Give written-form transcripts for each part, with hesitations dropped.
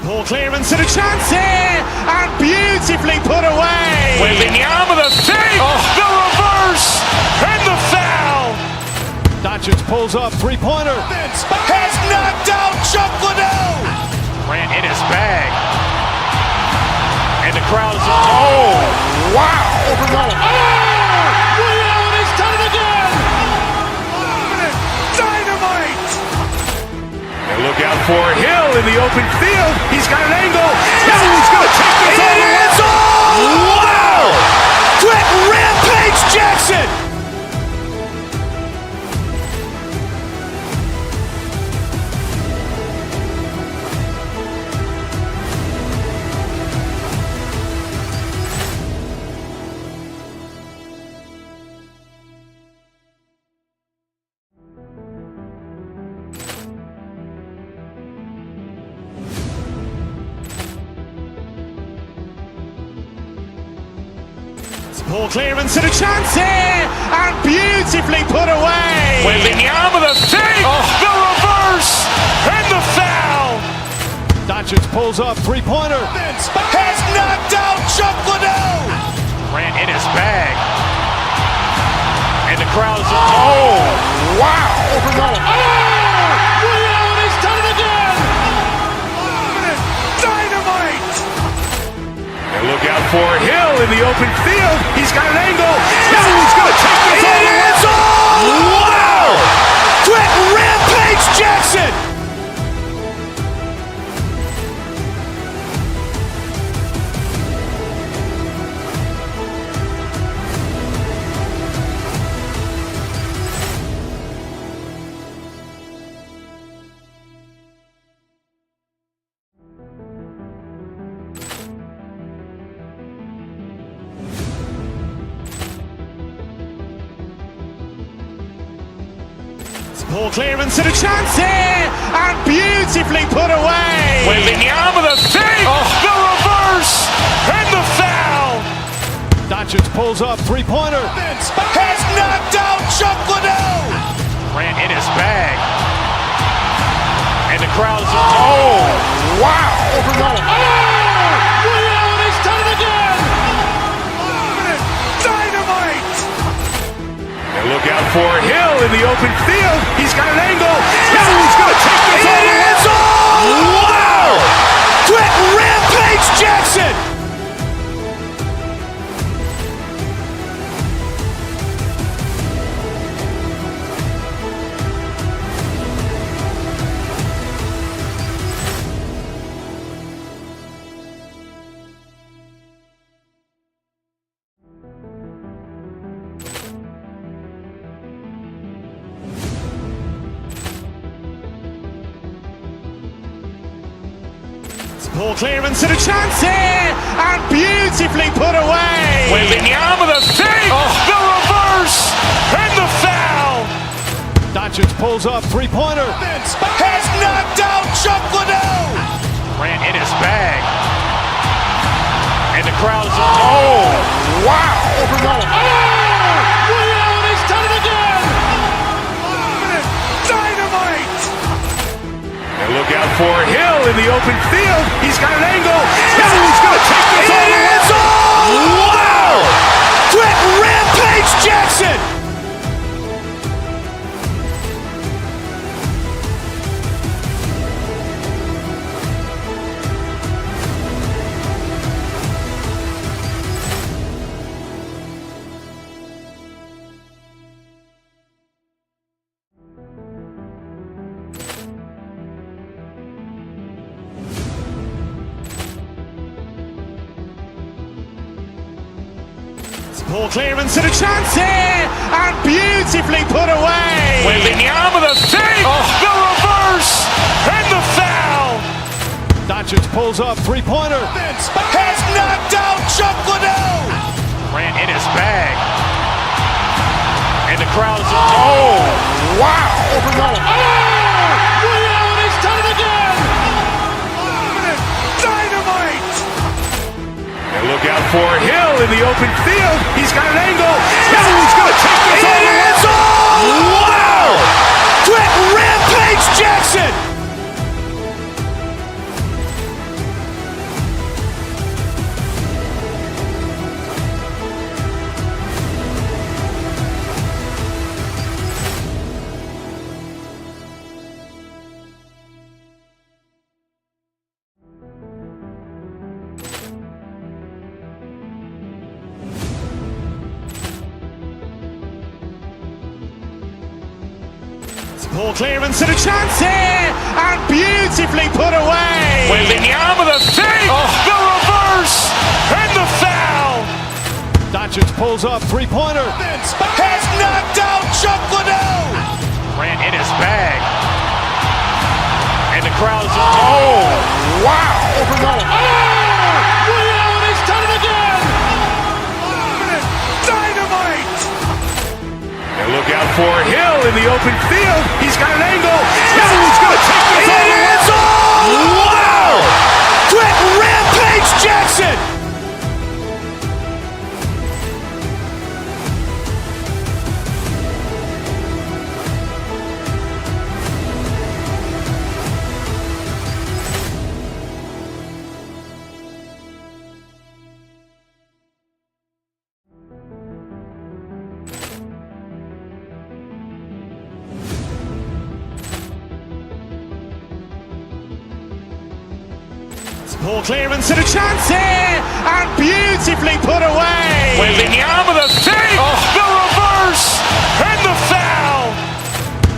Ball clearance and a chance here, and beautifully put away. Wembanyama with a fake, the reverse, and the foul. Doncic pulls up, three-pointer. Has knocked out Chuck Liddell. Grant in his bag. And the crowd is, oh, wow. Liddell has done it again. Dynamite. And look out for Hill in the open field. He's got an angle. He's going to take this all the way. Wow! Quick Rampage Jackson. Ball clearance and a chance here, and beautifully put away. Wembanyama with a fake, the reverse, and the foul. Doncic pulls up, three-pointer. Has knocked out Chuck Liddell. Grant in his bag. And the crowd is, oh, wow. Liddell has done it again. Dynamite. And look out for Hill in the open field. He's got an angle. He's going to take this all the way. Wow! Quick Rampage Jackson. Ball clearance and a chance here, and beautifully put away. Wembanyama with a fake, the reverse, and the foul. Doncic pulls up, three-pointer. Has knocked out Chuck Liddell. Grant in his bag. And the crowd is, oh, wow. Liddell has done it again. Dynamite. And look out for Hill in the open field. He's got an angle. He's going to take this all the way. Wow! Quick Rampage Jackson. Ball clearance and a chance here, and beautifully put away. Wembanyama with a fake, the reverse, and the foul. Doncic pulls up, three-pointer. Has knocked out Chuck Liddell. Grant in his bag. And the crowd is, oh, wow. Liddell has done it again. Dynamite. And look out for Hill in the open field. He's got an angle. He's going to take this all the way. Wow! Quick Rampage Jackson. Ball clearance and a chance here, and beautifully put away. Wembanyama with a fake, the reverse, and the foul. Doncic pulls up, three-pointer. Has knocked out Chuck Liddell. Grant in his bag. And the crowd is, oh, wow. Liddell has done it again. Dynamite. And look out for Hill in the open field. He's got an angle. He's going to take this all the way. Wow! Quick Rampage Jackson. Poor clearance and a chance here, and beautifully put away. Wembanyama the save, the reverse, and the foul. Doncic pulls up, three-pointer. Has knocked out Chuck Liddell. Ran in his bag. And the crowd's wow. He's done it again. Dynamite. And look out for Hill in the open field. He's got an angle. Hill's going to take this all the way. Wow. Quick Rampage Jackson. Poor clearance and a chance here, and beautifully put away. Wembanyama the save, the reverse, and the foul.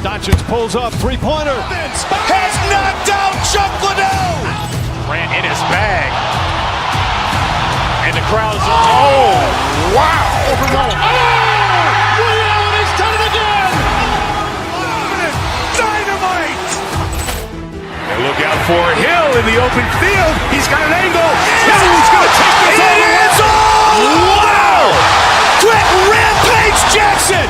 Doncic pulls up, three-pointer. Has knocked out Chuck Liddell. Ran in his bag. And the crowd's wow. He's done it again. Dynamite. And look out for Hill in the open field. He's got an angle. Hill's going to take this all the way. Wow. Quick Rampage Jackson.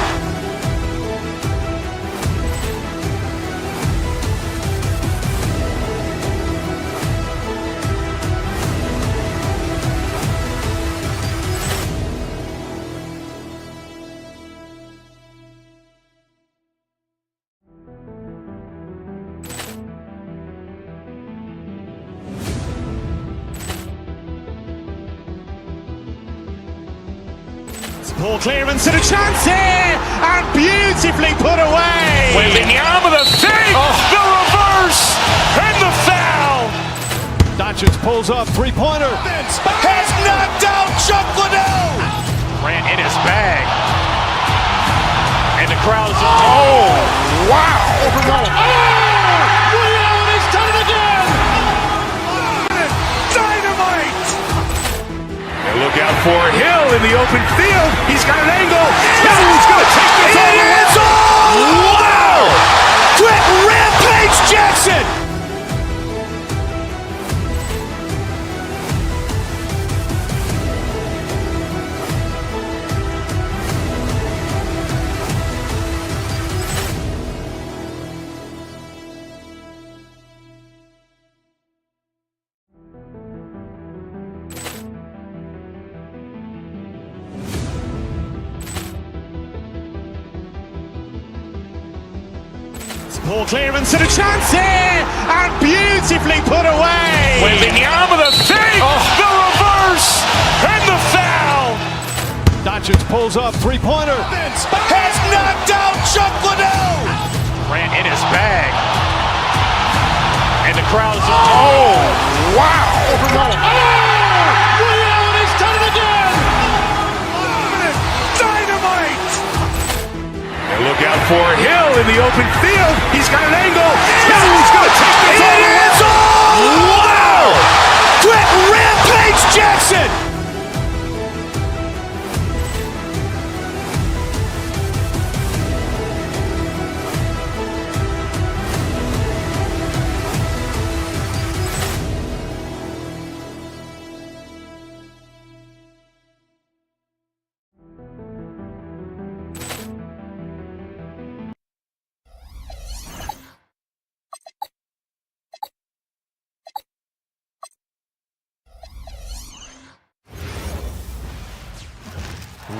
Poor clearance and a chance here, and beautifully put away. Wembanyama the save, the reverse, and the foul. Doncic pulls up, three-pointer. Has knocked out Chuck Liddell. Ran in his bag. And the crowd's wow. He's done it again. Dynamite. And look out for Hill in the open field. He's got an angle. Hill's going to take this all the way. Wow. Quick Rampage Jackson. Poor clearance and a chance here, and beautifully put away. Wembanyama the save, the reverse, and the foul. Doncic pulls up, three-pointer. Has knocked out Chuck Liddell. Ran in his bag. And the crowd's wow. He's done it again. Dynamite. And look out for Hill in the open field. He's got an angle. Hill's going to take this all the way. Wow. Quick Rampage Jackson.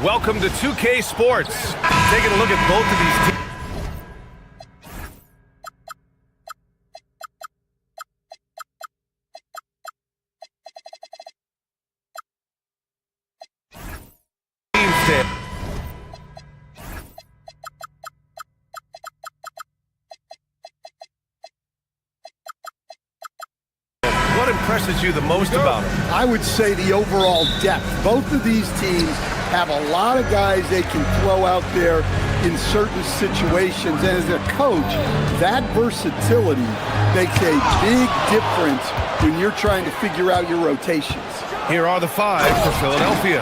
Welcome to 2K Sports. Taking a look at both of these teams. What impresses you the most about them? I would say the overall depth. Both of these teams have a lot of guys they can throw out there, in certain situations. And as a coach, that versatility makes a big difference when you're trying to figure out your rotations. Here are the 5 for Philadelphia.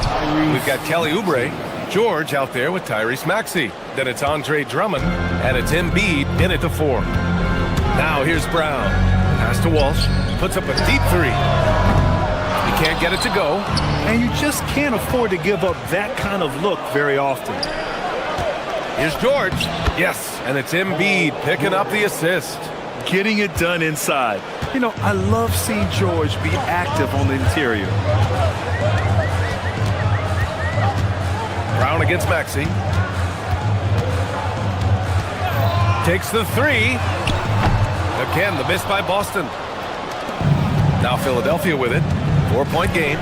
We've got Kelly Oubre, George out there with Tyrese Maxey. Then it's Andre Drummond, and it's Embiid in at the 4. Now here's Brown. Pass to Walsh. Puts up a deep 3. He can't get it to go. And you just can't afford to give up that kind of look very often. Here's George. Yes, and it's Embiid picking up the assist. Getting it done inside. You know, I love seeing George be active on the interior. Brown against Maxey. Takes the 3. Again, the miss by Boston. Now Philadelphia with it. 4-point game.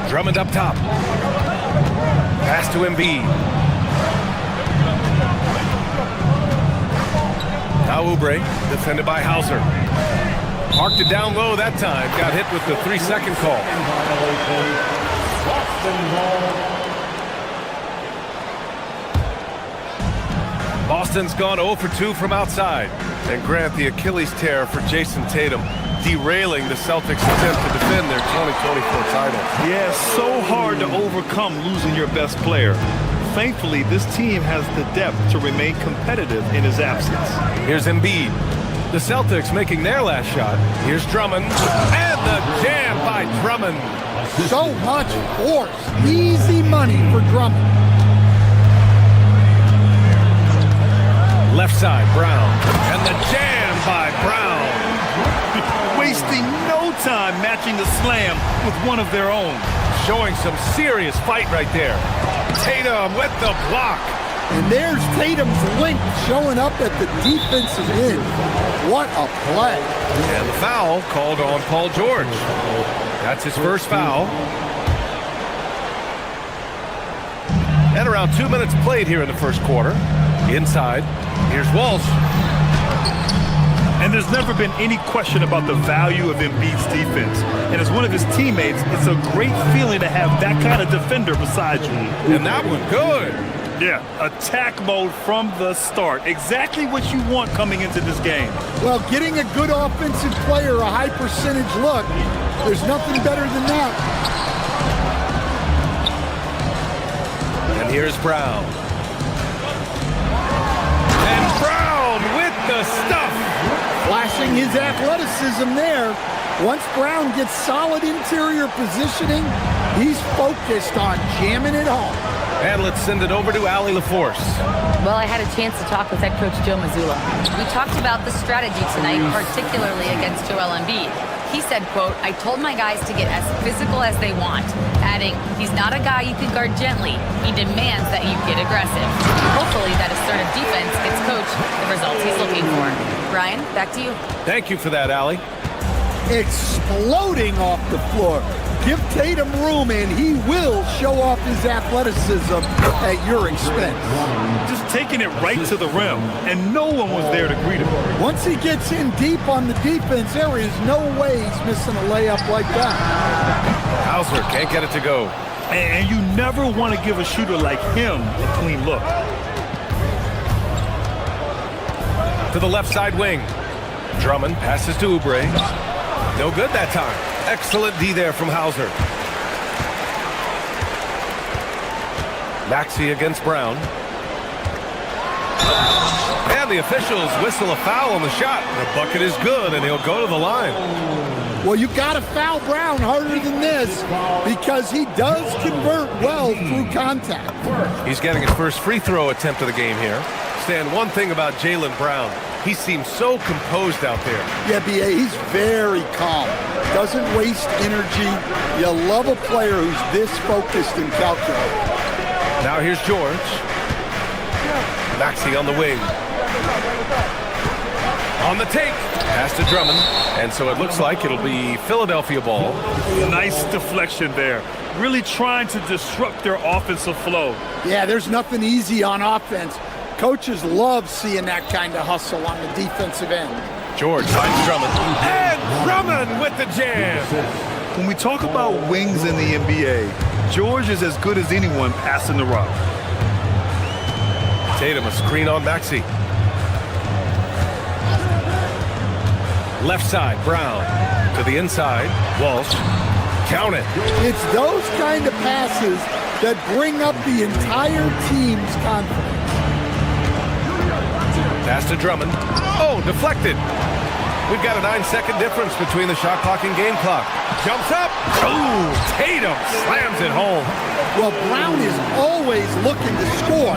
Drummond up top. Pass to Embiid. Now Oubre, defended by Hauser. Parked it down low that time. Got hit with the 3-second call. Boston's gone 0 for 2 from outside. And Grant, the Achilles tear for Jason Tatum, derailing the Celtics' attempt to defend their 2024 title. Yeah, so hard to overcome losing your best player. Thankfully, this team has the depth to remain competitive in his absence. Here's Embiid. The Celtics making their last shot. Here's Drummond. And the jam by Drummond. So much force. Easy money for Drummond. Left side, Brown. And the jam by Brown. Wasting no time matching the slam with one of their own. Showing some serious fight right there. Tatum with the block. And there's Tatum's length showing up at the defensive end. What a play. And the foul called on Paul George. That's his first foul. And around 2 minutes played here in the first quarter. Inside, here's Walsh. And there's never been any question about the value of Embiid's defense. And as one of his teammates, it's a great feeling to have that kind of defender beside you. And that was good. Yeah, attack mode from the start. Exactly what you want coming into this game. Well, getting a good offensive player a high percentage look, there's nothing better than that. And here's Brown. And Brown with the stuff. Flashing his athleticism there. Once Brown gets solid interior positioning, he's focused on jamming it home. And let's send it over to Allie LaForce. Well, I had a chance to talk with head coach Joe Mazzulla. We talked about the strategy tonight, particularly against Joel Embiid. He said, quote, "I told my guys to get as physical as they want," adding, "He's not a guy you can guard gently. He demands that you get aggressive." Hopefully that assertive defense gets Coach the results he's looking for. Brian, back to you. Thank you for that, Allie. Exploding off the floor. Give Tatum room and he will show off his athleticism at your expense. Just taking it right to the rim, and no one was there to greet him. Once he gets in deep on the defense, there is no way he's missing a layup like that. Hauser can't get it to go. And you never want to give a shooter like him a clean look. To the left side wing. Drummond passes to Oubre. No good that time. Excellent D there from Hauser. Maxey against Brown. And the officials whistle a foul on the shot. The bucket is good, and he'll go to the line. Well, you got to foul Brown harder than this because he does convert well through contact. He's getting his first free throw attempt of the game here. Stan, one thing about Jaylen Brown, he seems so composed out there. Yeah, B.A., he's very calm. Doesn't waste energy. You love a player who's this focused and calculated. Now here's George. Maxey on the wing. On the take. Pass to Drummond. And so it looks like it'll be Philadelphia ball. Nice deflection there. Really trying to disrupt their offensive flow. Yeah, there's nothing easy on offense. Coaches love seeing that kind of hustle on the defensive end. George finds Drummond. And Drummond with the jam. When we talk about wings in the NBA, George is as good as anyone passing the rock. Tatum a screen on Maxey. Left side, Brown. To the inside, Walsh. Count it. It's those kind of passes that bring up the entire team's confidence. Pass to Drummond. Oh, deflected. We've got a 9-second difference between the shot clock and game clock. Jumps up. Oh, Tatum slams it home. Well, Brown is always looking to score,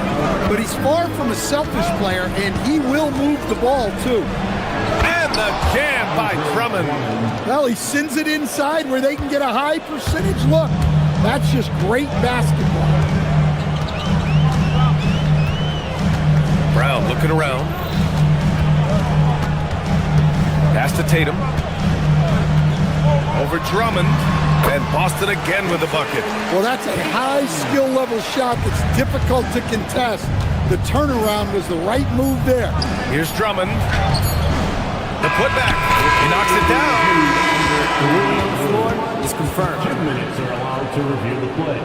but he's far from a selfish player, and he will move the ball, too. And the jam by Drummond. Well, he sends it inside where they can get a high percentage look. That's just great basketball. Brown looking around. Pass to Tatum. Over Drummond. And Boston again with the bucket. Well, that's a high skill level shot that's difficult to contest. The turnaround was the right move there. Here's Drummond. The putback. He knocks it down. The ruling on the floor is confirmed. 10 minutes are allowed to review the play.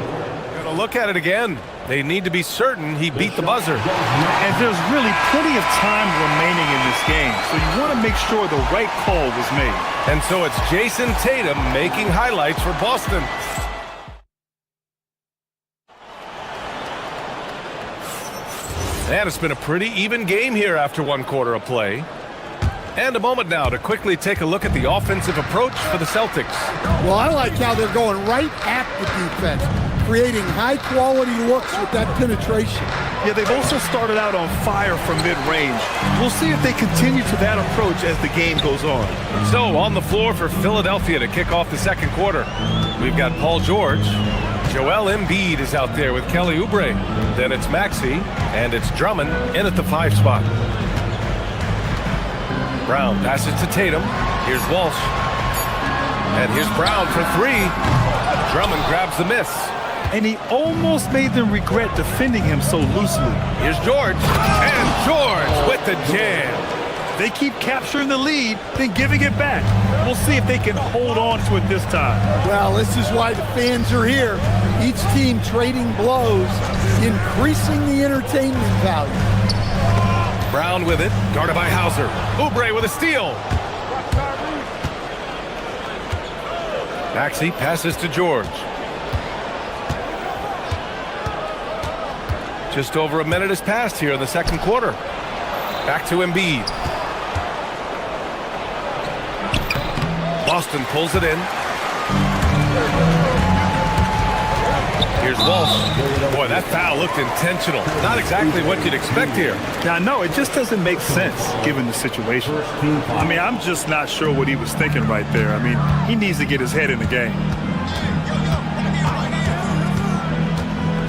Gonna look at it again. They need to be certain he beat the buzzer. And there's really plenty of time remaining in this game, so you want to make sure the right call was made. And so it's Jason Tatum making highlights for Boston. And it's been a pretty even game here after one quarter of play. And a moment now to quickly take a look at the offensive approach for the Celtics. Well, I like how they're going right at the defense, creating high-quality looks with that penetration. Yeah, they've also started out on fire from mid-range. We'll see if they continue to that approach as the game goes on. So, on the floor for Philadelphia to kick off the second quarter, we've got Paul George. Joel Embiid is out there with Kelly Oubre. Then it's Maxey, and it's Drummond in at the 5 spot. Brown passes to Tatum. Here's Walsh. And here's Brown for 3. Drummond grabs the miss. And he almost made them regret defending him so loosely. Here's George. And George with the jam. They keep capturing the lead, then giving it back. We'll see if they can hold on to it this time. Well, this is why the fans are here. Each team trading blows, increasing the entertainment value. Brown with it, guarded by Hauser. Oubre with a steal. Maxey passes to George. Just over a minute has passed here in the second quarter. Back to Embiid. Boston pulls it in. Here's Walsh. Boy, that foul looked intentional. Not exactly what you'd expect here. Now, no, it just doesn't make sense given the situation. I mean, I'm just not sure what he was thinking right there. I mean, he needs to get his head in the game.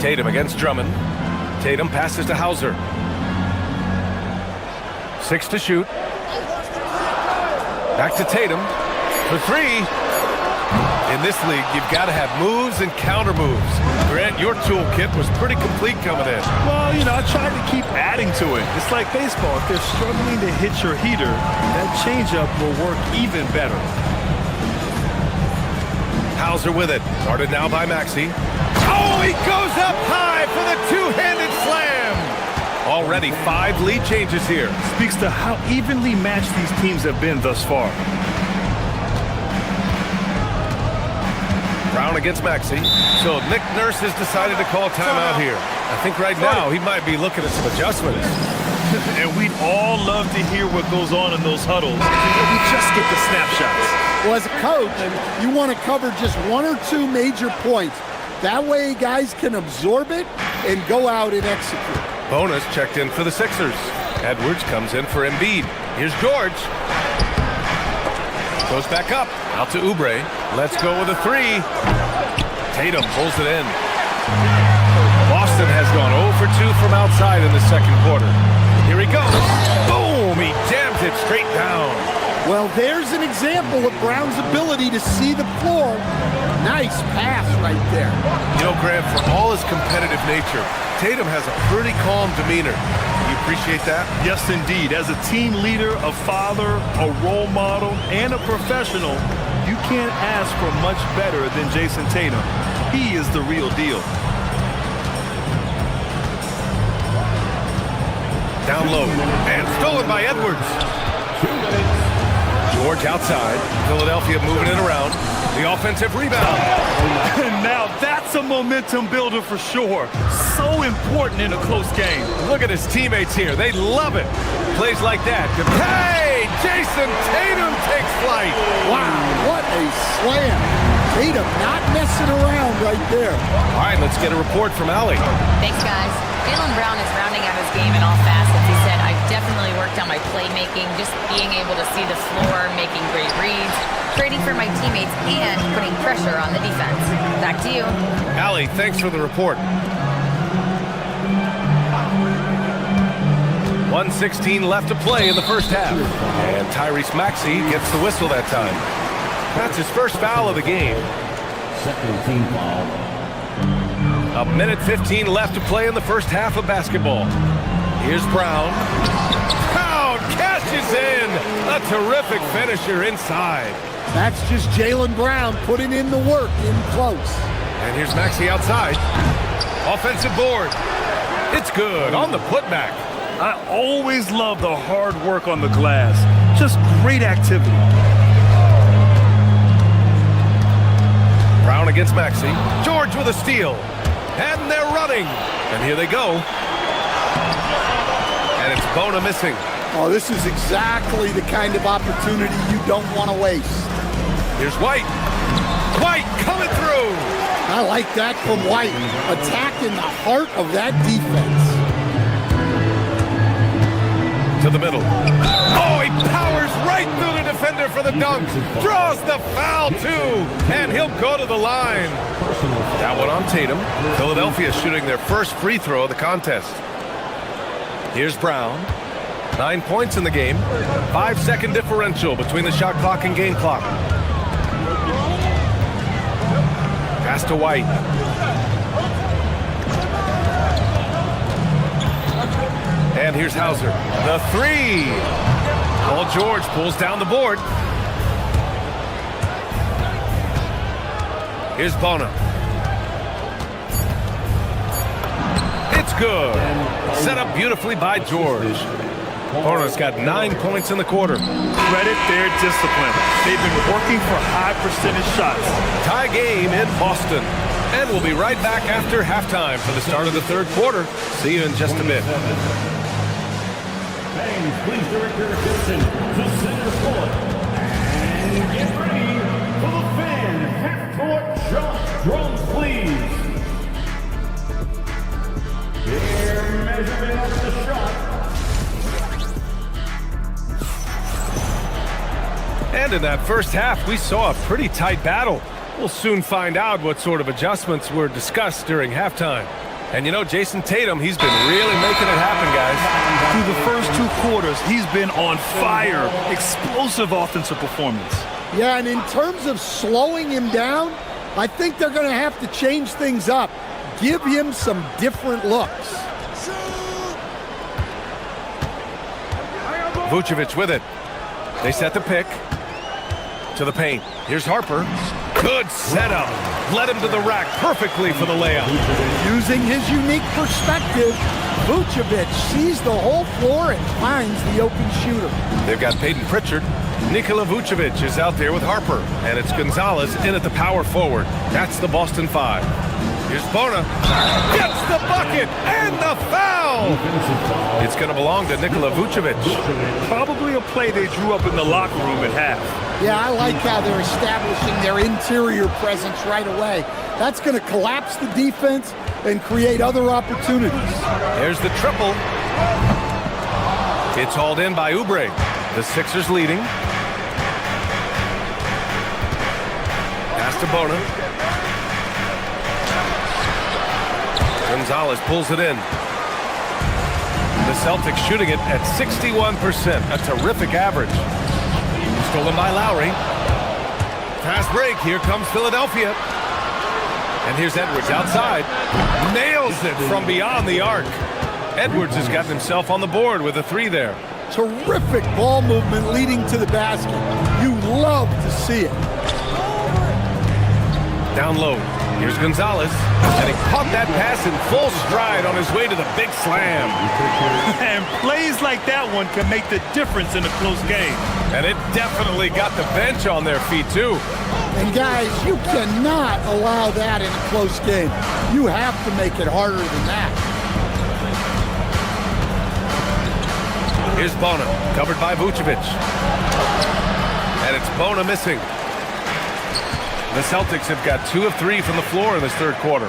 Tatum against Drummond. Tatum passes to Hauser. 6 to shoot. Back to Tatum for 3. In this league, you've got to have moves and counter moves. Grant, your toolkit was pretty complete coming in. Well, you know, I tried to keep adding to it. It's like baseball. If they're struggling to hit your heater, that changeup will work even better. Hauser with it. Guarded now by Maxey. Oh, he goes up high for the two-handed slam. Already 5 lead changes here. Speaks to how evenly matched these teams have been thus far. Brown against Maxey. So Nick Nurse has decided to call timeout here. I think right now he might be looking at some adjustments. And we'd all love to hear what goes on in those huddles. We just get the snapshots. Well, as a coach, you want to cover just 1 or 2 major points. That way guys can absorb it and go out and execute. Bonus checked in for the Sixers. Edwards comes in for Embiid. Here's George. Goes back up. Out to Oubre. Let's go with a 3. Tatum pulls it in. Boston has gone 0 for 2 from outside in the second quarter. Here he goes. Boom! He jams it straight down. Well, there's an example of Brown's ability to see the floor. Nice pass right there. You know, Grant, for all his competitive nature, Tatum has a pretty calm demeanor. You appreciate that? Yes, indeed. As a team leader, a father, a role model, and a professional, you can't ask for much better than Jason Tatum. He is the real deal. Down low. And stolen by Edwards. George outside. Philadelphia moving it around. The offensive rebound. And now that's a momentum builder for sure. So important in a close game. Look at his teammates here. They love it. Plays like that. Hey, Jason Tatum takes flight. Wow, what a slam. Tatum not messing around right there. All right, let's get a report from Allie. Thanks, guys. Jaylen Brown is rounding out his game in all facets. He said, I've definitely worked on my playmaking, just being able to see the floor, making great reads, trading for my teammates, and putting pressure on the defense. Back to you. Allie, thanks for the report. 1:16 left to play in the first half. And Tyrese Maxey gets the whistle that time. That's his first foul of the game. Second team foul. 1:15 left to play in the first half of basketball. Here's Brown. Brown cashes in. A terrific finisher inside. That's just Jaylen Brown putting in the work in close. And here's Maxey outside. Offensive board. It's good on the putback. I always love the hard work on the glass. Just great activity. Brown against Maxey. George with a steal. And they're running. And here they go. And it's Bona missing. Oh, this is exactly the kind of opportunity you don't want to waste. Here's White. White coming through. I like that from White. Attacking the heart of that defense. To the middle. Oh, he powers right through the defender for the dunk. Draws the foul, too. And he'll go to the line. That one on Tatum. Philadelphia shooting their first free throw of the contest. Here's Brown. 9 points in the game. 5-second differential between the shot clock and game clock. Pass to White. And here's Hauser. The three. Paul George pulls down the board. Here's Bona. It's good. Set up beautifully by George. Bona's got 9 points in the quarter. Credit their discipline. They've been working for high percentage shots. Tie game in Boston. And we'll be right back after halftime for the start of the third quarter. See you in just a bit. Fans, please direct your attention to center court. And get ready for the fan half-court jump drums, please. Their measurement of the shot. And in that first half, we saw a pretty tight battle. We'll soon find out what sort of adjustments were discussed during halftime. And you know, Jason Tatum, he's been really making it happen, guys. Through the first 2 quarters, he's been on fire. Explosive offensive performance. Yeah, and in terms of slowing him down, I think they're going to have to change things up. Give him some different looks. Vucevic with it. They set the pick. To the paint. Here's Harper. Good setup. Led him to the rack perfectly for the layup. Using his unique perspective, Vucevic sees the whole floor and finds the open shooter. They've got Peyton Pritchard. Nikola Vucevic is out there with Harper. And it's Gonzalez in at the power forward. That's the Boston 5. Here's Bona. Gets the bucket and the foul. It's going to belong to Nikola Vucevic. Probably a play they drew up in the locker room at half. Yeah, I like how they're establishing their interior presence right away. That's going to collapse the defense and create other opportunities. There's the triple. It's hauled in by Oubre. The Sixers leading. Pass to Bona. Gonzalez pulls it in. The Celtics shooting it at 61%, a terrific average. Stolen by Lowry. Fast break, here comes Philadelphia. And here's Edwards outside. Nails it from beyond the arc. Edwards has gotten himself on the board with a 3 there. Terrific ball movement leading to the basket. You love to see it. Down low. Here's Gonzalez, and he caught that pass in full stride on his way to the big slam. And plays like that one can make the difference in a close game. And it definitely got the bench on their feet, too. And guys, you cannot allow that in a close game. You have to make it harder than that. Here's Bona, covered by Vucevic. And it's Bona missing. The Celtics have got 2 of 3 from the floor in this third quarter.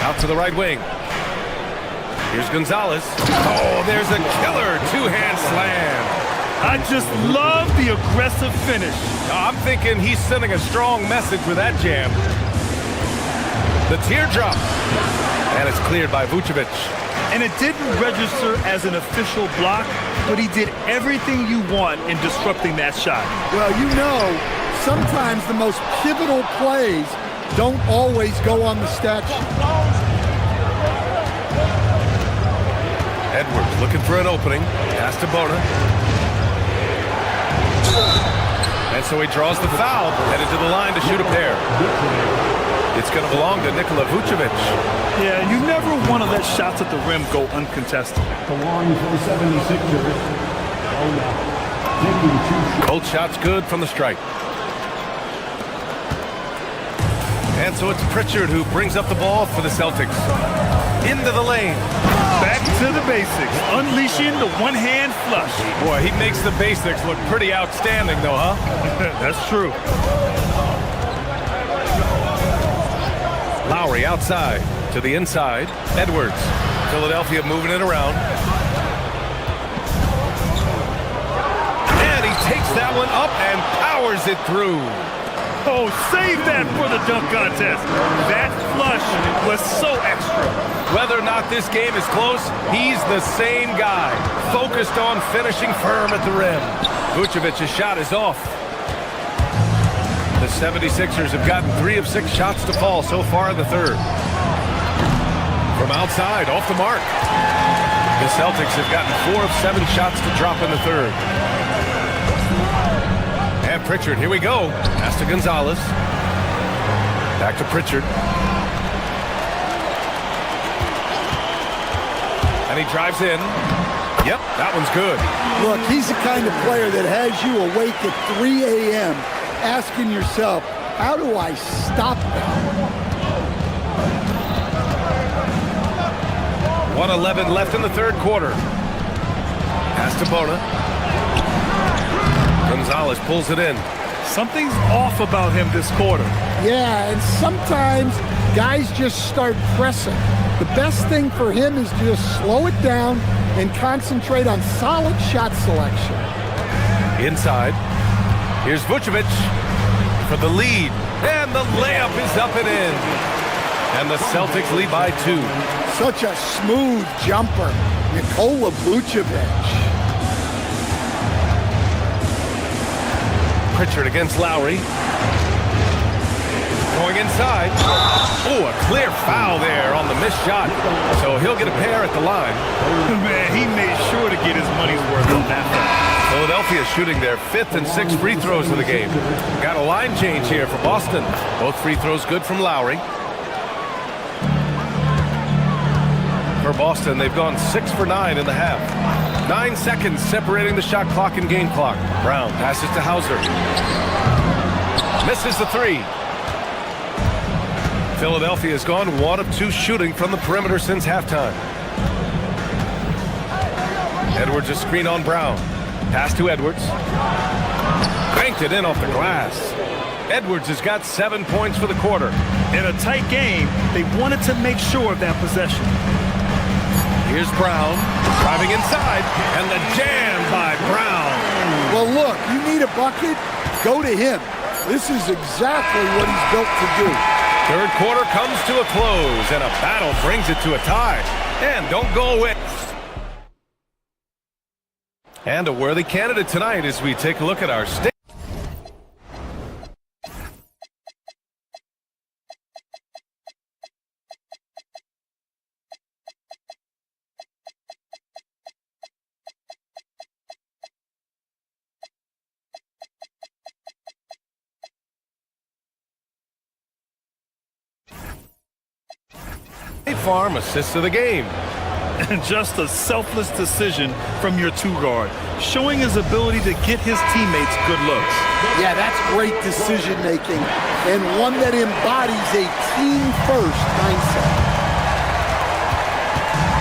Out to the right wing. Here's Gonzalez. Oh, there's a killer two-hand slam. I just love the aggressive finish. I'm thinking he's sending a strong message with that jam. The teardrop. And it's cleared by Vucevic. And it didn't register as an official block, but he did everything you want in disrupting that shot. Well, you know, sometimes the most pivotal plays don't always go on the stat sheet. Edwards looking for an opening. Pass to Bona. And so he draws the foul, headed to the line to shoot a pair. It's going to belong to Nikola Vucevic. Yeah, you never want to let shots at the rim go uncontested. The line for the 76ers. Taking 2 shots. Both shots good from the stripe. And so it's Pritchard who brings up the ball for the Celtics. Into the lane. Back to the basics, unleashing the one-hand flush. Boy, he makes the basics look pretty outstanding, though, huh? That's true. Lowry outside to the inside. Edwards. Philadelphia moving it around. And he takes that one up and powers it through. Oh, save that for the dunk contest. That flush was so extra. Whether or not this game is close, he's the same guy, focused on finishing firm at the rim. Vucevic's shot is off. The 76ers have gotten 3 of 6 shots to fall so far in the third. From outside, off the mark. The Celtics have gotten 4 of 7 shots to drop in the third. And Pritchard, here we go. Pass to Gonzalez. Back to Pritchard. And he drives in. Yep, that one's good. Look, he's the kind of player that has you awake at 3 a.m. asking yourself, how do I stop that? 1:11 left in the third quarter. Pass to Bona. Gonzalez pulls it in. Something's off about him this quarter. Yeah, and sometimes guys just start pressing. The best thing for him is to just slow it down and concentrate on solid shot selection. Inside. Here's Vucevic for the lead. And the layup is up and in. And the Celtics lead by 2. Such a smooth jumper, Nikola Vucevic. Pritchard against Lowry. Going inside. Oh, a clear foul there on the missed shot. So he'll get a pair at the line. Man, he made sure to get his money's worth on that foul. Philadelphia shooting their 5th and 6th free throws of the game. Got a line change here for Boston. Both free throws good from Lowry. For Boston, they've gone 6 for 9 in the half. 9 seconds separating the shot clock and game clock. Brown passes to Hauser. Misses the 3. Philadelphia has gone 1 of 2 shooting from the perimeter since halftime. Edwards a screen on Brown. Pass to Edwards. Banked it in off the glass. Edwards has got 7 points for the quarter. In a tight game, they wanted to make sure of that possession. Here's Brown, driving inside, and the jam by Brown. Well, look, you need a bucket, go to him. This is exactly what he's built to do. Third quarter comes to a close, and a battle brings it to a tie. And don't go away. And a worthy candidate tonight as we take a look at our state. Farm assist of the game. And just a selfless decision from your two guard, showing his ability to get his teammates good looks. Yeah, that's great decision making and one that embodies a team-first mindset.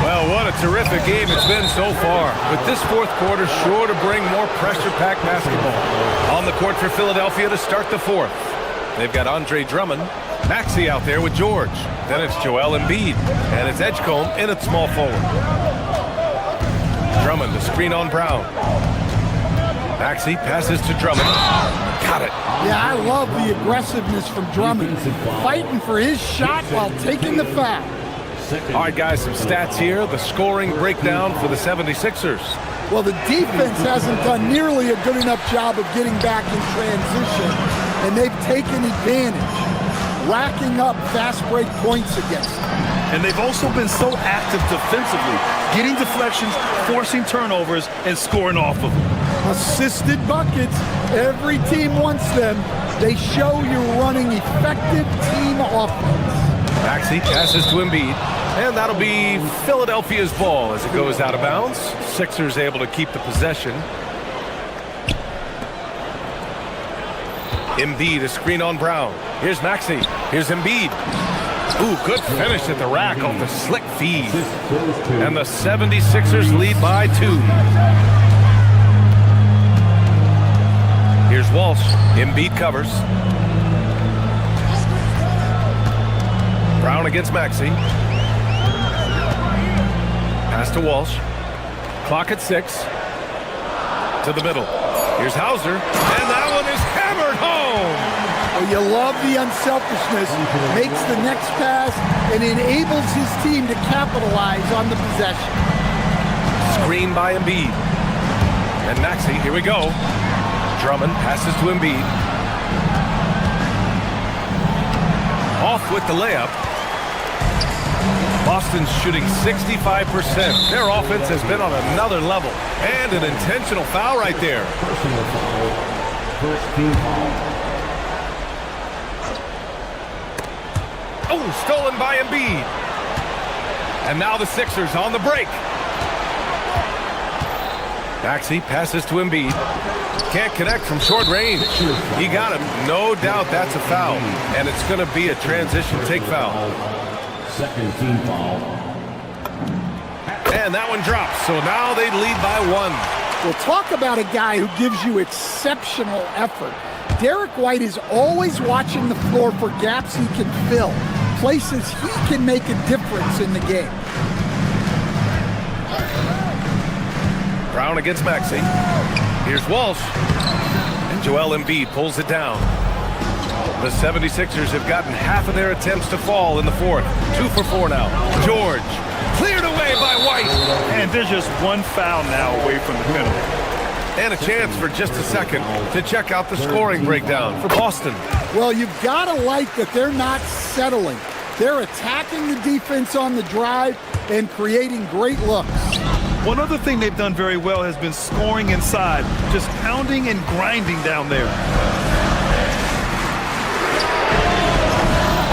Well, what a terrific game it's been so far. But this fourth quarter sure to bring more pressure-packed basketball. On the court for Philadelphia to start the fourth. They've got Andre Drummond, Maxey out there with George. Then it's Joel Embiid, and it's Edgecombe in at small forward. Drummond, the screen on Brown. Maxey passes to Drummond. Got it. Yeah, I love the aggressiveness from Drummond, fighting for his shot while taking the foul. All right, guys, some stats here. The scoring breakdown for the 76ers. Well, the defense hasn't done nearly a good enough job of getting back in transition, and they've taken advantage, racking up fast break points against them. And they've also been so active defensively, getting deflections, forcing turnovers, and scoring off of them. Assisted buckets. Every team wants them. They show you're running effective team offense. Maxey passes to Embiid, and that'll be Philadelphia's ball as it goes out of bounds. Sixers able to keep the possession. Embiid, a screen on Brown. Here's Maxey. Here's Embiid. Ooh, good finish at the rack off the slick feed. And the 76ers lead by 2. Here's Walsh. Embiid covers. Brown against Maxey. Pass to Walsh. Clock at 6. To the middle. Here's Hauser. And that one is hammered home. Well, you love the unselfishness. Makes the next pass and enables his team to capitalize on the possession. Screen by Embiid. And Maxey, here we go. Drummond passes to Embiid. Off with the layup. Boston's shooting 65%. Their offense has been on another level. And an intentional foul right there. Personal foul. First team foul. Oh, stolen by Embiid. And now the Sixers on the break. Maxey passes to Embiid. Can't connect from short range. He got him. No doubt that's a foul. And it's going to be a transition take foul. Second team foul. And that one drops. So now they lead by 1. Well, talk about a guy who gives you exceptional effort. Derek White is always watching the floor for gaps he can fill, places he can make a difference in the game. Brown against Maxey. Here's Walsh. And Joel Embiid pulls it down. The 76ers have gotten half of their attempts to fall in the fourth. 2 for 4 now. George cleared away by White. And there's just one foul now away from the penalty. And a chance for just a second to check out the scoring breakdown for Boston. Well, you've got to like that they're not settling. They're attacking the defense on the drive and creating great looks. One other thing they've done very well has been scoring inside, just pounding and grinding down there.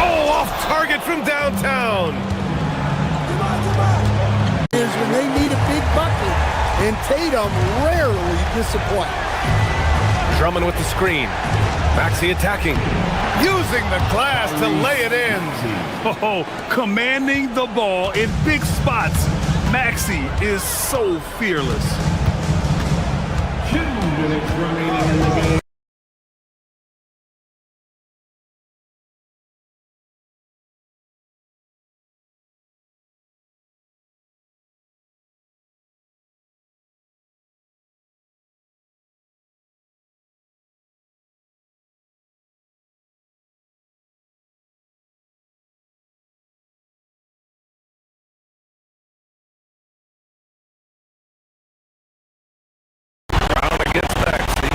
Oh, off target from downtown. Is when they need a big bucket, and Tatum rarely disappoints. Drummond with the screen. Maxey attacking. Using the glass to lay it in. Oh, commanding the ball in big spots. Maxey is so fearless. 2 minutes remaining in the game. Against Maxey.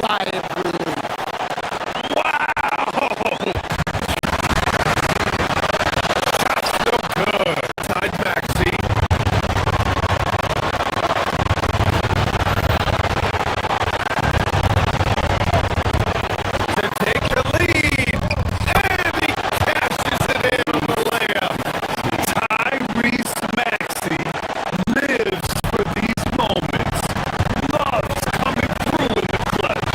sigh of relief. Tied Maxey. To take the lead. And he cashes it in on the layup. Tyrese Maxey lives for these moments. Loves coming through in the clutch.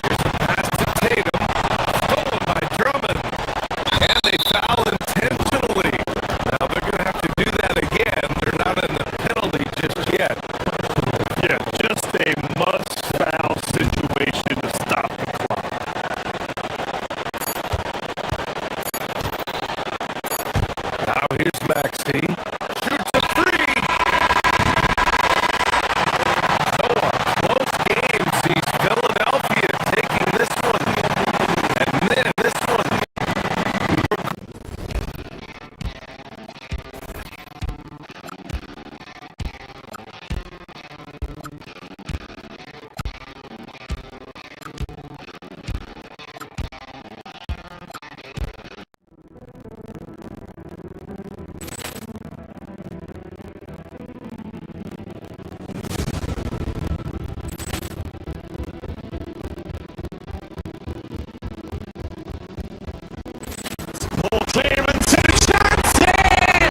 Here's a pass to Tatum. Stolen by Drummond. And they foul intentionally. Now they're going to have to do that again. They're not in the penalty just yet. Yeah, just a must-foul situation to stop the clock. Now here's Maxey. Shoots a three. So a close game sees Philadelphia taking this one. And then this one. Ball clearance and a chance here!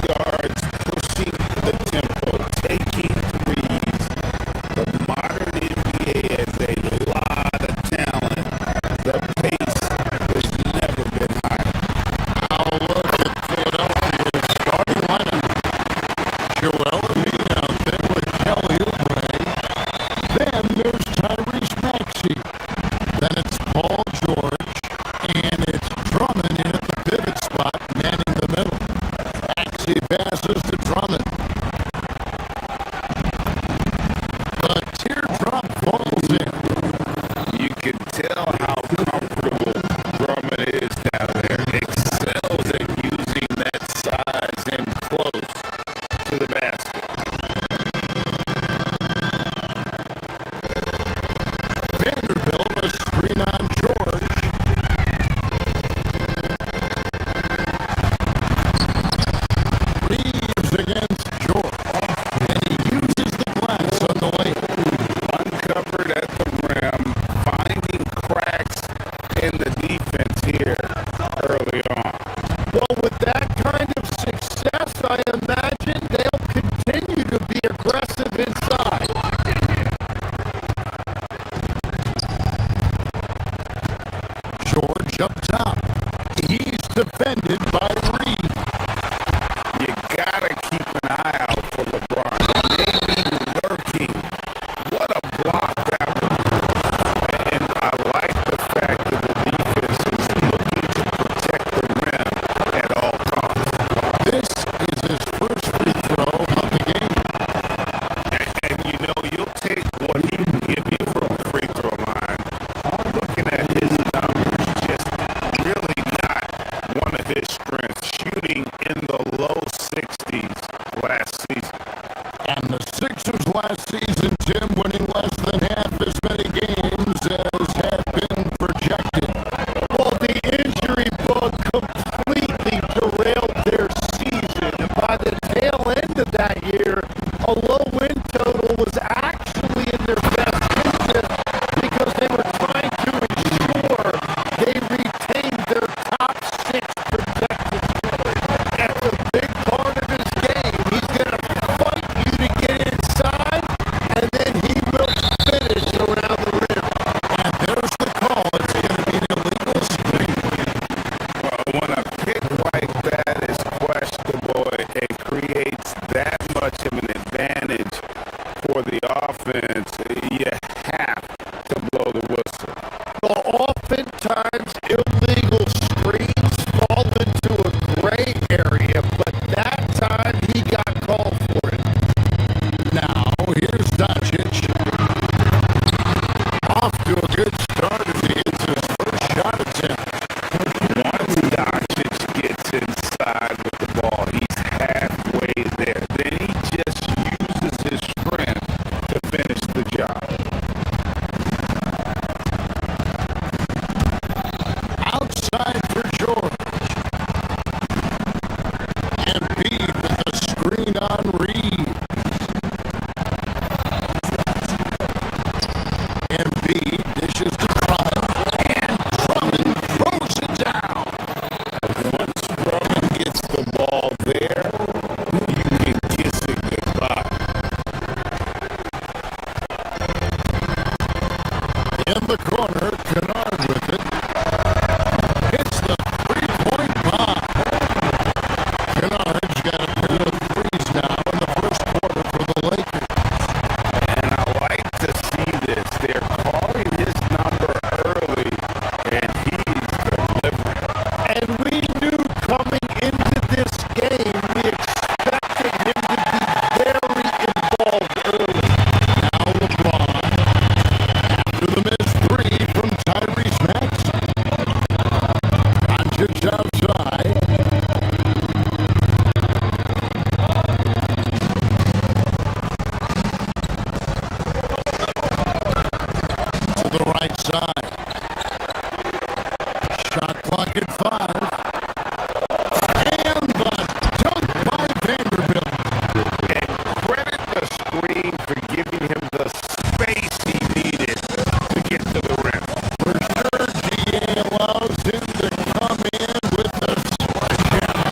Guards pushing the tempo, taking threes. The modern NBA has a lot of talent. The pace has never been higher. I'll look at Philadelphia's starting lineup. Joel Embiid out there with Kelly Oubre. Then there's Tyrese Maxey. Then it's Paul George. And it's Drummond in at the pivot spot, manning the middle. Maxey passes to Drummond. The teardrop falls in. You can tell how comfortable Drummond is down there. Excels at using that size and close to the basket. Vanderbilt, a screen on George. Reeves against George. And he uses the glass on the lane. Uncovered at the rim, finding cracks in the defense here early on. Well, with that kind of success, I imagine they'll continue to be aggressive inside. George up top. He's defended by Reed. You gotta keep an eye out for LeBron. Maybe lurking. What a block that was. And I like the fact that the defense is looking to protect the rim at all costs. This is his first free throw of the game. And you know, you'll take what he can give you from the free throw line. Looking at his numbers, just really not one of his strengths. Shooting in the low 60s last season. last season, Jim, winning less than half as many games as had been projected. Well, the injury bug completely derailed their season. And by the tail end of that year, a low win total was actually in their best interest because they were trying to ensure they retained their top 6 projected scorers. That's a big part of his game. He's going to fight you to get inside, and then he will finish around the rim. And there's the call. It's going to be an illegal screen. When a pick like that is questionable and creates that much of an advantage for the offense, you have to blow the whistle. Well, oftentimes illegal screens fall into a gray area, but that time he got called for it. Now, here's Doncic. Off to a good start as he hits his first shot attempt. Once Doncic gets inside with the ball, he's halfway there. Then he just uses his strength to finish the job. Outside for George. Embiid with a screen on Reed. Embiid dishes to Drummond, and Drummond throws it down. Once Drummond gets the ball there, you can kiss it goodbye. In the corner, Kennard with it. Hits the three-point bomb. Kennard's got a pair of threes now in the first quarter for the Lakers. And I like to see this. They're calling his number early, and he's delivering. And we knew coming into this game, we expected him to be very involved early. Now LeBron. After the missed three from Tyrese Maxey. Doncic outside. To the right side. Shot clock at 5. And the dunk by Vanderbilt. And credit the screen for giving him the space he needed to get to the rim. For sure, GA allows him to come in with a sledgehammer.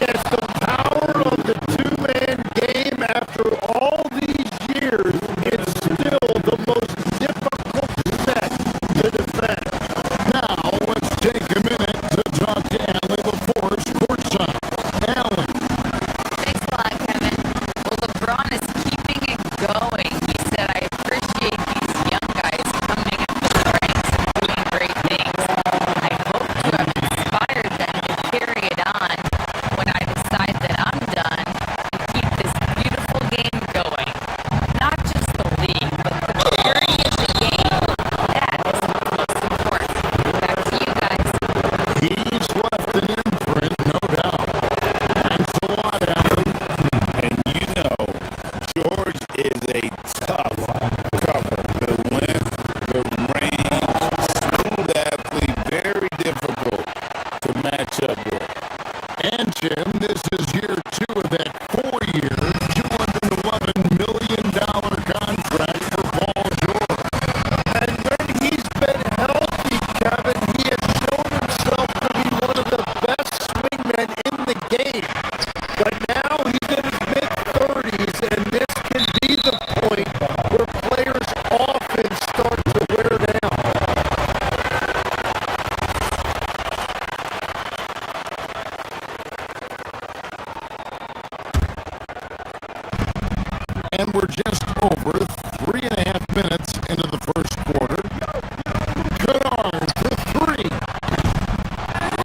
Yes, the power of the two-man game after all these years is still the most difficult set to defend. Now, let's take a minute to talk to Allie LaForce courtside. Allie. Thanks a lot, Kevin. Well, LeBron is keeping it going. He said, I appreciate these young guys coming up the ranks and doing great things. I hope to have inspired them to carry it on when I decide that I'm done and keep this beautiful game going. Not just the league, but the purity of the game. That is what's most important. Back to you guys. He's left an imprint, no doubt. Thanks a lot, Allie. And you know, George is a tough cover. The length, the range, smooth athlete, very difficult to match up with. And Jim, this is year 2 of that 4-year, $211 million contract for Paul George. And when he's been healthy, Kevin, he has shown himself to be one of the best swingmen in the game. But now he's in his mid-30s, and this can be the point where players often start to wear down. And we're just over 3.5 minutes into the first quarter. Kennard for 3.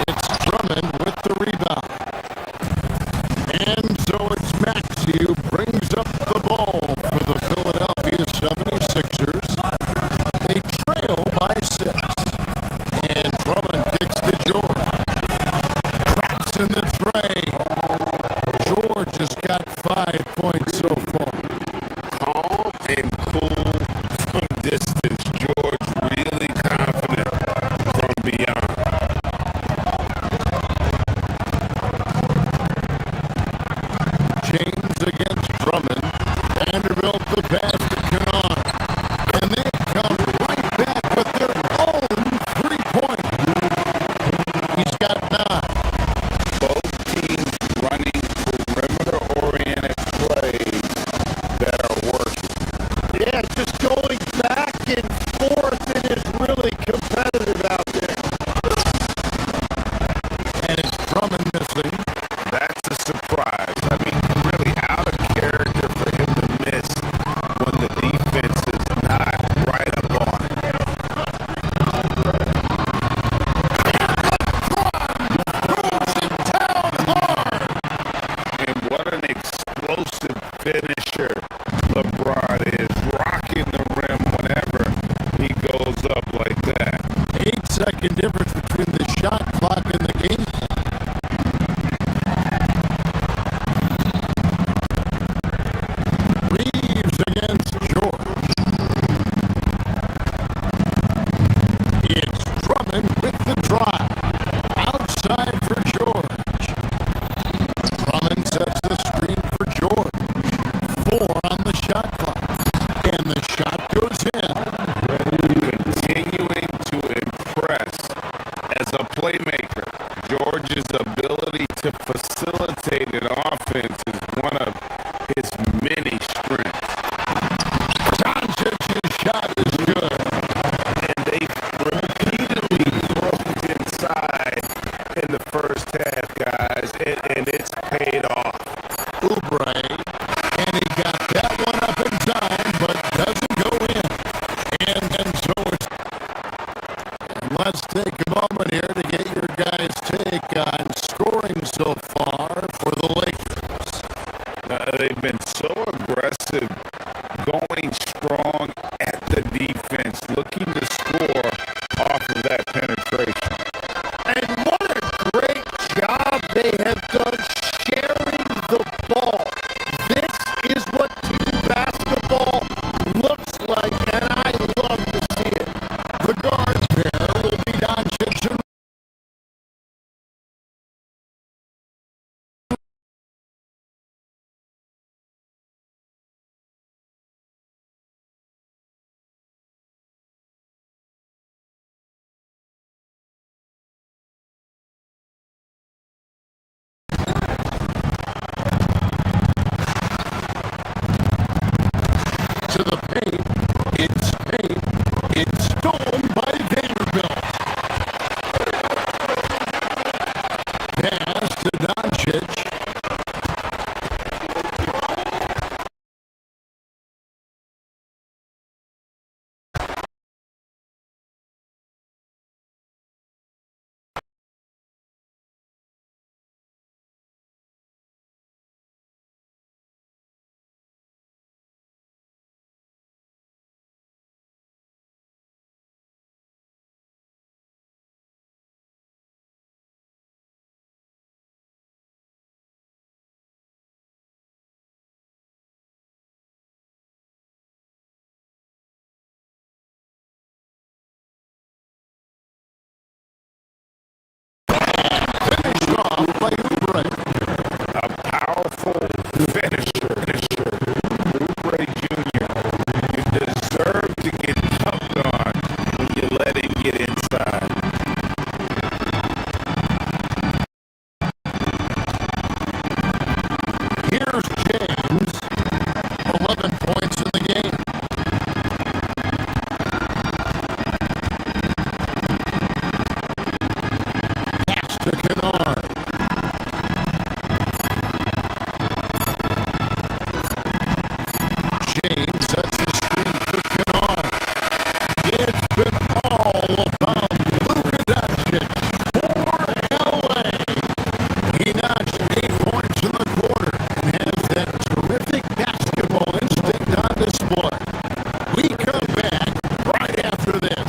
It's Drummond with the rebound. And so it's Maxey who brings up the ball for the Philadelphia 76ers. They trail by 6. And Drummond kicks to George. Traps in the tray. George has got 5 points so far. against Drummond. Vanderbilt the pass to Kennard. And they come right back with their own three-pointer. He's got 9. Both teams running perimeter-oriented plays that are working. Yeah, just going back and forth. It is really competitive out there. And it's Drummond missing. That's a surprise. I mean, really out of character for him to miss when the defense is not right up on it. And what an explosive finisher LeBron is, rocking the rim whenever he goes up like that. 8-second difference between the shot clock and the game clock. Reeves against George. It's Drummond with the drive. Outside for George. Drummond sets the screen for George. 4 on the shot clock. And the shot goes in. Continuing to impress as a playmaker. George's ability to facilitate an offense is one of his many strengths. Doncic's shot is good. And they repeatedly broke inside in the first half, guys, and it's paid off. Oubre, and he got that one up in time, but doesn't go in. And so it's... And let's take a moment here to get your guys' take on scoring so far for the Lakers. They've been so aggressive, going strong at the defense, looking to score off of that penetration. And what a great job they have done sharing the ball. This is what team basketball looks like, and I love to see it. The guard pair will be Doncic and to the paint. It's stolen by Vanderbilt. Pass to Doncic. Finished off by Oubre. A powerful finisher. Oubre Jr. You deserve to get dunked on when you let him get inside. Here's James. 11 points in the game. Pass to Kennard. James sets the screen for Kennard. It's been all about Luka Doncic for LA. He notched 8 points in the quarter and has that terrific basketball instinct on display. We come back right after this.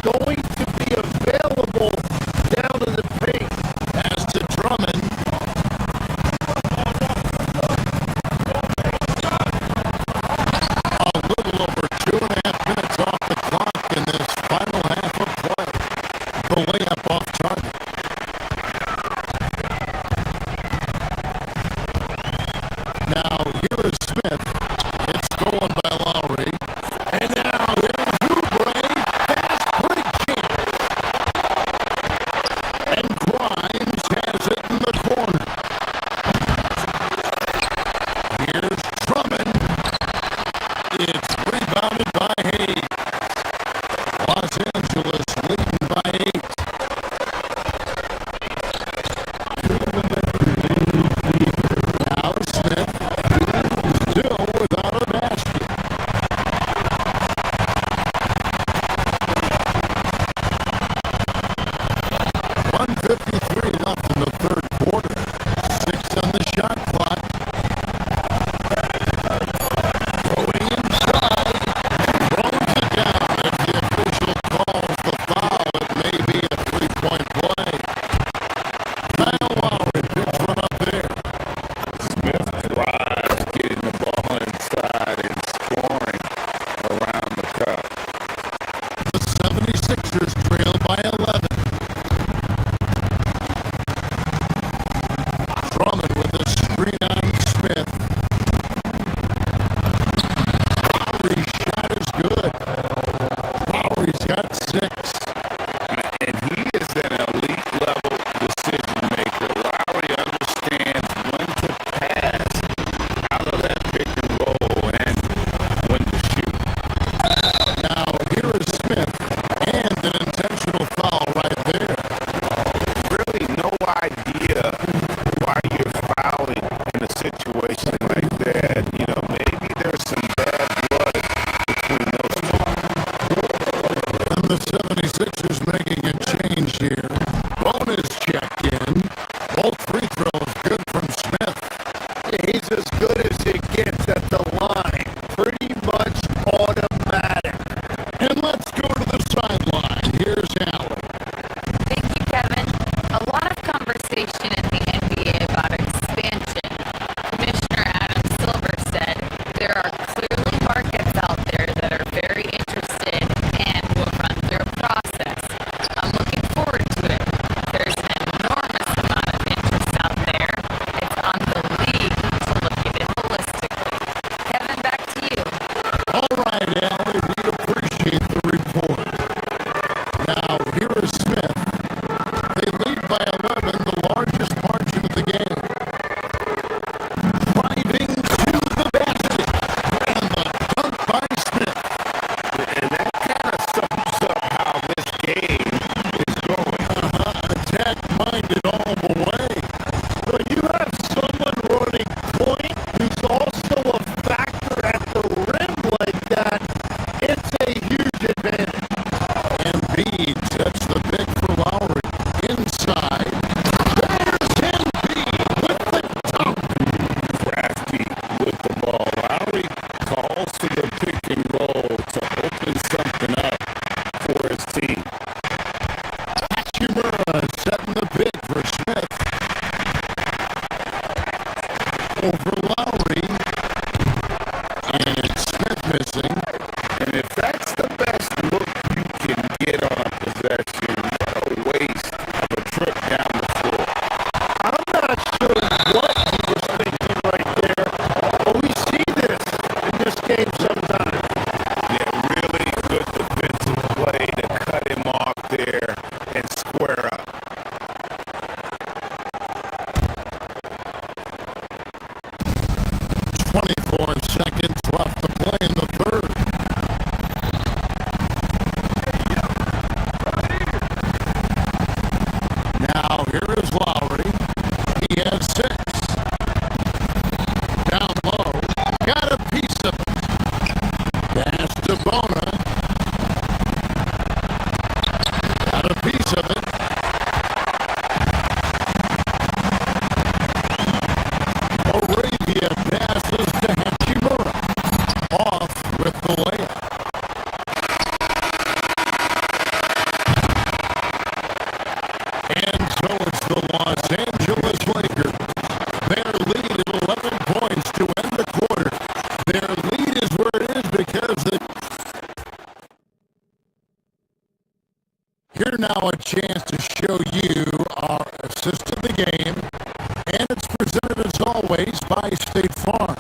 going to be available down in the paint. Pass to Drummond. A little over 2.5 minutes off the clock in this final half of play. The layup off target. Now here is Smith. It's stolen by Lowry. And now here's Oubre. Fast break chance. And Grimes has it in the corner. Here's Drummond. It's rebounded by Hayes. Los Angeles leading by 8. Now Smith, still without a basket. 1:53 left in the third quarter. 6 on the shot clock. Going inside. Throws it down. If the official calls the foul, it may be a three-point play. Kyle Lowry picks one up there. Smith drives, getting the ball inside and scoring around the cup. The 76ers trail by 11. Drummond with a screen on Smith. Lowry's shot is good. Lowry's got 6. And he is an elite level decision maker. Lowry understands when to pass out of that pick and roll and when to shoot. Now here is Smith and an intentional foul right there. Really no idea why you're fouling in a situation like that. You know, maybe there's some bad blood between those two. And the 76ers making a change here. Bonus check in. Both free throws good from Smith. He's as good as it gets at the line. Pretty much automatic. And let's go to the sideline. Here's Allen. Thank you, Kevin. A lot of conversation in the NBA about expansion. Commissioner Adam Silver said there are clearly markets out there that are very interested and will run through a process. I'm looking forward to it. There's an enormous amount of interest out there. It's on the league to look at it holistically. Kevin, back to you. All right, Allie, we appreciate the report. Now, here is Smith. They lead by 11, the largest margin of the game. Driving to the basket. And the dunk by Smith. And that kind of sums up how this game is going. Attack-minded all the way. When you have someone running point who's also a factor at the rim like that, it's a huge advantage. Embiid sets the pick for Lowry. Inside. There's Embiid with the dunk. Crafty with the ball. Lowry calls for the pick and roll to open something up for his team. Hachimura setting the pick for Smith. Over Lowry. And Smith missing. And if that's the best look you can get on a possession, what a waste of a trip down the floor. I'm not sure what he was thinking right there, but we see this in this game sometimes. Yeah, really good defensive play to cut him off there and square up. 24 seconds left to play in the third. Now here is Lowry. He has 6. Down low. Got a piece of it. Pass to Bona. Got a piece of it. Arabia passes to Hachimura. Off with the layup. the Los Angeles Lakers. Their lead at 11 points to end the quarter. Their lead is where it is because Here now a chance to show you our assist of the game, and it's presented as always by State Farm.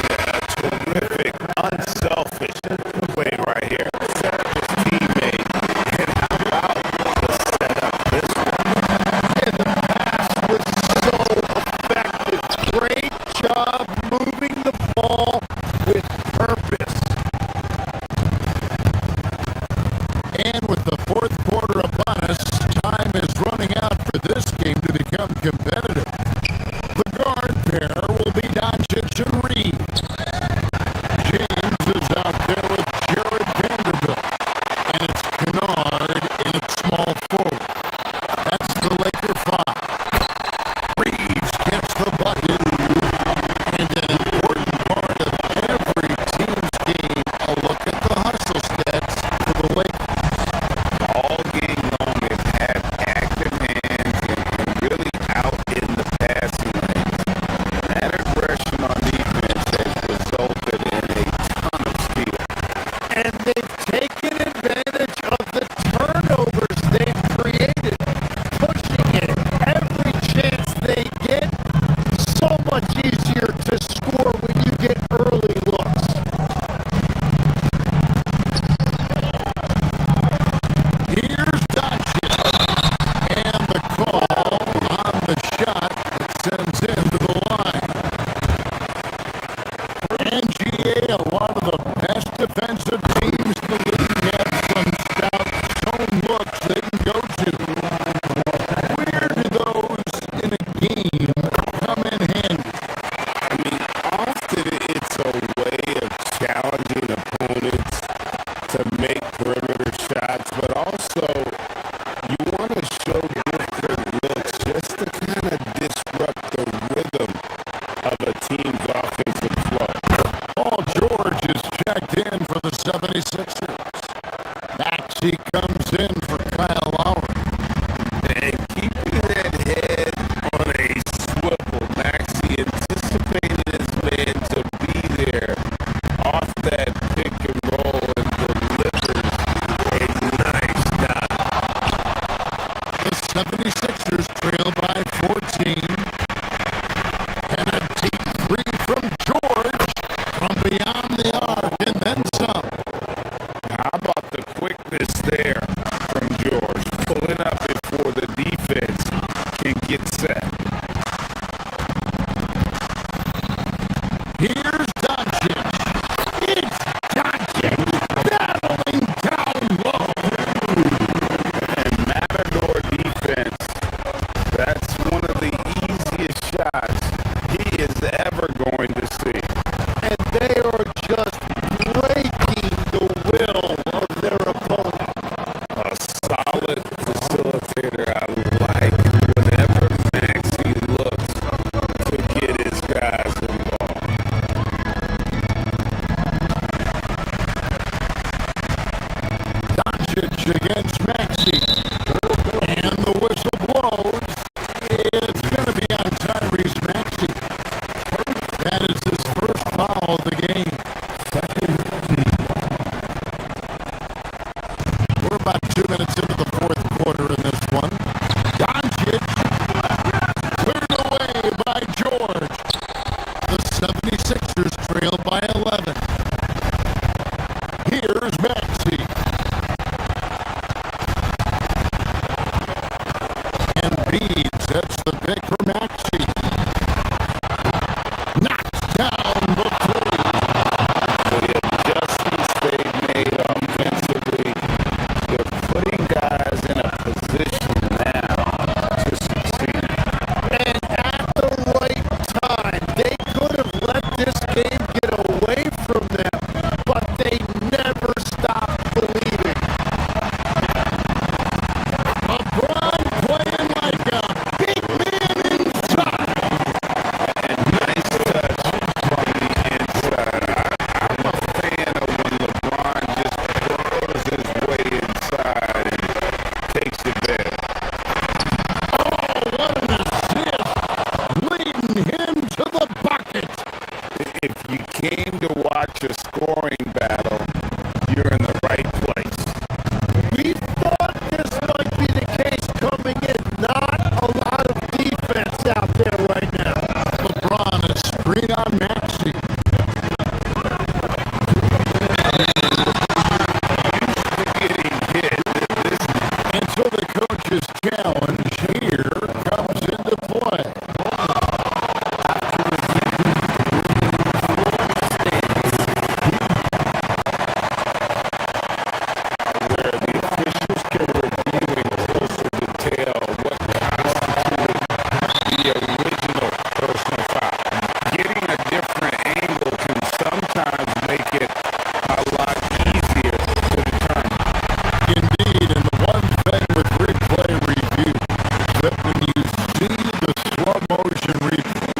Yeah, terrific, unselfish play right here. Set up his teammate, and how about the setup this one? And the pass was so effective. Great job moving the ball with purpose. And with the fourth quarter upon us, time is running out for this game to become competitive. The guard pair will be Doncic and Reed. James is out there with Jared Vanderbilt. And it's Kennard in its small forward. That's the Laker 5. Reeves gets the bucket. And an important part of every team's game, a look at the hustle stats for the Lakers. All game long, they've had active hands and really out in the passing lanes. That aggression on defense has resulted in a ton of steals. And they've taken advantage of the turnovers they've created, pushing it every chance they get. So much easier to score when you get early looks. Here's Doncic. And the call on the shot that sends him to the line. NGA, one of the best defensive teams in the league, have some stout zone looks they can go to. Where do those in a game come in handy? I mean, often it's a way of challenging opponents to make perimeter shots, but also you want to show different looks just to kind of disrupt the rhythm of a team's offensive flow. Paul George is checked in for the 76ers. Maxey comes in for Kyle Lowry. And keeping that head on a swivel, Maxey anticipated his man to be there off that pick and roll and delivers a nice dot. The 76ers trail by 14. And a deep three from George from beyond the arc and then some. How about the quickness there from George, pulling up before the defense can get set. Here's Doncic. It's Doncic battling down low. And Matador defense, that's one of the easiest shots he is ever going to see. And they are just breaking the will of their opponent. A solid facilitator. I like whenever Maxey looks to get his guys involved. Doncic against Maxey. And the whistle blows. It's going to be on Tyrese Maxey. That is his first foul of the game. We're about 2 minutes into the fourth quarter in this one. Doncic cleared away by George. The 76ers trail by 11. Here's Maxey. And Reed sets the pick for Maxey. Knocks down the three. The adjustments they've made offensively, they're putting guys in a position now to succeed. And at the right time, they could have let this game get away from them, but they never stopped believing. LeBron playing like a watch a scoring battle, you're in the right place. We thought this might be the case coming in. Not a lot of defense out there right now. LeBron, a screen on Maxey. And so the coach's challenge here comes into play. Where the officials can review in closer detail what constituted the original personal foul. Getting a different angle can sometimes make it a lot easier to determine. Indeed, and the one thing with replay review that when you see the slow motion replay,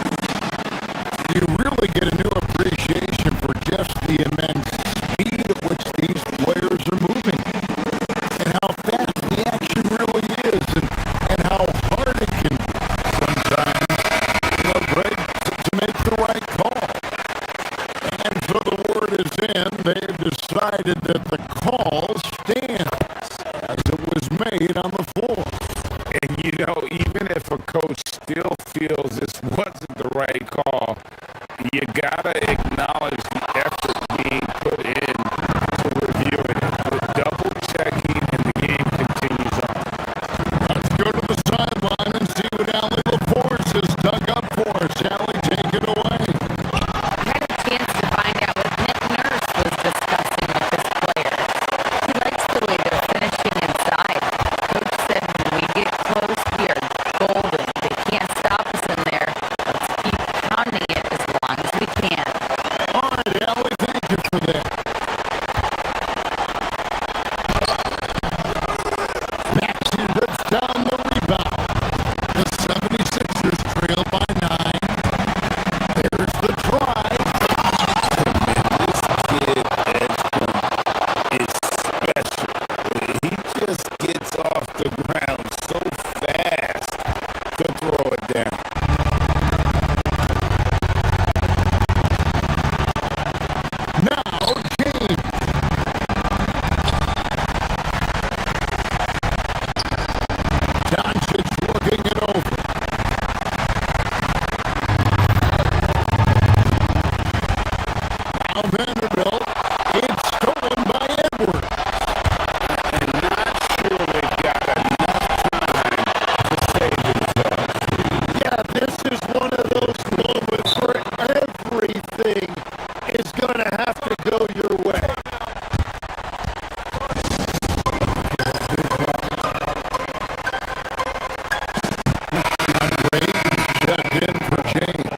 you really get a new appreciation for just the immense speed at which these players are moving and how fast the action really is and how hard it can be sometimes, Greg, to make the right call. And so the word is in. They've decided that the call stands as it was made on the floor. And even if a coach still feels this wasn't the right call, you gotta acknowledge the effort being put in to reviewing it. The double checking and the game continues on. Let's go to the sideline and see what Allie LaForce has dug up for us. Allie, take it away. I had a chance to find out what Nick Nurse was discussing with this player. He likes the way they're finishing inside. Coach said when we get close, we are golden. They can't stop us in there. Let's keep pounding it as long as we can. All right, Allie, thank you for that. Maxey rips down the rebound. The 76ers trail by 9. There's the drive. This kid, Edgecombe, is special. He just gets off the ground so fast to throw it down. Now, James. Doncic looking it over. Now Vanderbilt. It's stolen by Edwards. And not sure they've got enough time to save themselves. Yeah, this is one of those moments where everything is going to have to go your way. Andre checked in for James.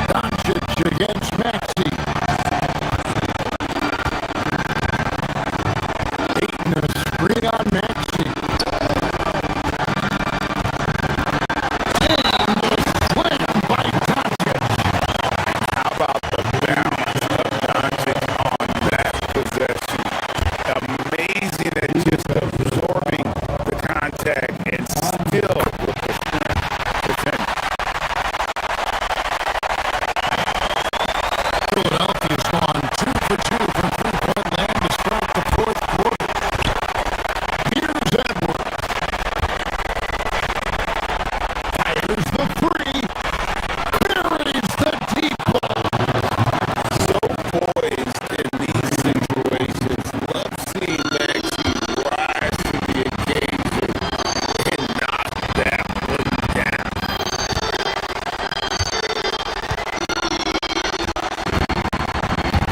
Doncic against Maxey. Ayton, a screen on Maxey. And the slam by Doncic. How about the balance of Doncic on that possession? Amazing at just absorbing the contact and still with the strength to finish. Philadelphia's gone 2 for 2 from three-point land to start the fourth quarter. Here's Edwards. Fires the three. Buries the deep ball. So poised in these situations. Love seeing Maxey rise to the occasion and knock that one down.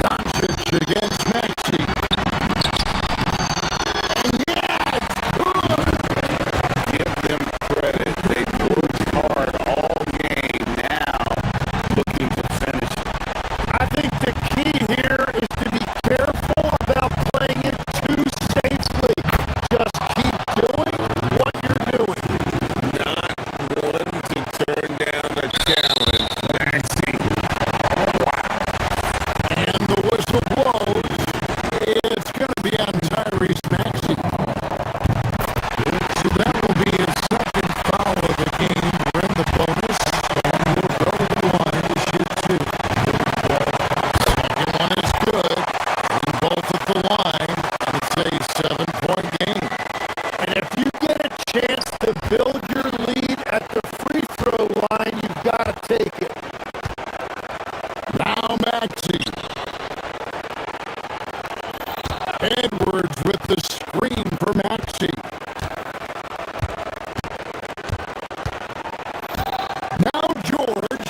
Doncic against Maxey. And yeah, it's good. Give them credit. They've worked hard all game now, looking to finish it. I think the key here is to be careful about playing it too safely. Just keep doing what you're doing. Not one to turn down a challenge. Maxey. And the whistle blows. got to take it. Now Maxey. Edwards with the screen for Maxey. Now George.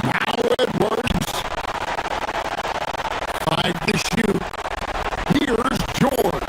Now Edwards. 5 to shoot. Here's George.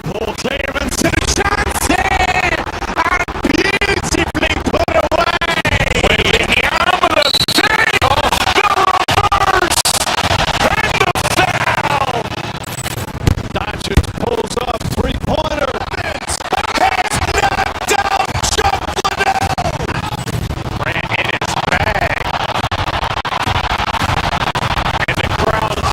Ball clearance to chance here, and beautifully put away. William with a save, the reverse, and the foul. Doncic pulls up, three-pointer. It's knocked out John Liddell. Ran in his bag, and the crowd's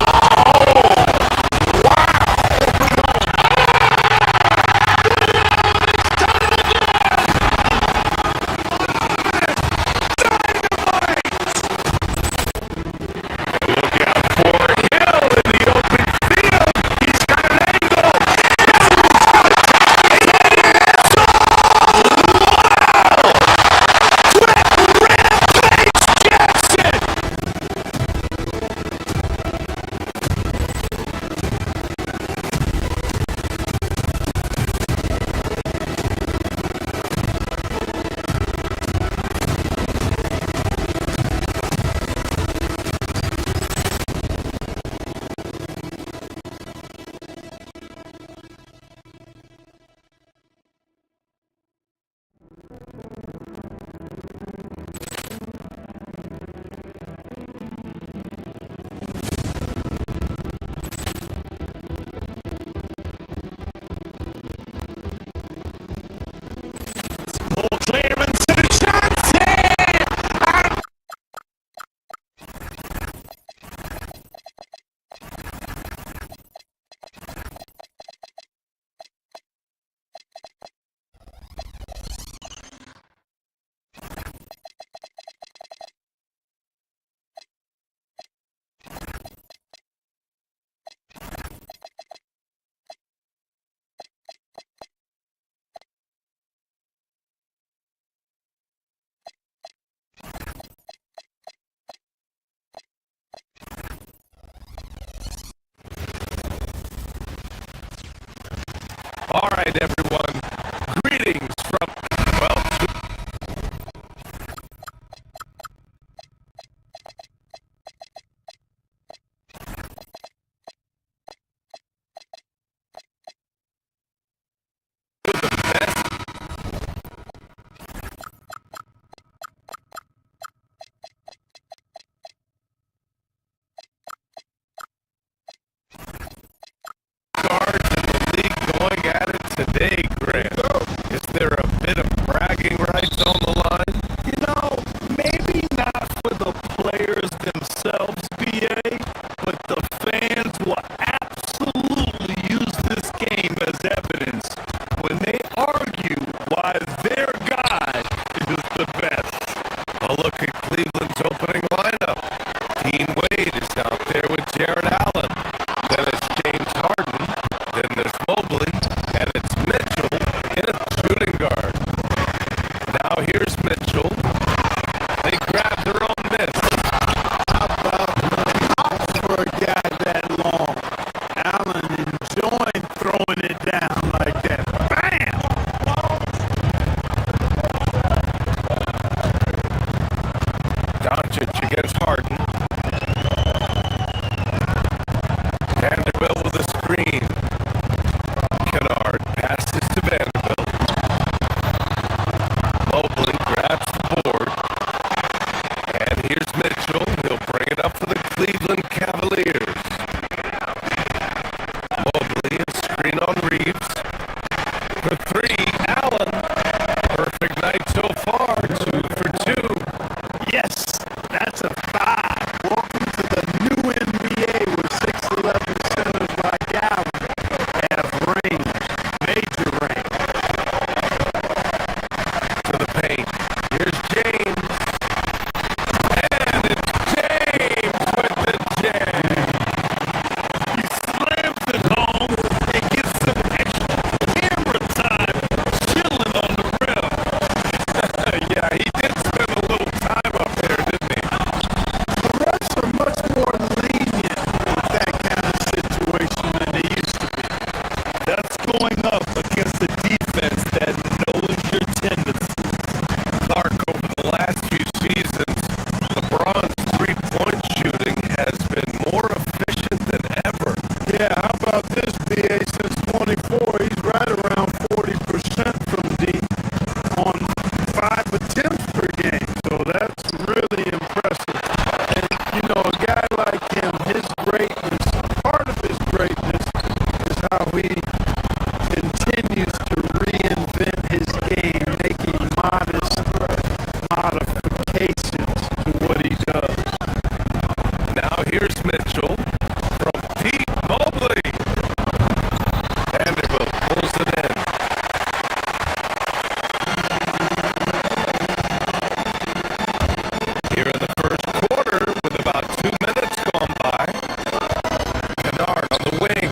clearance to chance here, and All right, everyone. Greetings from, well, guards in the league going at it today, Grant. Is there a bit of bragging rights on the line? You know, maybe not for the players themselves, BA, but the fans will absolutely use this game as evidence when they argue why their guy is the best. A look at Cleveland's opening lineup. Dean Wade is out there with Jared Allen. Then it's James Harden. Then there's Mobley. And it's Mitchell in a shooting guard. Now here's Mitchell. They grab their own miss. How about for a guy that long? Allen enjoying throwing it down like that. Bam! Doncic against Harden. Vanderbilt with a screen. Kennard passes to Vanderbilt. for three. Allen. Perfect night so far. 2 for 2. Yes, that's a 5. Welcome to the new NBA where 6'11" centers like Allen have range, major range. To the paint. Here's James. And it's James with the jam. He slams it home and gets some extra camera time chilling on the rim. Yeah, he did spend a little time up there, didn't he? The refs are much more lenient with that kind of situation than they used to be. That's going up against a defense that knows your tendencies. Clark, over the last few seasons, LeBron's three-point shooting has been more efficient than ever. Yeah, how about this, BA? Since 24, he's right around 40% from deep on 5 attempts per game. So that's really impressive. And, you know, a guy like him, his greatness, part of his greatness is how he continues to reinvent his game, making modest modifications to what he does. Now here's Mitchell from Pete Mobley. Vanderbilt pulls it in. Here in the first quarter, with about 2 minutes gone by, Kennard on the wing.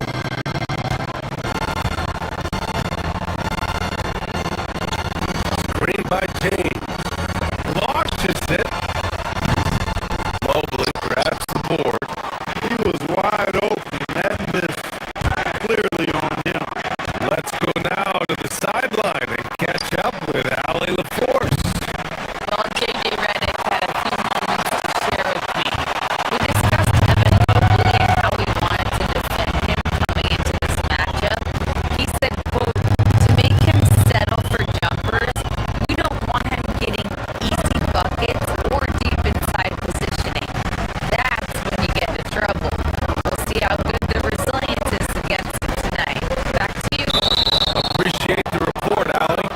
Screen by James. Launches it. Mobley grabs the board. He was wide open. That miss clearly on him. Let's go now to the sideline and catch up with Allie LaForce. Well, JJ Redick had a few moments to share with me. We discussed Evan Mobley and how we wanted to defend him coming into this matchup. He said, quote, to make him settle for jumpers, we don't want him getting easy buckets or deep inside positioning. That's when you get into trouble. We'll see how good the resilience is against him tonight. Back to you. Appreciate the report, Allie.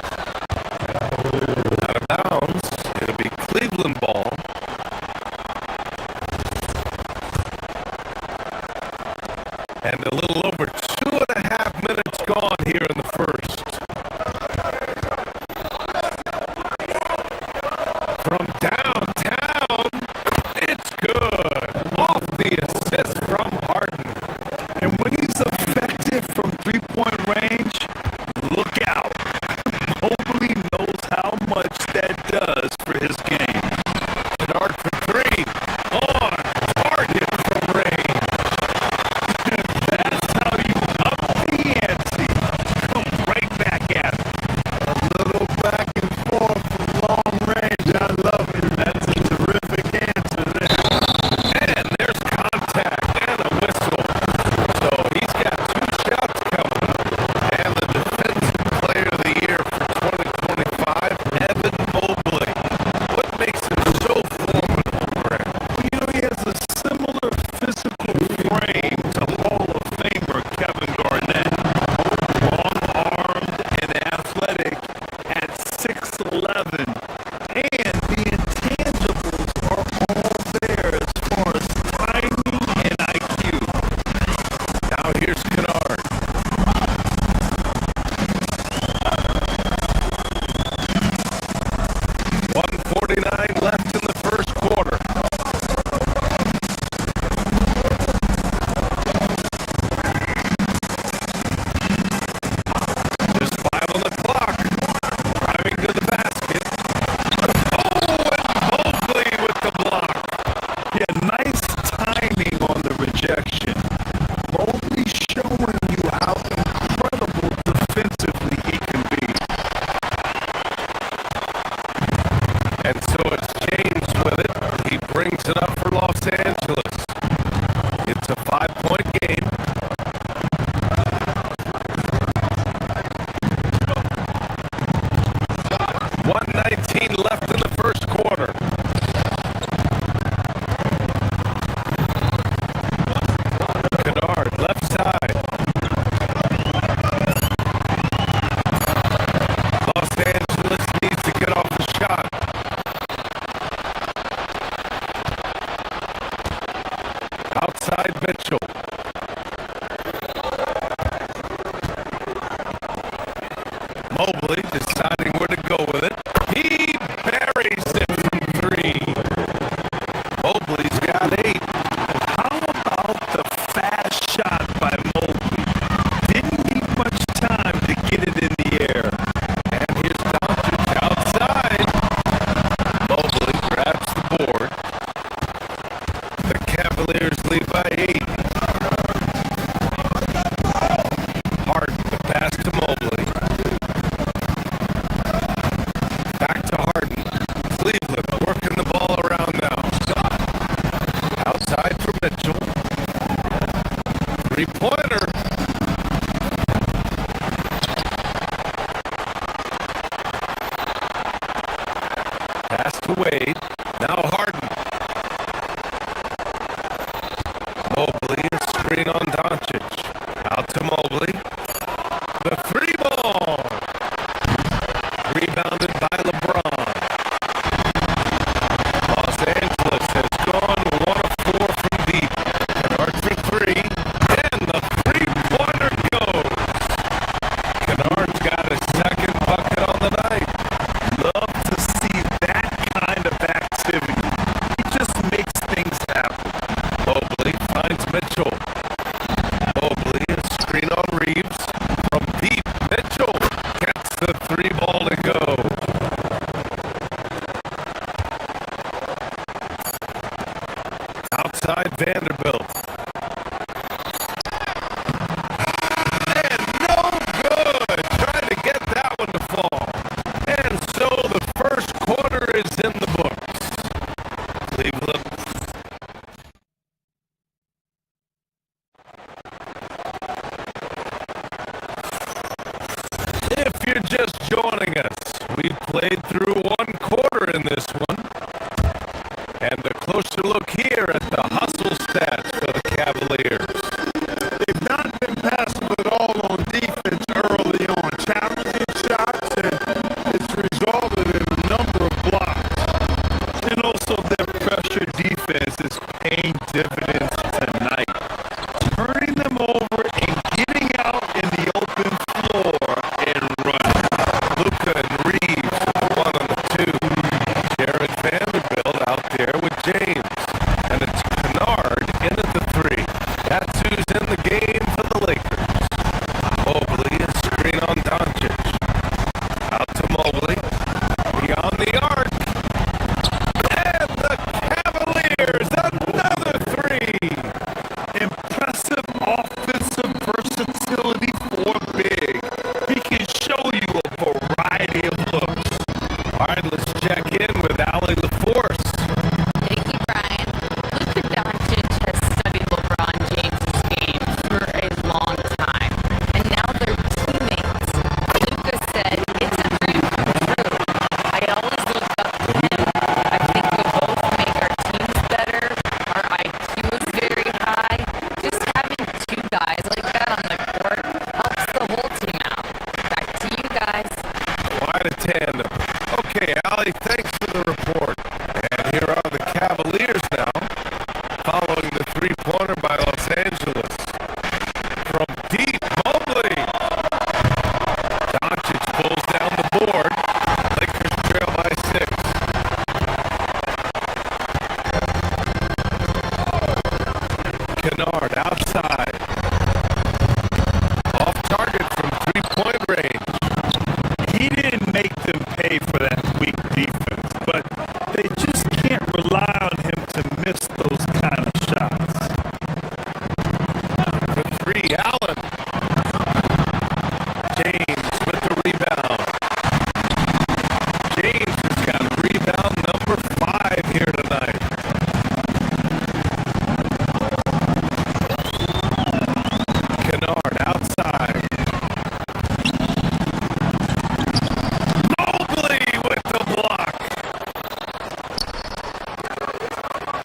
Mobley deciding where to go with it. He buries it from three. Mobley's got 8. How about the fast shot by Mobley? Didn't need much time to get it in the air. And here's Doncic outside. Mobley grabs the board. The Cavaliers lead by 8. Harden, the pass to Mobley. Back to Harden. Cleveland working the ball around now. Outside for Mitchell. Three-pointer. Pass to Wade. Now Harden. Mobley, a screen on Doncic. Out to Mobley. The three ball. Rebounded by LeBron. Los Angeles has gone 1 of 4 from deep. Kennard for 3. And the three-pointer goes. Kennard's got his second bucket on the night. Love to see that kind of activity. He just makes things happen. Mobley finds Mitchell. Mobley, a screen on Reeves. From deep, Mitchell gets the three ball to go. Outside Vanderbilt. And no good. Trying to get that one to fall. And so the first quarter is in the books. Cleveland. If you're just joining us, we played through 1 quarter in this one. And a closer look here at the hustle stats for the Cavaliers. They've not been passive at all on defense early on. Challenging shots, and it's resulted in a number of blocks. And also their pressure defense is paying dividends tonight. Turning them over and getting out in the open floor and running. Luka and Reeves with 1 on the 2. Jared Vanderbilt out there with James. And it's Kennard in at the 3. That's who's in the game for the Lakers. Mobley, a screen on Doncic. Out to Mobley. Beyond the arc. And the Cavaliers, another 3. Impressive offensive versatility for big. He can show you a variety of looks. All right, let's check in with Allie LaForce. Thank you, Brian. Luka Doncic has studied LeBron James's game for a long time, and now they're teammates. Luka said, "It's a dream come true. I always looked up to him. I think we both make our teams better. Our IQ is very high. Just having 2 guys like that on the court helps the whole team out." Back to you guys. Quite a tandem. Okay, Allie, thanks for the report. And here are the Cavaliers now, following the three-pointer by Los Angeles. From deep, Mobley. Doncic pulls down the board. Lakers trail by 6. Kennard outside. Off target from three-point range. He didn't make them pay for that weak defense, but they just can't rely on him to miss those kind of shots. For 3, Allen. James with the rebound. James has got rebound number 5 here tonight. Kennard outside. Mobley with the block.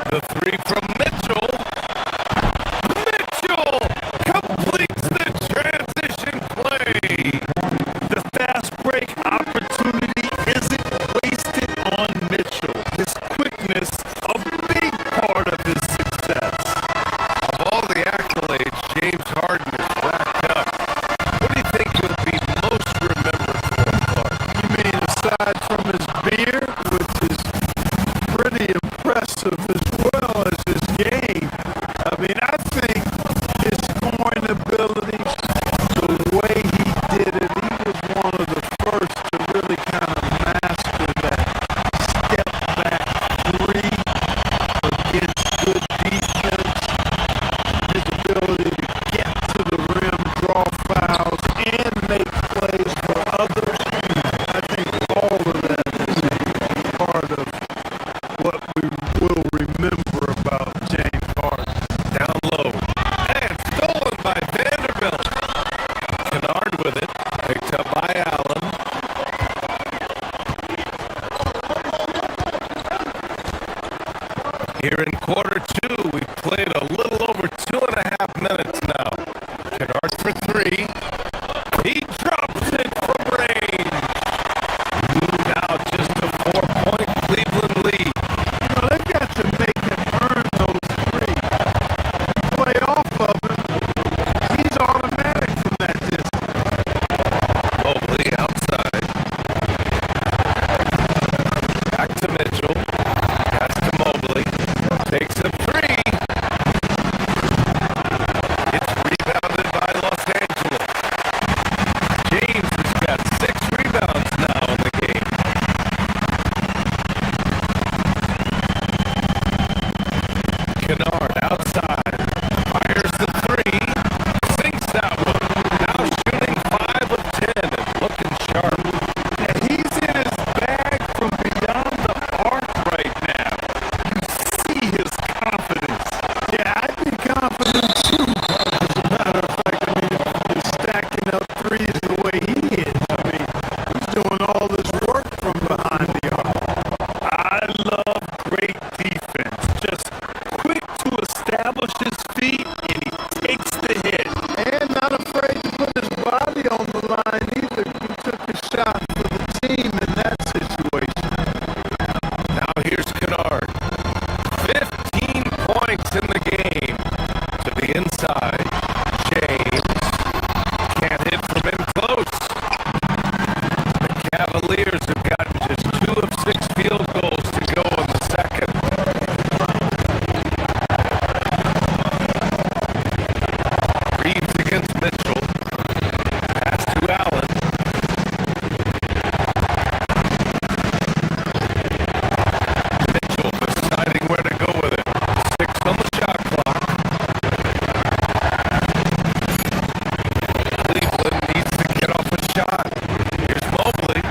The 3 from Mitchell. Mitchell completes the transition play. The fast break opportunity isn't wasted on Mitchell. His quickness, a big part of his success. Of all the accolades James Harden has racked up, what do you think he'll be most remembered for, aside from his beard, which is pretty impressive as well as his game. I mean, I think his scoring ability, the way he did it, he was one of the first to really kind of master that step back three against good defense. His ability to get to the rim, draw fouls, and make plays for others. I think all of that is part of what we will remember about James Harden. Down low. And stolen by Vanderbilt. Kennard with it. Picked up by Allen. Here in quarter two, we've played a little over 2.5 minutes now. Kennard for three. He drops it from range. Now just a 4-point Cleveland lead. You know, they've got to make him earn those threes. Play off of him. He's automatic from that distance. Mobley outside. Back to Mitchell. Pass to Mobley. Takes a three. It's rebounded by Los Angeles. James has got 6 rebounds now in the game. Kennard outside. Fires the three. Sinks that one. Now shooting 5 of 10 and looking sharp. Yeah, he's in his bag from beyond the arc right now. You see his confidence. Yeah, I'd be confident too. As a matter of fact, I mean, if he's stacking up threes the way he is. I mean, he's doing all this work from behind the arc. I love great defense. Just quick to establish his feet, and he takes the hit. And not afraid to put his body on the line either. He took a shot for the team in that situation. Now here's Kennard. 15 points in the game. To the inside. James can't hit from in close. The Cavaliers have gotten just 2 of 6 field goals to go in the second. Reeves against Mitchell. Pass to Allen. Mitchell deciding where to go with it. 6 on the shot clock. Cleveland needs to get off a shot. Here's Mobley.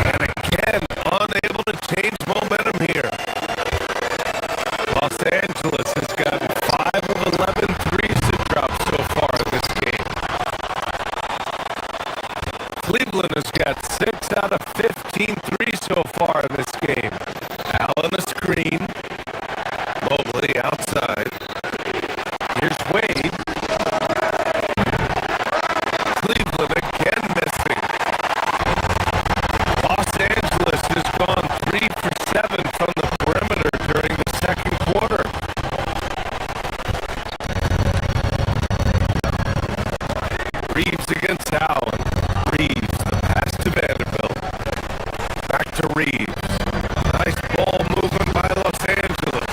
And again, unable to change momentum here. Los Angeles has gotten 5 of 11 threes to drop so far in this game. Cleveland has got 6 out of 15 threes so far in this game. Allen a screen. Mobley outside. Here's Wade. Cleveland again missing. Los Angeles has gone 3 for 7 from the perimeter during the second quarter. Reeves against Allen. Reeves, the pass to Vanderbilt. Back to Reeves. Nice ball movement by Los Angeles.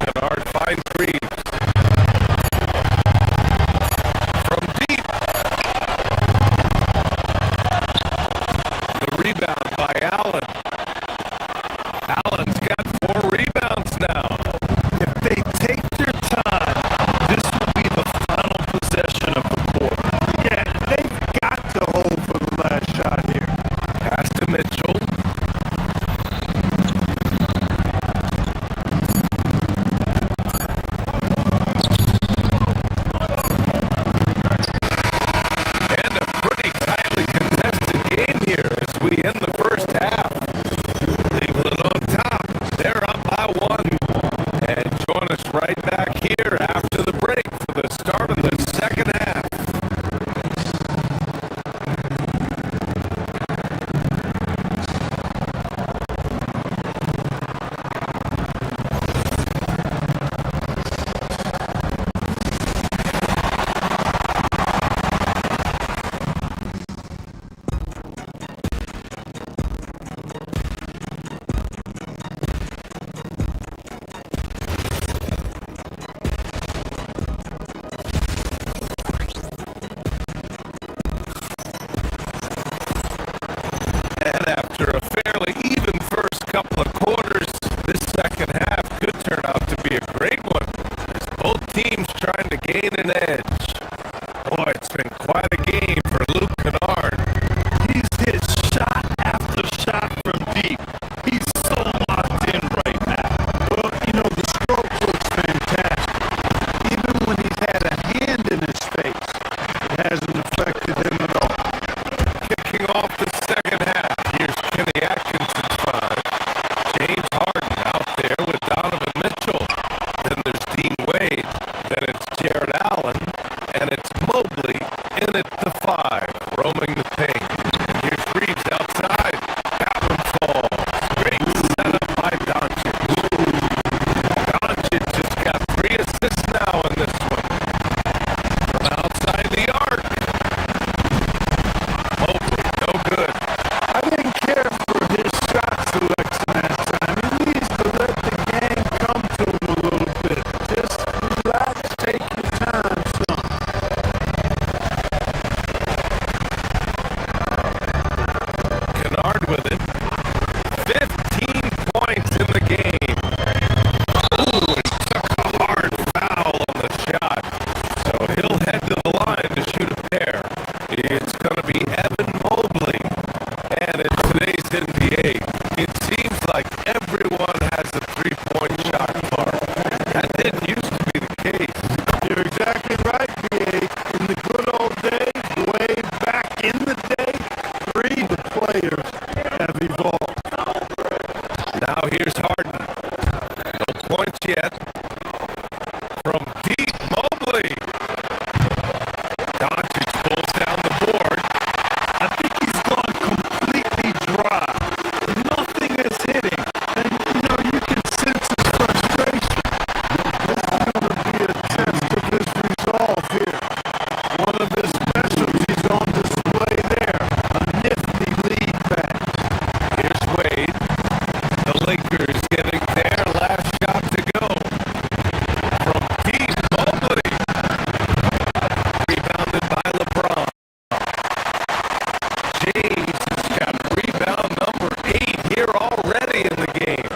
Kennard finds Reeves. From deep. The rebound by Allen. Allen's got 4 rebounds now. If they take their time, this will be the trying to gain an edge. Boy, it's been quite a game for Luke Kennard. He's hit shot after shot from deep. He's so locked in right now. Well, the stroke looks fantastic. Even when he's had a hand in his face, it hasn't affected him at all. Kicking off the second half. Here's Kenny Atkinson's five. James Harden out there with Donovan Mitchell. Then there's Dean Wade. Then it's Jared Allen. And it's Mobley in at the five, roaming the paint. Here's Reeves outside. That one falls. Great setup by Doncic. Doncic just got 3 assists now in this one. From outside the arc. Mobley, no good. I didn't care for his shot selection that time. He needs to let the game come to him a little bit. Just relax, take your time, son. Kennard with it. 15 points in the game. Ooh, and took a hard foul on the shot. So he'll head to the line to shoot a pair. It's going to be Evan Mobley. And in today's NBA, it seems like everyone has a three-point shot card. That didn't used to be the case. You're exactly right, B.A. In the good old days, way back in the day, the players have evolved. Now here's Harden. No points yet. From deep, Mobley. Doncic pulls down the board. I think he's gone completely dry. Nothing is hitting. And, you can sense his frustration. This is going to be a test of his resolve here. One of his specialties on display there. A nifty lead back. Here's Wade. The Lakers getting their last shot to go. From deep, Mobley. Rebounded by LeBron. James has got rebound number 8 here already in the game.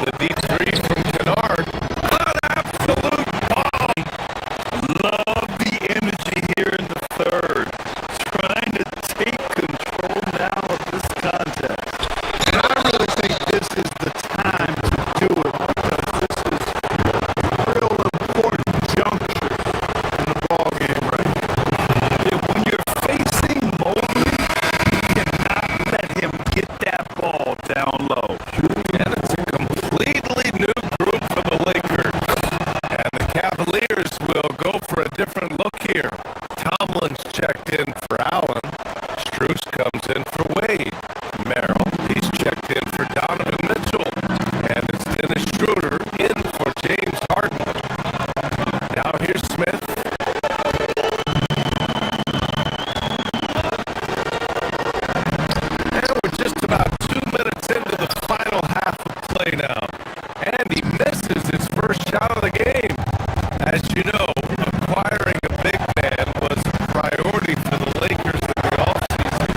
The deep three from Kennard. An absolute bomb. Love the energy here in the third. Trying to take control now of this contest. And I really think this is the time to do it because this is a real important juncture in the ballgame right here. When you're facing Mobley, you cannot let him get that ball down low. And it's a completely new group for the Lakers. And the Cavaliers will go for a different look here. Tomlin's checked in for Allen. Strus comes in for Wade. Merrill, he's checked in for Donovan Mitchell. And it's Dennis Schroeder in for James Harden. Now here's Smith. And we're just about 2 minutes into the final half of play now. And he misses his first shot of the game. As you know, acquiring a big man was a priority for the Lakers in the offseason.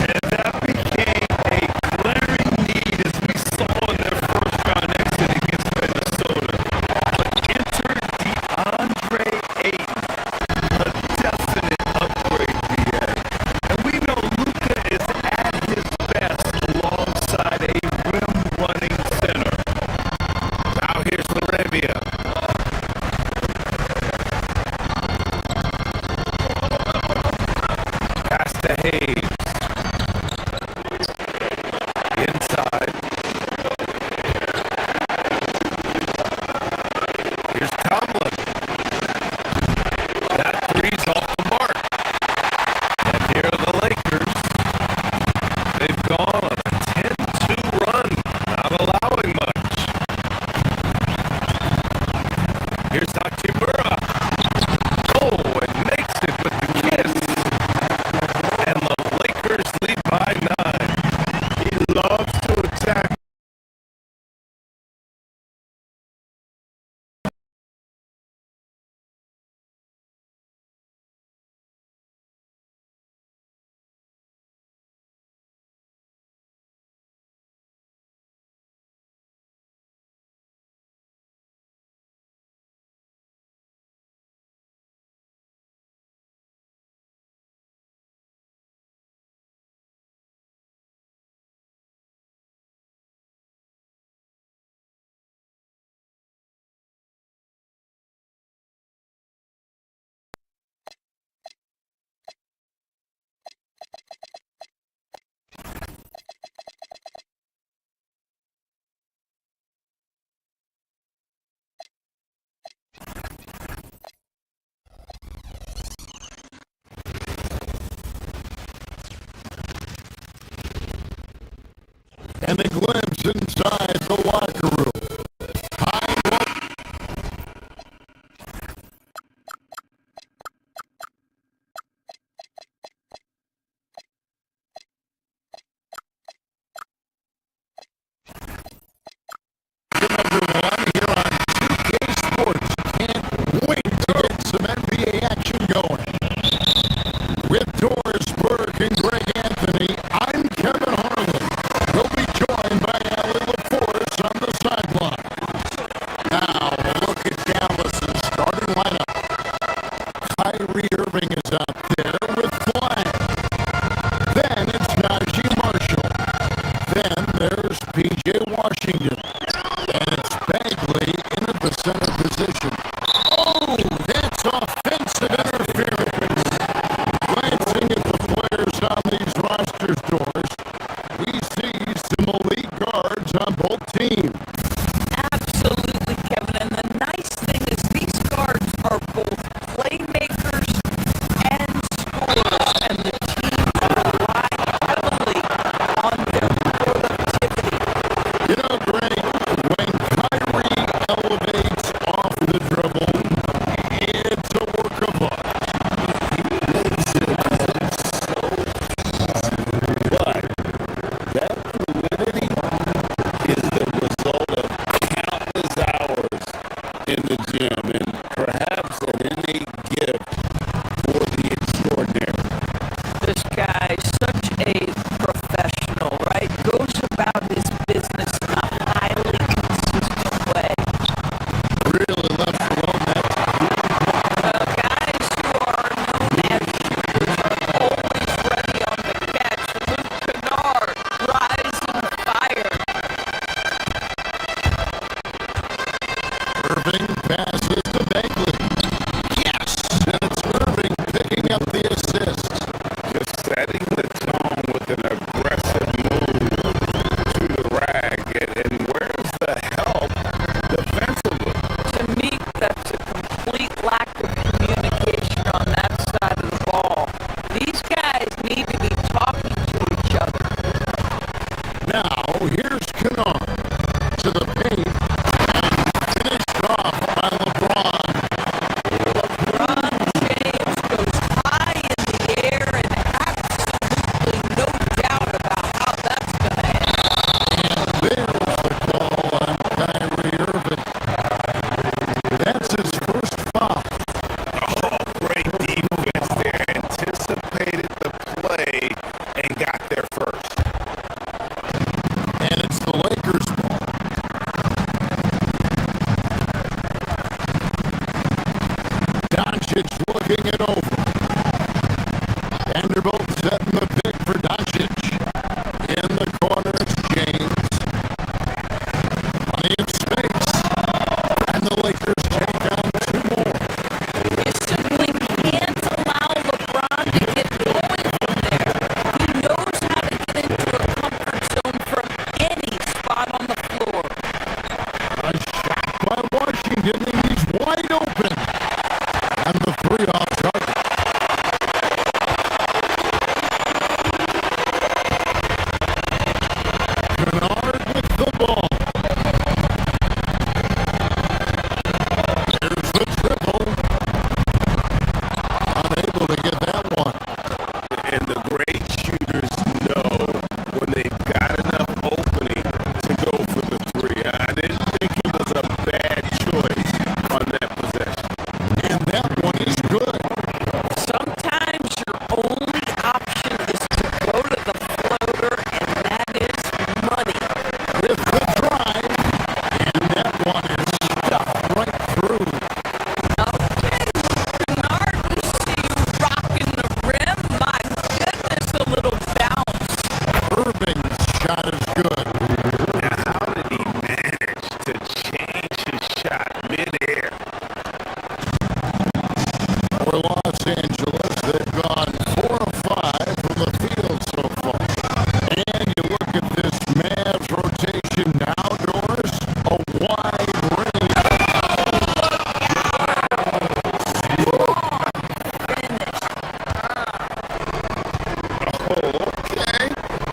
And that became a glaring need as we saw in their first round exit against Minnesota. But enter DeAndre Ayton, a definite upgrade, BA. And we know Luka is at his best alongside a rim-running center. Now here's Laravia. Pass to Hayes. Inside. Here's Tomlin. That three's off the mark. And here are the Lakers. They've gone on a 10-2 run, not allowing much. Here's Hachimura. Oh, and makes it with the kiss. And the And a glimpse inside the locker room.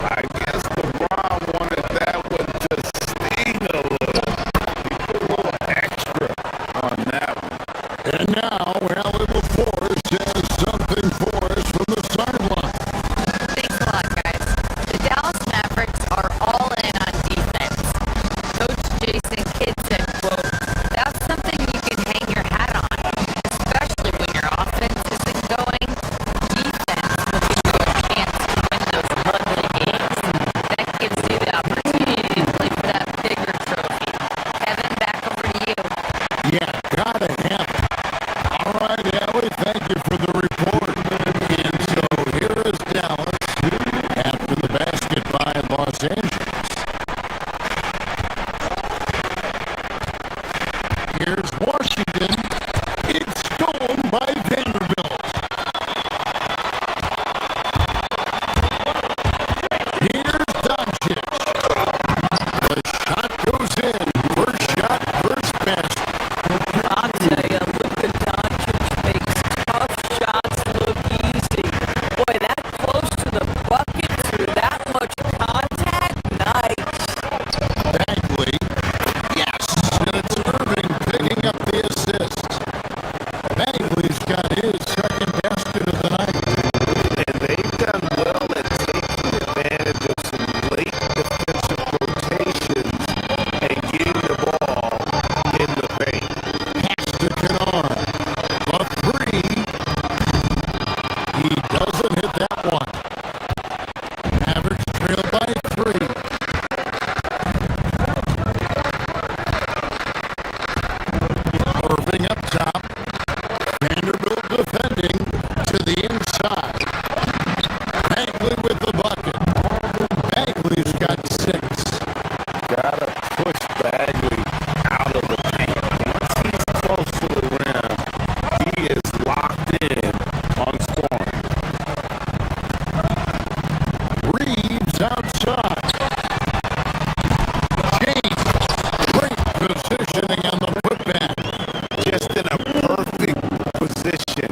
I guess LeBron wanted that. Joey, thank you for the report. And so here is Dallas after the basket by Los Angeles. Here's Washington. It's stolen by Vanderbilt. Here's Doncic. The shot goes in. First shot, first best. I'll tell you, Luka Doncic makes tough shots look easy. Boy, that close to the bucket through that much contact, nice. Bagley, yes, and it's Irving picking up the assist. Bagley's got his second basket of the night. And they've done well at taking advantage of some late defensive rotations and getting the ball in the paint. Pass to Kennard. A three. He doesn't hit that one. Mavericks trail by three. Irving up top. Vanderbilt defending to the inside. Bagley with the bucket. Bagley's got 6. Gotta push Bagley out of the paint. Once he's close to the rim, he is locked in on scoring. Reeves outside. James, great positioning on the putback. Just in a perfect position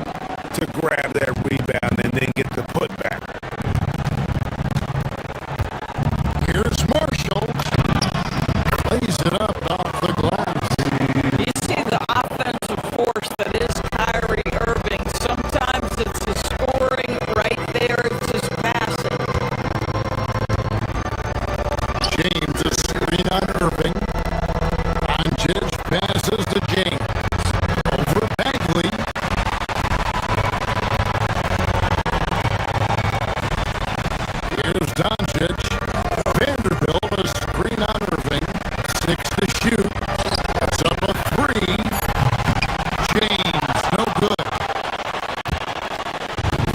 to grab that rebound and then get the putback. Here's Marshall. Plays it up off the glass. You see the offensive force that is Kyrie Irving. Sometimes it's his scoring, right there it's his passing. James a screen on Irving. Doncic passes to James. Over Bagley. Here's Doncic. Vanderbilt a screen on Irving. 6 to shoot. That's up a 3. James, no good.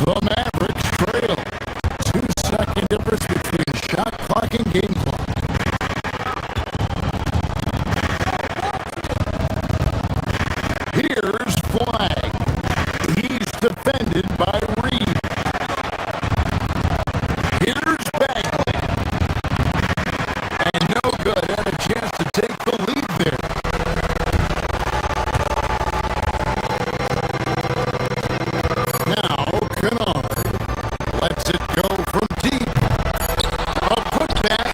The Mavericks trail. 2-second difference between shot clock and game clock. Here's Flag. He's defended by Reed. Here's Bagley. And no good. Had a chance to take the lead there. Now Kennard lets it go from deep. A putback.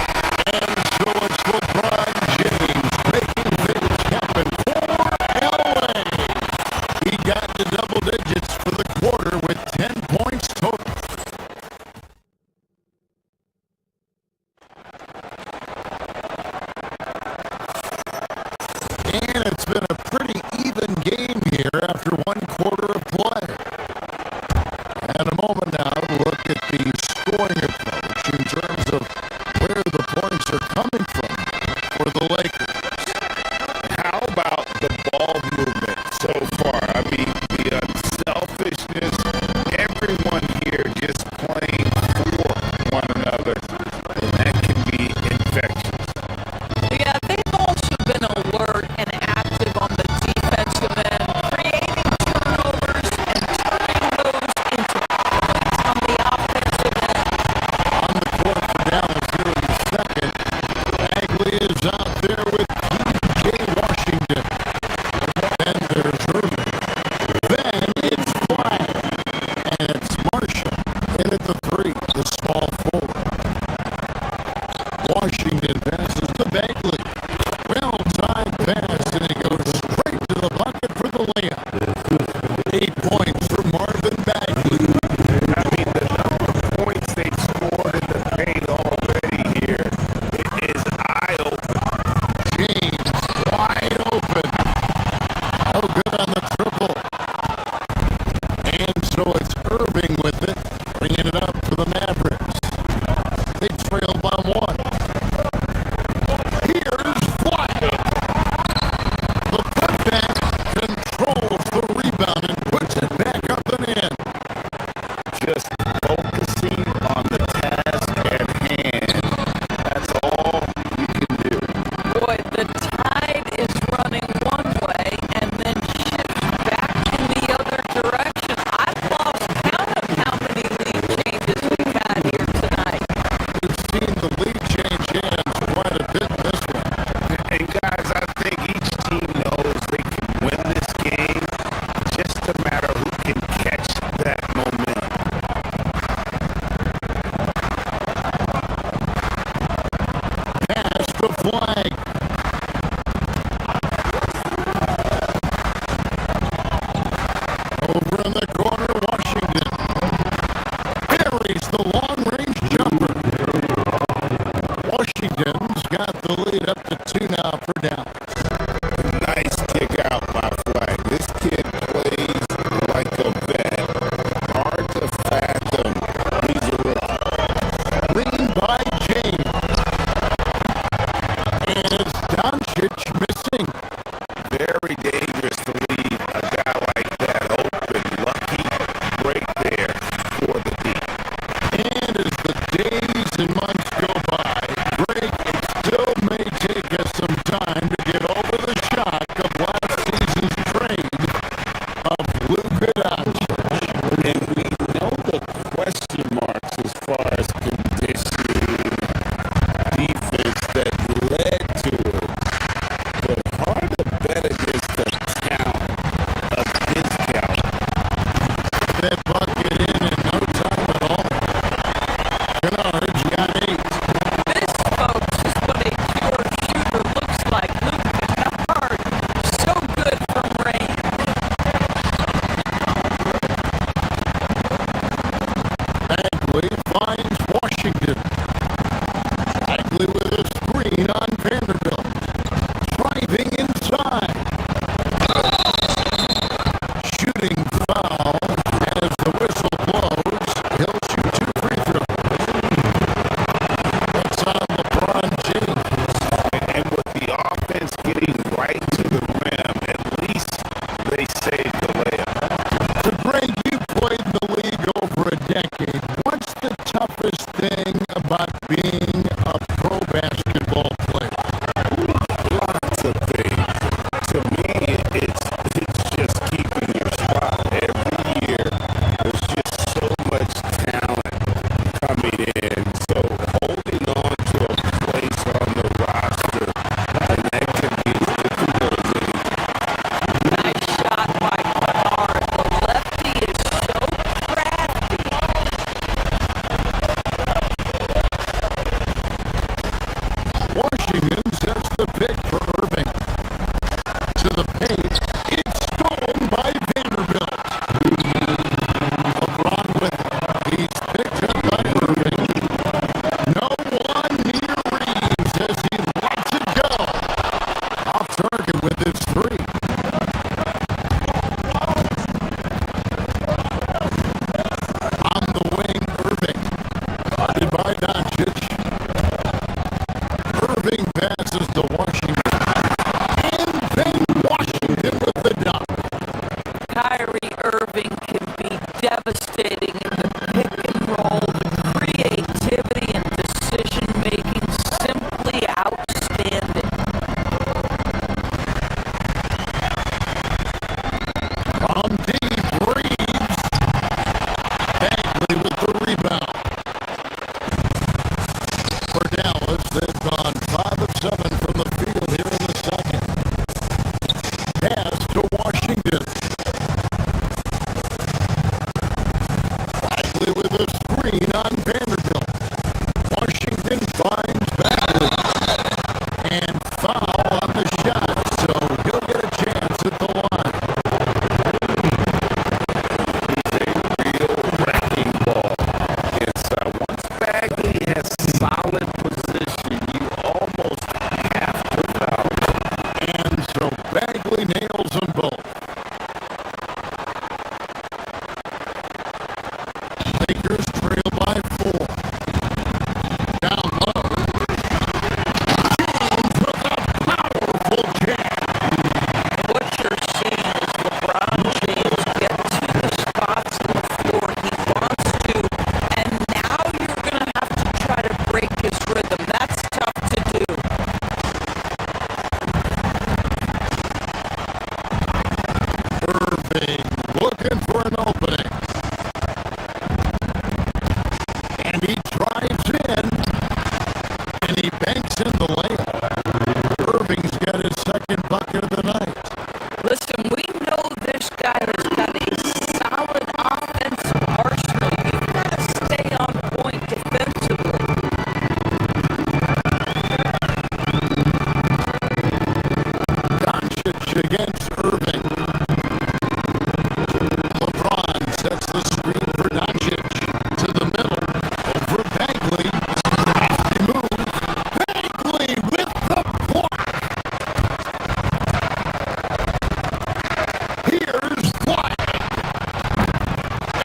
And so it's LeBron James making things happen for LA. He got to double digits for the quarter with 10 points total. And it's been a pretty even game here after one quarter of play. And a moment now to look at the scoring approach in terms of where the points are coming from for the Lakers. How about the ball movement so far? I mean, the unselfishness, everyone here just playing for one another, and that can be infectious. Yeah, they've also been alert and active on the defensive end, creating turnovers and turning those into points on the offensive end. On the court for Dallas here in the second. Bagley is out there with P.J. Washington. Then there's Irving. Then it's Flag. And it's Marshall in at the 3, the small forward. Washington passes to Bagley. Well-timed pass, and it goes straight to the bucket for the layup. 8 points for Marvin Bagley. I mean, the number of points they've scored in the paint already here is eye-opening. James wide open. No good on the triple. And so it's Irving with it, bringing it up for the Mavericks. They trail by 1. Here's Flag. The putback controls the rebound and puts it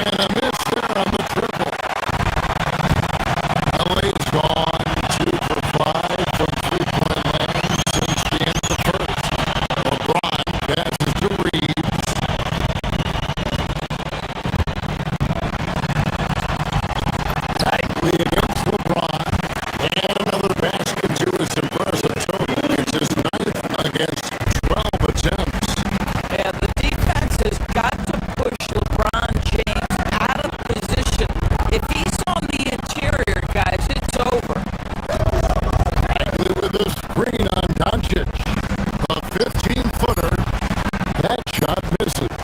And a miss there on the triple. LA's gone 2 for 5 from three-point land since the end of the first. LeBron passes to Reeves. Tightly against LeBron. And another basket to his impressive total. It's his 9th against 12 attempts. Yeah, the defense has got to push LeBron James out of position. If he's on the interior, guys, it's over. Tightly with a screen on Doncic. A 15-footer. That shot misses.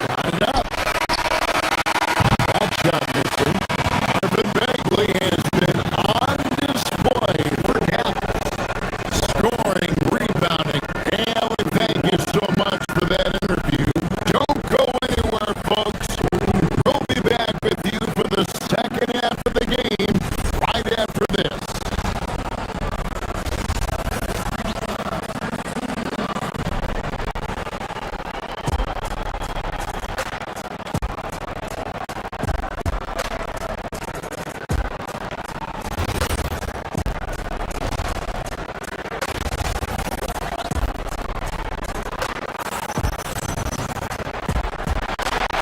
Got it up. That shot missing. Marvin Bagley has been on display for Dallas. Scoring, rebounding. And we thank you so much for that interview. Don't go anywhere, folks. We'll be back with you for the second half of the game right after this.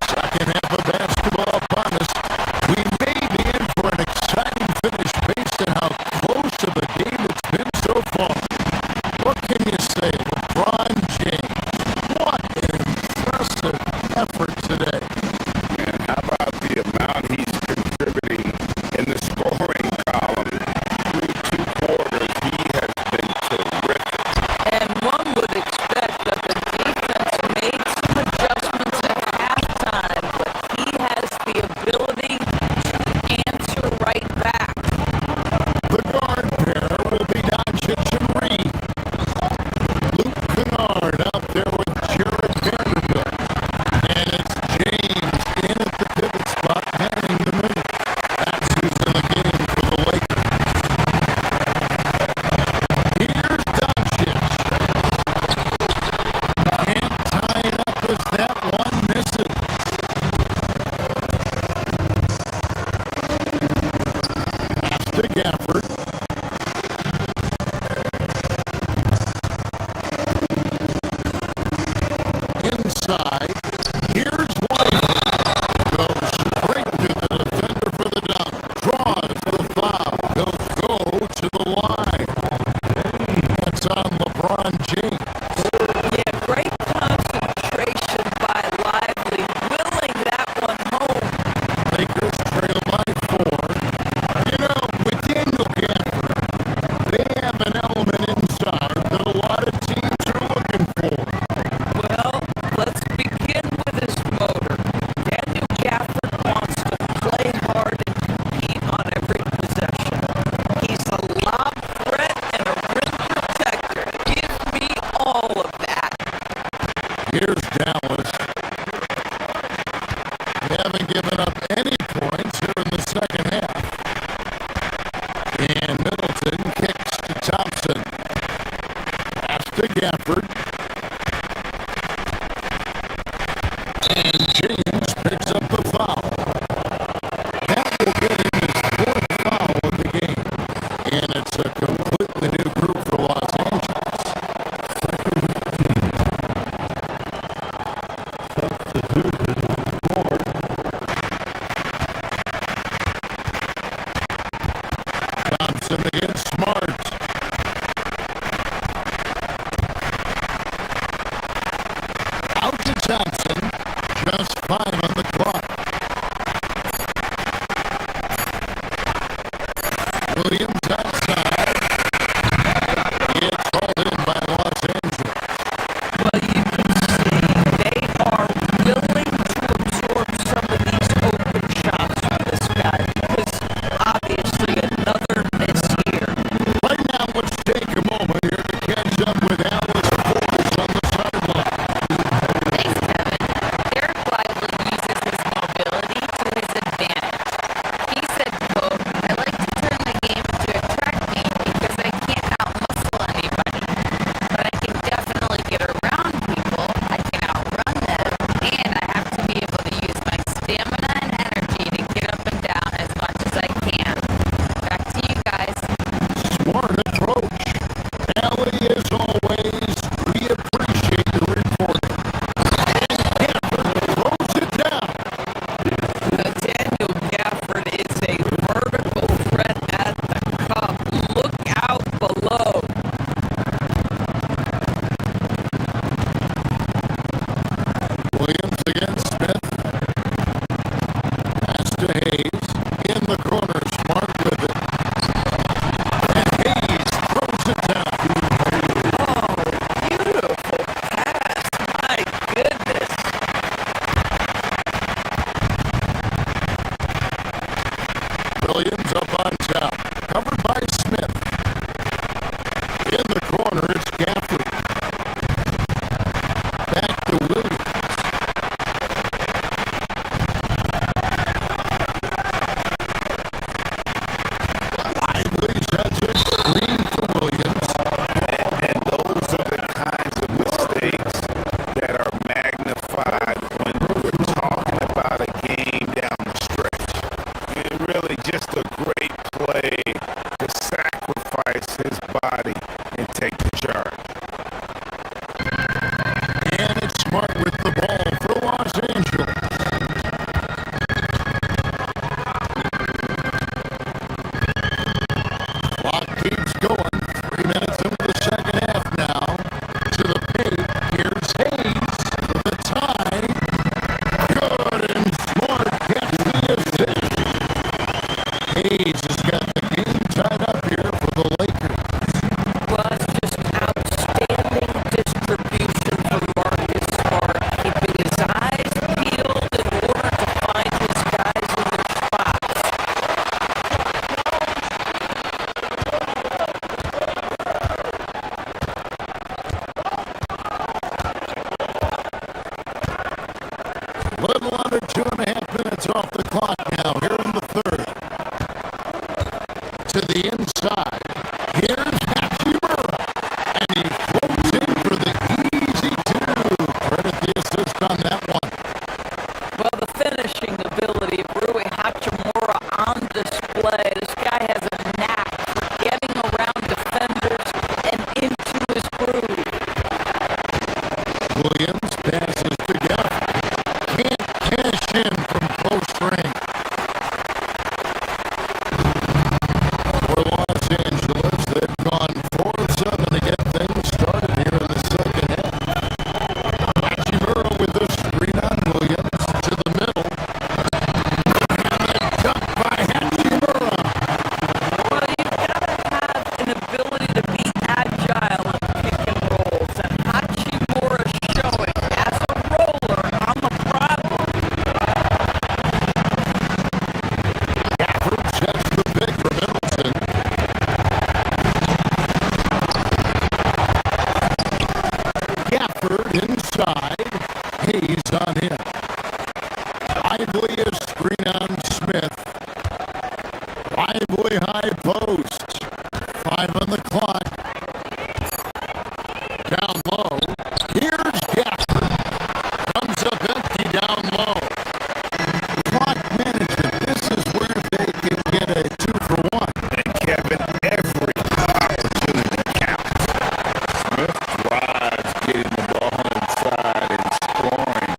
Second half of basketball upon us. We may be in for an exciting finish based on how close of a game it's been so far. What can you say? LeBron James. What an impressive effort today. And how about the amount he's contributing in the scoring column? Through 2 quarters, he has been terrific. And one would expect that the defense made some adjustments at halftime, but he has the ability to answer right back. The guard pair will be Doncic and Reeves. Luke Kennard out there with Jared Vanderbilt. And it's James in at the pivot spot, manning the middle. That's who's in the game for the Lakers. Here's Doncic. Can't tie it up as that one misses. Pass to Gafford. Inside. Here's White. Goes straight to the defender for the dunk. Draws for the foul. He'll go to the line. That's on LeBron James. Yeah, great concentration by Lively, willing that one home. Lakers trail by 4. You know, with Daniel Gafford, they have an element inside that a lot of teams are looking for. Well, let's begin with his motor. Daniel Gafford wants to play hard and compete on every possession. He's a lob threat and a rim protector. Give me all of that. Here's Dallas. They haven't given up any points here in the second half. And Middleton kicks to Thompson. Pass to Gafford. And James picks up the foul. That will get him his 4th foul of the game. And it's a completely new group for Los Angeles. Thompson against Smart. Out to Thompson. Just off the clock now here in the third. To the inside. Here's Hachimura. And he floats in for the easy two. Credit the assist on that one. Well, the finishing ability of Rui Hachimura on display. This guy has a knack for getting around defenders and into his groove. Williams passes to Guff. Can't cash in from close range. For Los Angeles, they've gone 4-7 to get things started here in the second half. Hachimura with the screen on Williams to the middle. And a dunk by Hachimura. Well, you've got to have an ability to be agile in pick and rolls, and Hachimura showing as a roller on the problem. Gafford sets the pick for Middleton. Gafford inside. Hayes on him. Lively a screen on Smith. Lively high post. 5 on the clock. Down low. Here's Gafford. Comes up empty down low. Clock management. This is where they can get a 2-for-1. And Kevin, every opportunity counts. Smith drives, getting the ball inside and scoring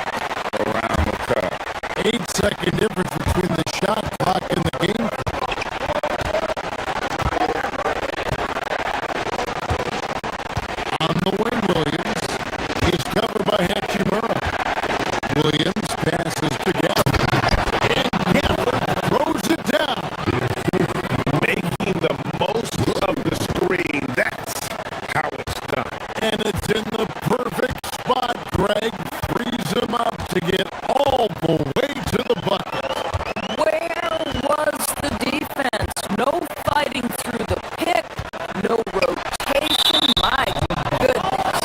around the cup. 8-second difference between the shot clock and the game clock. On the wing, Williams. He's covered by Hachimura. Williams passes to Gafford. And Gafford throws it down. Making the most of the screen. That's how it's done. And it's in the perfect spot. Greg frees him up to get all the way to the bucket. Where was the defense? No fighting through the pick, no rotation. My goodness.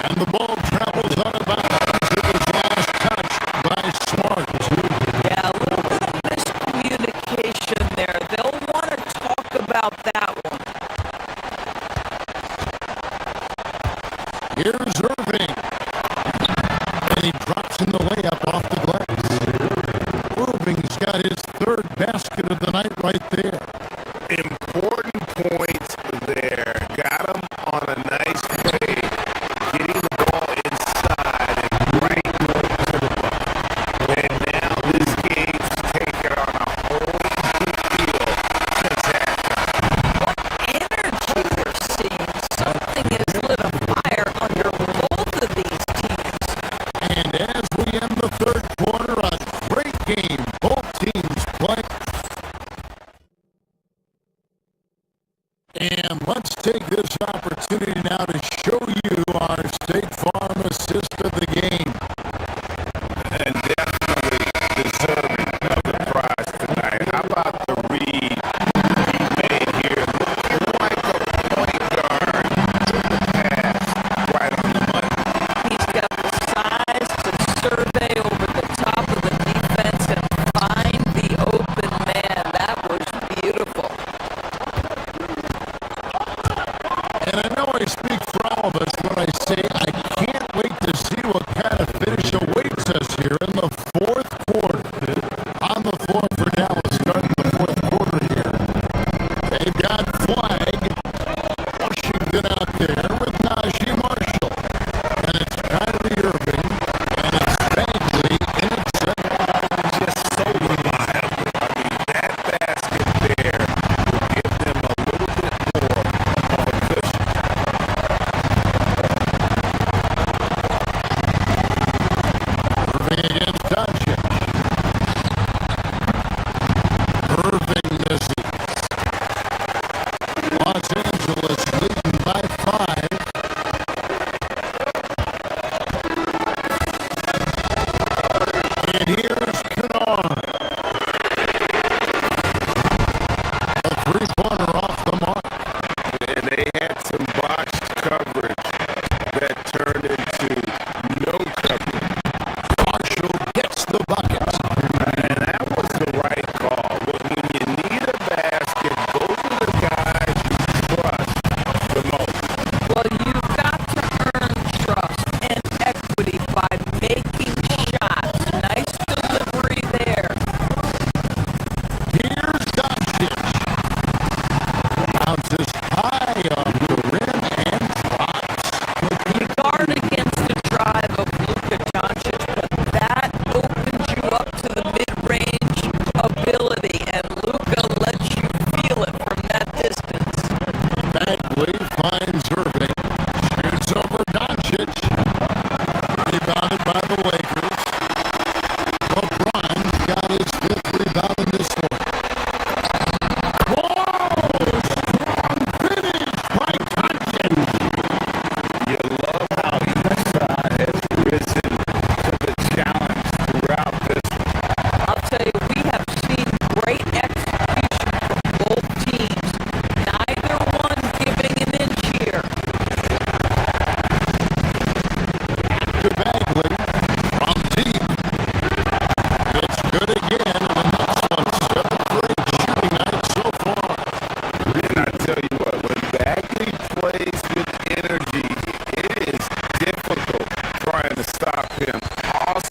And the ball travels out of bounds. It was last touched by Smart. Yeah, a little bit of miscommunication there. They'll want to talk about that one. Here's Irving. And he drops in the layup off the glass. Irving's got his third basket of the night right there. Important points there. Got him on a nice play. Getting the ball inside and right to the bucket. And now this game's taken on a whole new feel since halftime. What energy we're seeing. Something has lit a fire under both of these teams. And as we end the third quarter, a great game. Both teams play.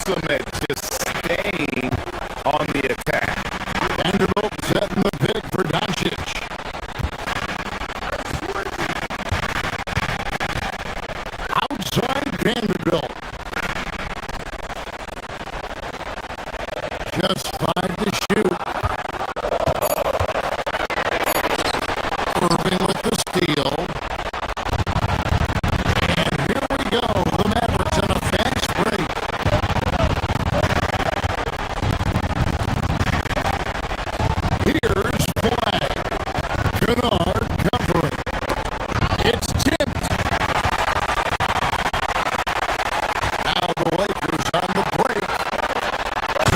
awesome at just staying on the attack. Vanderbilt setting the pick for Doncic. Outside Vanderbilt. Just 5 to shoot. Irving with the steal. And here we go. The Mavericks on a fast break. Here's play. Kennard covering. It's tipped. Now the Lakers on the break.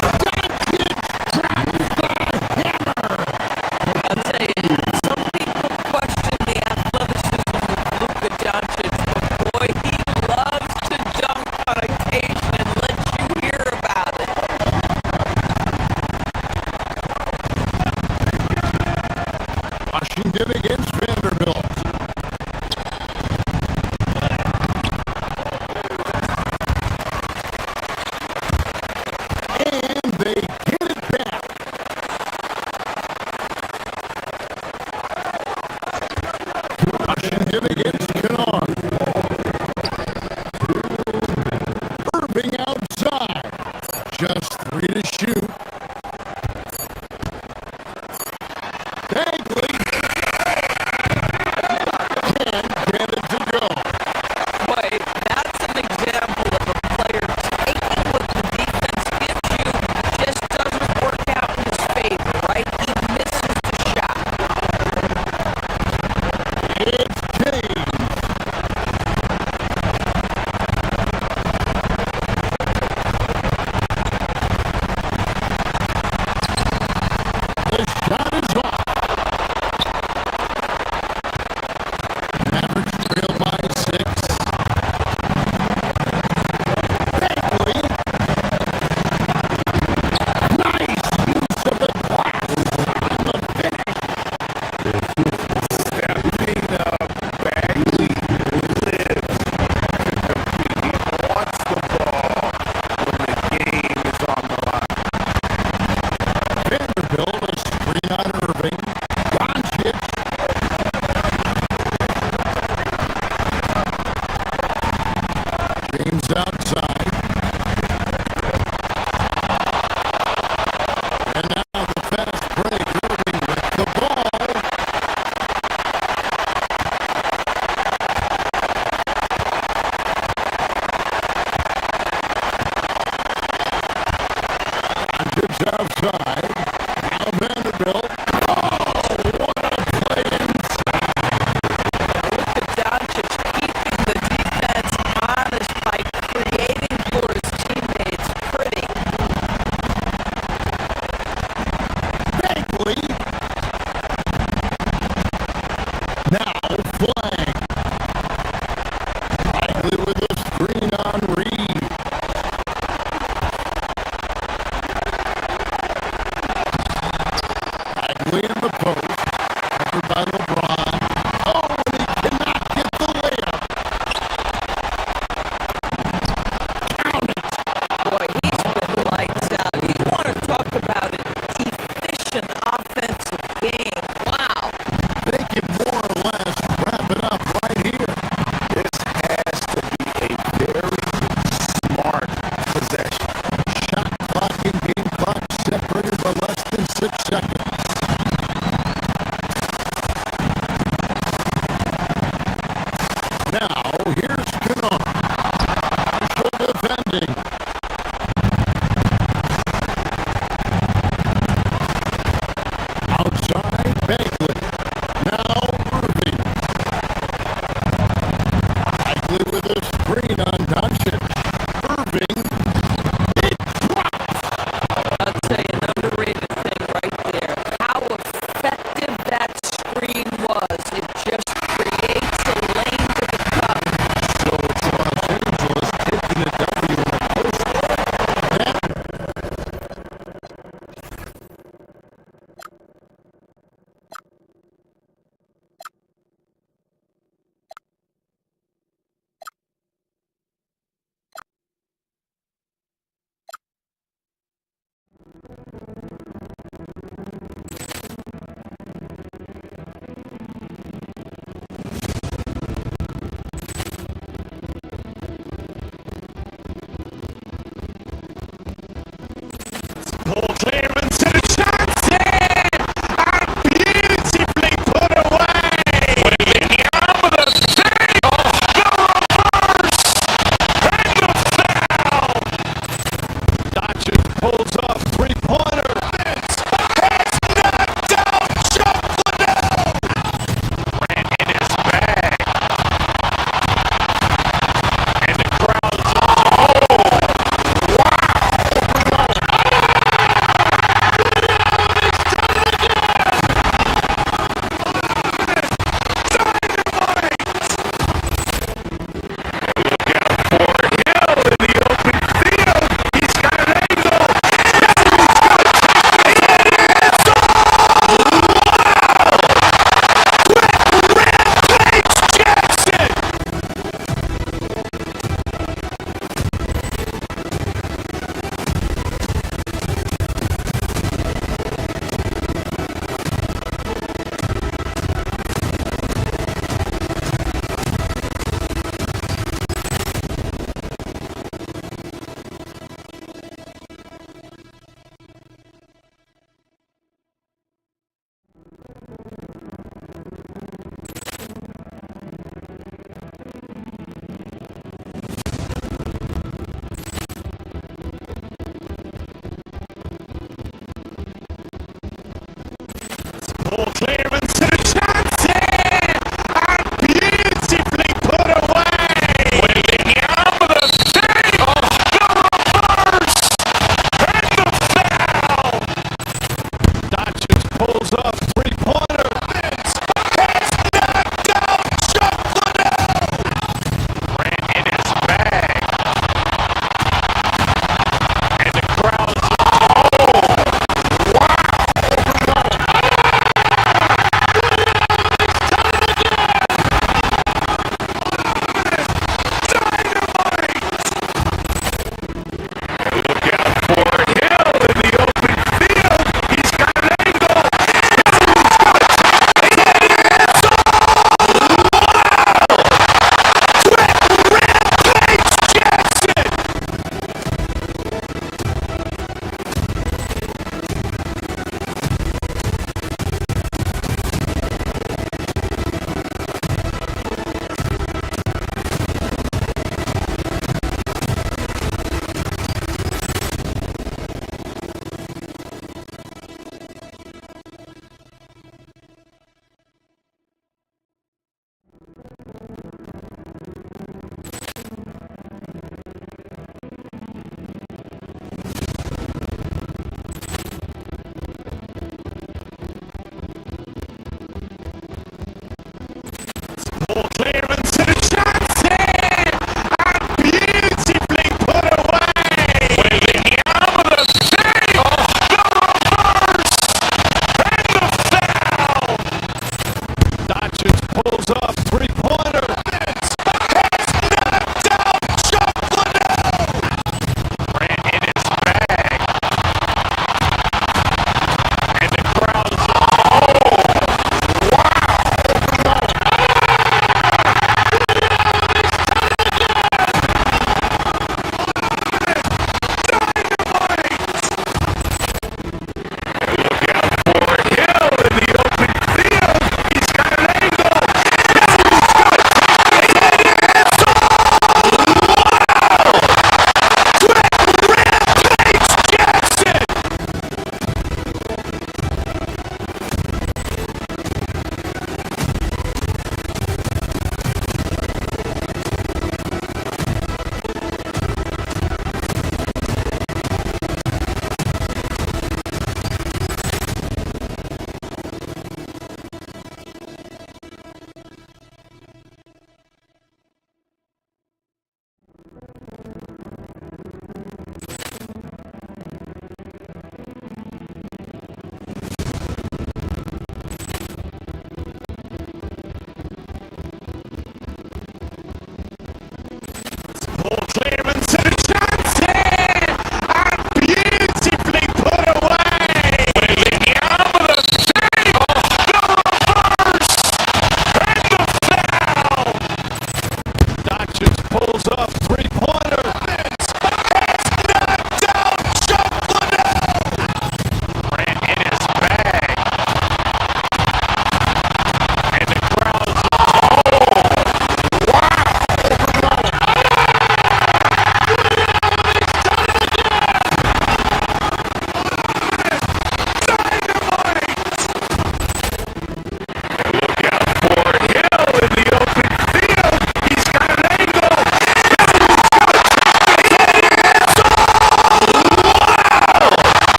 Doncic drives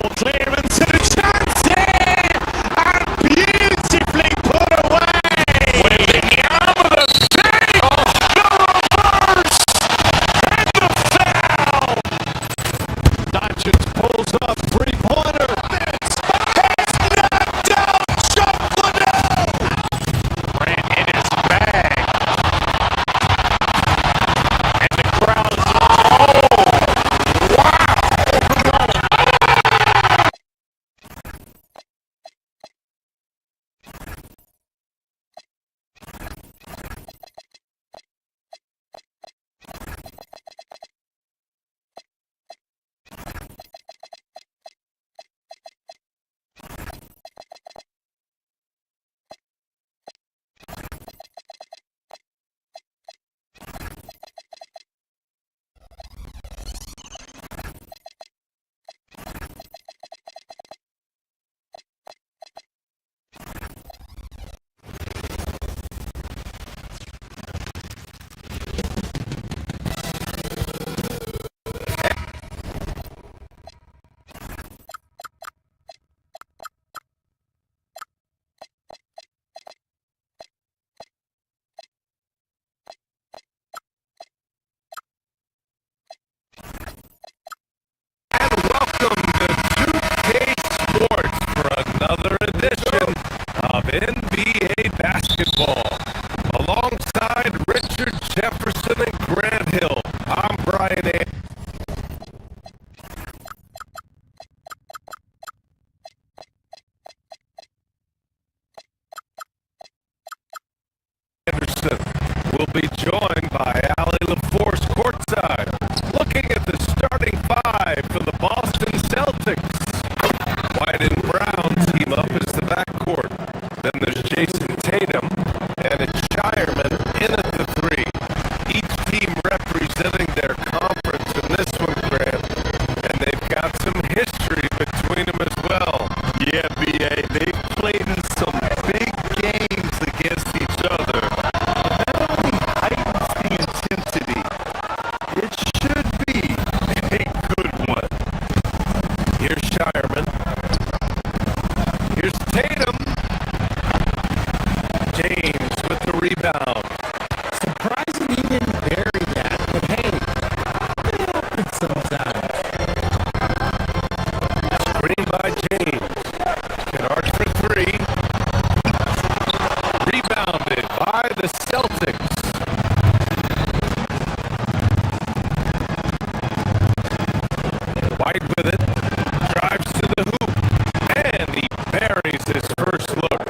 Ball clearance and a chance here! And beautifully put away! Waving the arm of the save! Oh, the reverse! And the foul! Doncic pulls up, three-pointer. It's knocked out! Chuck Liddell! Grant in his bag. And the crowd's Sports for another edition of NBA basketball. Alongside Richard Jefferson and Grant Hill, I'm Brian Anderson. We'll be joined by Allie LaForce courtside, looking at the starting five for the Boston Celtics. White and Brown team up as the backcourt. Then there's Jason Tatum and it's Shireman in at the three. Each team representing their conference in this one, Grant. And they've got some history between them as well. Yeah, BA, they've played in some big games against each other. That only heightens the intensity. It should be a good one. Here's Shireman. Here's Tatum. James with the rebound. Surprising he didn't bury that, but hey, it happens sometimes. Screen by James. Kennard for three. Rebounded by the Celtics. White with it. Drives to the hoop. And he buries his first look.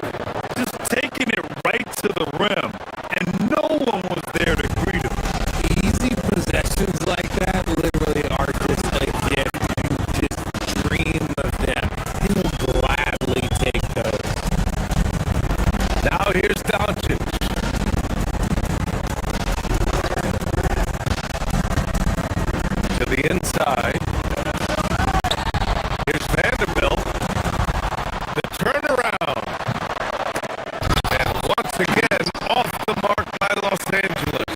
Just taking it right to the rim, and no one was there to greet him. Easy possessions like that literally are just a gift. You just dream of them. He will gladly take those. Now here's Doncic. To the inside. Here's Vanderbilt. The turnaround. And once again, off the mark by Los Angeles.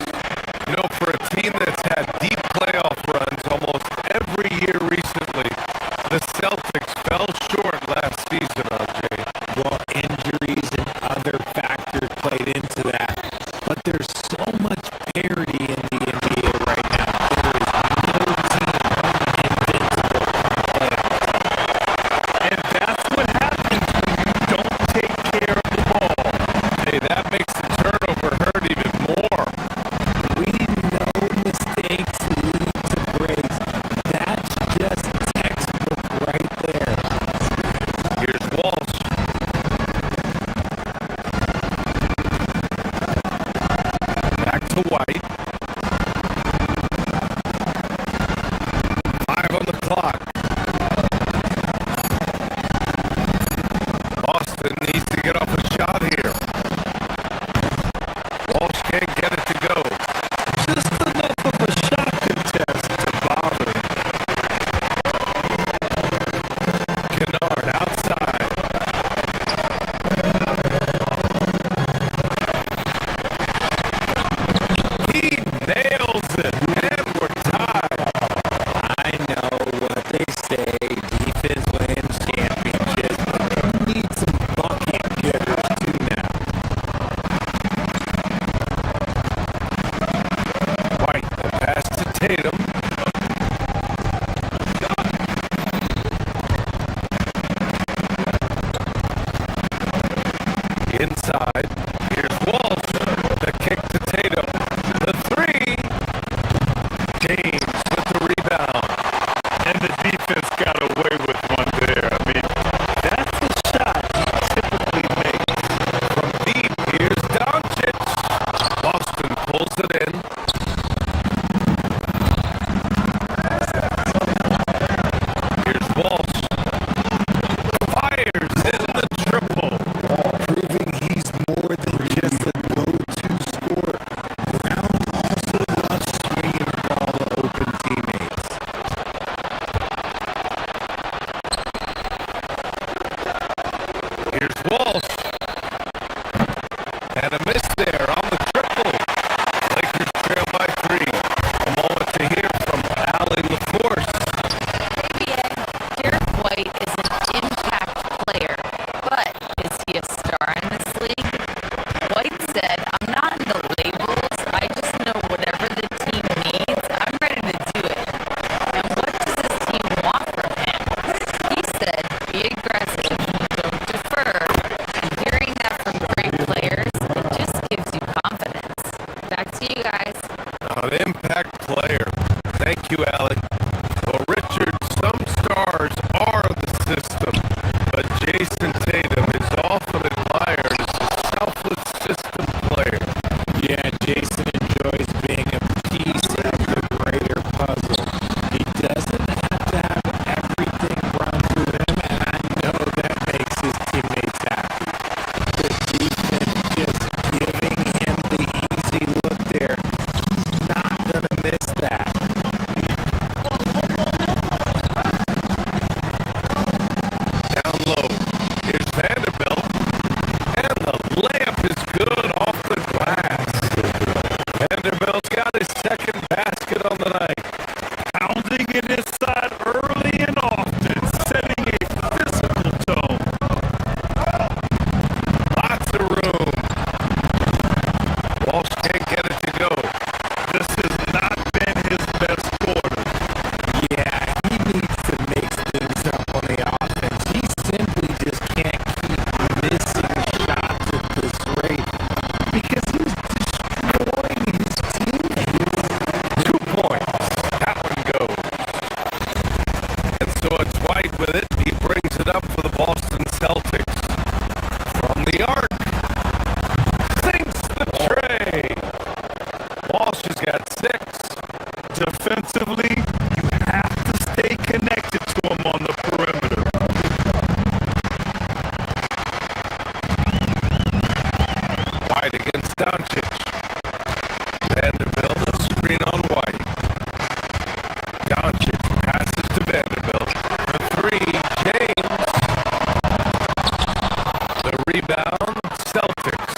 You know, for a team that's had deep playoff runs almost every year recently, the Celtics fell short last season, RJ. Well, injuries and other factors played into that. But there's so much parity in the NBA right now. There is no team invincible playoffs. And that's what happens when you don't take care of the ball. Hey, that makes the turnover hurt even more. We know mistakes lead to breaks. That's just textbook right there. Here's Walsh. Back to impact player. Thank you, Alec. Well, Richard, some stars are the system, but Jason Tatum is often admired as a selfless system player. Yeah, Jason enjoys being a piece of the greater puzzle. He doesn't have to have everything run through him, and I know that makes his teammates happy. The defense just giving him the easy look there. Not gonna miss that. Down low. Here's Vanderbilt. And the layup is good off the glass. Vanderbilt's got his second basket on the night. Pounding it inside early and often, setting a physical tone. Lots of room. Walsh can't get it to go. This has not been his best quarter. Yeah, he needs to mix things up on the offense. He simply just can't keep missing shots at this rate because he's destroying his teammates. 2 points. That one goes. And so it's White with it. He brings it up for the Boston Celtics. From the arc. Sinks the tray. Walsh has got 6. Defensively, you have to stay connected to him on the perimeter. White against Doncic. Vanderbilt, a screen on White. Doncic passes to Vanderbilt. For 3, James. The rebound, Celtics.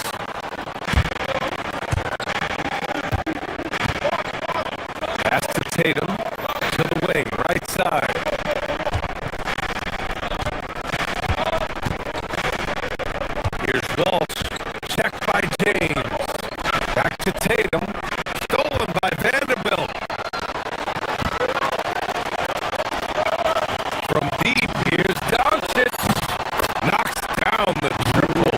Pass to Tatum. To the wing, right side. Here's Walsh. Checked by James. Back to Tatum. Stolen by Vanderbilt. From deep, here's Doncic. Knocks down the triple.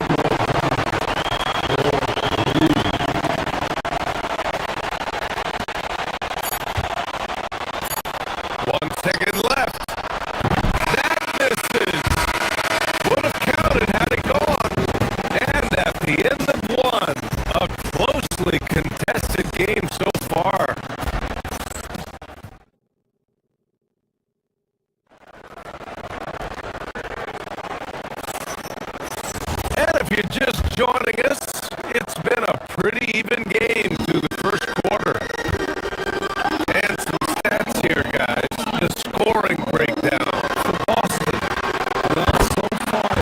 One second left. That misses. Would have counted had it gone. And at the end of 1, a closely contested game so far. And if you're just joining us, it's been a pretty even game through the first quarter. And some stats here, guys. The scoring breakdown for Boston. Well, so far,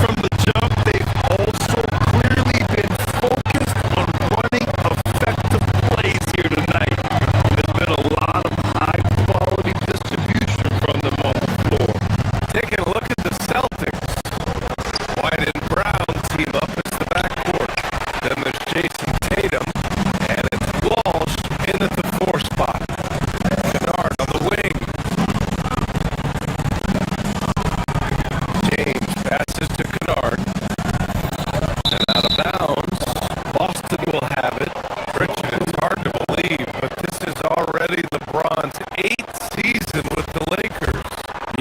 From the jump, they've also clearly been focused on running effective plays here tonight. There's been a lot of high-quality distribution from them on the floor. taking a look at the Celtics. White and Brown team up as the backcourt. Then there's Jason Tatum, and it's Walsh in at the 4 spot. Kennard on the wing. James passes to Kennard. And out of bounds. Boston will have it. Richard, it's hard to believe, but this is already LeBron's 8th season with the Lakers.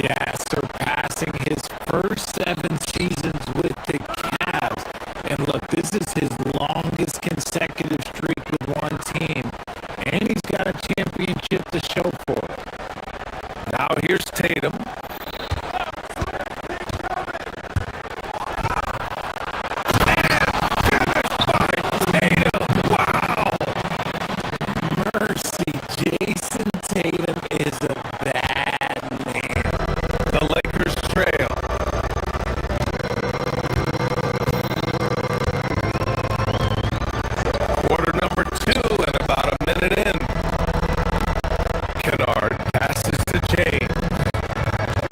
Yeah, surpassing his first 7 seasons with the Cavs. And look, this is his longest consecutive streak with one team. And he's got a championship to show for it. Now here's Tatum. Mercy, Jason Tatum is a bad man. The Lakers trail. Quarter number 2 and about a minute in. Kennard passes to James.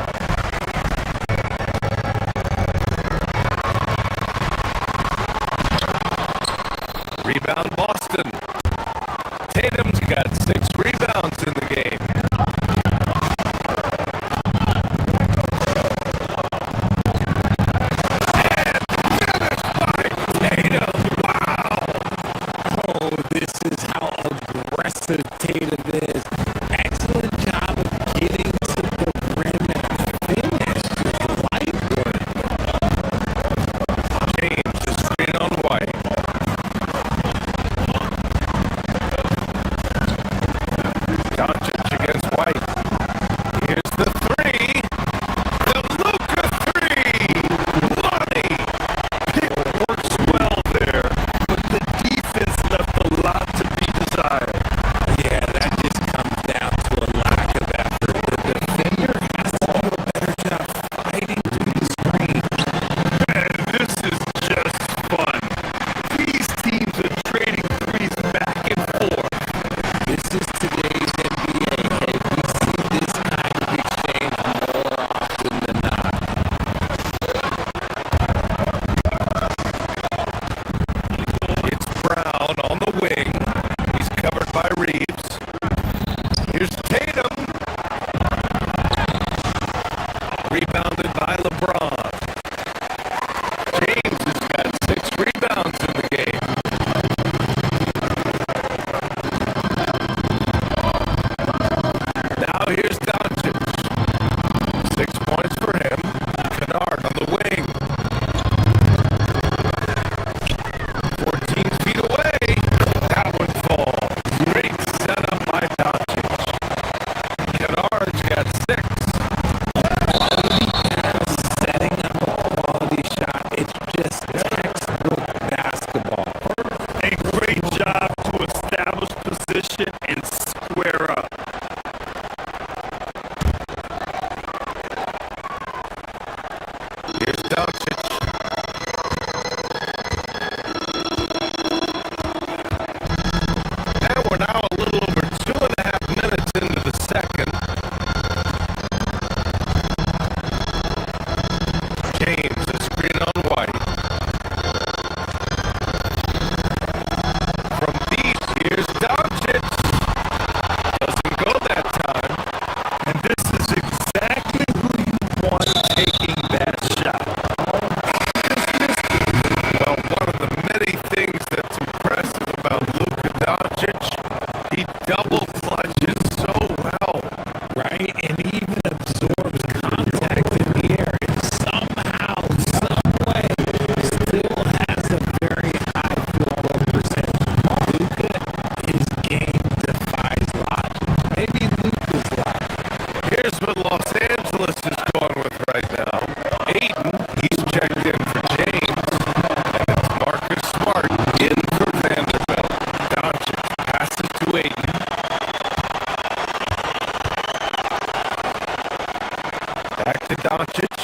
Back to Doncic.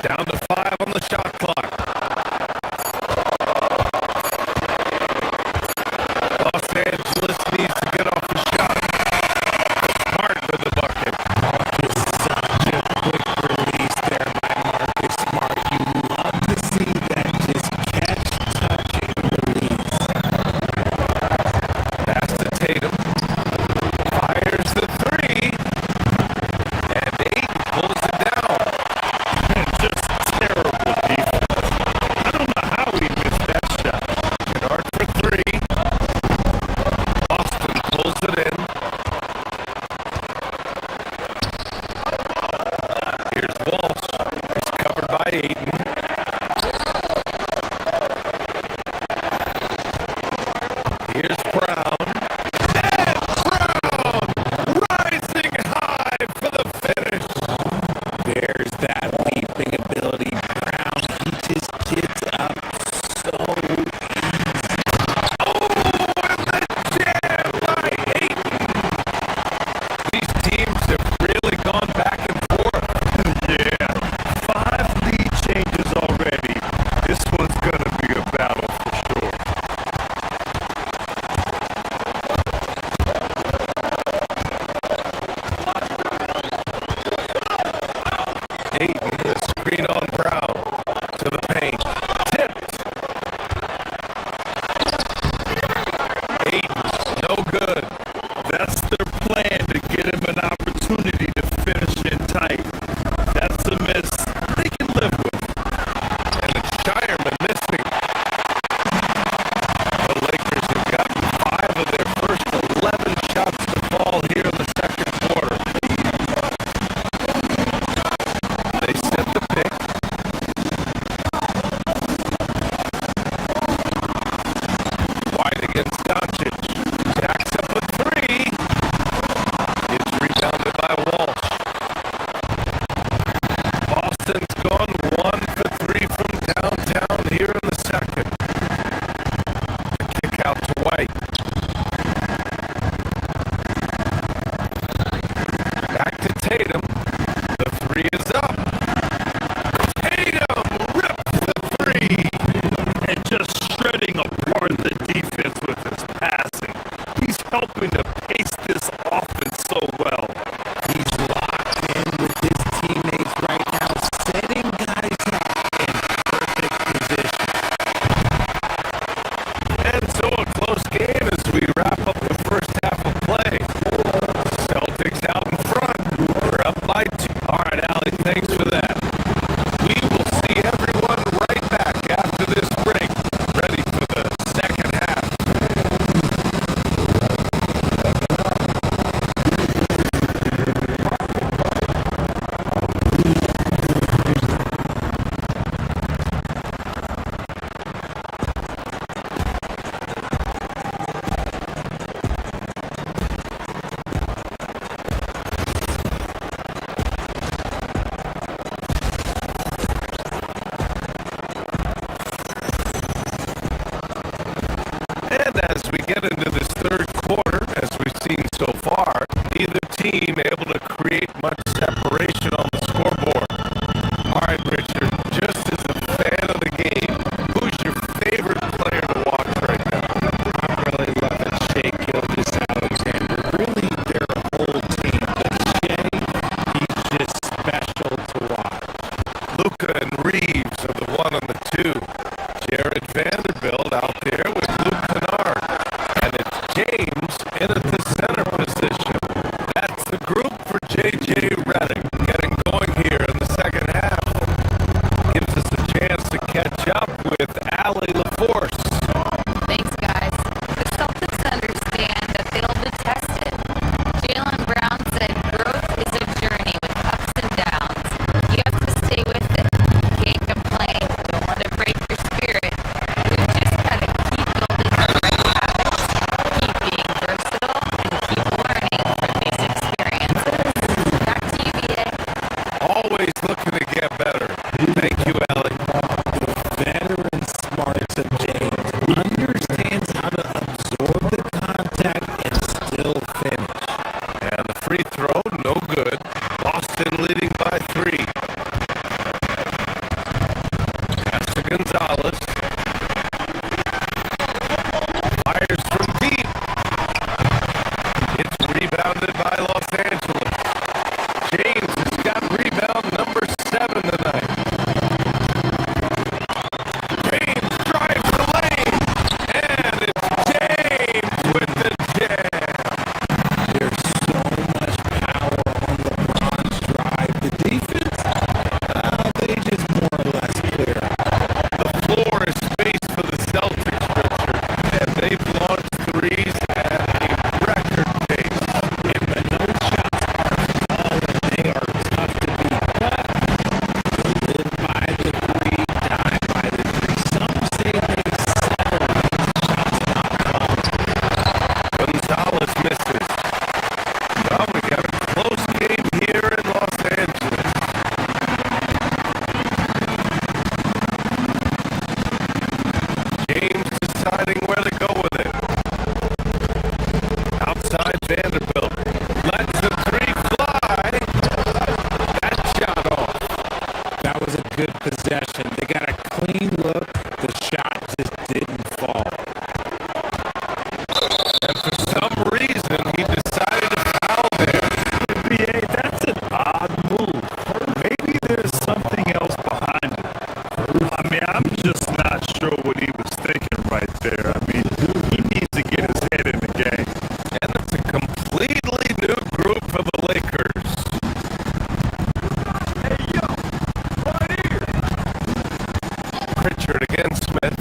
Down to 5 on the shot clock. Los Angeles needs to get off the shot. Smart with the bucket. Such a quick release there by Marcus Smart. You love to see that. Just catch, touch, and release. Pass to Tatum. Fires the 3. And 8 pulls it down. Just terrible defense. I don't know how he missed that shot. Kennard for 3. Boston pulls it in. Here's Walsh. He's covered by Ayton. Here's Brown. And Brown rising high for the finish. There's that leaping ability. Brown, he just gets up so easy. Jam by Ayton. These teams have really gone back and forth. Yeah. 5 lead changes already. This one's going to be a battle for sure. Ayton, the screen on Brown to the paint. Tipped. Ayton, no good. That's their plan, to get him an opportunity to finish in tight. That's a miss they can live with. And it's Shireman missing. The Lakers have gotten 5 of their first 11 shots to fall here in the second quarter. They set the pick. White against Doncic. Jacks up a 3. It's rebounded by Walsh. Boston's gone 1 for 3 from downtown here in the second. The kick out to White. Back to Tatum. The 3 is up. Tatum rips the 3. And just shredding apart the defense with his passing. He's helping to pace this offense so well. He's locked in with his teammates right now, setting guys up in perfect position. And so a close game as we wrap up the first half of play. Celtics out in front. We're up by 2. All right, Allie, thanks for that. We will see everyone right back after this break, ready for the second half. And as we get into this third quarter, as we've seen so far, neither team able to create much separation on the scoreboard. All right, Richard, just as a fan of the game, who's your favorite player to watch right now? I'm really loving Shea Gilgeous-Alexander. Really, their whole team. But Shea, he's just special to watch. Luka and Reeves are the 1 and the 2. Jared Vanderbilt out there with Luke Kennard. And it's James in at the center position. That's the group for J.J. Redick getting going here in the second half. Gives us a chance to catch up with Allie LaForce. Thanks, guys. The Celtics understand that they'll be tested. Jaylen Brown said growth is a journey with ups and downs. You have to stay with it. You can't complain. Don't let it break your spirit. We've just got to keep building the right habits, keep being versatile, and keep learning from these experiences. Back to you, BA. Always looking to get better. Thank you, Allie. The veteran smarts of James understands how to absorb the contact and still finish. And the free throw, no good. Boston leading Pritchard against Smith.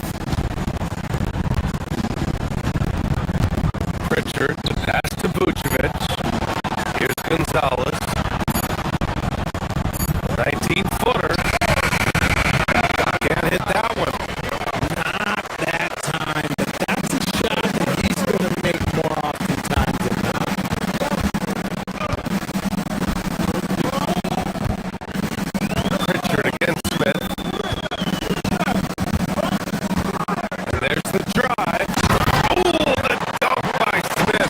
Pritchard, the pass to Vucevic. Here's Gonzalez. 19-footer. Can't hit that one. Not that time, but that's a shot that he's going to make more oftentimes than not. Pritchard against Smith. And there's the drive. Oh, the dunk by Smith.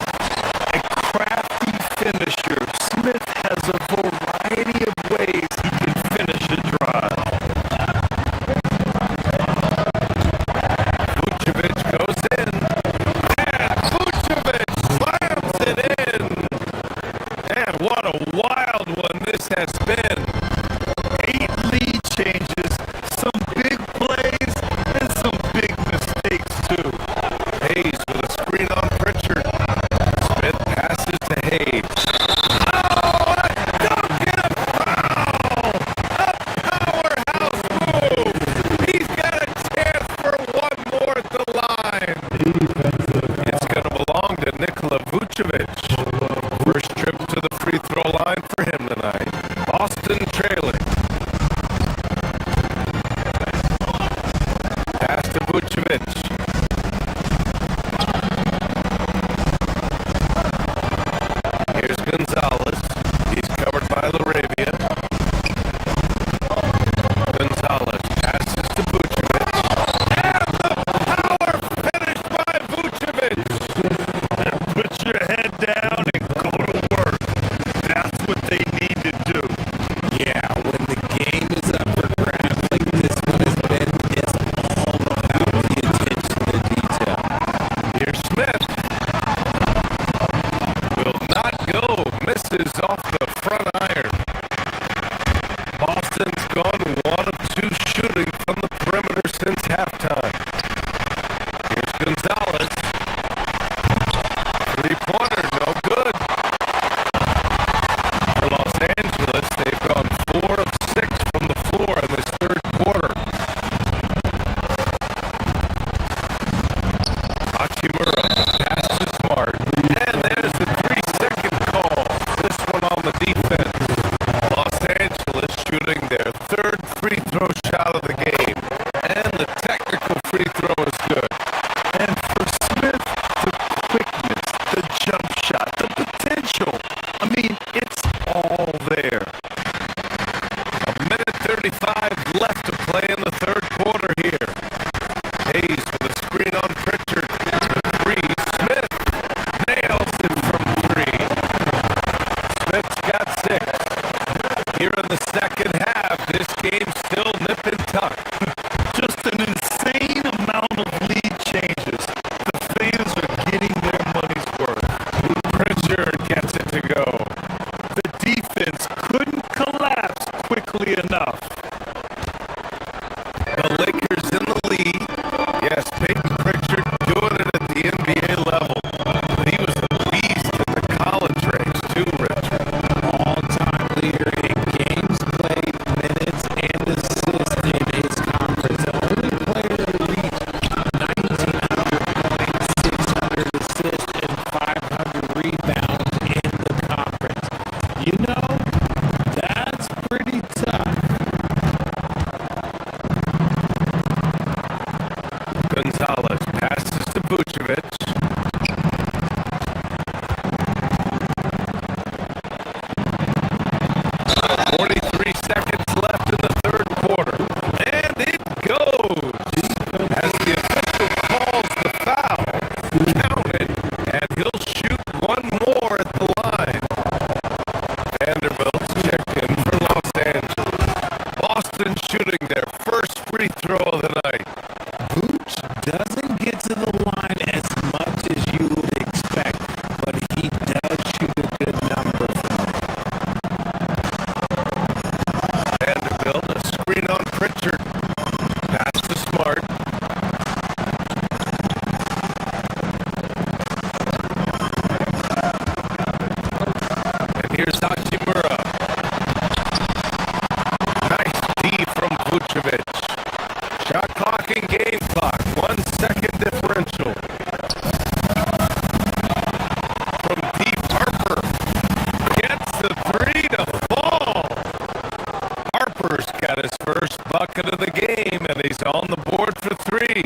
bucket of the game, and he's on the board for three.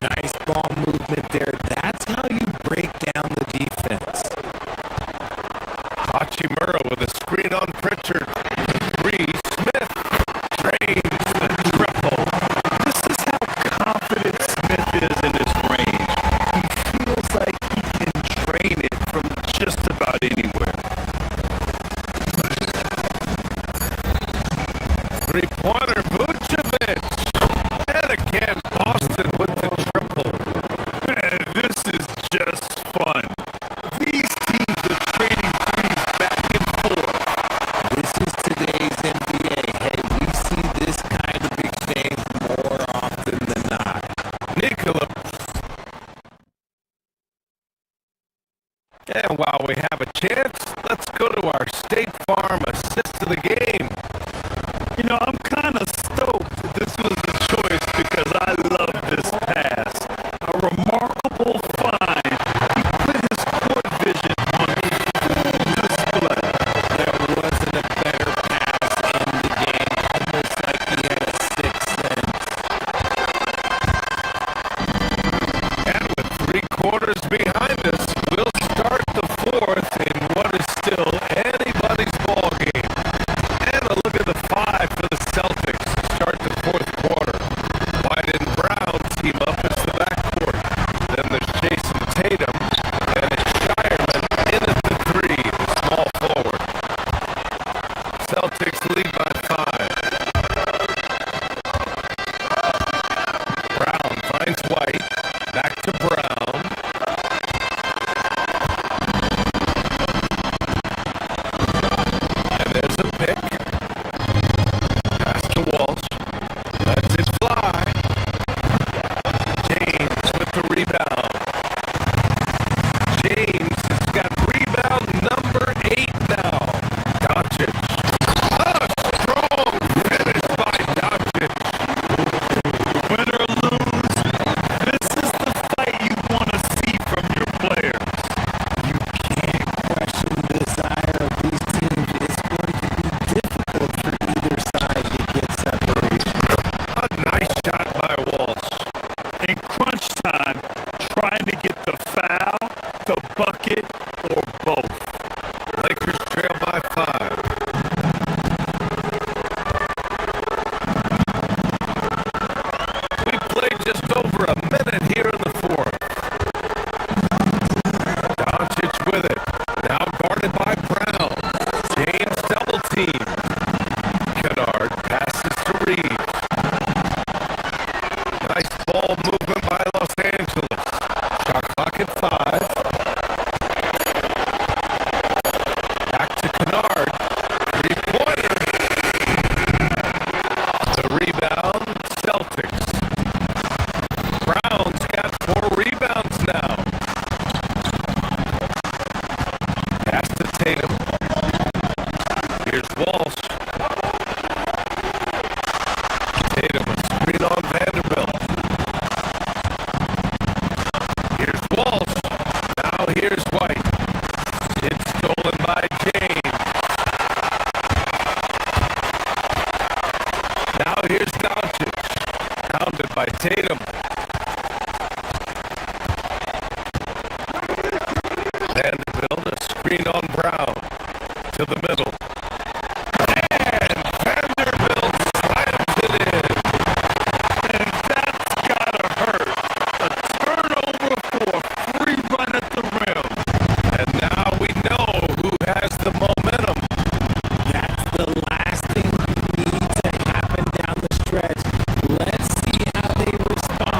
Nice ball movement there. That's how you break down the defense. Hachimura with a screen on Pritchard. Three, Smith drains the triple. This is how confident Smith is in his range. He feels like he can drain it from just about anywhere. Three-pointer, Vucevic. And again, Boston with the triple. Man, this is just fun. These teams are trading threes back and forth. This is today's NBA. Hey, we see this kind of exchange more often than not. Nikola. And while we have a chance, let's go to our State Farm assist of the game. You know, I'm kind of stoked that this was the choice because I love this pass. A remarkable find. He put his court vision on full display. There wasn't a better pass in the game. Almost like he had a sixth sense. And with 3 quarters behind us, we'll start the fourth in what is still anybody's ball game. And a look at the 5 for the Celtics to start the fourth quarter. White and Brown team up as the backcourt. Then there's Jason Tatum, and it's Shireman in at the 3, the small forward. Celtics lead by 5. Brown finds White. Back to Brown. And there's a pick. Pass to Walsh. Lets it fly. James with the rebound. James has got rebound number 8 now. Doncic. A strong finish by Doncic. Win or lose, this is the fight you want to see from your players. You can't question the desire of these teams. It's going to be difficult for either side to get separation. A nice shot by Walsh. In crunch time, trying to get the foul, the bucket, or both. Lakers trail by 5. We played just over a minute here in the fourth. Doncic with it. Now guarded by Brown. James double team. Kennard passes to Reeves. Nice ball movement by Los Angeles. Shot clock at 5. Back to Kennard. Three-pointer. The rebound, Celtics. Brown's got 4 rebounds now. Pass to Tatum. Here's Walsh. Tatum, a screen on Vanderbilt. Here's Walsh. Now here's White. It's stolen by James. Now here's Doncic. Pounded by Tatum. Vanderbilt, a screen on Brown. To the middle. And Vanderbilt slams it in. And that's gotta hurt. A turnover for a free run at the rim. And now we know who has the momentum. That's the last thing you need to happen down the stretch. Let's see how they respond.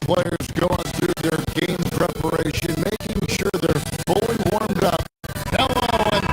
players going through their game preparation, making sure they're fully warmed up. Hello, and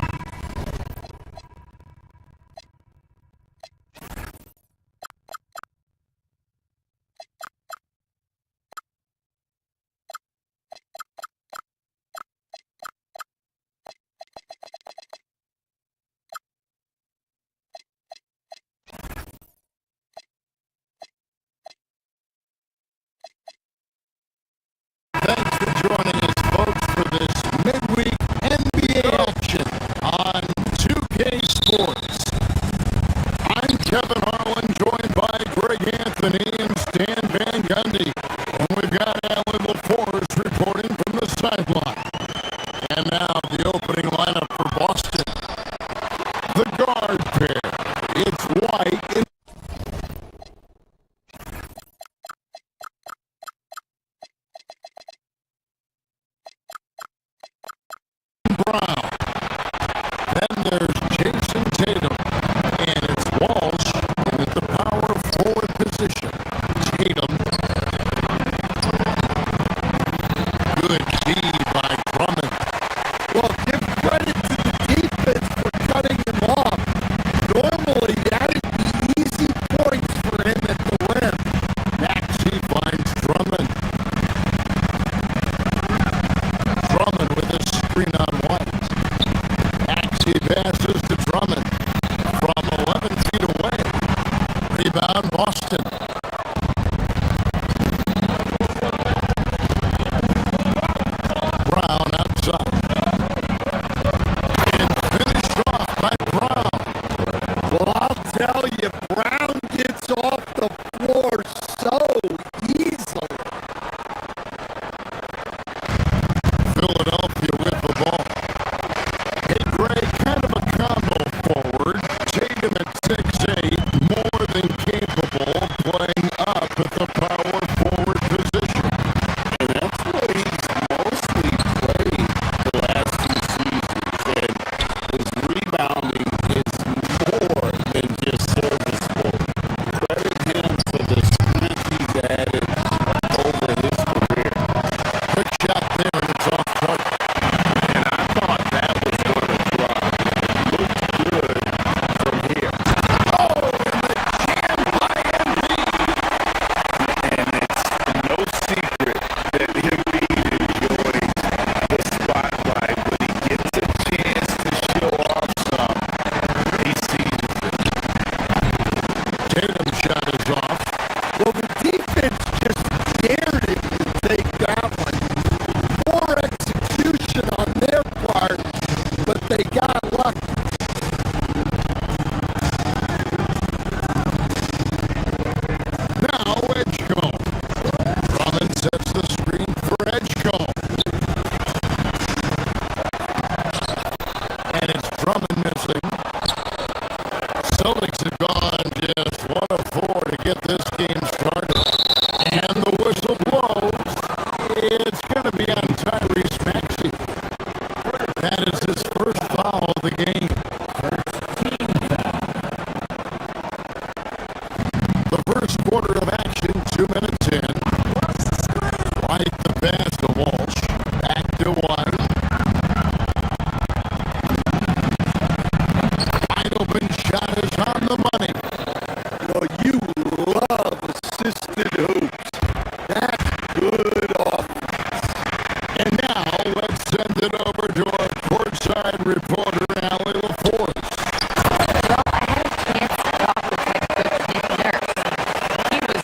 thanks for joining us, folks, for this midweek NBA action on 2K Sports. I'm Kevin Harlan, joined by Greg Anthony and Stan Van Gundy. And we've got Allie LaForce reporting from the sideline. And now the opening lineup for Boston. The guard pair. It's White and Brown. Then there's Jason Tatum. And it's Walsh at the power forward position. Tatum. Good D by Drummond. Well, give credit to the defense for cutting him off. Normally, that'd be easy points for him at the rim. Maxey finds Drummond. Drummond with a screen on White. Maxey passes to Drummond from 11 feet away. Rebound, Boston. Brown outside. And finished off by Brown. Well, I'll tell you, Brown gets off the floor so easily. Philadelphia with the ball. Hey, Gray, kind of a combo forward. Tatum at 6'8", more than capable of playing up at the power forward position. And that's what he's mostly played the last few seasons. And his rebounding is more than just serviceable. Credit him for the strength he's added over his career. Quick shot there, and it's off target. And I thought that was going to drop. It looked good from here. Oh, and the jam by Embiid. And it's no secret that Embiid enjoys the spotlight. When he gets a chance to show off some, he seizes it. Tatum shot is off. Well, the defense just dared him to take that one. Poor execution on their part, but they got lucky. Now Edgecombe. Drummond sets the screen for Edgecombe. And it's Drummond missing. Celtics have gone just 1 of 4 to get this game started. And the whistle blows. It's going to be on Tyrese Maxey. That is his first foul of the game. The first quarter of action, 2 minutes in. White the pass to Walsh. Back to White. Wide open shot is on the money. Well, you love assisted hoops. That's good offense. And now let's send it over to our courtside reporter, Allie LaForce. Well, I had a chance to talk with head coach Nick Nurse. He was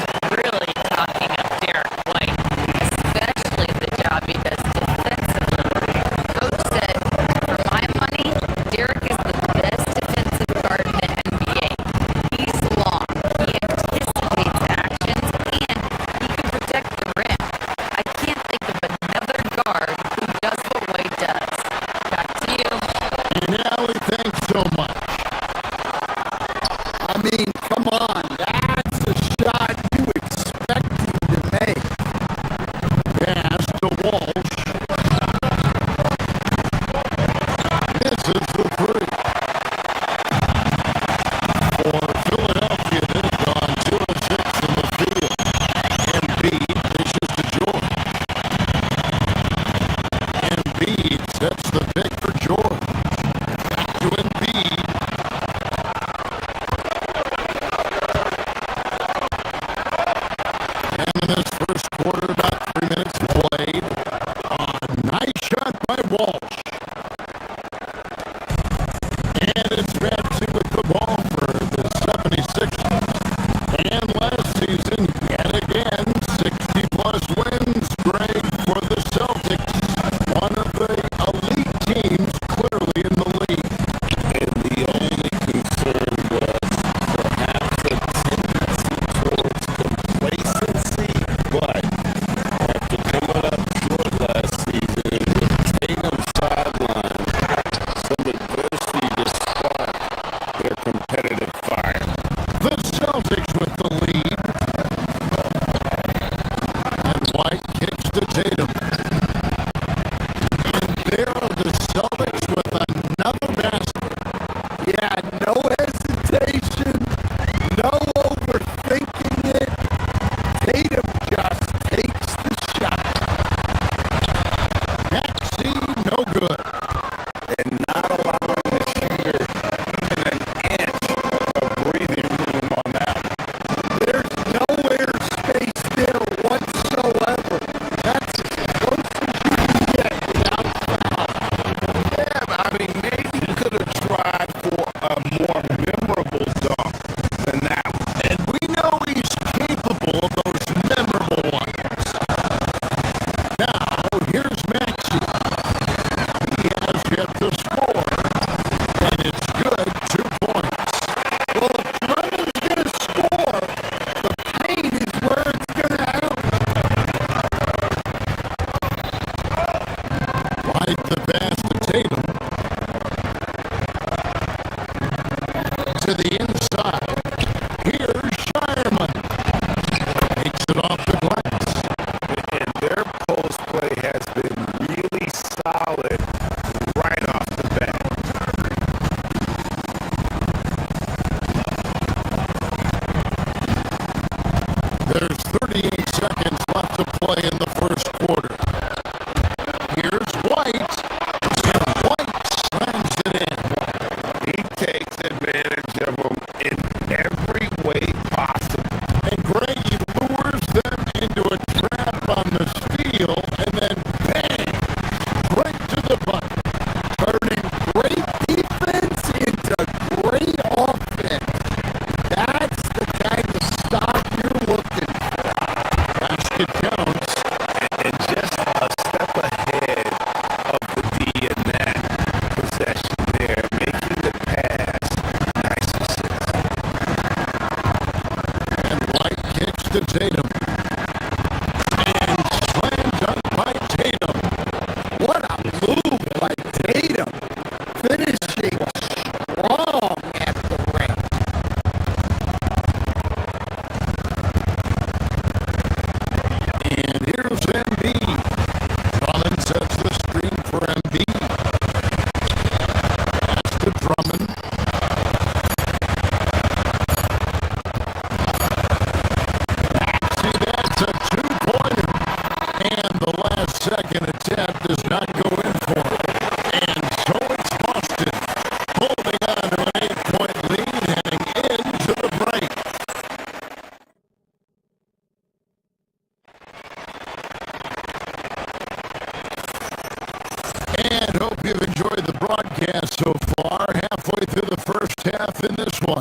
enjoyed the broadcast so far. Halfway through the first half in this one.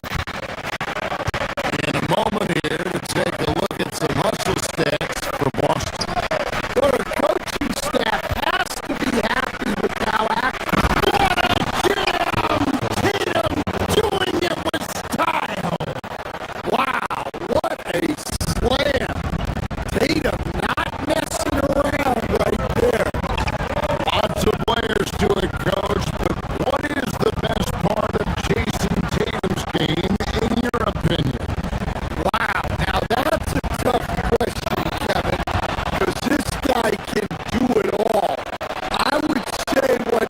In a moment here to take a look at some hustle stats for Boston. Well, the coaching staff has to be happy with how active. Tatum doing it with style. Wow, what a slam. Tatum not messing around right there. Lots of players to it, Coach, but what is the best part of Jason Tatum's game, in your opinion? Wow, now that's a tough question, Kevin, because this guy can do it all. I would say what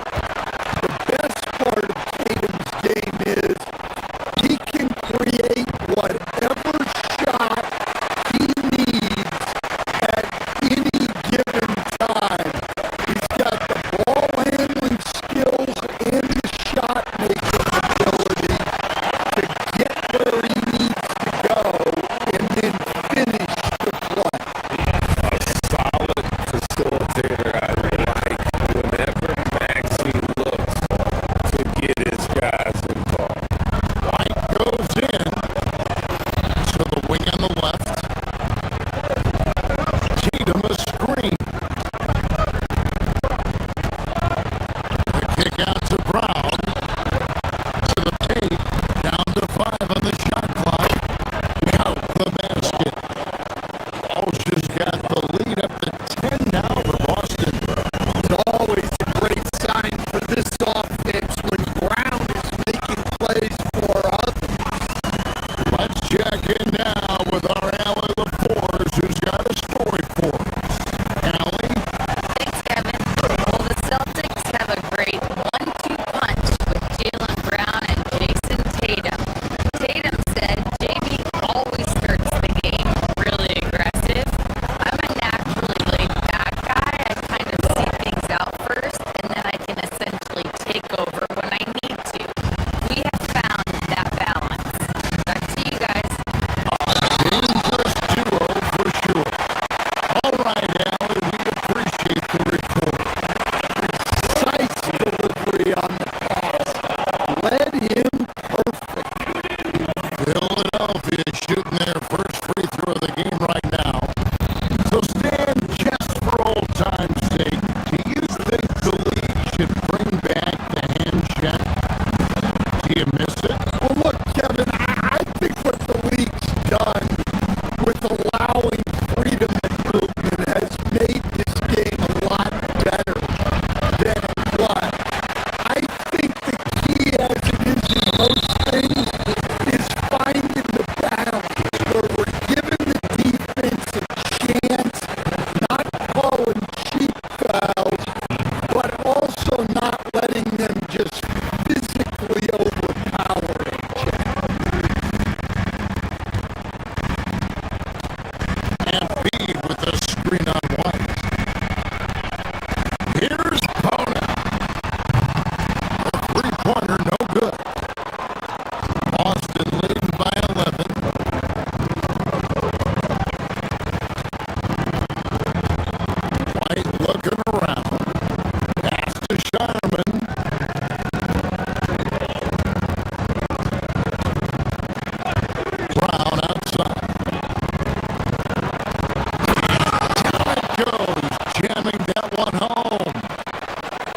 the best part of Tatum's game is, he can create whatever shot he needs at any given time. He's got the ball handling skills and the shot making ability to get where he needs to go and then finish the play. A solid facilitator. I like whenever Maxey looks to get his guys involved. White goes in to the wing on the left. Tatum a screen. The kick out to Brown. To the paint. Down to 5 on the shot clock. Count the basket. Walsh has got the lead up to 10 now for Boston. It's always a great sign for this offense when Brown is making plays for others. Let's check in now with our Allie LaForce, who's got a story for us. Allie? Thanks, Kevin. Well, the Celtics have a great 1-2 punch with Jaylen Brown and Jason Tatum. Tatum said, JB always starts the game really aggressive. I'm a naturally laid-back guy. I kind of see things out first, and then I can essentially take over when I need to. We have found that balance. Back to you guys. Dangerous duo for sure. All right, Allie, we appreciate the report. Precise delivery on the pass. Led him perfect. Philadelphia shooting their first free throw of the game right now. So, Stan, just for old time's sake, do you think the league should bring back the hand check? Do you miss it? Well, look, Kevin, I think what the league's done with allowing freedom of movement has made this game a lot better than it was. I think the key, as it is in most things, is finding the balance where we're giving the defense a chance, not calling cheap fouls, but also not letting them just physically overpower each other. And Embiid with a screen on White. Here's Bona. A three-pointer, no good. Boston leading by 11. White looking around. Pass to Sharman. Brown outside. Goes, jamming that one home.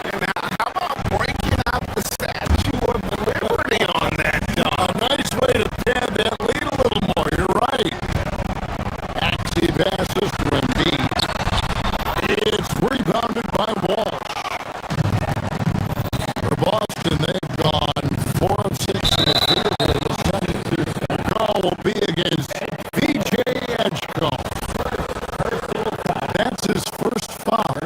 And how about breaking out the Statue of Liberty on that dunk? A nice way to pad that lead a little more, you're right. Maxey passes to Embiid. It's rebounded by Walsh. For Boston, they've gone 4 of 6 in the field goal. The call will be against VJ Edgecombe. That's his first foul.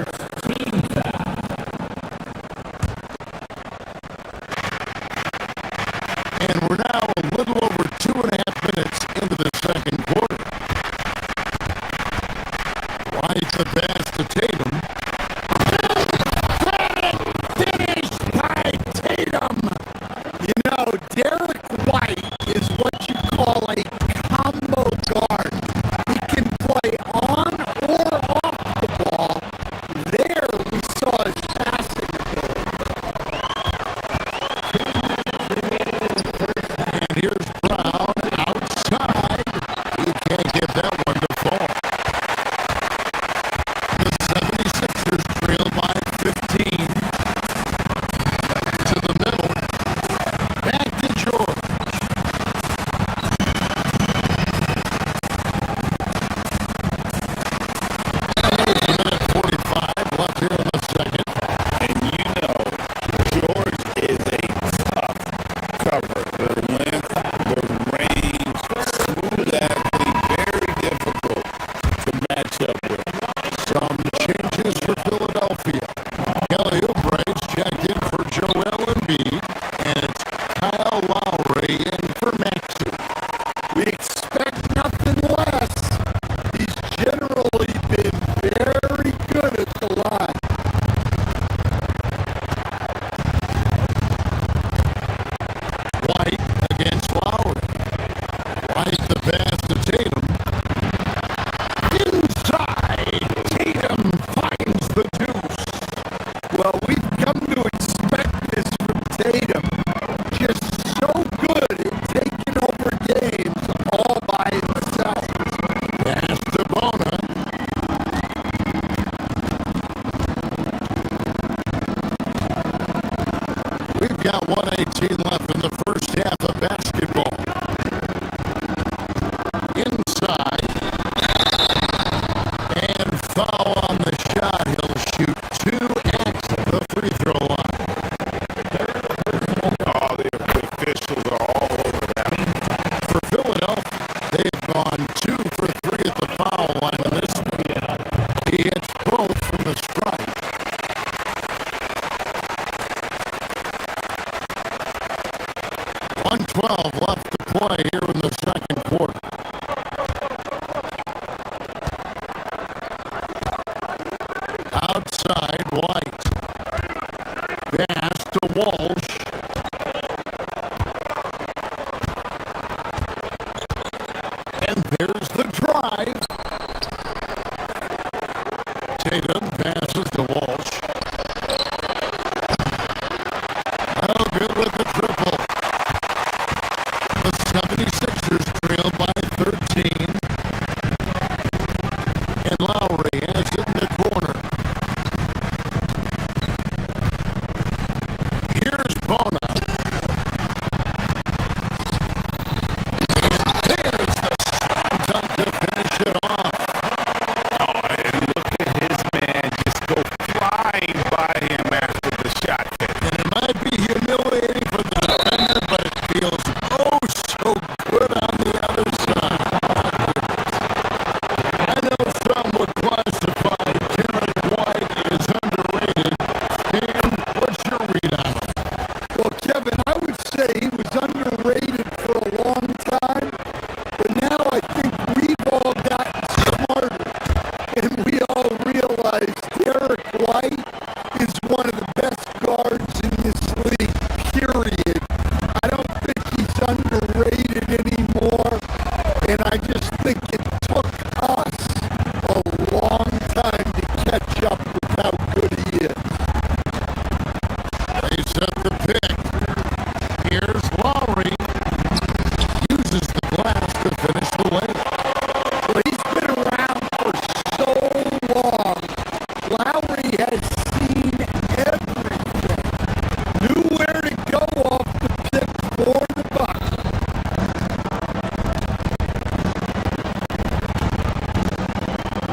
And we're now a little over 2.5 minutes into the second quarter. White the pass to Tatum. Finished by Tatum. You know, Derek White is what you call a combo guard. He can play on or off the ball. There we saw his passing ability.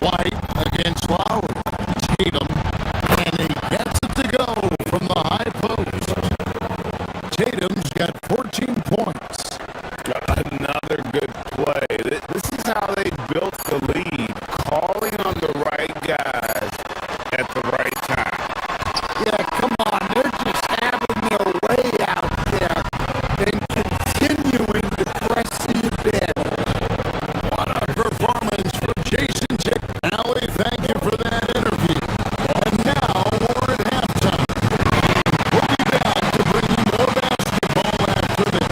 White against Lowry. Tatum, and he gets it to go from the high post. Tatum's got 14 points. Another good play. This is how they built the lead, calling on the right guys at the right time. Yeah, come on. They're just having their way out there and continuing to press the bed. What a performance from Jason Tick. Allie, thank you for that interview. And now we're at halftime. We'll be back to bring you more basketball after this.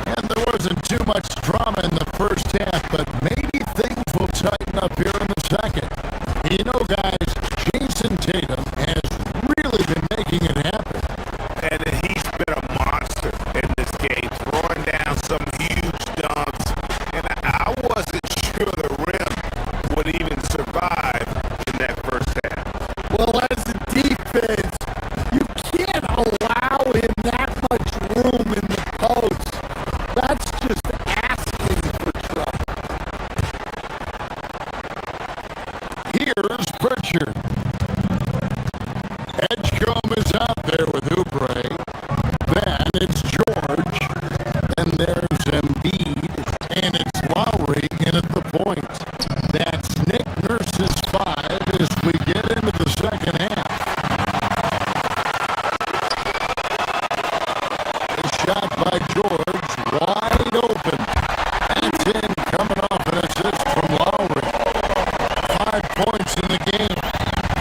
And there wasn't too much drama in the first half, but maybe things will tighten up here in the second. You know, guys, Jason Tatum has really been making it happen. And he's been a monster in this game, throwing down some huge dunks. And I wasn't sure the rim would even survive in that first half. Well, as a defense, you can't allow him that much room in the post. That's just asking for trouble. Here's Pritchard. Edgecombe is out there with Oubre. Then it's George. And there's Embiid. And it's Lowry in at the point. That's Nick Nurse's 5 as we get into the second half. A shot by George, wide open. That's in, coming off an assist from Lowry. 5 points in the game.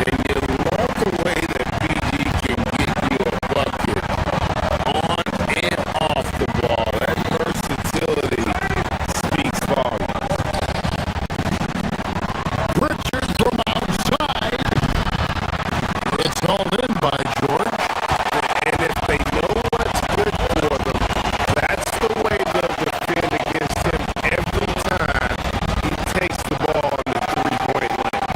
And you love the way that PG can get you a bucket on and off the ball. That versatility speaks volumes. Pritchard from outside. It's all in by George. And if they know what's good for them, that's the way they'll defend against him every time he takes the ball in the three-point line.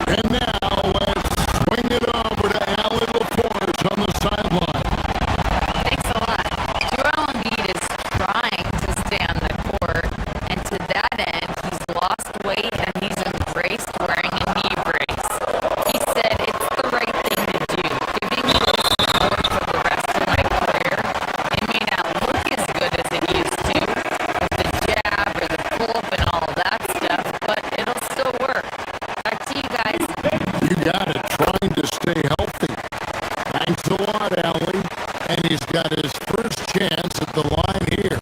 And now let's swing it over to Allie LaForge on the sideline. Thanks a lot. Joel Embiid is trying to stay on the court, and to that end, he's lost weight and he's embraced wearing a knee brace. He said, "It's the right thing to do. Giving me this support for the rest of my career, it may not look as good as it used to, with the jab or the pull-up and all of that stuff, but it'll still work." Back to you guys. You got it, trying to stay healthy. Thanks a lot, Allie. And he's got his first chance at the line here.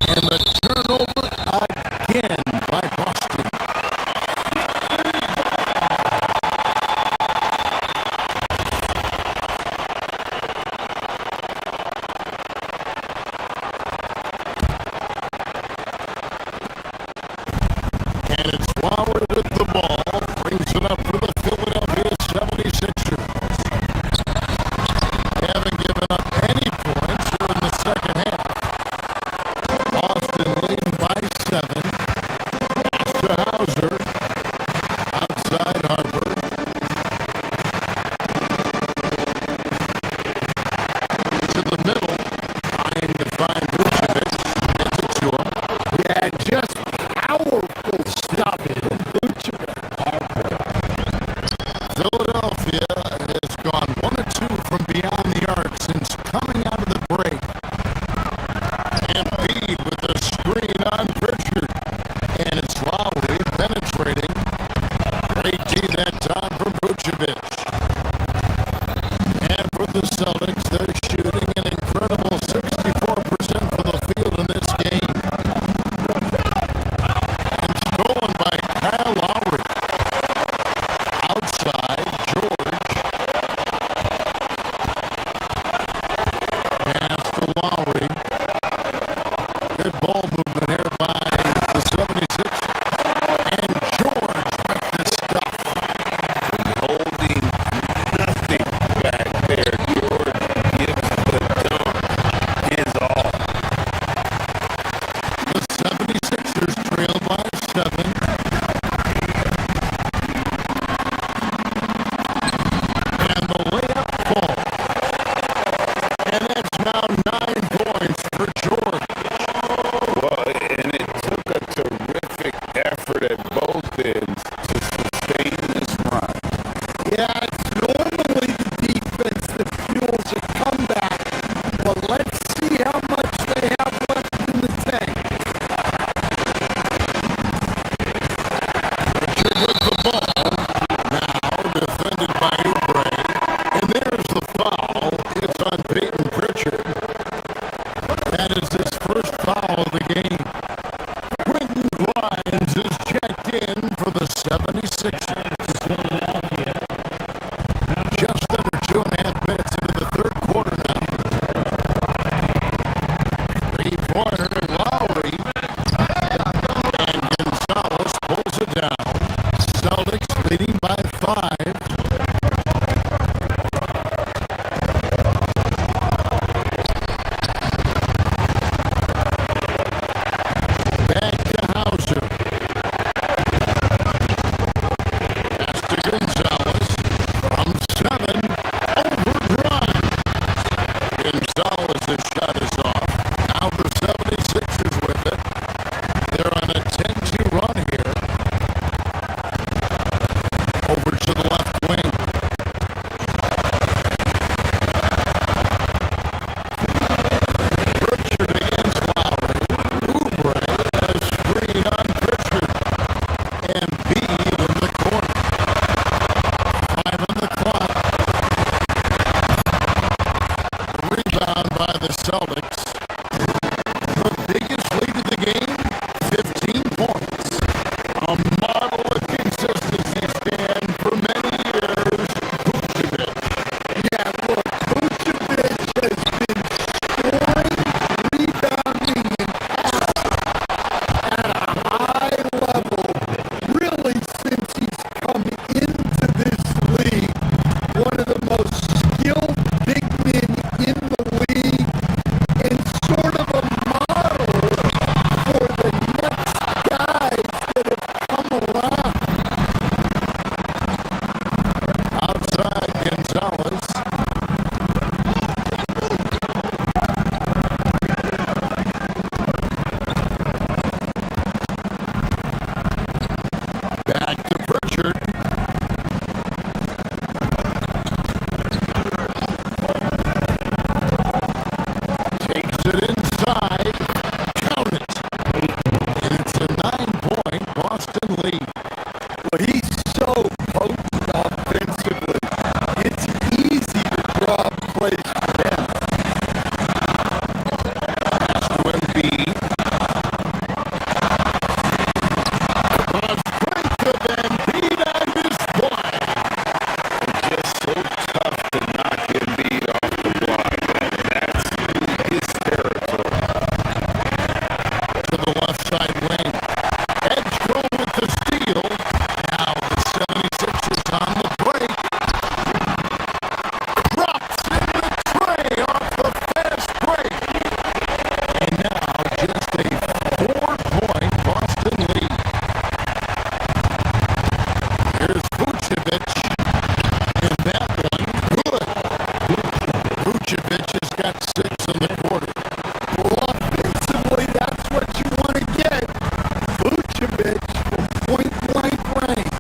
And the turnover again by Boston. And it's Lowry with the ball. Brings it up for the Philadelphia 76ers. the Celtics. The biggest lead of the game, 15 points. A model of consistency span for many years, Vucevic. Yeah, look, Vucevic has been scoring, rebounding, and passing at a high level, really, since he's come into this league. One of the most skilled big men in the league, and sort of a model for the next guys that have come around. Outside Gonzalez. Back to Pritchard. Takes it inside. Count it. And it's a 9-point Boston lead. Well, he's so potent offensively. It's easy to draw plays for him. Pass to Embiid. The strength of Embiid and his play. Just so tough to knock Embiid off the block. That's his territory. To the left side wing. Edgecombe with the steal. Now the 76ers on the break. Drops in the tray off the fast break. And now just a 4-point Boston lead. Here's Vucevic. And that one, good. Vucevic has got 6 in the quarter. Well, offensively, that's what you want to get. Vucevic from point-blank range.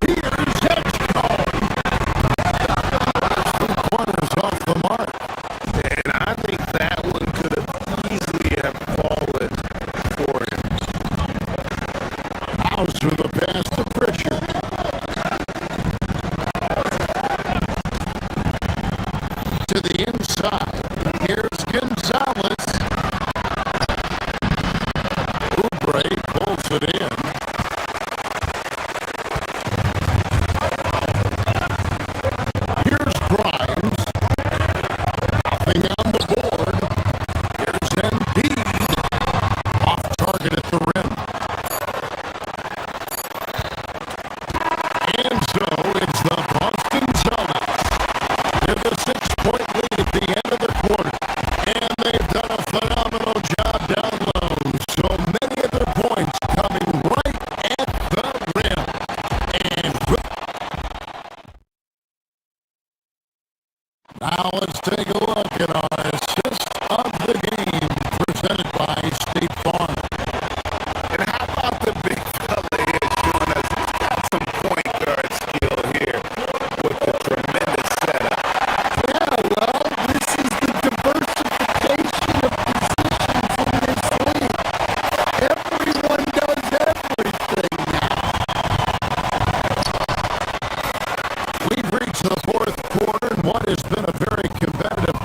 Here's Edgecombe. Two corners off the mark. And I think that one could have easily have fallen for him. Hauser the pass to Pritchard. To the inside. Here's Gonzalez. Oubre pulls it in. Here's Grimes. Nothing on the board. Here's Embiid. Off target at the rim. And so it's the Boston Celtics with a 6-point lead at the end of the quarter. And they've done a phenomenal job down low. So many of their points coming right at the rim. And now let's take a look at our assist of the game presented by State Farm. And how about the big fella here showing us he's got some point guard skill here with the tremendous setup. Yeah, well, this is the diversification of positions in this league. Everyone does everything now. We've reached the fourth quarter in what has been a very competitive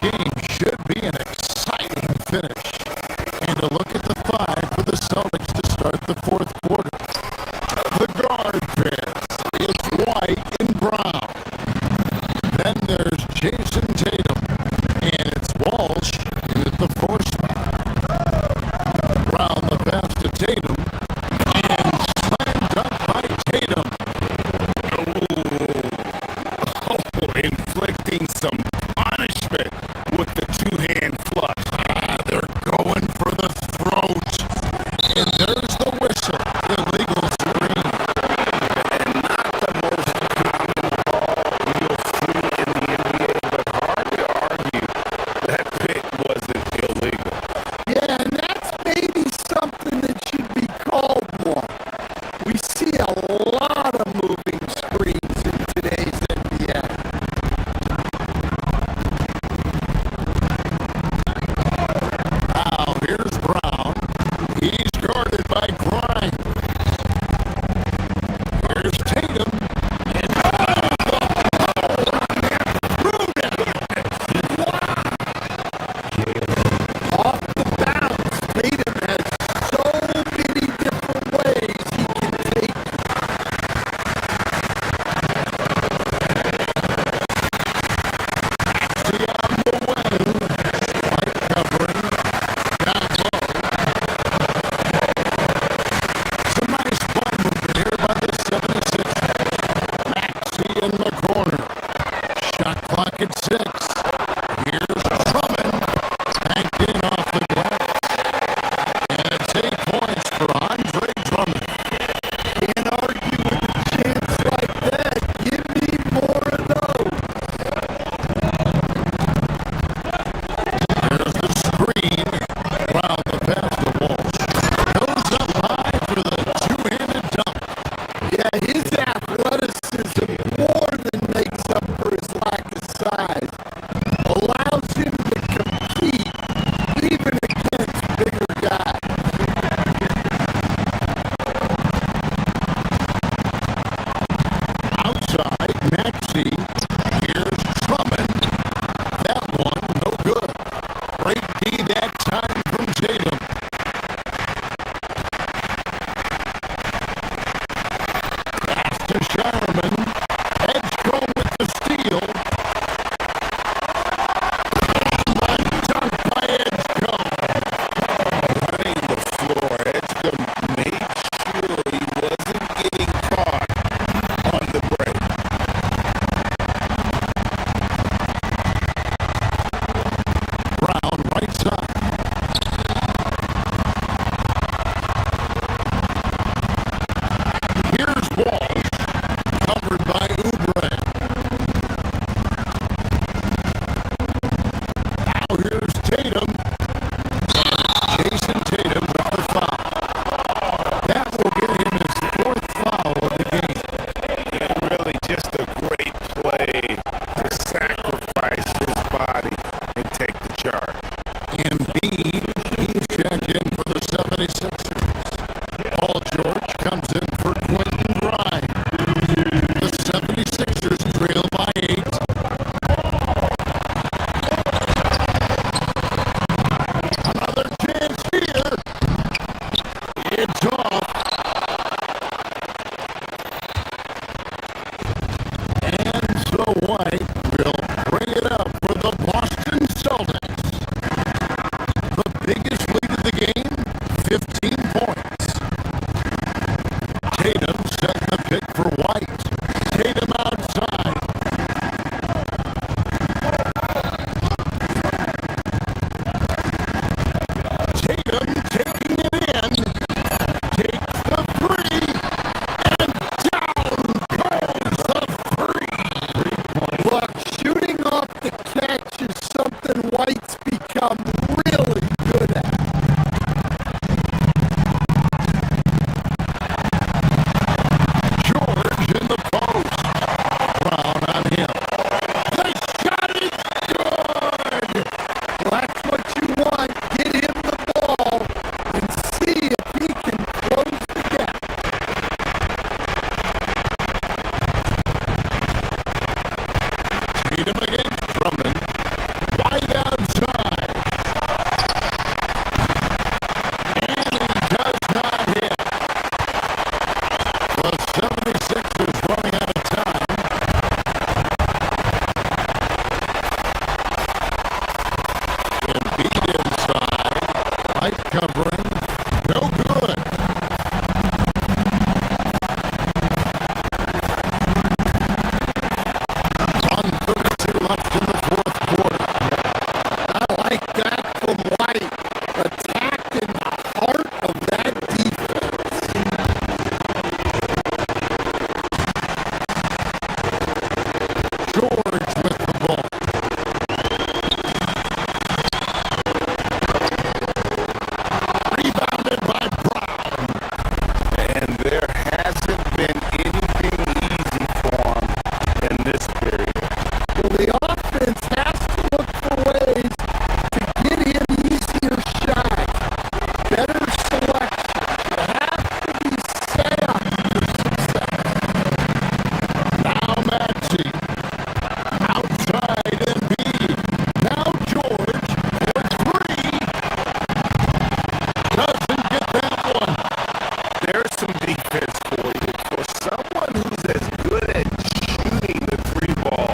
defense for you. For someone who's as good at shooting the three ball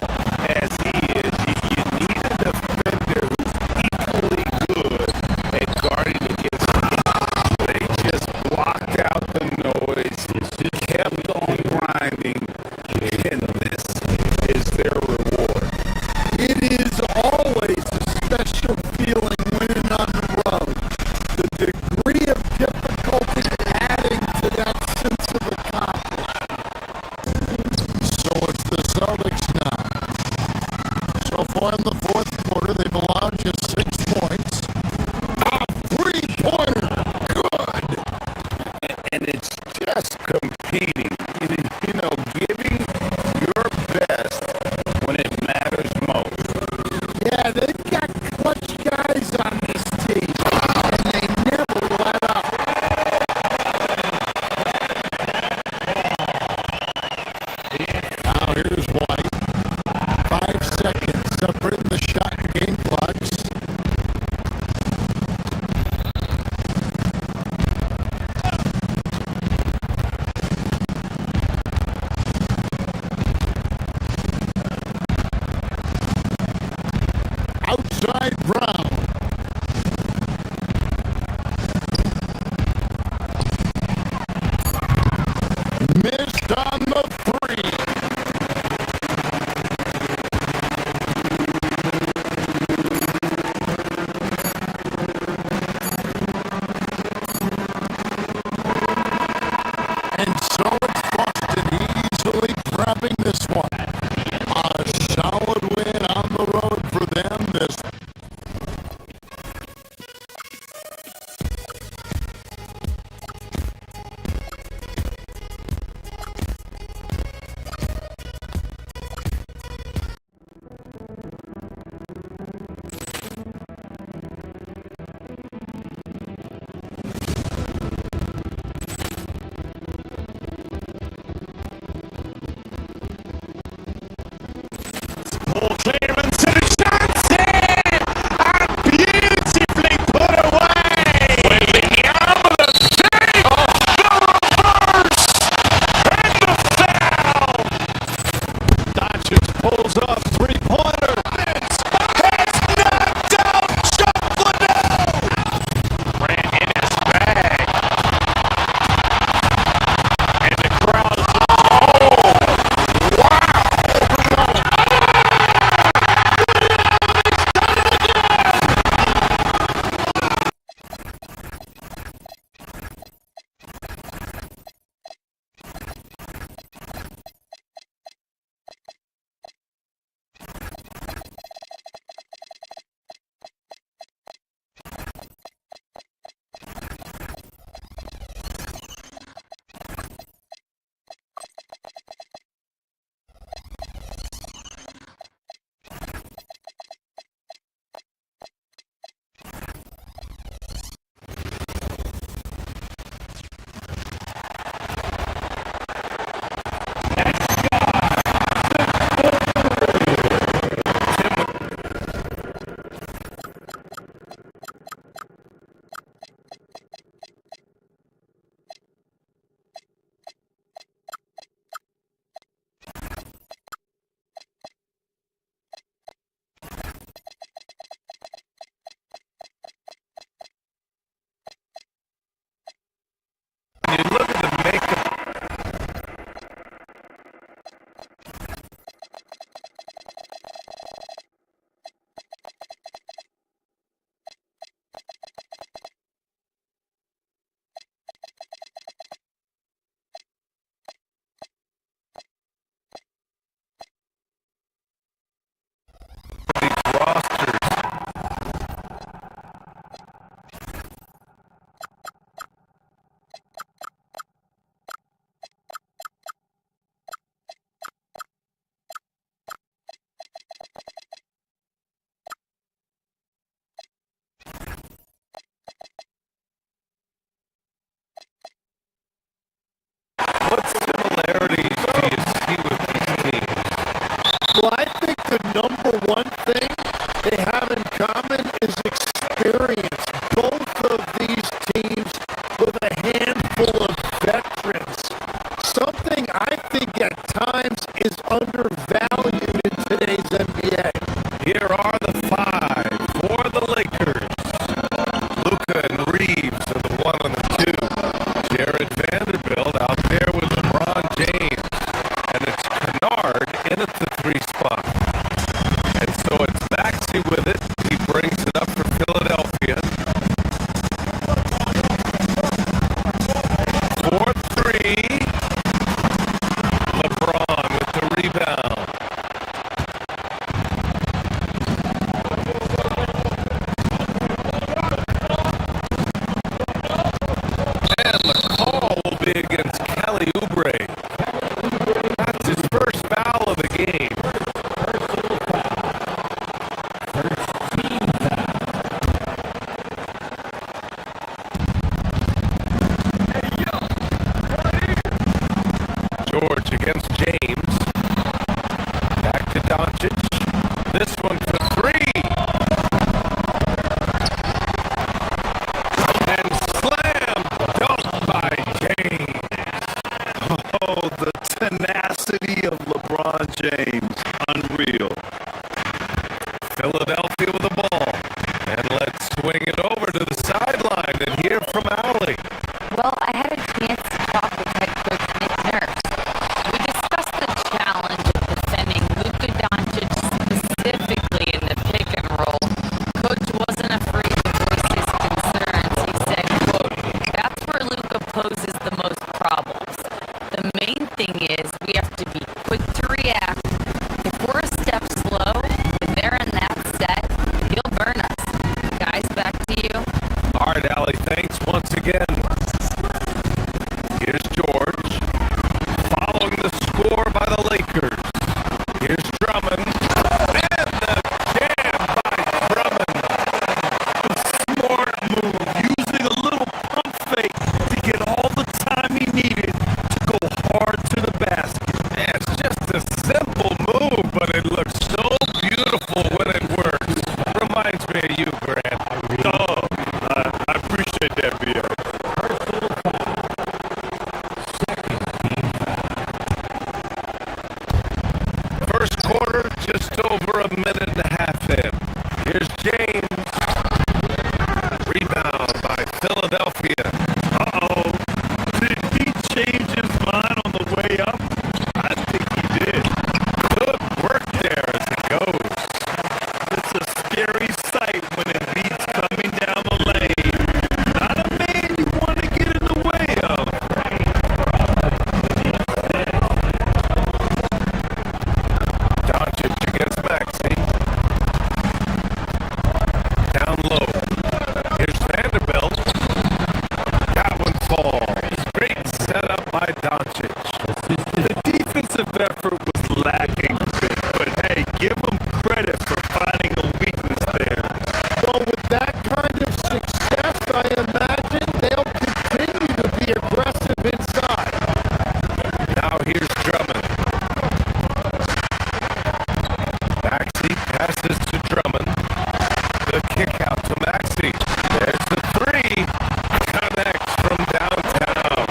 as he is, you need a defender who's equally good at guarding against him. They just blocked out the noise, kept on grinding, and this is their reward. It is always a special feeling winning on the road. The degree of difficulty adding to that sense of accomplishment. So it's the Celtics now. So far in the fourth quarter, they've allowed just 6 points. A three-pointer, good. And it's just competing, you know, giving your best when it matters most. Yeah, they've got clutch guys on this team, and they never let up. Now here's White. 5 seconds separating the shot and game clocks. Outside Brown. Missed on the three. And so it's Boston easily grabbing this one. A solid win on the road for them this Paul Clearman to the chance here, and beautifully put away. With the arm of the save, the reverse, and the foul. Doncic pulls up, three-pointer. Has knocked out Chuck Liddell. Ran in his bag, and the crowd is You look at the makeup. These rosters. What similarities do you see with these teams? Well, I think the number one thing they have in common is experience. Both of these teams with a handful of veterans George against James. Back to Doncic. This one for three. And slam dunk by James. Oh, the tenacity of LeBron James. Unreal. Philadelphia with the ball. And let's swing it over to the sideline and hear from Allie. Well, I had a chance to talk with head coach Nick Nurse. We discussed the challenge of defending Luka Doncic specifically in the pick and roll. Coach wasn't afraid to voice his concerns. He said, quote, "That's where Luka poses the most problems. The main thing is we have to be quick to react. If we're a step slow, when they're in that set, he'll burn us." Guys, back to you. All right, Allie, thanks once again. Here's George. Following the score by the Lakers. Here's Drummond. And the jam by Drummond. Smart move. Using a little pump fake to get all the time he needed to go hard to the basket. Yeah, it's just a simple move, but it looks so beautiful when it works. Reminds me of you, Grant. Oh, I appreciate that, B.O. First quarter, just over a minute and a half in. Here's James. Rebound by Philadelphia. Uh-oh. Did he change his mind on the way up? I think he did. Good work there as it goes. It's a scary sight when Embiid's coming down the lane. Not a man you want to get in the way of. Doncic against Maxey. Down low. Here's Vanderbilt. That one falls. Great setup by Doncic. The defensive effort was lacking, but hey, give him credit for finding a weakness there. Well, with that kind of success, I imagine they'll continue to be aggressive inside. Now here's Drummond. Maxey passes to Drummond. The kick out to Maxey. There's the three. Connects from downtown.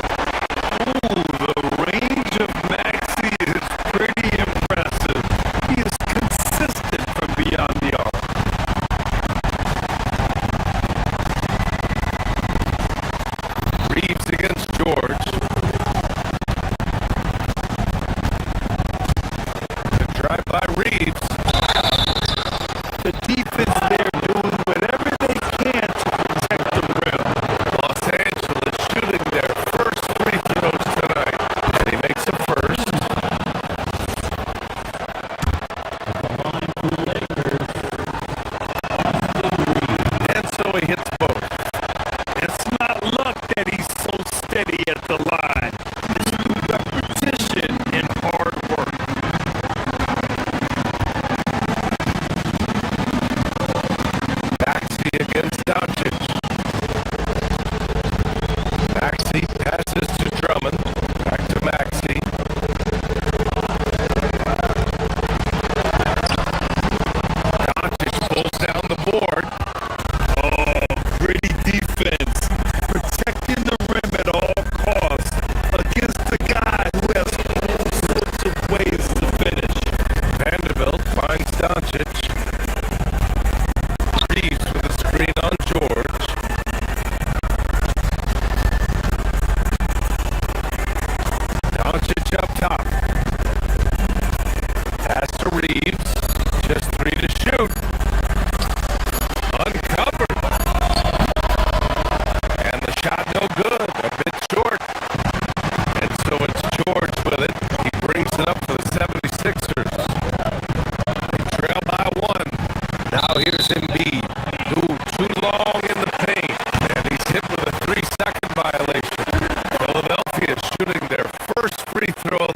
Ooh, the range of Maxey is pretty impressive. He is consistent from beyond the arc. Reeves against George. The drive by Reeves. The defense there doing whatever they can to protect the rim. Los Angeles shooting their first free throws tonight. And he makes the first. And so he hits both. It's not luck that he's so steady at the line. It's through repetition and hard work. Maxey against Doncic. Maxey passes to Drummond. Back to Maxey. Doncic pulls down the board. Oh, gritty defense. Protecting the rim at all costs against a guy who has all sorts of ways to finish. Vanderbilt finds Doncic. Reeves with a screen on George. Doncic up top. Pass to Reeves. Just three to shoot. Uncovered. And the shot no good. A bit short. And so it's George with it. He brings it up for the 76ers. They trail by one. Now here's Embiid. Ooh, too long in the paint. And he's hit with a 3-second violation. Philadelphia shooting their first free throw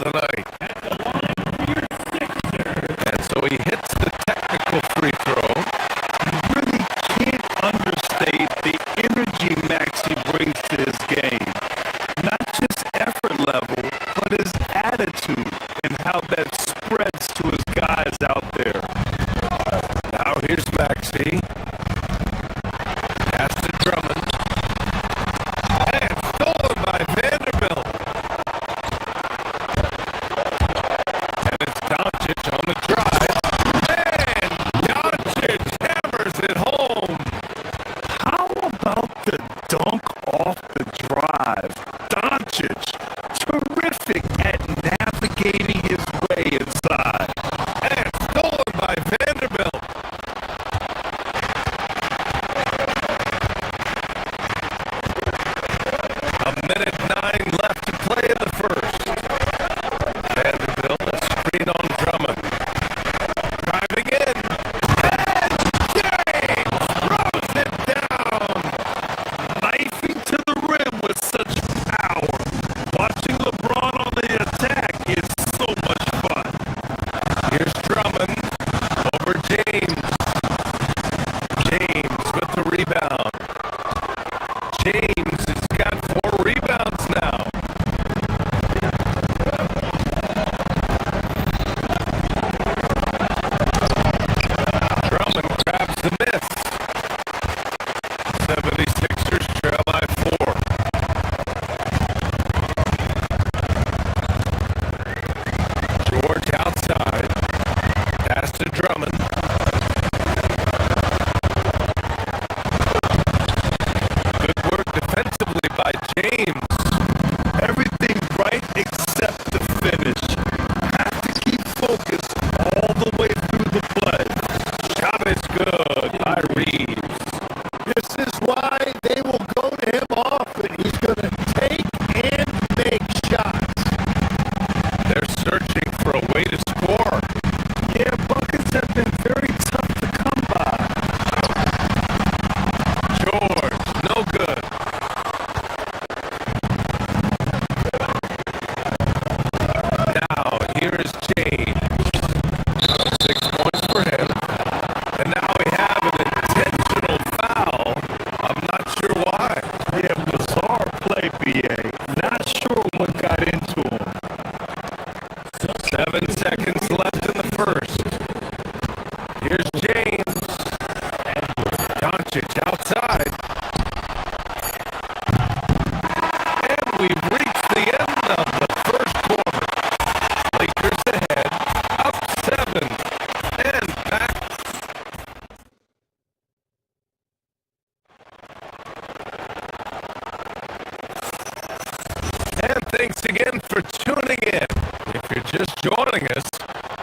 for tuning in. If you're just joining us,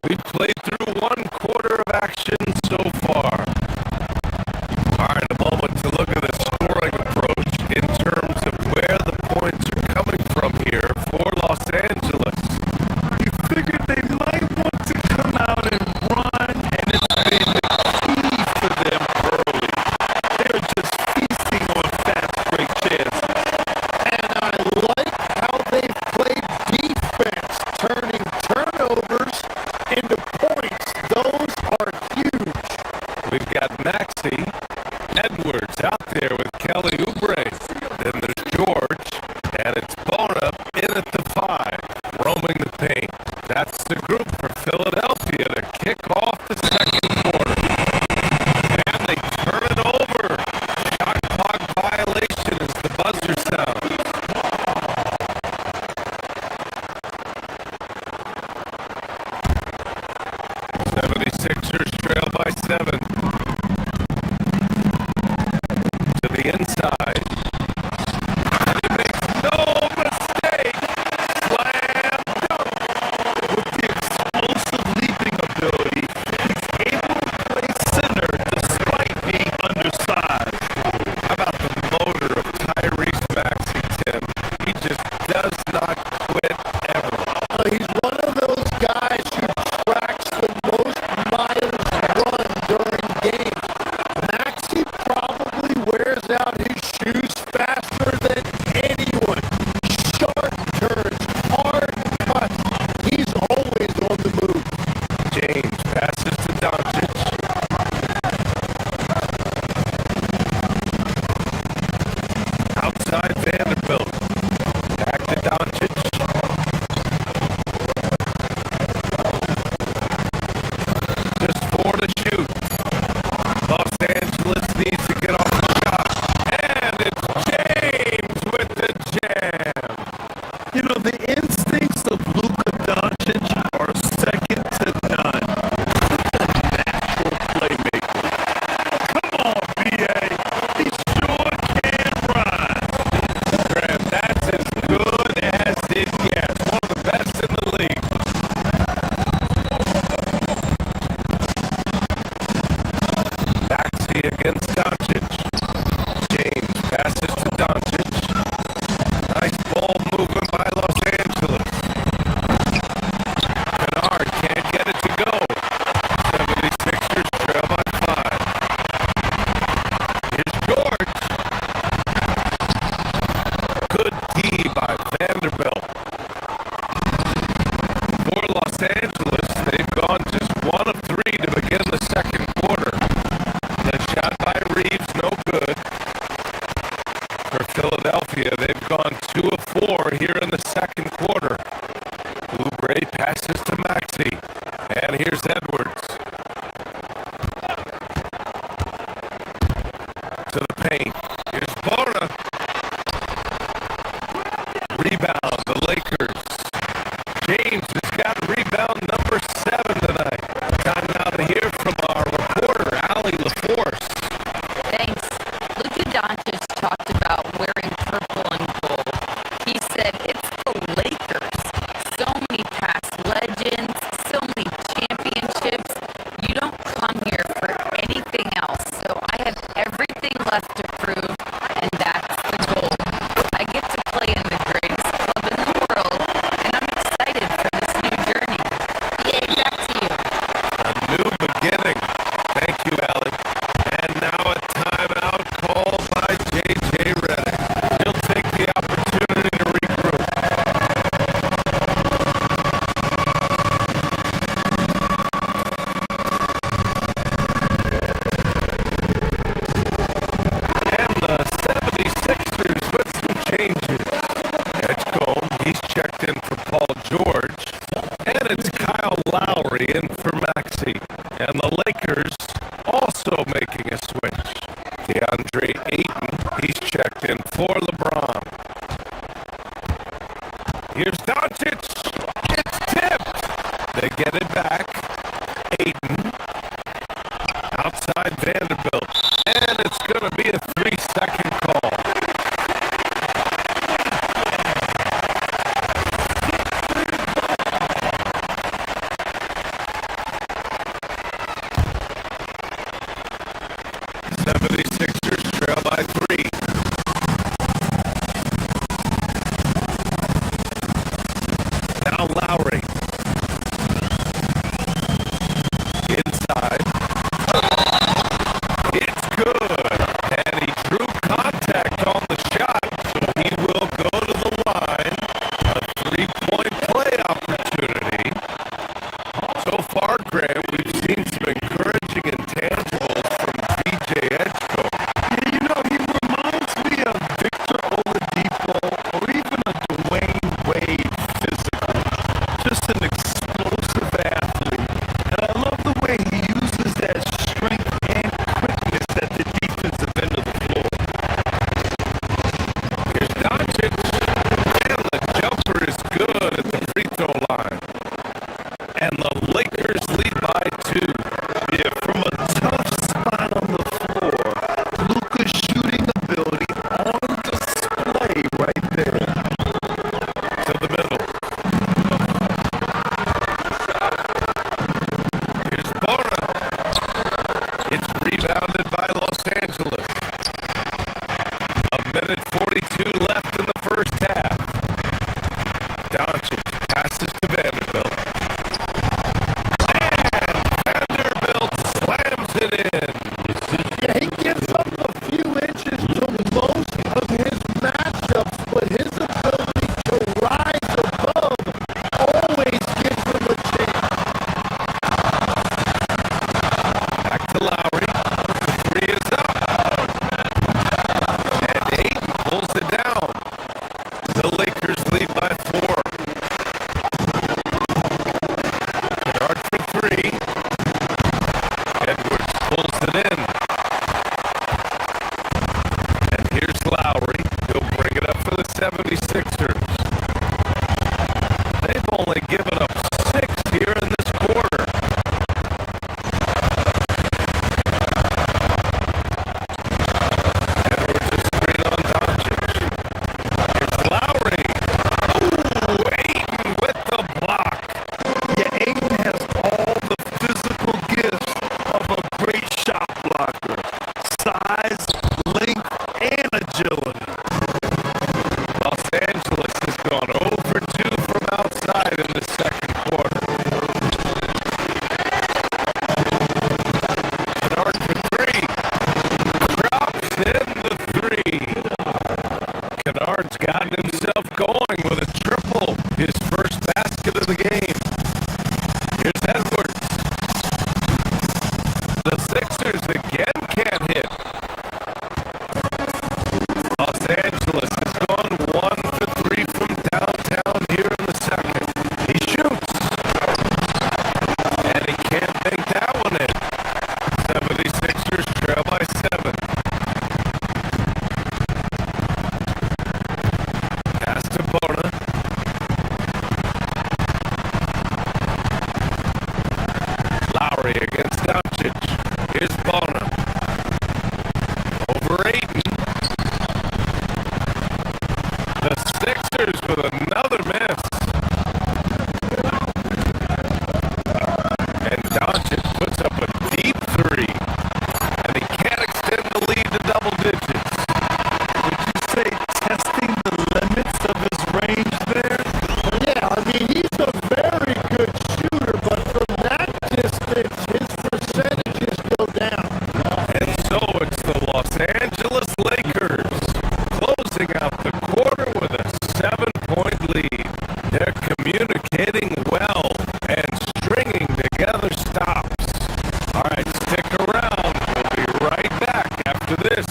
we've played through one quarter of action so far. All right, a moment to look at the scoring approach in terms of where the points are coming from here for Los Angeles. You figured they might want to come out and run, and it's been the key for them early. They're just feasting on fast break chances. And I like how they've played defense, turning turnovers into points. Those are huge. We've got Maxey, Edwards out there with Kelly Oubre. Then there's George, and it's Bona in at the 5, roaming the paint. That's the group for Philadelphia to kick off the second quarter. And they turn it over. Shot clock violation as the buzzer sounds. '76ers trail by 7. To the inside. And he makes no mistake. Slam dunk. With the explosive leaping ability, he's able to play center despite being undersized. How about the motor of Tyrese Maxey, Tim? He just does not quit ever. He's one of those guys who tracks the most miles run during games. Maxey probably wears out his shoes faster than anyone. Sharp turns, hard cuts. He's always on the move. James passes to Doncic. Outside Vanderbilt. Back to Doncic. Just 4 to shoot. Los Angeles needs to get off the shot. And it's James with the jam. You know, the instincts of Luka Doncic are second to none. He's a natural playmaker. Come on, BA. He sure can run. Graham, that's as good as it gets. One of the best in the league. Maxey against Doncic. James passes to Doncic. Nice ball movement by Los Angeles. Kennard can't get it to go. 76ers trail by 5. Here's George. Good D by Vanderbilt. For Los Angeles, they've gone just 1 of 3 to begin the second quarter. The shot by Reeves, no good. For Philadelphia, they've gone 2 of 4 here in the second quarter. Oubre passes to Maxey. And here's Edwards. To the paint. Here's Bona. Rebound, the Lakers. James has got rebound number 7 tonight. Time now to hear from our reporter, Allie LaForce. Thanks. Luka Doncic talked about wearing purple and gold. He said it's the Lakers. So many past legends, so many championships. You don't come here for anything else. So I have everything left to prove, and that's the goal. I get to play in the greatest club in the world, and I'm excited for this new journey. Yay, back to you. A new beginning. Thank you, Allie. And now a timeout called by J.J. Redick. He'll take the opportunity to regroup. And the 76ers with some changes. Edgecombe, he's checked in for Paul George. And it's Kyle Lowry in for Maxey. And the Lakers also making a switch. DeAndre Ayton, he's checked in for LeBron. Here's Doncic. It's tipped. They get it back. Ayton. Outside Vanderbilt. And it's going to be a 3-second call. Doncic passes to Vanderbilt. And Vanderbilt slams it in. Yeah, he gives up a few inches to most of his matchups, but his ability to rise above always gives him a chance. Back to Lowry. The three is up. And Ayton pulls it down. The Lakers lead by 4. Kennard for 3. Edwards pulls it in. And here's Lowry. He'll bring it up for the 76ers. They've only given up 6 here in this quarter. Edwards is screen on Doncic. Here's Lowry. Ooh, Ayton with the block. Yeah, Ayton has all the physical gifts of a great shot blocker. Size, length, and agility. Los Angeles has gone 0 for 2 from outside in the second quarter. Kennard for 3. Drops in the 3. Kennard's gotten himself going with a triple. His first basket of the game. Here's Edwards. The Sixers again can't hit. Los Angeles has gone 1 for 3 from downtown here in the second. He shoots. And he can't make that one in. 76ers trail by 7. Pass to Bona. Lowry against Doncic. Here's Bona. Over Ayton. The Sixers with another miss. And Doncic puts up a deep 3. And he can't extend the lead to double digits. Would you say testing the limits of his range there? Yeah, I mean, he's a very good shooter, but from that distance, his percentages go down. And so it's the Los Angeles Lakers closing out the quarter with a 7-point lead. They're communicating well and stringing together stops. All right, stick around. We'll be right back after this.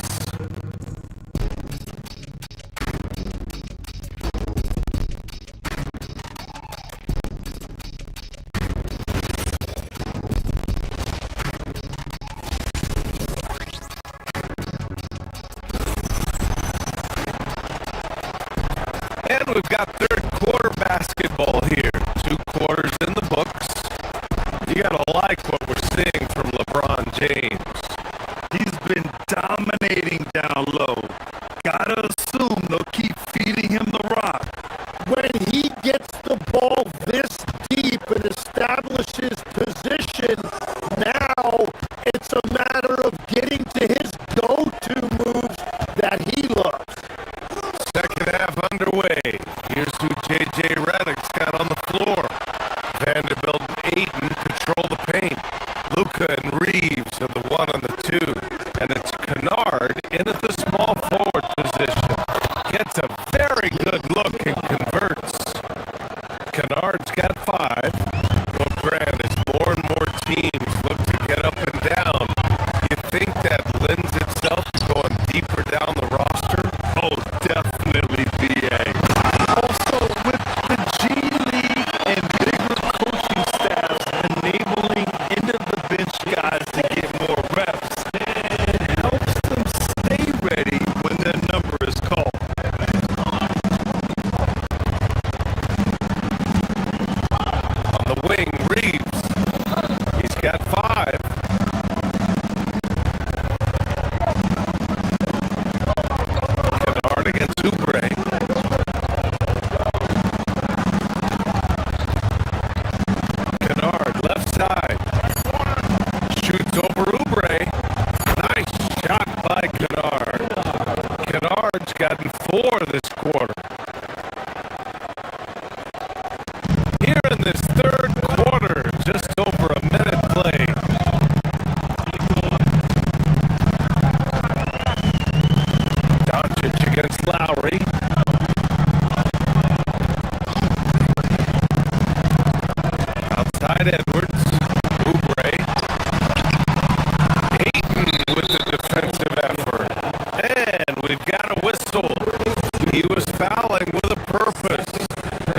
And we've got third quarter basketball here. 2 quarters in the books. You gotta like what we're seeing from LeBron James. He's been dominating down low. Gotta assume they'll keep feeding him the rock. When he gets the ball this deep and establishes position, now it's a matter of getting to his go-to moves that he loves. Second half underway. Here's who J.J. Redick's got on the floor. Vanderbilt and Ayton control the paint. Luka and Reeves are the 1 and the 2. And it's Kennard in at the small forward position. Gets a very good look and converts. Kennard's got 5. But Grant, as more and more teams look to get up and down, you think that lends itself to going deeper down the roster? Oh, definitely, BA. Also, with the G League and bigger coaching staffs enabling end-of-the-bench guys to get more reps, it helps them stay Inside Edwards. Oubre. Ayton with the defensive effort. And we've got a whistle. He was fouling with a purpose.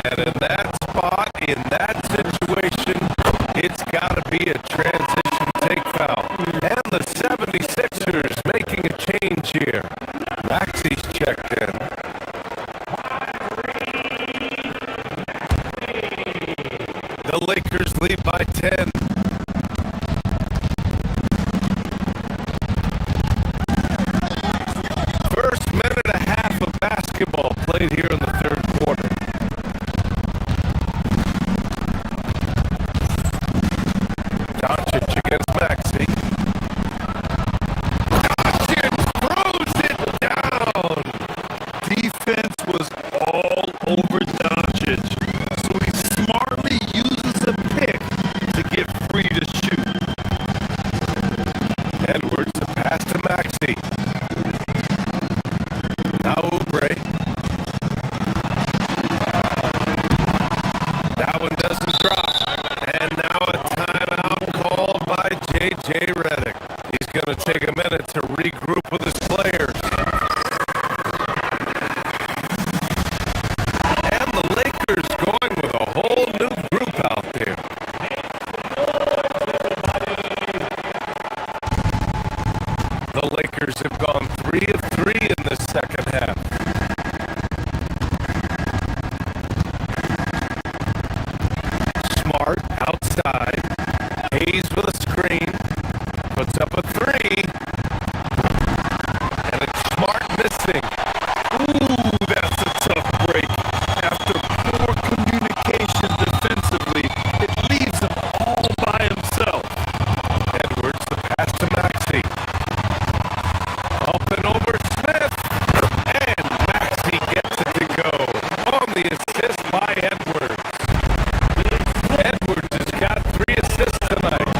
And in that spot, in that situation, it's got to be a transition take foul. And the 76ers making a change here. Maxey's checked in. The Lakers lead by 10. First minute and a half of basketball played here in the third quarter. Doncic against Maxey. Doncic throws it down. Defense was all over Doncic, so he smartly uses a pick to get free to shoot. Edwards, the pass to Maxey. Now Oubre. That one doesn't drop. And now a timeout called by J.J. Redick. He's going to take a minute to regroup with his players. And the Lakers going with a whole new group out there. The Lakers have gone 3 of 3 in the second half. Smart outside. Hayes with a screen. Puts up a 3. And it's Smart missing. Ooh, that's a tough break. After poor communication defensively, it leaves him all by himself. Edwards, the pass to Maxey. Up and over Smith. And Maxey gets it to go. On the assist by Edwards. Edwards has got 3 assists tonight.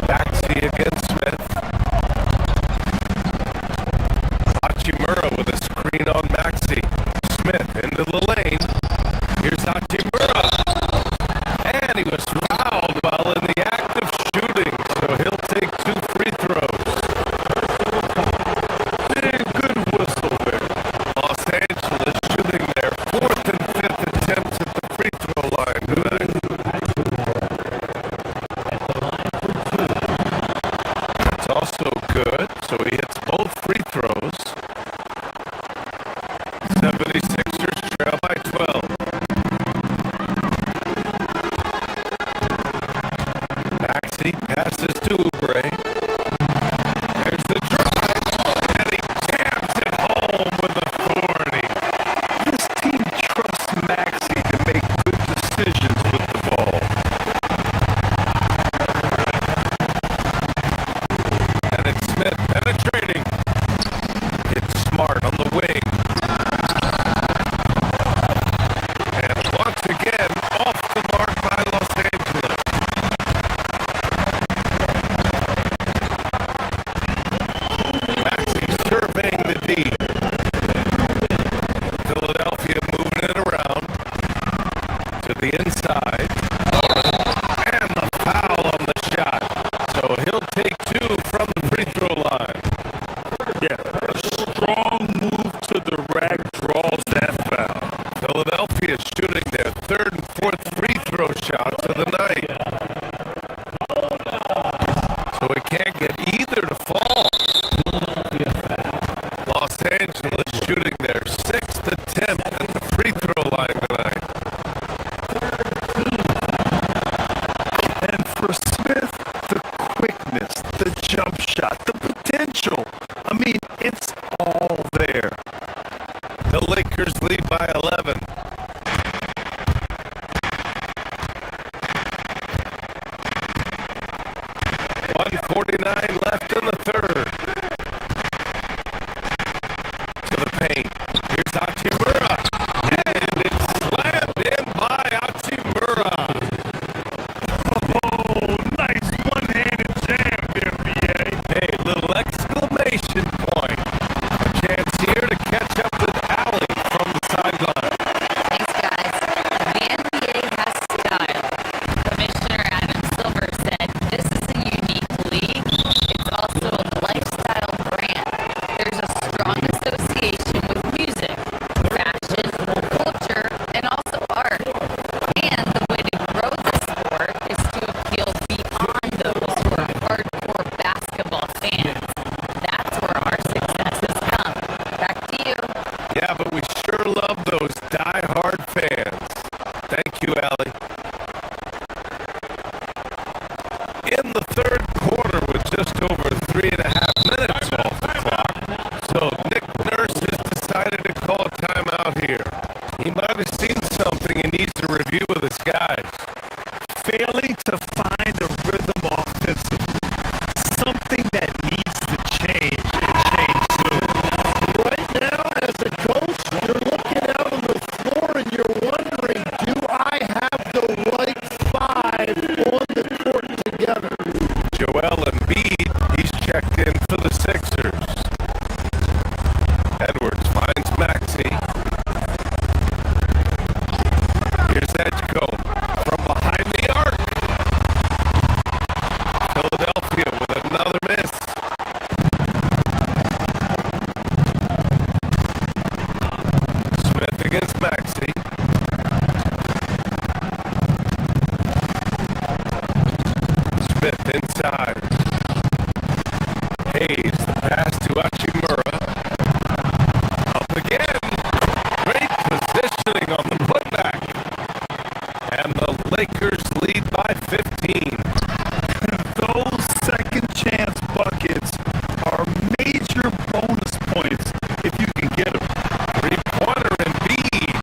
Maxey against Smith. Hachimura with a screen on Maxey. Smith into the lane. Here's Hachimura. And he was fouled while in the act of shooting, so he'll take 2 free throws. Good whistle there. Los Angeles shooting their 4th and 5th attempts at the free throw line tonight. It's also good, so he hits both free throws. 76ers trail by 12. Maxey passes to Oubre. There's the drive, and he jams it home with authority. This team trusts Maxey to make good decisions with the ball. And it's Smith penetrating. It's Smart on the wing. And once again, off the mark by Los Angeles. Maxey surveying the D. Philadelphia moving it around to the inside. And the foul on the shot. So he'll take 2 from the free throw line. Yeah, a strong move to the rack draws that foul. Philadelphia shooting their 3rd and 4th free throw shots of the night. So we can't get either to fall. Los Angeles shooting their 6th attempt at the free throw line tonight. And for Smith, the quickness, the jump shot, the potential. I mean, it's all there. The Lakers lead by 11. .149 left in the third. To the paint. Here's Hachimura. And it's slammed in by Hachimura. Oh, nice one-handed jam, NBA. Hey, little exclamation point. A chance here to catch up with Allen from the sideline. Yeah, but we sure love those die-hard fans. Thank you, Allie. In the third quarter with just over 3.5 minutes off the clock. So Nick Nurse has decided to call a timeout here. He might have seen something and needs to review with his guys. Failing to find a rhythm offensively. Something that needs to change and change soon. Right now, as a coach, you're looking out on the floor and you're wondering, do I have the right five on the court together? Joel Embiid, he's checked in for the Sixers. Edwards finds Maxey. Here's Edgecombe from behind the arc. Philadelphia with another miss. Smith against Maxey. Smith inside. Hayes, the pass to Hachimura. Up again. Great positioning on the putback. And the Lakers lead by 15. Those second chance buckets are major bonus points if you can get them. Three-pointer Embiid.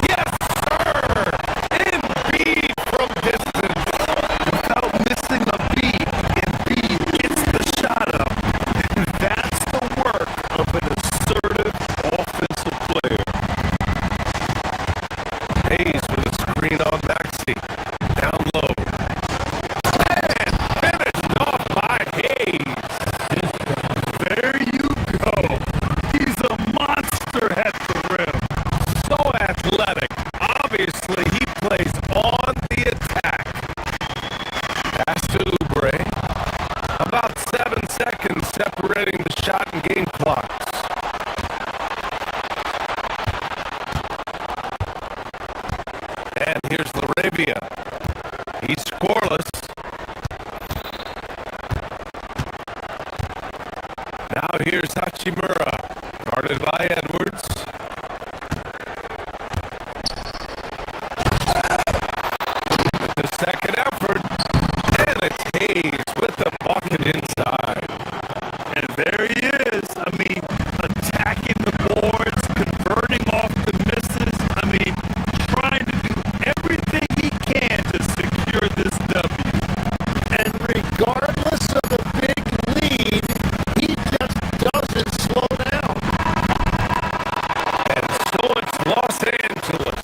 Yes, sir! Embiid from distance. Without missing a beat, Embiid gets the shot up. And that's the work of an assertive offensive player. Hayes with a screen on Maxey. Down low. And finished off by Hayes. There you go. He's a monster at the rim. So athletic. Obviously, he plays on the attack. Pass to Oubre. About 7 seconds separating the shot and game clocks. And here's Laravia. He's scoreless. Now here's Hachimura, guarded by Edwards. With the second effort, and it's Hayes with the bucket inside. And there he is. I mean, attacking the boards, converting off the misses. I mean, trying to do everything he can to secure this W. And regardless of the big lead, he just doesn't slow down. And so it's Los Angeles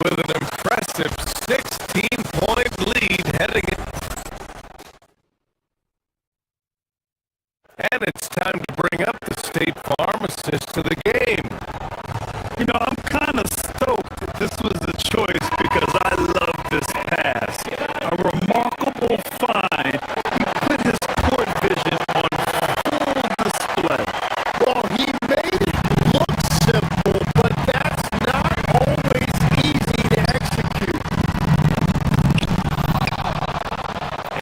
with an impressive 16-point lead heading in. And it's time to bring up the State Farm assist to the game. You know, I'm kind of stoked that this was a choice because I love this pass. A remarkable find. He put his court vision on full display. Well, he made it look simple, but that's not always easy to execute.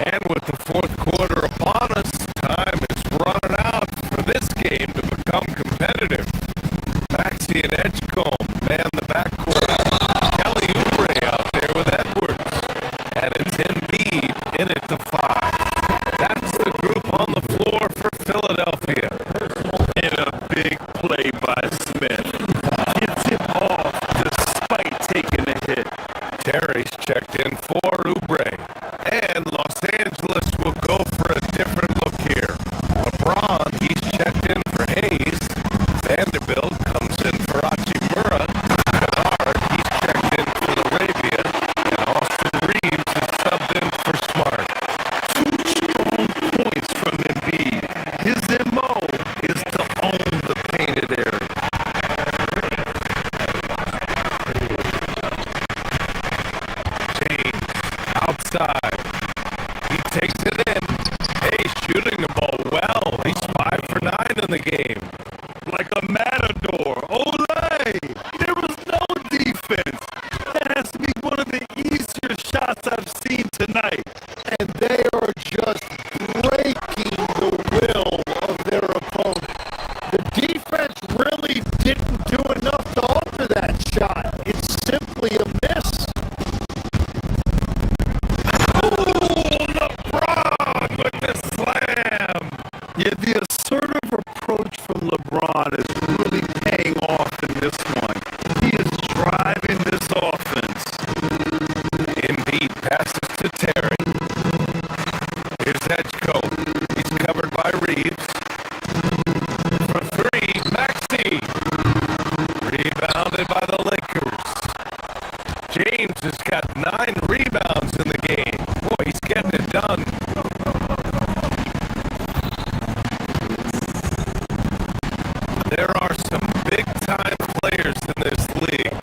And with the fourth quarter upon us, time is running out for this game to become competitive. Maxey and Edgecombe man the backcourt. Kelly Oubre out there with Edwards. And it's Embiid in at the 5. That's the group on the floor for Philadelphia. And a big play by Smith. Gets him off despite taking a hit. Terry's checked in for Oubre. And Los Angeles will go for a different look here. LeBron, he's checked in for Hayes. Vanderbilt comes in for Hachimura. Kennard, he's checked in for Laravia. And Austin Reeves is subbed in for Smart. 2 strong points from Embiid. His MO is to own the painted area. James outside. He takes it in. Hayes shooting the ball well. He's 5 for 9 in the game. Like a matador. Olay! There was no defense. That has to be one of the easier shots I've seen tonight. And they are just breaking the will of their opponent. The defense really didn't do enough 9 rebounds in the game. Boy, he's getting it done. There are some big-time players in this league,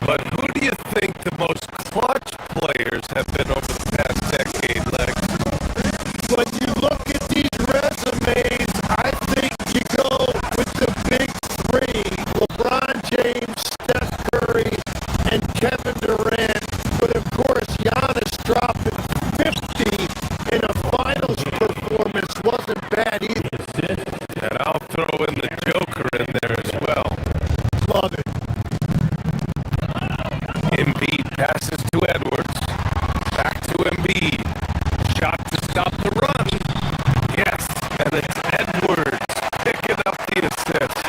but who do you think the most clutch players have been over the past decade, Lex? When you look at these resumes, I think you go with the big three, LeBron James, Steph Curry, and Kevin Durant. But of course, Giannis dropping 50 in a finals performance wasn't bad either. And I'll throw in the Joker in there as well. Love it. Embiid passes to Edwards. Back to Embiid. Shot to stop the run. Yes, and it's Edwards picking up the assist.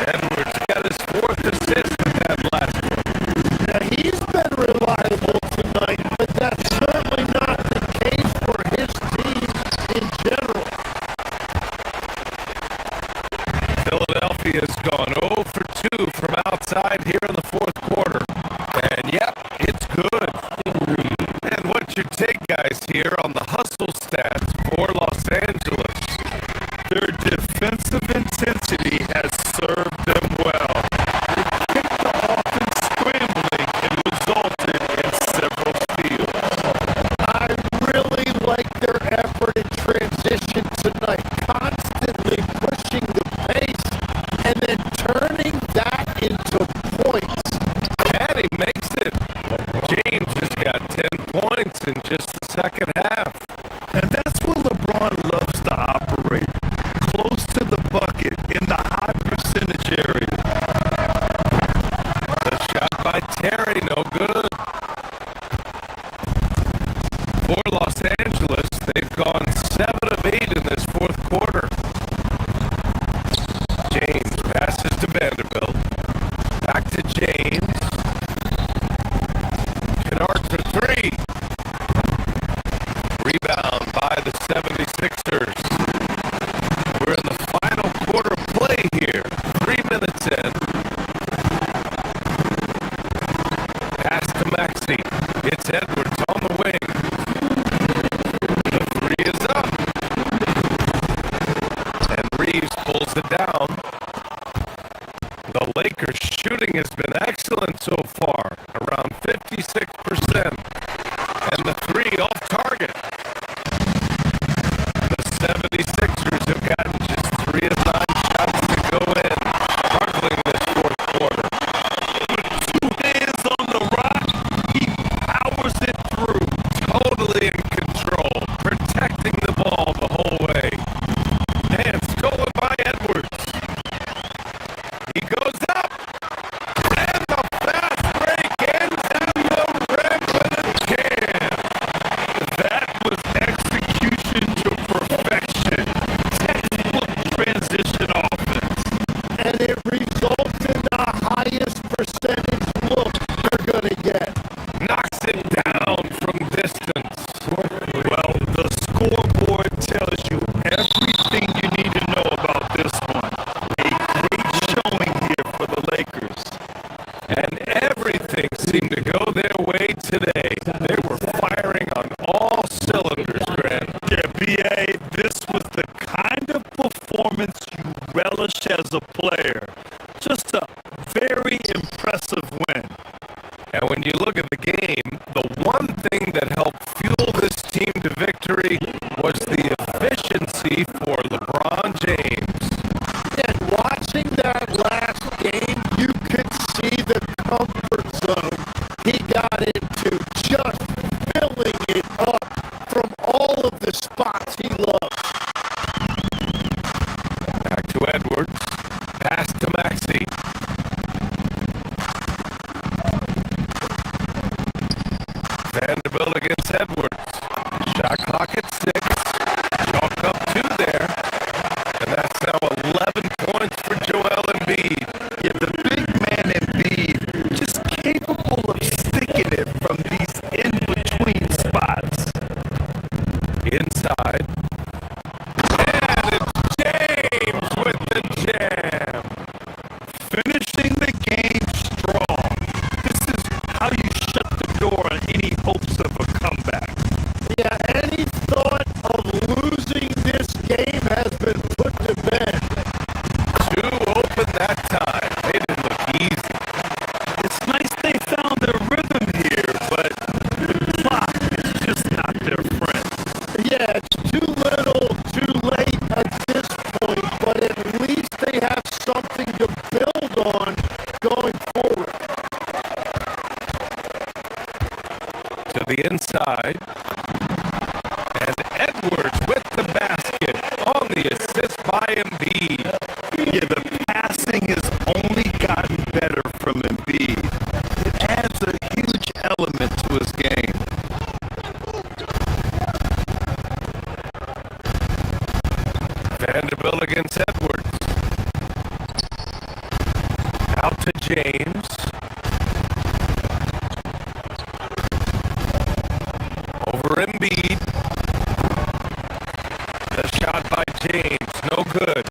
Edwards got his 4th assist with that last one. Now, he's been reliable tonight, but that's certainly not the case for his team in general. Philadelphia's gone 0 for 2 from outside here in the 4th quarter. And yep, it's good. And what's your take, guys, here on the hustle stats for Los Angeles? Their defensive intensity has served them well. It kept the offense scrambling and resulted in several steals. I really like their effort in transition tonight, constantly pushing the pace and then turning that into points. And he makes it. James has got 10 points in just the second half. And that's where LeBron loves to operate, close to the bucket in the high percentage area. The shot by Terry, no good. For Los Angeles, they've gone 7 of 8 in this 4th quarter. James passes to Vanderbilt. Back to James. Kennard for 3. Rebound by the 76ers. We're in the final quarter of play here. 3 minutes in. Pass to Maxey. It's Edwards on the wing. The 3 is up. And Reeves pulls it down. The Lakers' shooting has been excellent so far, around 56%. And the 3 off target. The 76ers have gotten just 3 of 9 shots to go in, struggling this 4th quarter. With 2 hands on the rock, he powers it through. Totally in control, protecting the ball the whole way. And stolen by Edwards. He goes up. And the fast break ends at the rim with a jam. That was execution to perfection. Textbook transition offense. And it results in the highest percentage look you're going to get. Knocks it down from distance. Well, the scoreboard tells you everything you need to know about this one. A great showing here for the Lakers. And everything seemed to go their way today. They were firing on all cylinders, Grant. Yeah, B.A., this was the kind of performance you relish as a player. Just a very impressive win. And when you look at the game, the one thing that helped fuel this team to victory was the efficiency for LeBron James. And watching that last game, you could see the comfort zone he got into, just filling it up from all of the spots he loves. Back to Edwards. Pass to Maxey. Vanderbilt against Edwards. Shot clock at 6. Chalk up 2 there. And that's now 11 points for Joel Embiid. Yeah, the big man Embiid, just capable of sticking it from these in-between spots. Inside. And it's James with the jam. Finishing the game strong. This is how you shut the door side. And Edwards with the basket on the assist by Embiid. Yeah, the passing has only gotten better from Embiid. It adds a huge element to his game. Vanderbilt against Edwards. Out to James. Over Embiid. The shot by James. No good.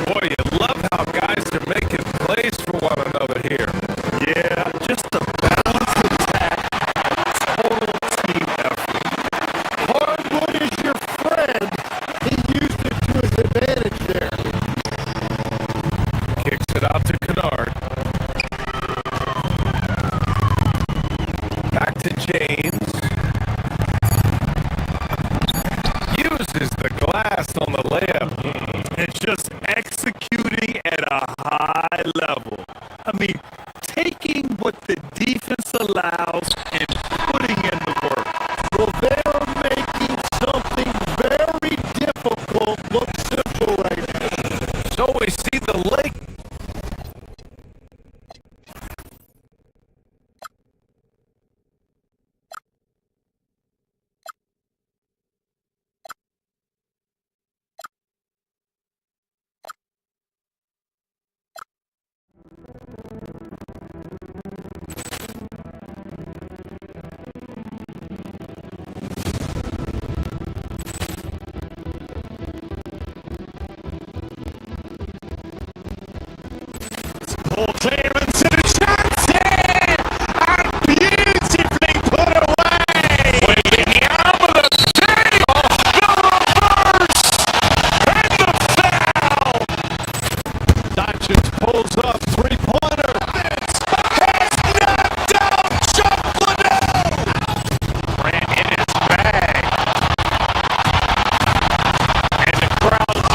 Boy, you love how guys are making plays for one another here. Yeah, just a balanced attack. Total team effort. Hardwood is your friend. He used it to his advantage there. Kicks it out to Kennard. Back to James. Uses the glass on the layup. And just executing at a high level. I mean, taking what the defense allows and putting in the work. Well, they're making something very difficult look simple right now. So we see the Lake. Paul clearance and a chance here! And beautifully put away! With the arm of the save! The reverse! And the foul! Doncic pulls up, three-pointer. It's knocked out! Shot Liddell! Ran in his bag. And the crowd's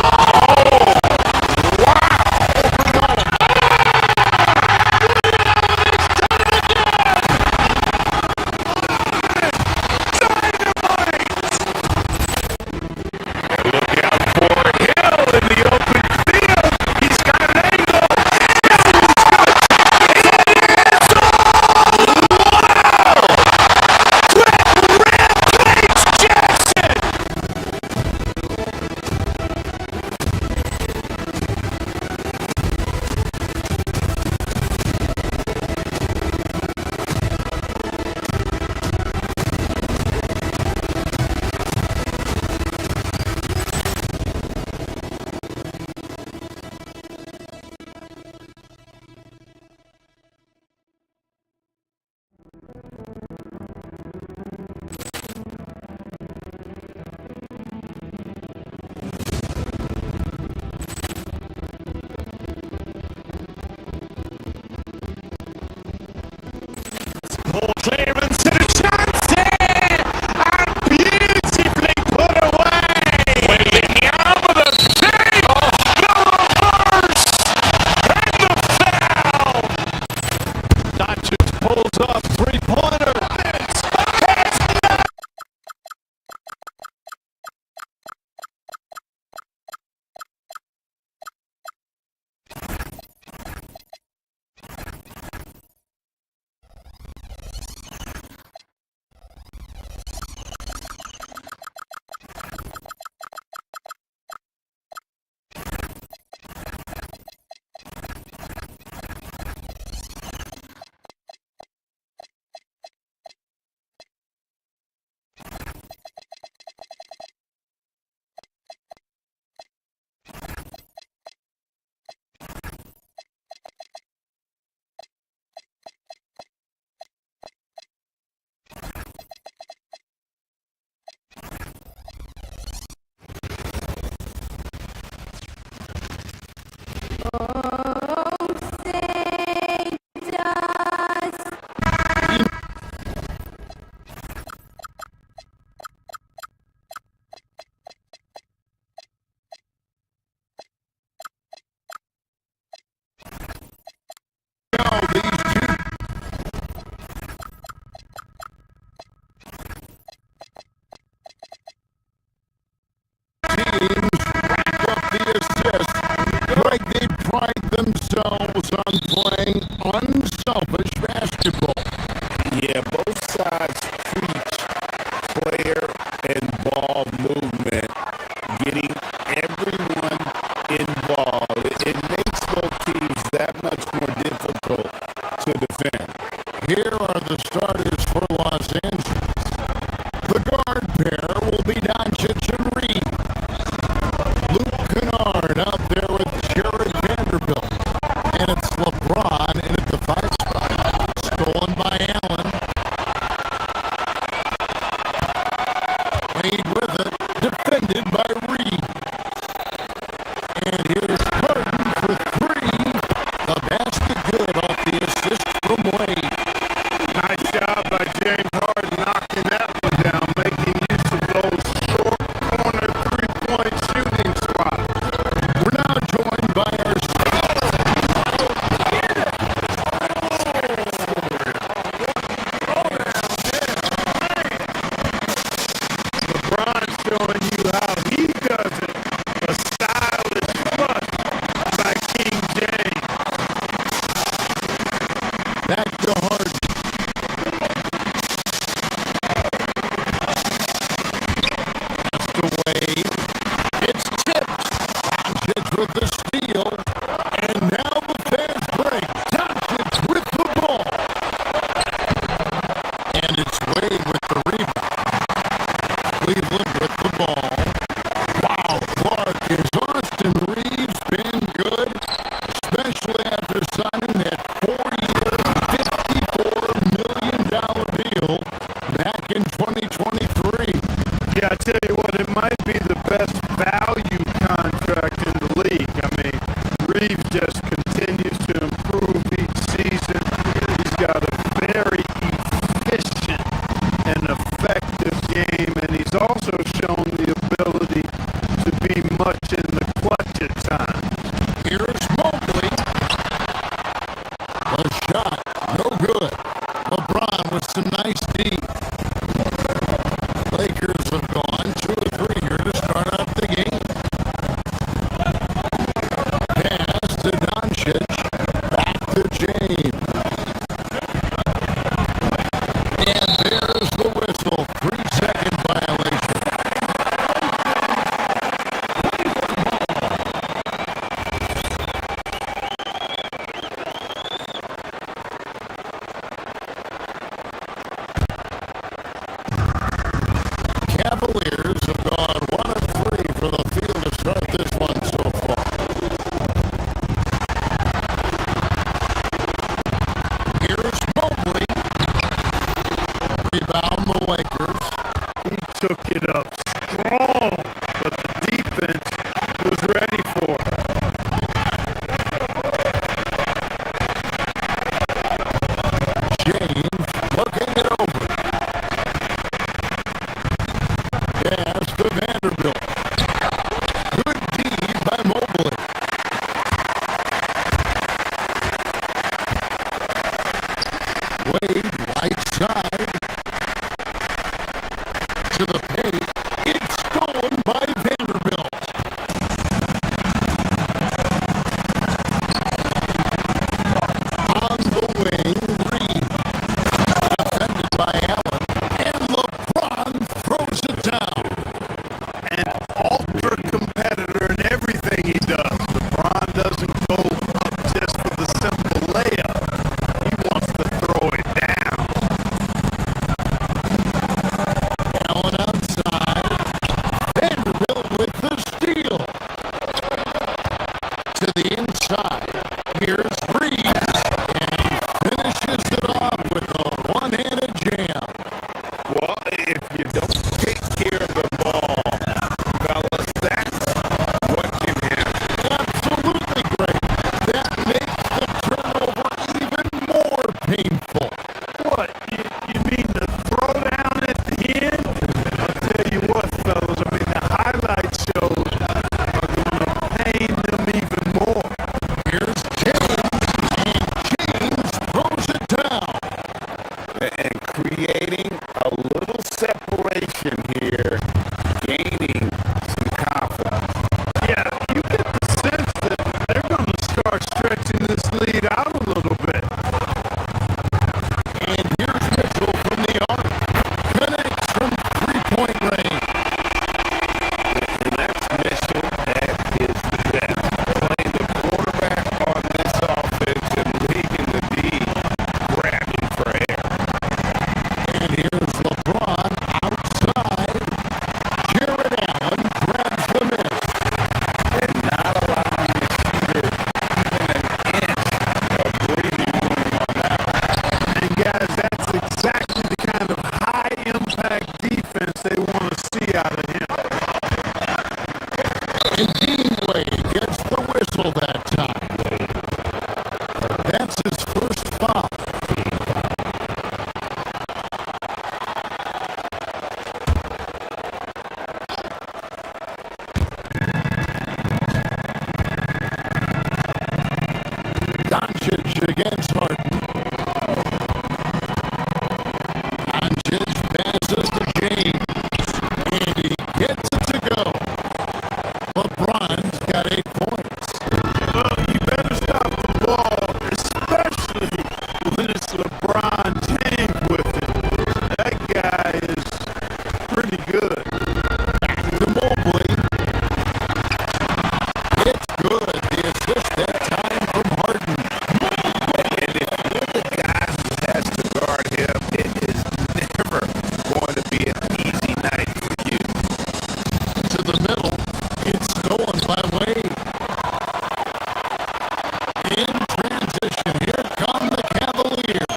Paul clearance and a chance here! And beautifully put away! With the arm of the save! The reverse! And the foul! Doncic pulls up, three-pointer. It's knocked. themselves on playing unselfish basketball. Yeah, both sides preach player and ball movement, getting everyone involved. It makes both teams that much more difficult to defend. Here are the starters for Los Angeles. The guard pair will be Doncic and Reed. Luke Kennard out there with Jared Vanderbilt. And it's LeBron in at the 5 spot. Stolen by Allen. Wade with it. Defended by Reed. And here's Harden for 3. The basket good off the assist from Wade. Nice job by James Harden knocking that one down, making use of those short corner three-point shooting spots. We're now joined by our LeBron showing you how he does it. A stylish push by King James. Back to Harden. It's tipped. Doncic with the steal. And now the fast break. Doncic with the ball. And it's Wade with the rebound. Cleveland with the ball. Wow, Clark is Austin Reeves been good, especially after signing that 4-year, $54 million deal back in 2023. Yeah, I tell you what, it might be the best value contract in the league. I mean, Reeves just continues to improve each season. He's got a very efficient and effective game, and he's also shown the ability to be much in the clutch at times. Here's Mobley. A shot, no good. LeBron with some nice D. Lakers have gone 2 or 3 here to start out the game. Pass to Doncic. That's his first foul. Doncic against Harden. Doncic passes to James, and he gets it to go. LeBron's got 8 points. Well, you better stop the ball, especially when it's LeBron James with it. That guy is pretty good. Back to Mobley. It's good. The assist that time from Harden. And if you're the guy who has to guard him, it is never going to be an easy night for you. To the middle. It's stolen by Wade. In transition, here come the Cavaliers.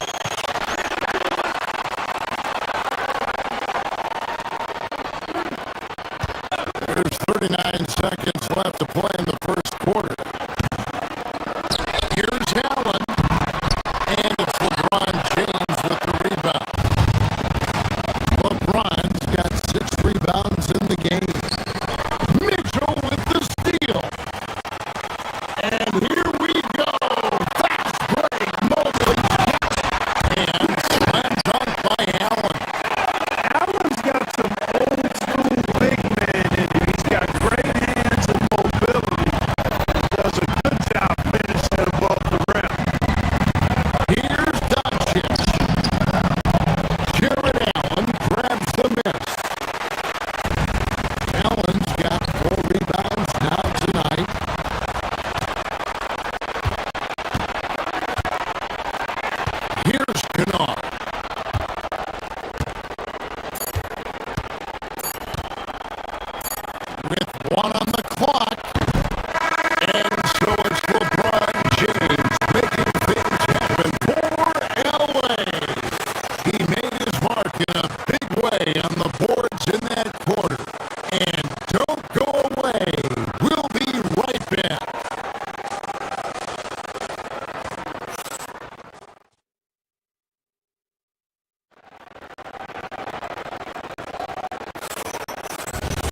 There's 39 seconds left to play in the first quarter. Here's Allen, and it's LeBron James with the rebound. LeBron's got 6 rebounds in the game. Mitchell with the steal. And here we go. Fast break. Mobley and slam dunk by Allen. Allen's got some old school big man in him. He's got great hands and mobility. Does a good job finishing above the rim. Here's Doncic. Jared Allen grabs the miss. Allen's got 4 rebounds now tonight. Here's Kennard. With 1 on the clock. And so it's LeBron James making things happen for LA. He made his mark in a big way on the boards in that quarter. And don't go away. We'll be right back.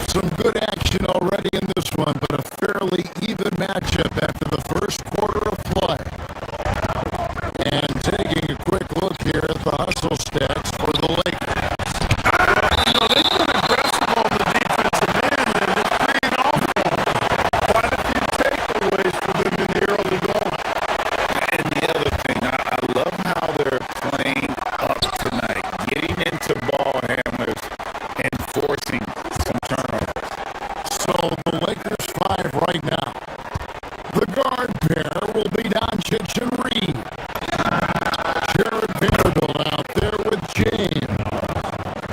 Some good action already in this one, but a fairly even matchup after the first quarter of play. And taking a quick look here at the hustle stats for the Lakers. You know, they've been aggressive on the defensive end, and it's paying off for them. Quite a few takeaways for them in the early going. And the other thing, I love how they're playing up tonight, getting into ball handlers and forcing some turnovers. So the Lakers 5 right now. The guard pair will be Doncic and Reed. Jared Vanderbilt out there with James.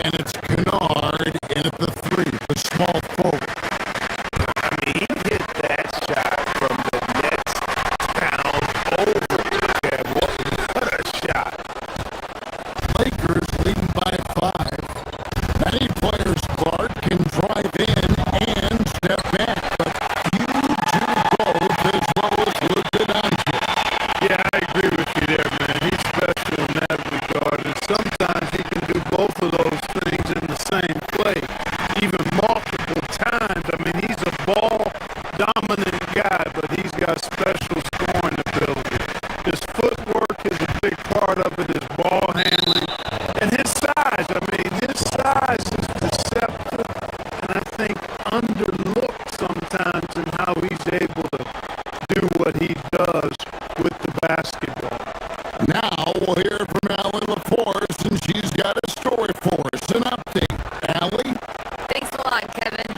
And it's Kennard in at the 3, the small forward. I mean, he hit that shot from the next town over. Yeah, what a shot. Lakers leading by 5. Many players, Clark, can drive in and step back, but few do both as well as Luka Doncic. Yeah, I agree with you there, man. He's special in that regard, and sometimes he can do both of those things in the same play, even multiple times. I mean, he's a ball-dominant guy, but he's got special scoring ability. His footwork is a big part of it, his ball handling, and his size. I mean, his size is deceptive, and I think underlooked sometimes in how he's able to do what he does with the basketball. Now we'll hear from Allie LaForce, and she's got a story for us. An update. Allie? Thanks a lot, Kevin.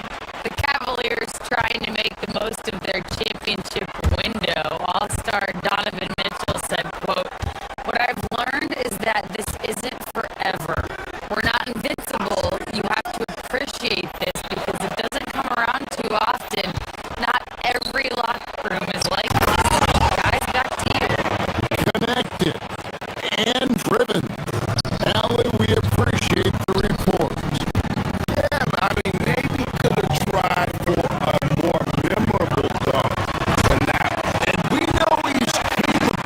The Cavaliers trying to make the most of their championship window. All-star Donovan Mitchell said, quote, "What I've learned is that this isn't forever. We're not invincible. You have to appreciate this because it doesn't come around too often. Not every locker room is like this. Guys, back to you." Connected and driven. Allie, we appreciate the report. Yeah, I mean, maybe could have tried for a more memorable dunk than that. And we know he's capable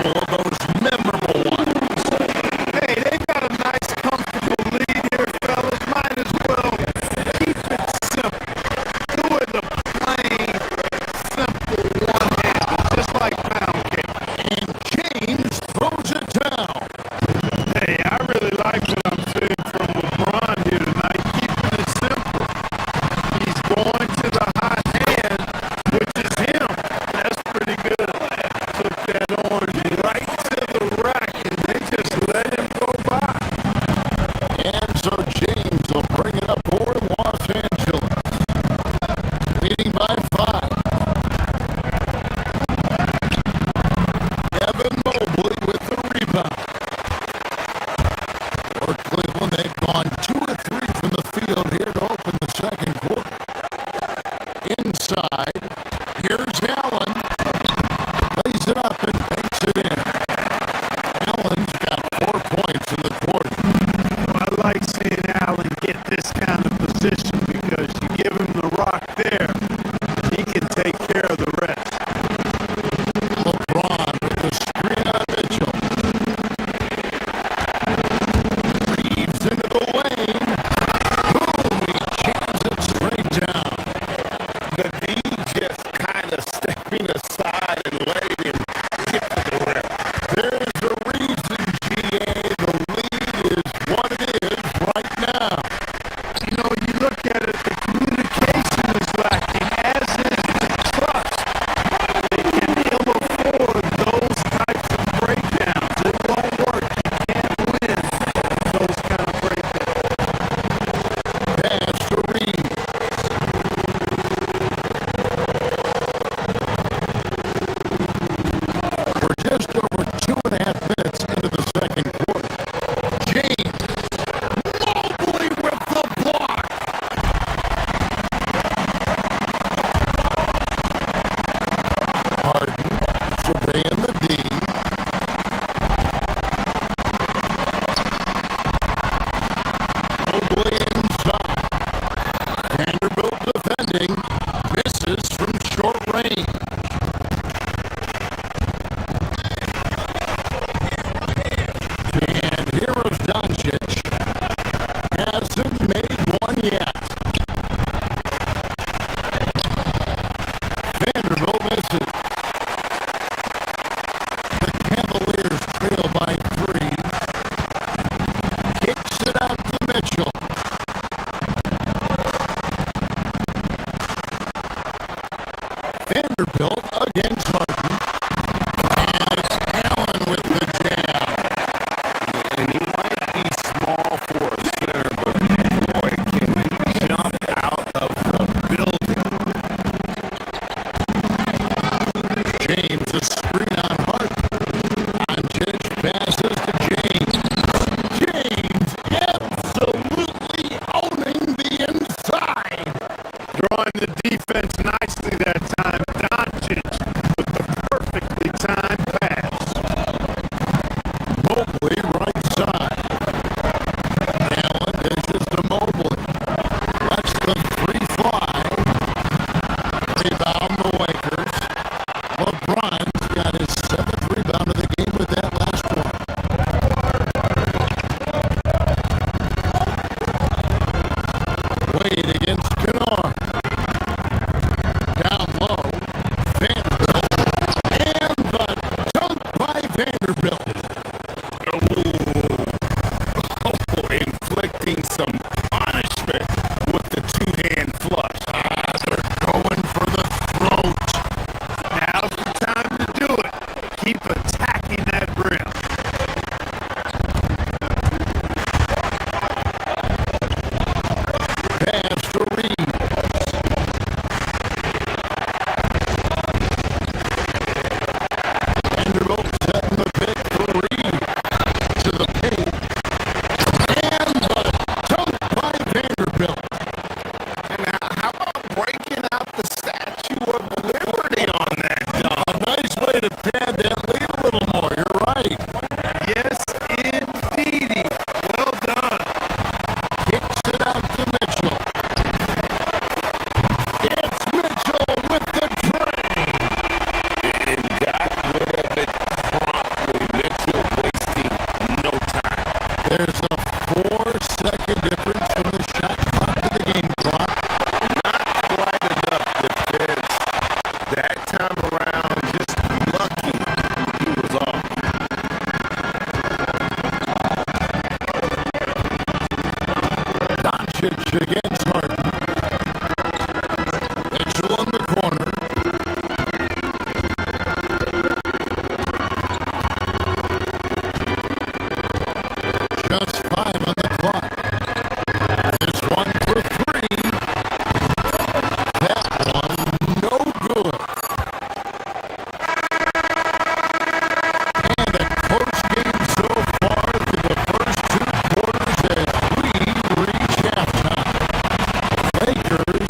Vanderbilt. Inflicting some punishment with the two-hand flush. They're going for the throat. Now's the time to do it. Keep attacking that rim. Pass to Reeves. Vanderbilt setting the pick for Reeves. To the paint. And the dunk by Vanderbilt. And now, how about breaking out the Statue of Liberty on that dunk? A nice way to pad that lead a little more. You're right. Yes, indeedy. Well done. Kicks it out to Mitchell. It's Mitchell with the train. And got rid of it promptly. Mitchell wasting no time. There's a 4-second difference from the shot clock to the game clock. Not quite enough defense. That time around, just lucky he was off. Doncic against Harden. Mitchell in the corner. Just 5 on the clock. This one for 3. That one no good. And a close game so far through the first 2 quarters as we reach halftime. Lakers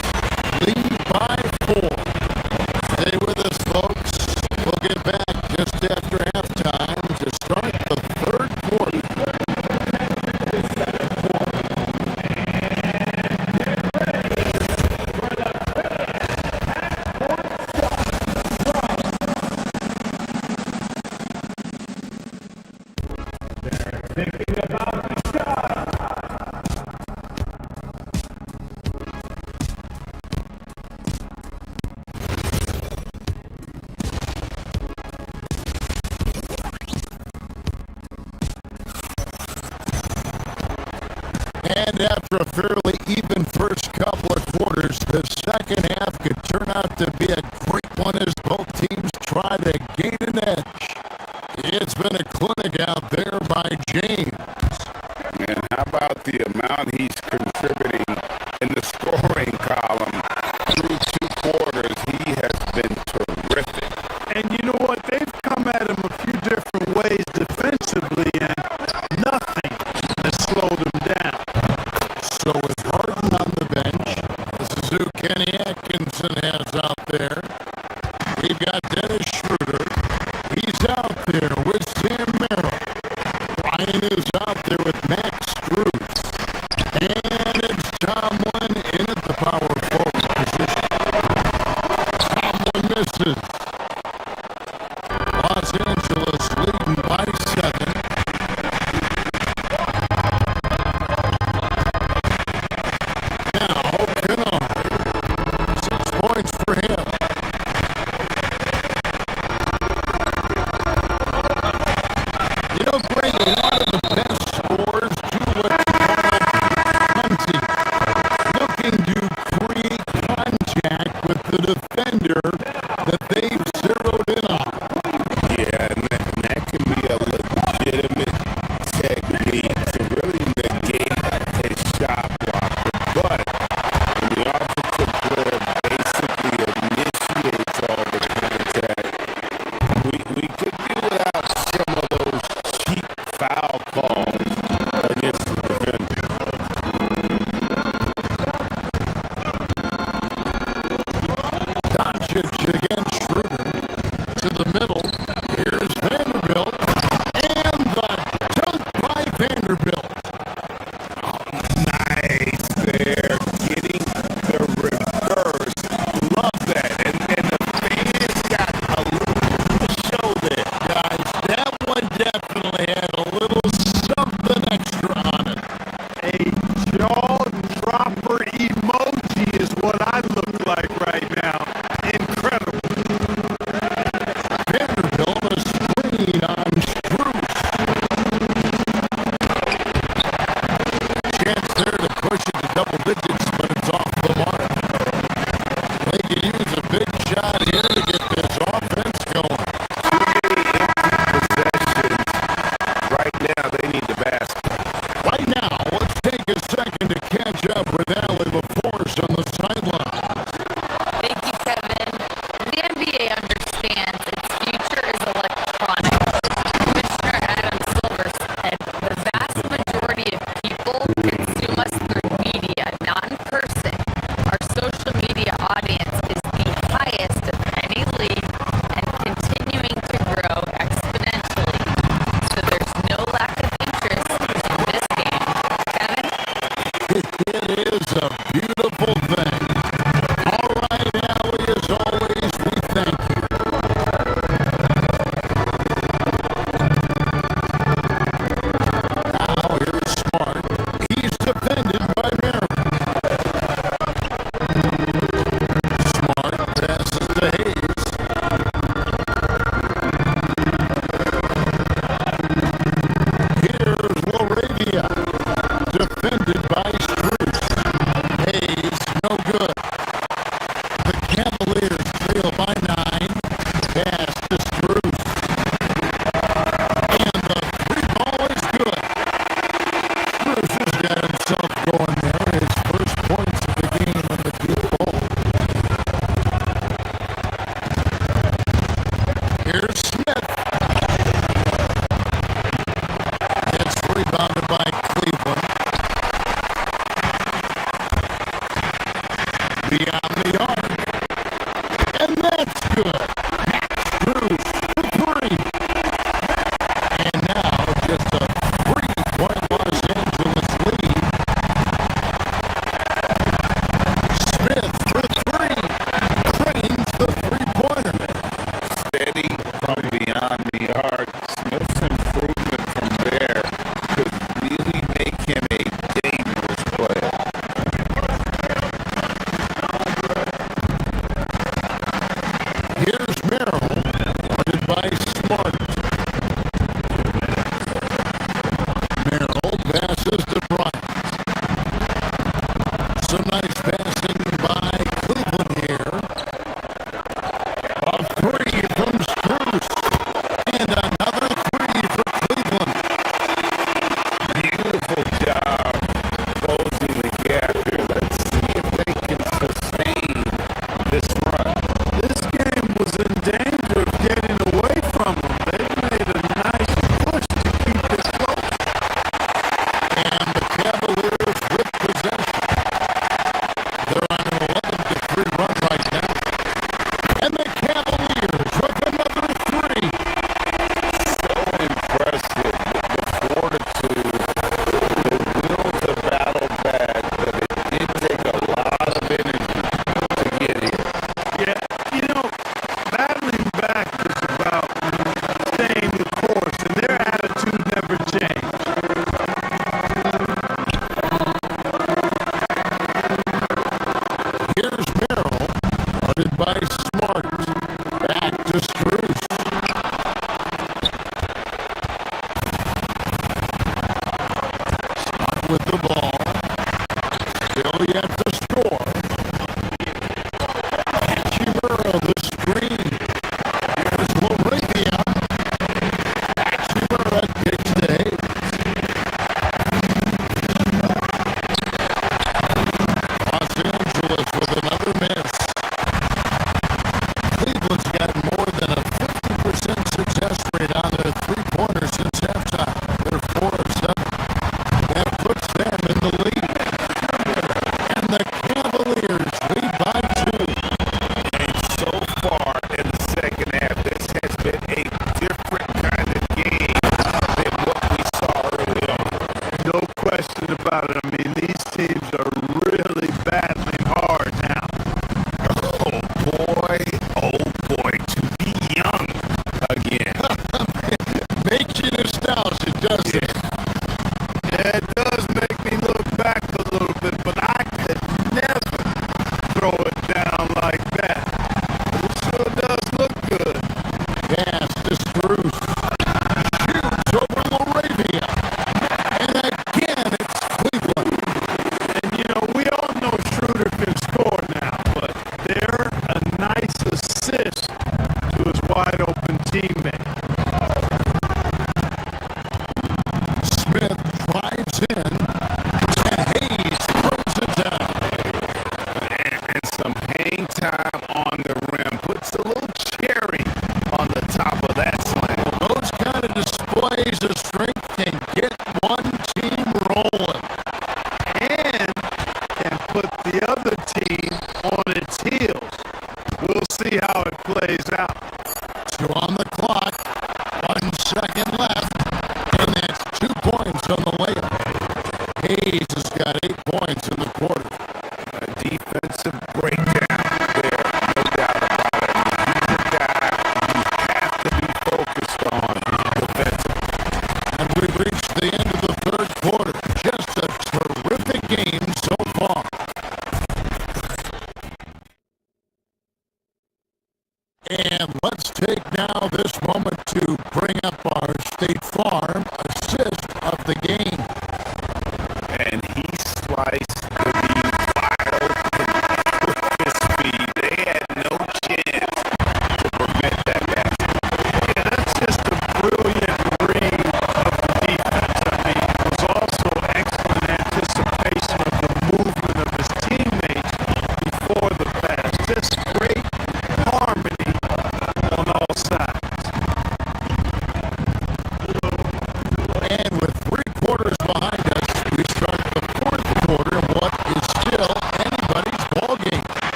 lead by 4. Stay with us, folks. We'll get back just after halftime to start the third quarter. And after a fairly even first couple of quarters, the second half could turn out to be a great one as both teams try to gain an edge. It's been a clinic out there by James. And how about the amount he's contributing in the scoring column through 2 quarters? He has been terrific. And you know what? They've come at him a few different ways defensively, and nothing has slowed him down. So with Harden on the bench, this is who Kenny Atkinson has out there. We've got Dennis Schroeder. He's out there with Sam Merrill. Ryan is out there with Max Strus. And it's Tomlin in at the power forward position. Tomlin misses. Los Angeles leading by 7. Now, Kennard. 6 points for him. You know, Greg, one of the best scores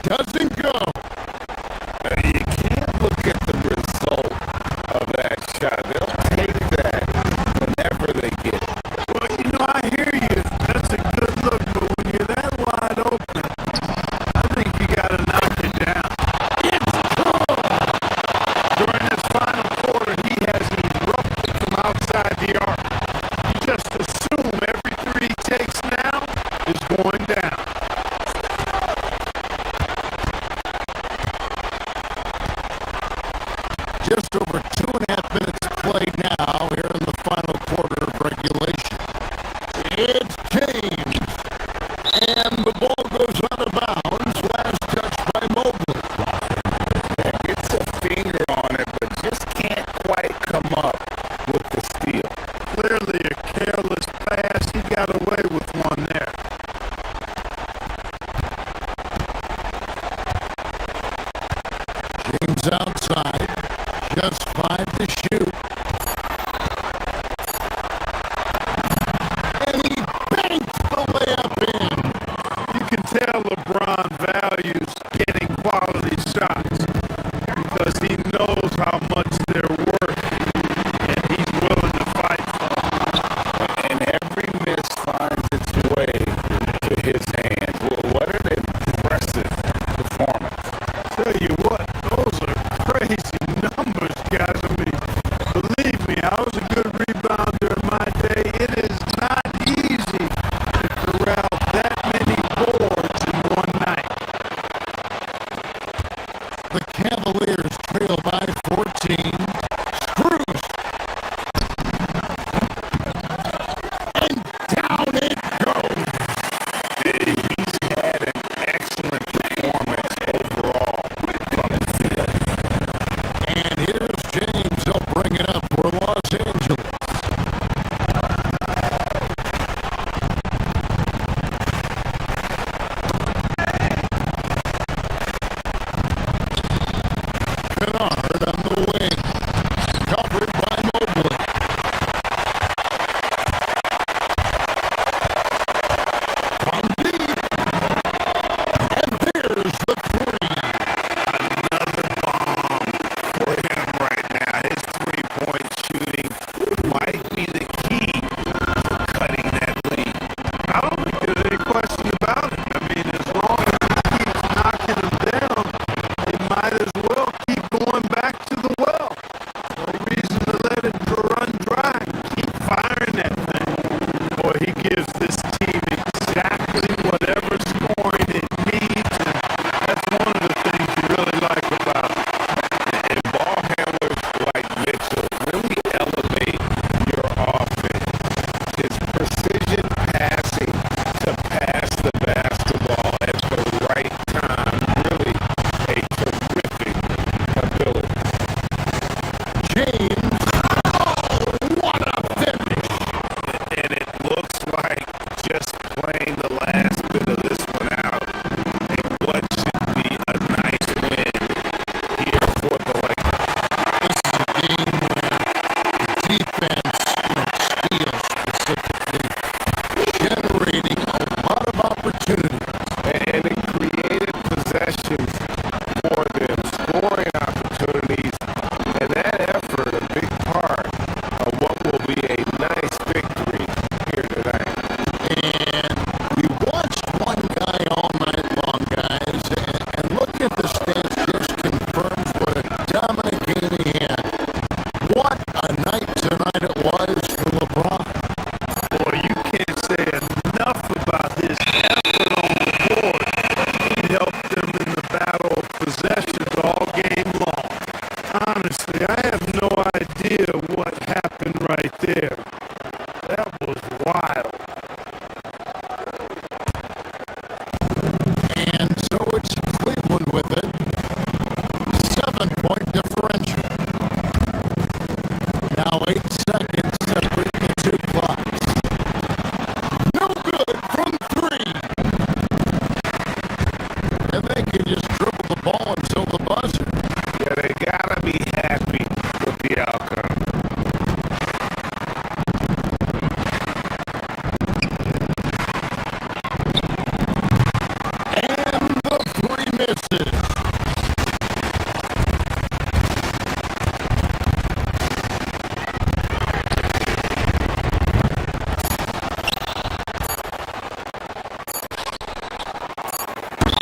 doesn't go. You can't look at the result of that shot. They'll take that whenever they get it. Well, you know, I hear you. That's a good look, but when you're that wide open, I think you got to knock it down. It's good. During this final quarter, he has erupted from outside the arc. You just assume every three he takes now is going down.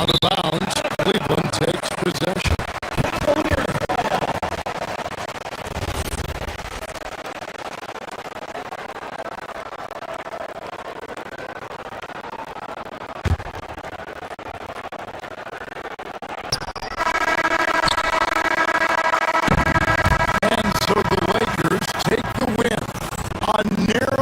Out of bounds. Cleveland takes possession. And so the Lakers take the win on narrow.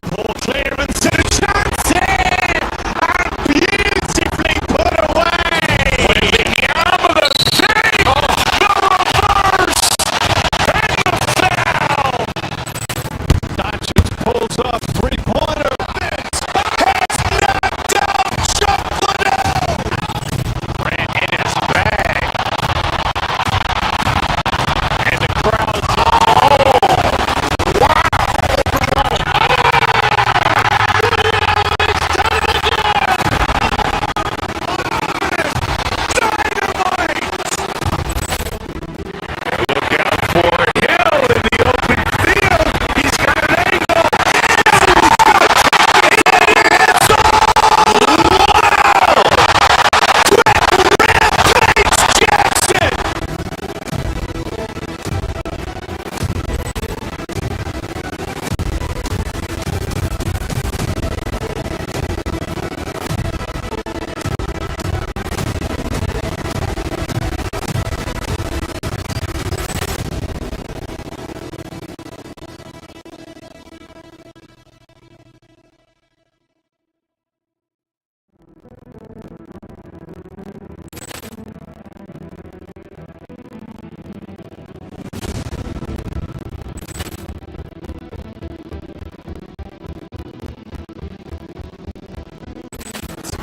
Ball clearance to Johnson! And beautifully put away! With the arm of the save! The reverse! And the foul! Doncic pulls up, three-pointer. Vince has knocked out Chocolate! Grant in his bag. And the crowd's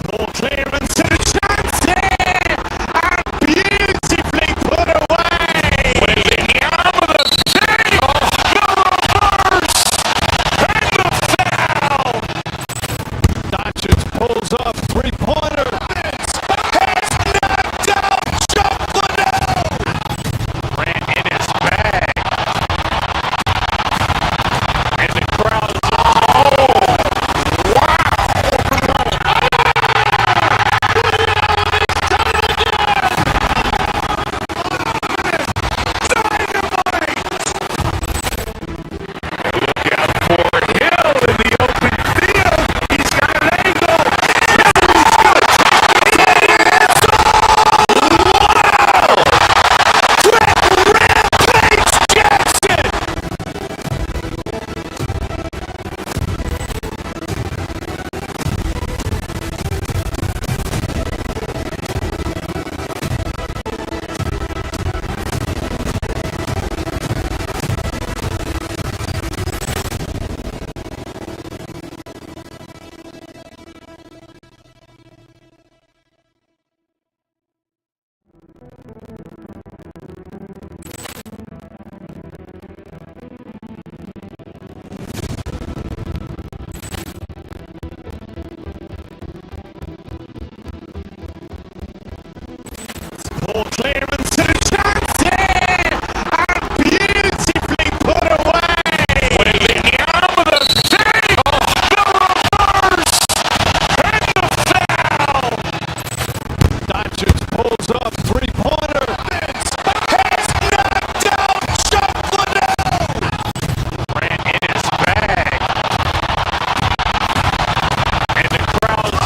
ball clearance to Johnson! And beautifully put away! With the arm of the save! The reverse! And the foul! Doncic pulls up, three-pointer. Vince has knocked out Chocolate! Grant in his bag. And the crowd's ball clearance to Johnson! And beautifully put away! With the arm of the save! The reverse! And the foul! Doncic pulls up, three-pointer. Vince has knocked out Chocolate! Grant in his bag. And the crowd's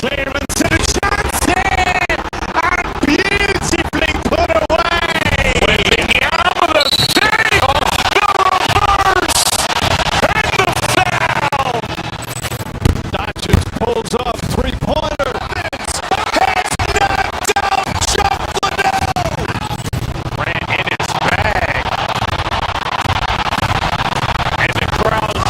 clearance and a chance in! And beautifully put away! With the arm of the save! The reverse! And the foul! Dodgers pulls off three-pointer. Vince has knocked out Chuck Liddell! Ran in his bag. And the crowd's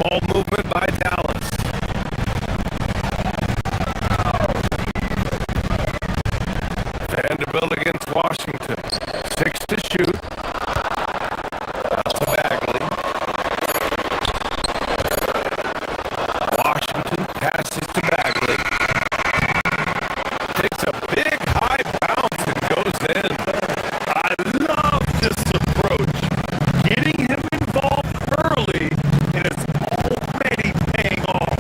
Ball movement by Dallas. Vanderbilt against Washington. 6 to shoot. Out to Bagley. Washington passes to Bagley. Takes a big high bounce and goes in. I love this approach. Getting him involved early, and it's already paying off.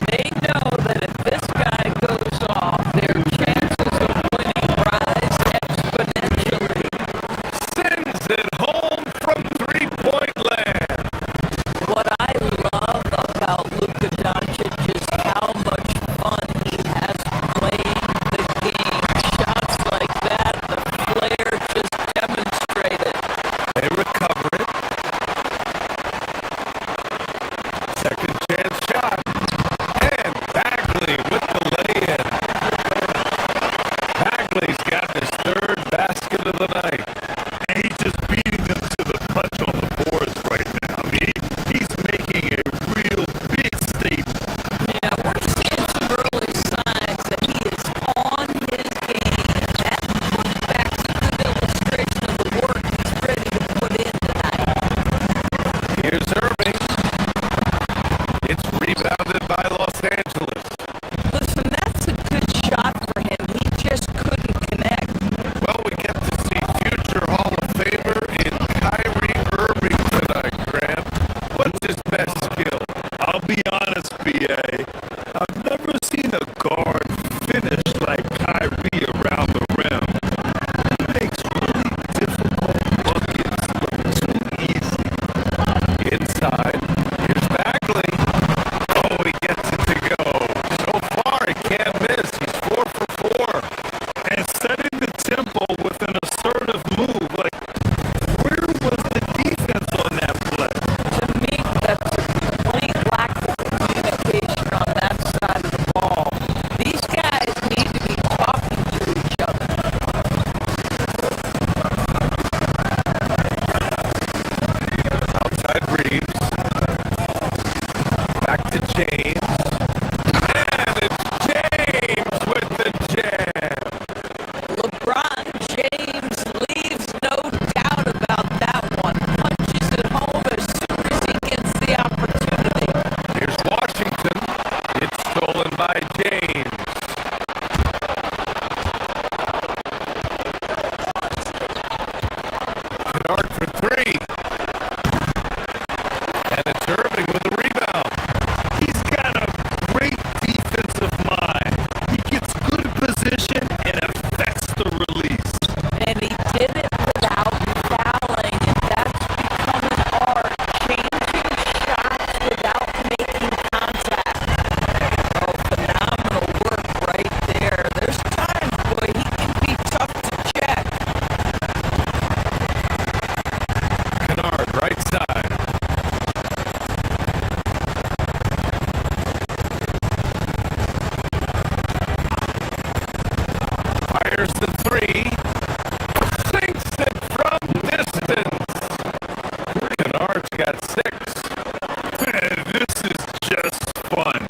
They know that if this guy goes off, their chances of winning rise exponentially. Sends it home from three-point land. What I love about Luka Doncic is how much fun he has playing the game. Shots like that, the flair just demonstrated. They recover it. Second chance shot. And Bagley with the lay-in. Bagley's got his third basket of the night. And he's just beating them to the punch on the boards right now. I mean, he's making a real big statement. Yeah, we're seeing some early signs that he is on his game, and that pushback's a good illustration of the work he's ready to put in tonight. Here's Irving. It's rebounded by Los Angeles. Listen, that's a good shot for him. He just couldn't connect. Well, we get to see future Hall of Famer in Kyrie Irving tonight, Graham. What's his best skill? I'll be honest, BA. I've never seen a guard finish like Kyrie around the rim. He makes really difficult buckets look too easy. Inside. Here's Bagley. Oh, he gets it to go. So far, he can't miss. He's 4 for 4. And setting the tempo with an assertive move. Like, where was the defense on that play? To me, that's a complete lack of communication on that side of the ball. These guys need to be talking to each other. Outside Reeves. Back to James. And it's James with the jam. LeBron James leaves no doubt about that one. Punches it home as soon as he gets the opportunity. Here's Washington. It's stolen by James. Kennard for 3. And it's Irving with the rebound. He's got a great defensive mind. He gets good position and affects the release. And he did it without fouling, and that's becoming hard. Changing shots without making contact. Oh, phenomenal work right there. There's times, boy, he can be tough to check. Kennard, right side. Fires the 3. Sinks it from distance. Kennard's got 6. Man, this is just fun.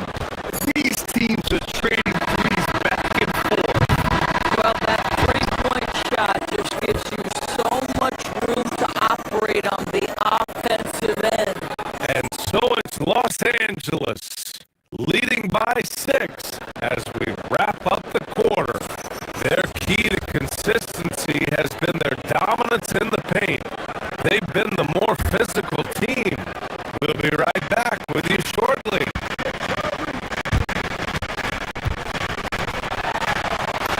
These teams are trading threes back and forth. Well, that three-point shot just gives you so much room to operate on the offensive end. And so it's Los Angeles leading by 6 as we wrap up the quarter. Their key to consistency has been their dominance in the paint. They've been the more physical team. We'll be right back with you shortly.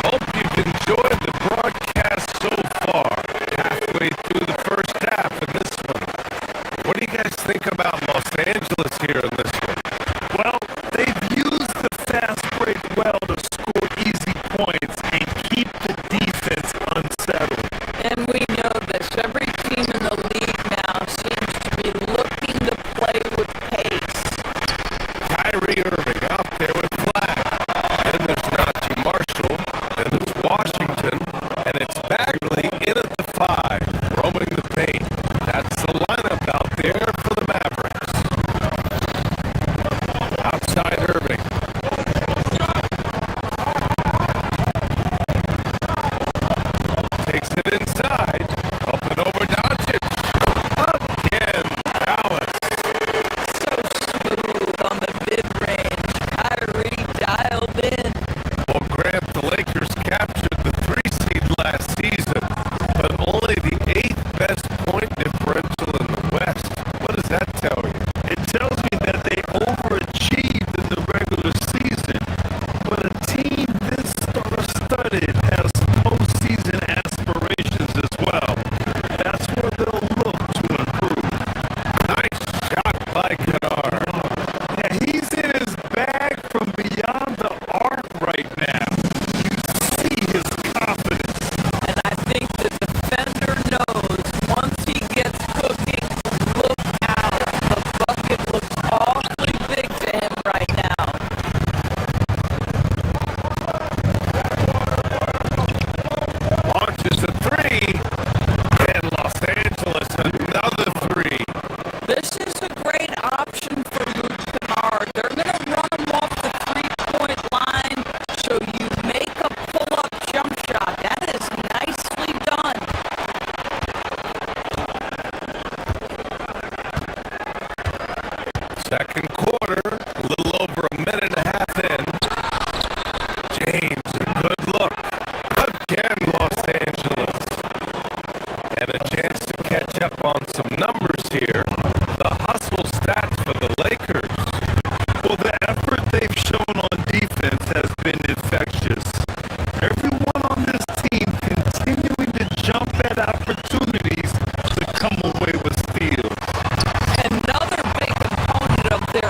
Hope you've enjoyed the broadcast so far. Halfway through the first half in this one. What do you guys think about Los Angeles here in this one? Well, they've used the fast break well to score easy points and keep the defense unsettled. And we know this. Every team in the league now seems to be looking to play with pace. Kyrie Irving out there with Black. Then there's Najee Marshall. Then there's Washington. And it's Bagley in at the 5, roaming the paint. That's the lineup out there for the Mavericks. Second quarter, a little over a minute and a half in. James, a good look. Again, Los Angeles. And a chance to catch up on some numbers here. The hustle stats for the Lakers. Well, the effort they've shown on defense has been infectious. Everyone on this team continuing to jump at opportunities to come away with steals. Another big component of their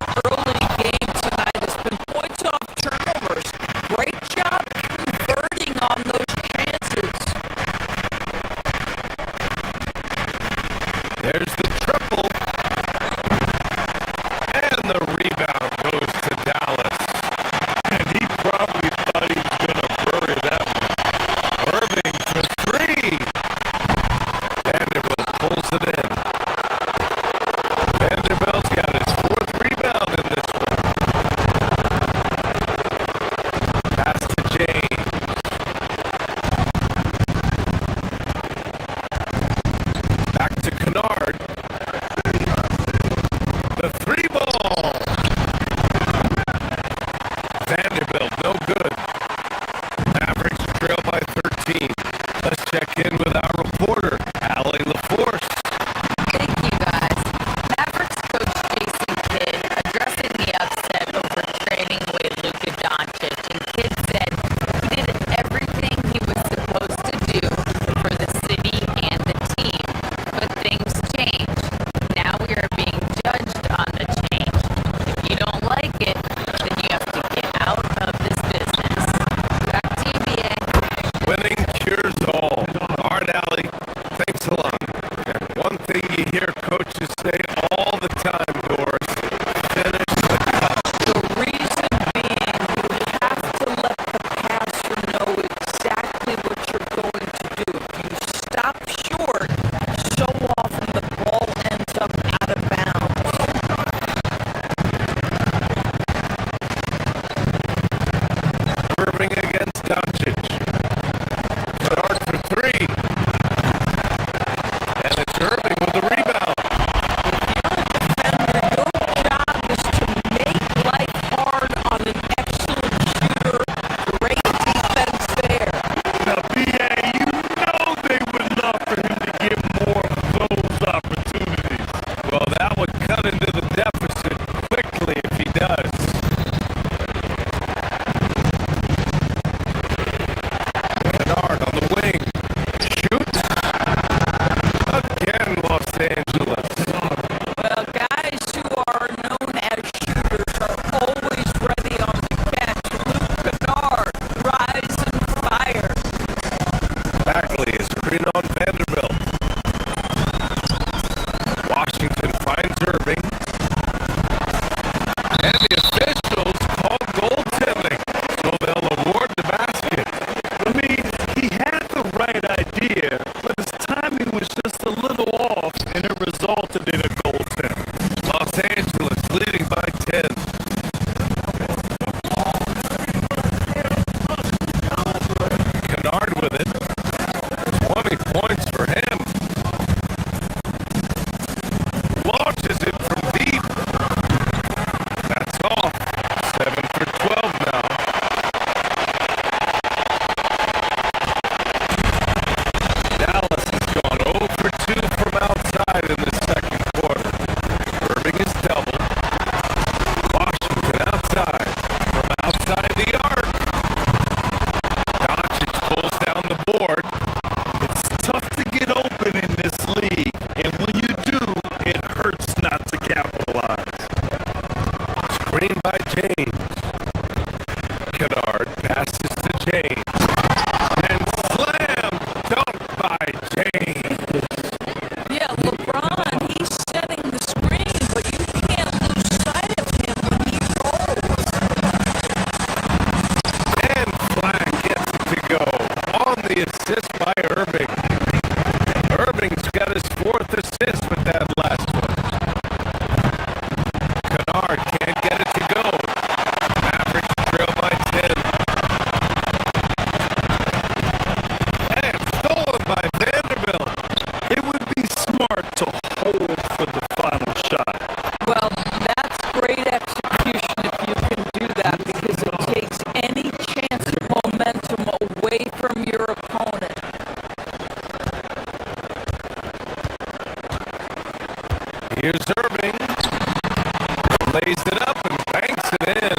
lays it up and banks it in.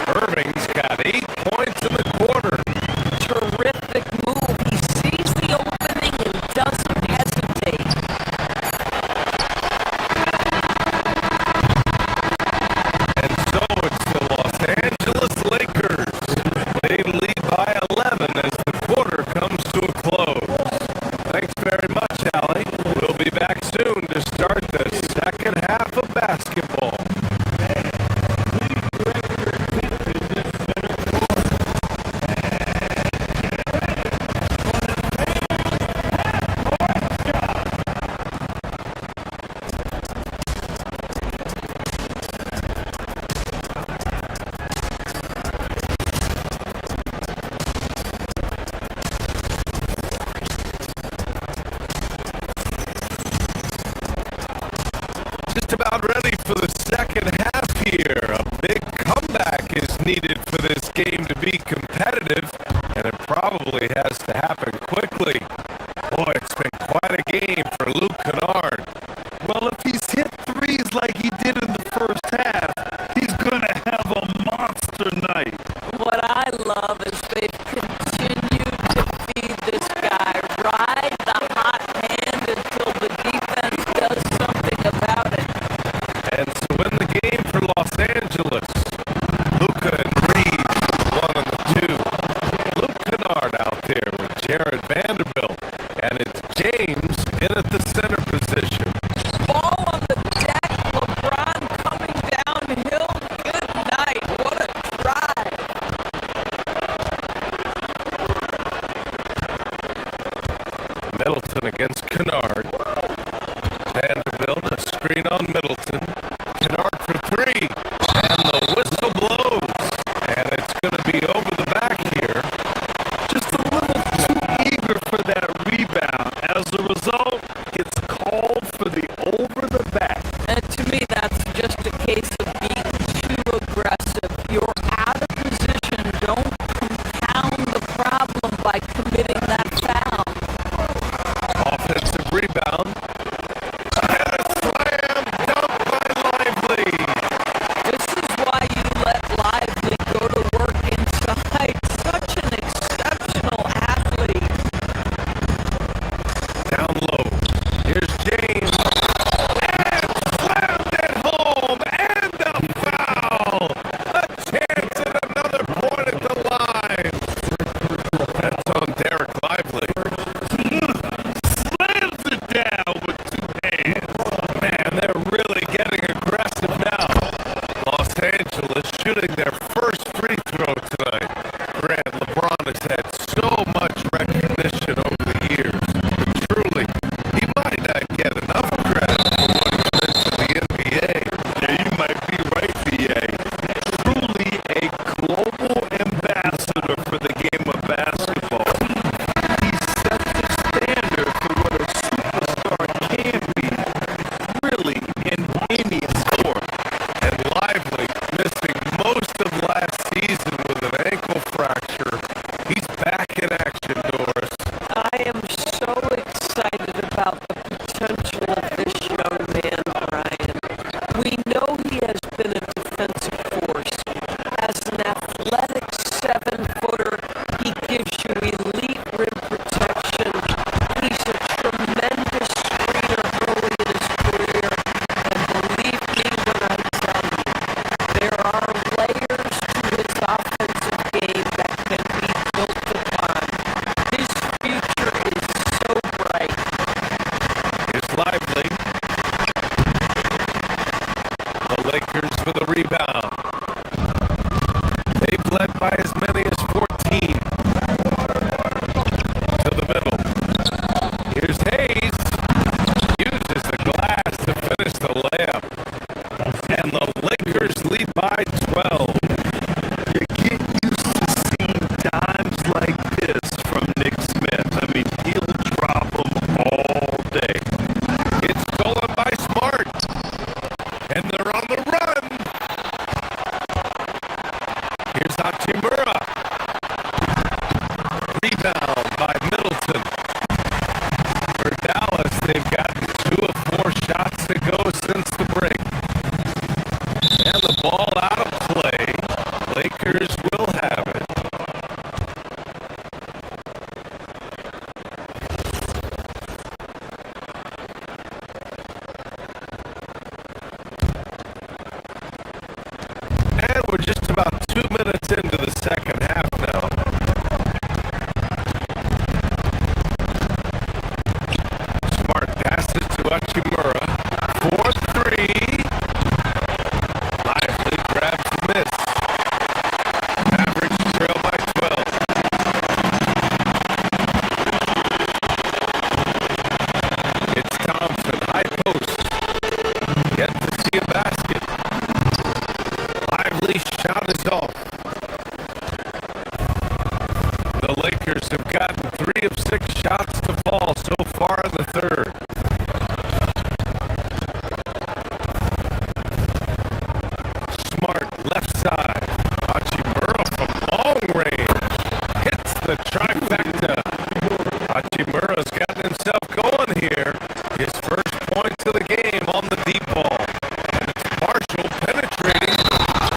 Irving's got 8 points in the quarter. Terrific move. He sees the opening and doesn't hesitate. And so it's the Los Angeles Lakers. They lead by 11 as the quarter comes to a close. Thanks very much, Allie. We'll be back soon to start the second half of basketball. Just about ready for the second half here. A big comeback is needed for this game to be competitive, and it probably has to happen quickly. Boy, it's been quite a game for Luke Kennard. Well, if he's hit threes like he did in the first half, he's going to have a monster night. What I love is they've continued to feed this guy, ride the hot hand until the defense does something about it. And so in the game for Los Angeles, Luka and Reed, 1 and 2. Luke Kennard out there with Jared Vanderbilt, and it's James in at the center position. Ball on the deck, LeBron coming downhill. Good night. What a drive. Middleton against Kennard. Vanderbilt, a screen on Middleton. Kennard for 3. And the whistle blows. And it's going to be over the back here. Just a little too eager for that rebound. As a result, it's called for the over the back. And to me, that's just a case of being too aggressive. You're out of position. Don't compound the problem by committing that foul. Offensive rebound. And a slam dunk by Lively. This is why you let Lively go to work inside. Such an exceptional athlete. Down low. Here's James. And slammed it home. And a foul. A chance at another point at the line. That's on Derek Lively. Slams it down with 2 hands. Man, they're really getting aggressive now. Los Angeles shooting their first free throw tonight. Grant, LeBron has had so much recognition over the years. But truly, he might not get enough credit for what he brings to the NBA. Yeah, you might be right, BA. Truly a global ambassador for the game of basketball. He set the standard for what a superstar can be, really, in any sport. And Lively, missing most of last season with an ankle fracture. He's back in action, Doris. I am so excited about the potential of this young man, Brian. We know he has been a defensive force. As an athletic 7-footer, he gives you elite rim protection. He's a tremendous screener early in his career. And believe me when I tell you, there are layers to his offensive game that can be built upon. His future is so bright. Here's Lively. The Lakers for the rebound. They've led by as many as 14. To the middle. Here's Hayes. Uses the glass to finish the layup. And the Lakers lead by 12. You get used to seeing dimes like this from Nick Smith. I mean, he'll drop them all day. It's stolen by Smart. And they're on the run. Here's Hachimura. Rebound by Middleton. For Dallas, they've gotten 2 of 4 shots to go since the break. about 2 minutes into the second half now. Smart passes to Hachimura. 4-3. Lively grabs the miss. Mavericks trail by 12. It's Thompson, high post. Yet to see a basket. Lively shot is off. The Lakers have gotten 3 of 6 shots to fall so far in the third. Smart left side. Hachimura from long range. Hits the trifecta. Hachimura's gotten himself going here. His first points of the game on the deep ball. And it's Marshall penetrating.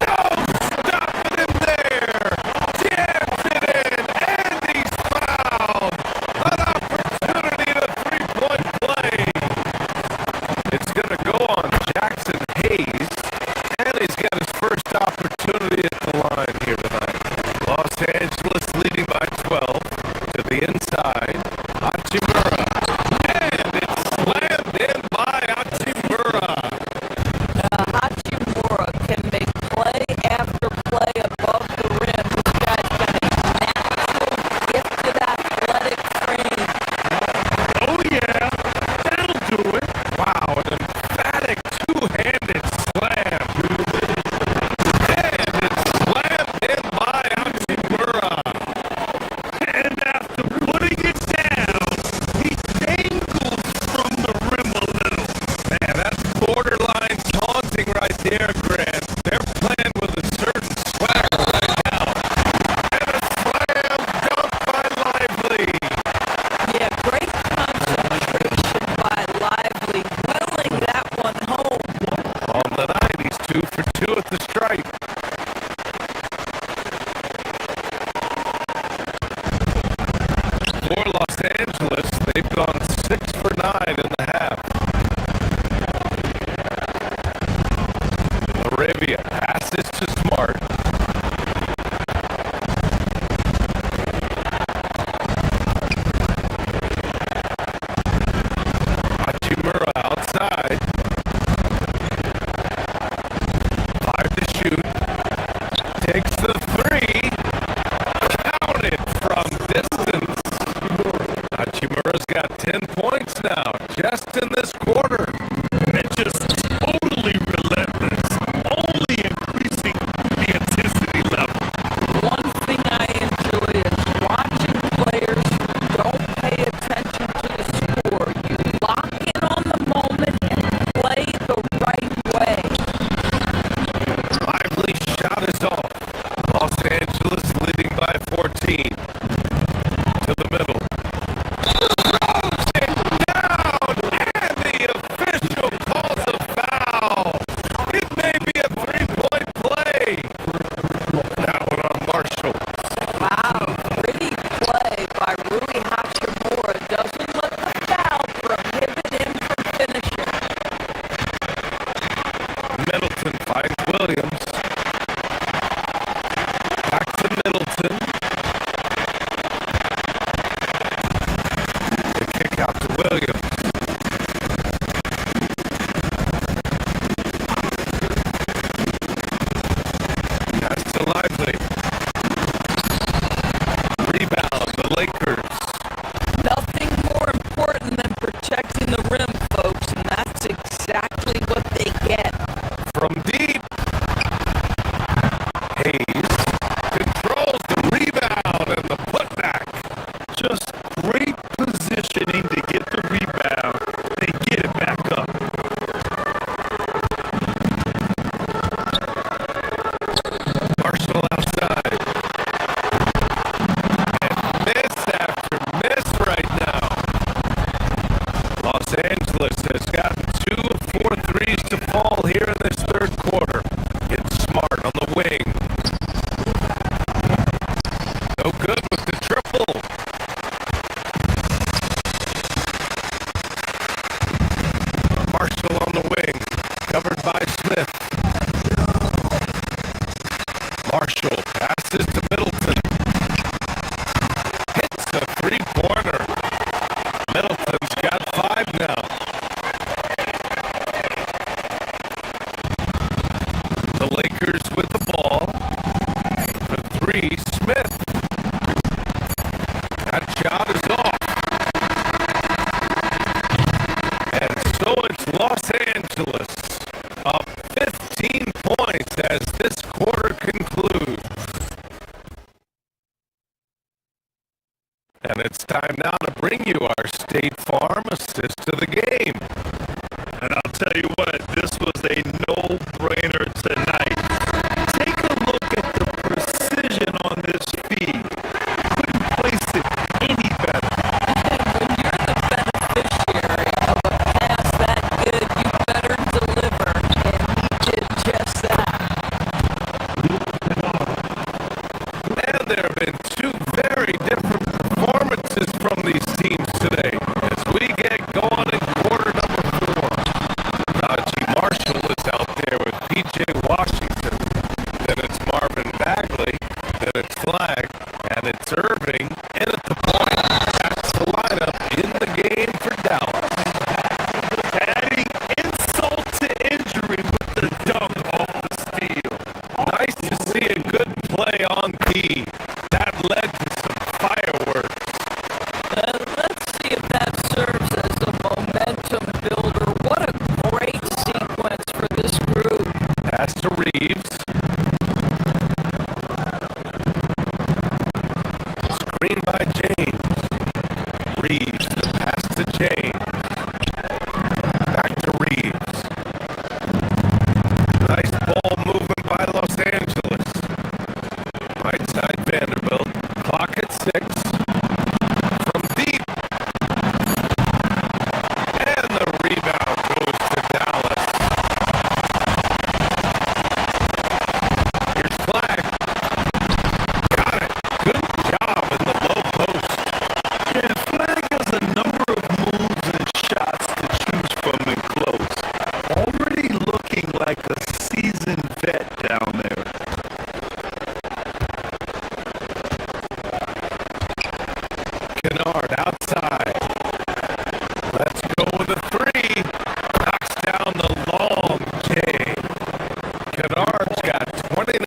No! Stop it in there! Jams it in! And he's fouled! An opportunity to three-point play! It's going to go on Jackson Hayes. And he's got his first opportunity at the line here tonight. Los Angeles leading by 12 to the inside. Hachimura. And it's slammed in by Hachimura. Hachimura can make play after play above the rim. This guy's got a natural gifted athletic frame. Oh, yeah. That'll do it. Wow, an emphatic two-handed slam. And it's slammed in by Hachimura. And after putting it down, he dangles from the rim a little. Man, that's borderline taunting right there, Grant. They're playing with a certain swagger right now. And a slam dunk by Lively. Yeah, great concentration by Lively, willing that one home. On the night, he's 2 for 2 at the stripe. For Los Angeles, they've gone 6 for 9 in the half. Arabia passes to Smart. Hachimura outside. 5 to shoot. Takes the 3. Counted from distance. Hachimura's got 10 points now, just in this quarter. And just totally relentless. Only increasing points as this quarter concludes. And it's time now to bring you our State Farm assist of the game. And I'll tell you what, this was a no-brainer tonight. Take a look at the precision on this feed. Couldn't place it any better. When you're the beneficiary of a pass that good, you better deliver, and he did just that. And there have been two very different performances from these teams today as we get going in quarter number 4. Najee Marshall is out there with P.J. Washington. Then it's Marvin Bagley. Then it's Flag. And it's Irving in at the point. That's the lineup in the game for Dallas. Adding insult to injury with the dunk off the steal. Nice to see a good play on D. That led to some fireworks. Let's see if that serves as a momentum builder. What a great sequence for this group. Pass to Reeves. Screen by James. Reeves, the pass to James. Back to Reeves. Nice ball movement by Los Angeles. Right side Vanderbilt. Clock at 6. From deep. And the rebound goes to Dallas. Here's Flag. Got it. Good job in the low post. Yeah, Flag has a number of moves and shots to choose from in close. Already looking like a seasoned vet down there. Kennard outside. Let's go with a 3. Knocks down the long J. Kennard's got 29.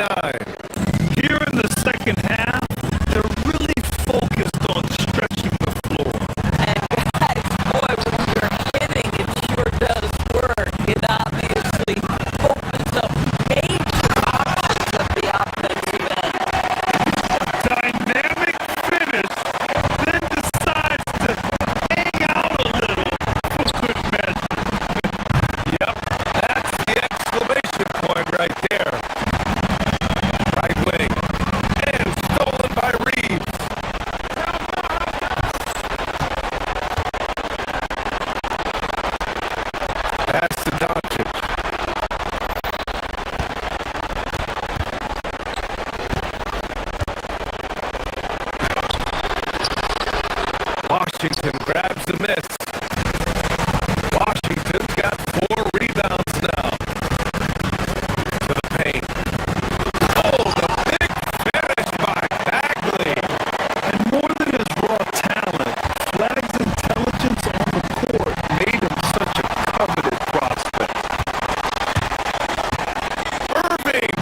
Here in the second half, they're really focused on stretching the floor. And guys, boy, when you're hitting, it sure does work. It obviously opens up major options at the offensive end. Dynamic finish, then decides to hang out a little for good measure. Yep, that's the exclamation point right there. Right wing. And stolen by Reeves. Pass to Doncic. Washington grabs the miss. Washington's got 4 rebounds now. To the paint. Oh, the big finish by Bagley. And more than his raw talent, Flag's intelligence on the court made him such a coveted prospect. Irving.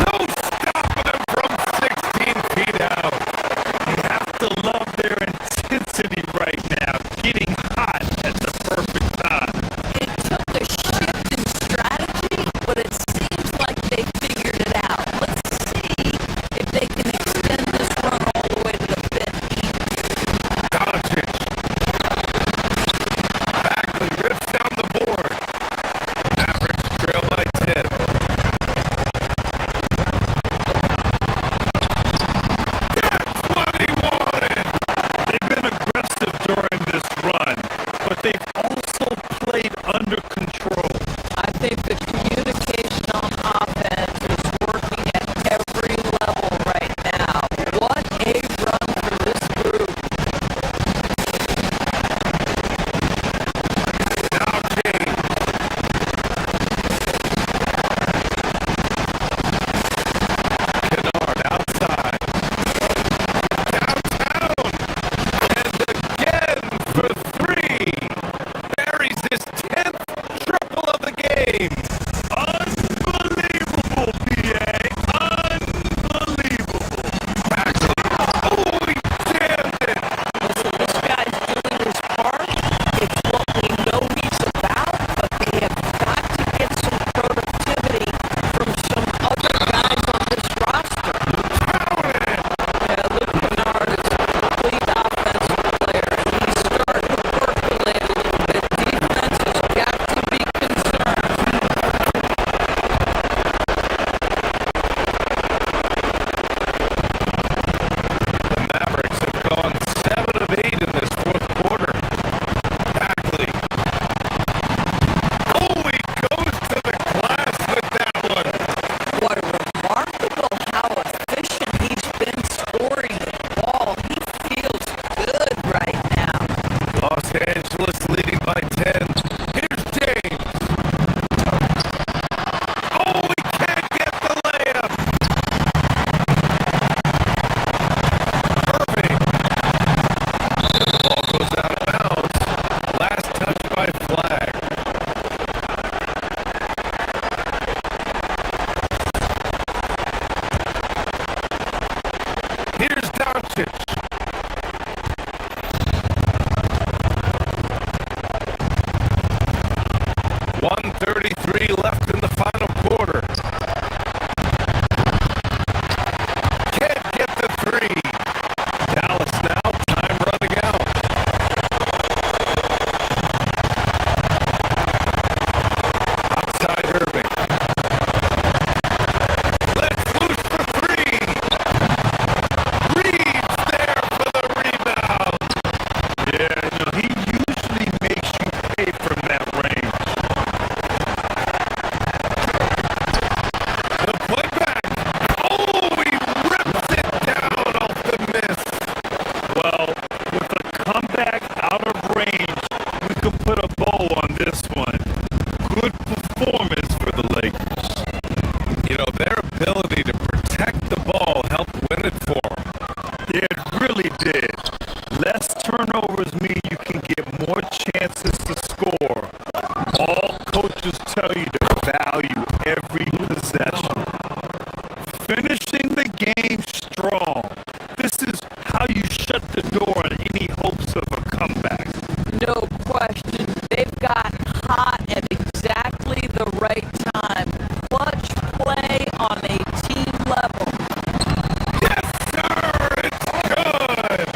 No stopping him from 16 feet out. You have to love their intensity every possession. Finishing the game strong. This is how you shut the door on any hopes of a comeback. No question. They've gotten hot at exactly the right time. Clutch play on a team level. Yes, sir! It's good!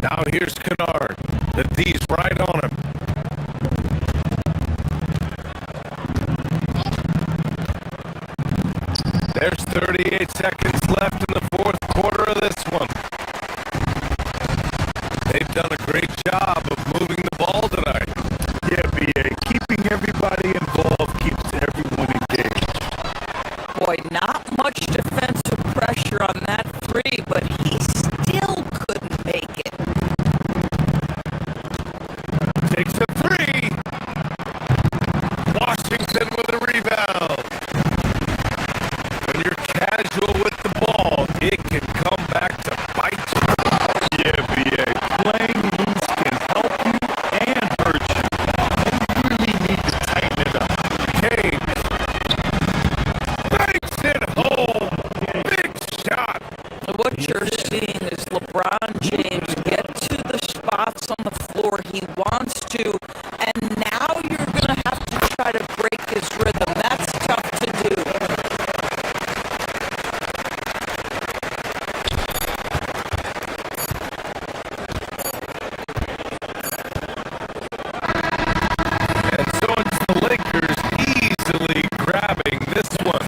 Now here's Kennard. The D's right on him. There's 38 seconds left in the fourth quarter of this one. They've done a great job of moving the ball tonight. Yeah, BA. Keeping everybody involved keeps everyone engaged. Boy, not much defensive pressure on that three, but he still couldn't make it. Takes a three. Washington with a rebound. When you're casual with the ball, it can come back to bite you. Yeah, BA. Playing loose can help you and hurt you. You really need to tighten it up. Cage. Makes it home. Big shot. What you're seeing is LeBron James get to the spots on the floor he wants to, and now you're going to have to try to break his rhythm. That's tough to do. And so it's the Lakers easily grabbing this one.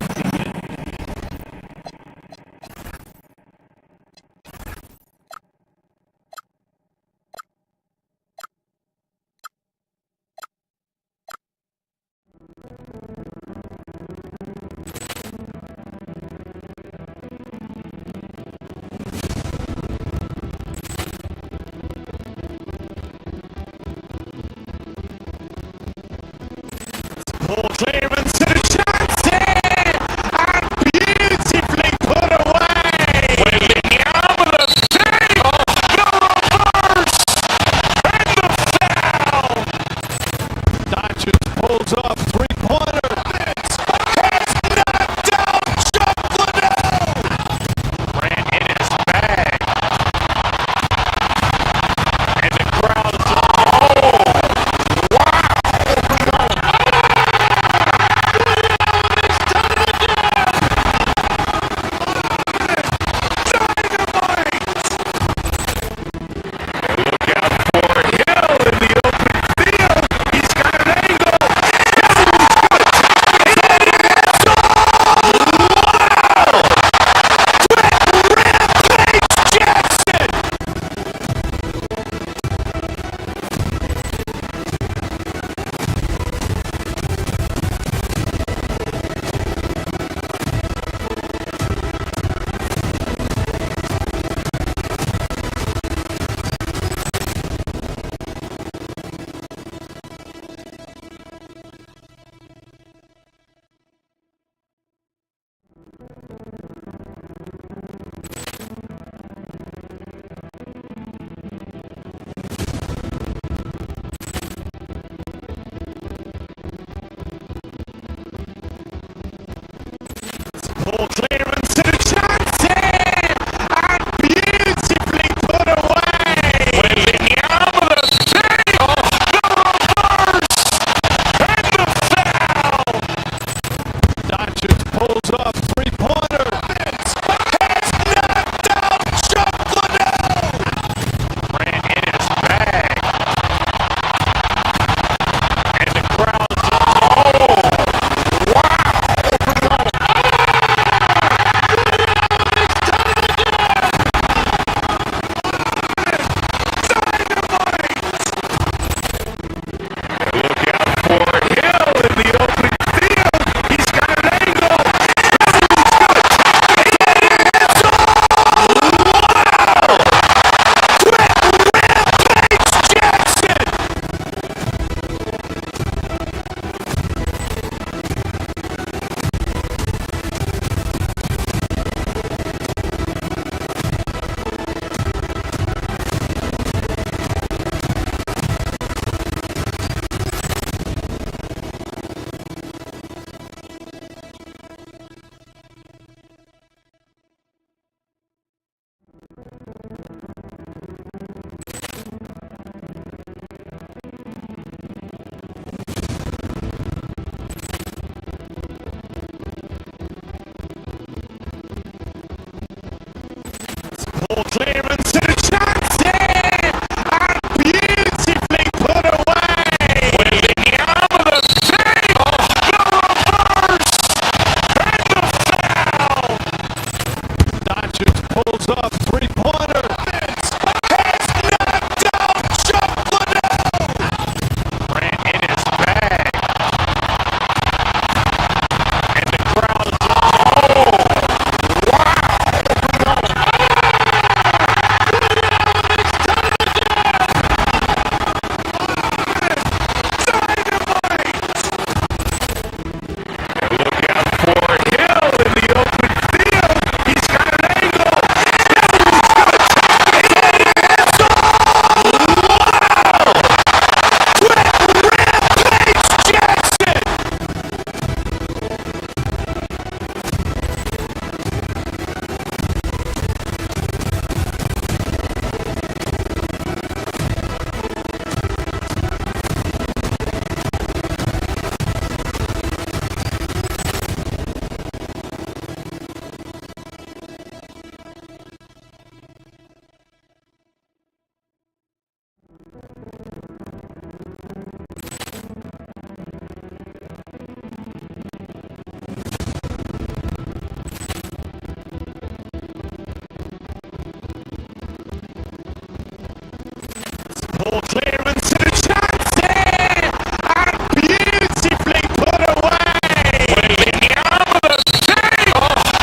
Ball clearance to the Johnson! And beautifully put away! Wembanyama the save!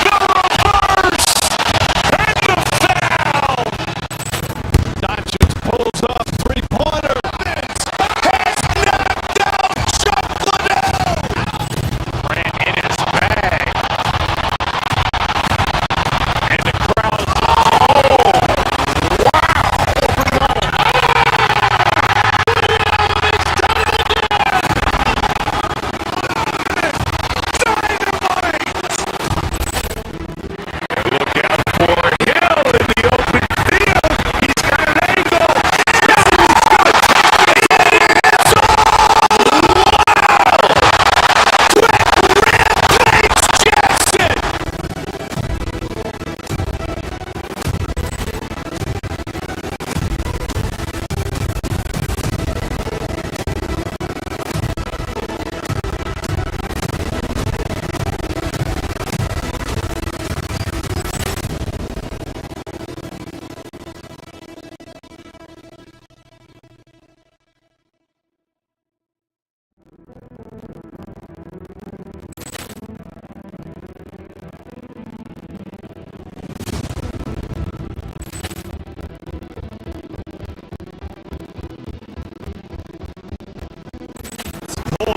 The reverse! And the foul! Doncic pulls up, three-pointer. Vince has knocked out Chuck Liddell! Grant in his bag. And the crowd's ball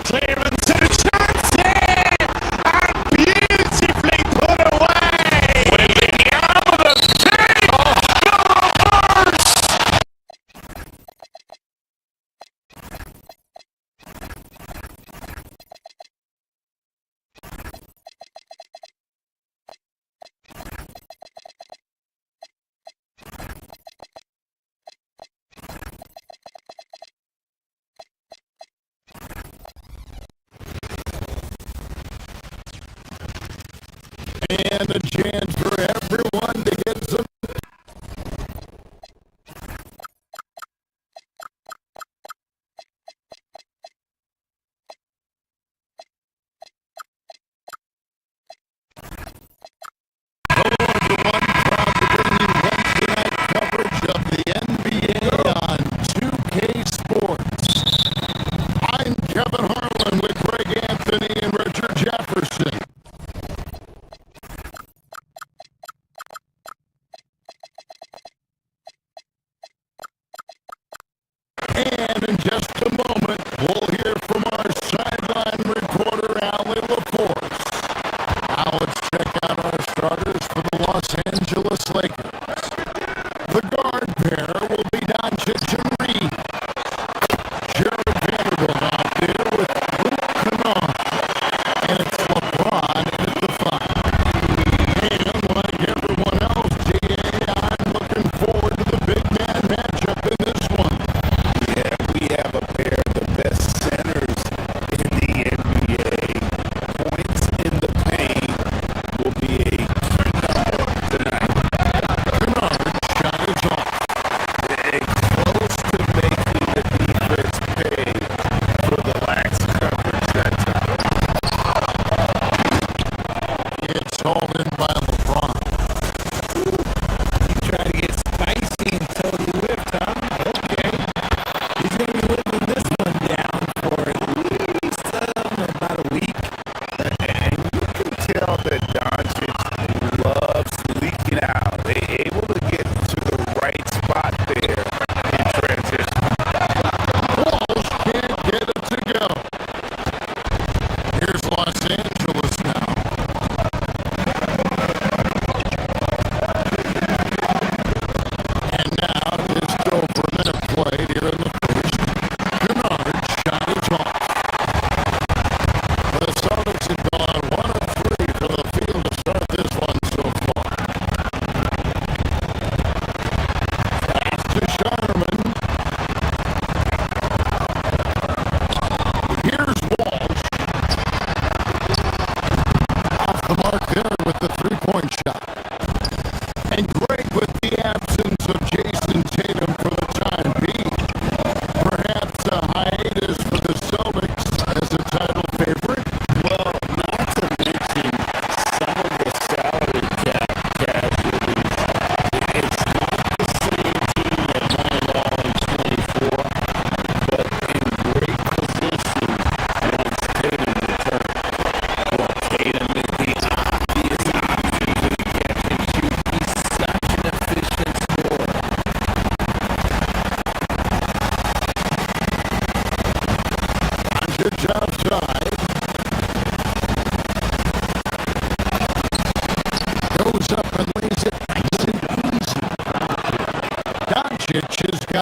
clearance to the Johnson! And beautifully put away! Wembanyama the save! The reverse! And a chance for everyone to get some. Coverage of the NBA on 2K Sports. I'm Kevin Harlan with Greg Anthony and Richard Jefferson.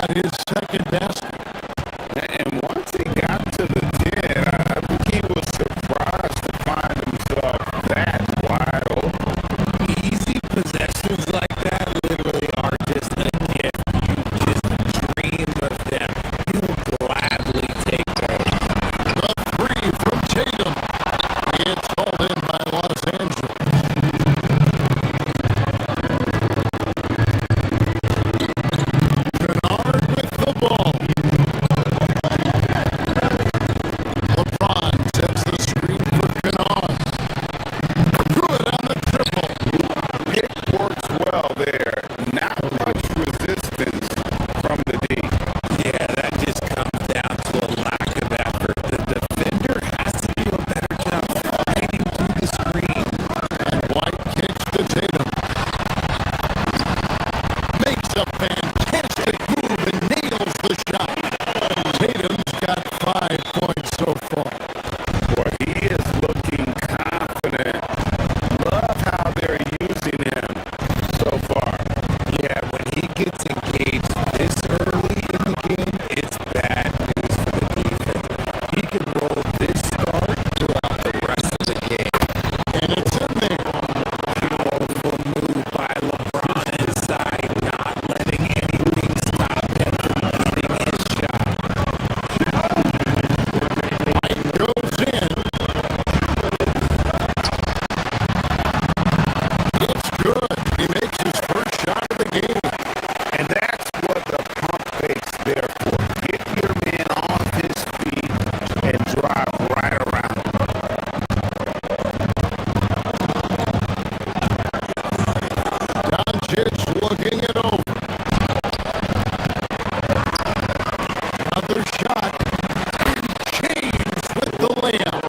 got his second basket. And once he got to the 10, I think he was surprised to find himself that wide open. Easy possessions like that literally are just a gift. You just dream of them. You'll gladly take those. The three from Tatum. It's called in by Los Angeles. Bernard with the ball. LeBron sets the screen for Kennard. Good on the triple. It works well there. Not much resistance from the D. Yeah, that just comes down to a lack of effort. The defender has to do a better job fighting through the screen. And White kicks to Tatum. Makes a fantastic move and nails the shot. Tatum's got 5 points so far. Boy, he is looking confident. Love how they're using him so far. Yeah, when he gets engaged this early in the game, it's bad news for the defense. He can roll this start throughout the rest of the game. And it's in there. Powerful move by LeBron inside, not letting anything stop him from hitting his shot. White goes in. It's good. He makes his first shot of the game. And that's what the pump fake's there for. Get your man off his feet and drive right around. Doncic looking it over. Another shot. James with the layup.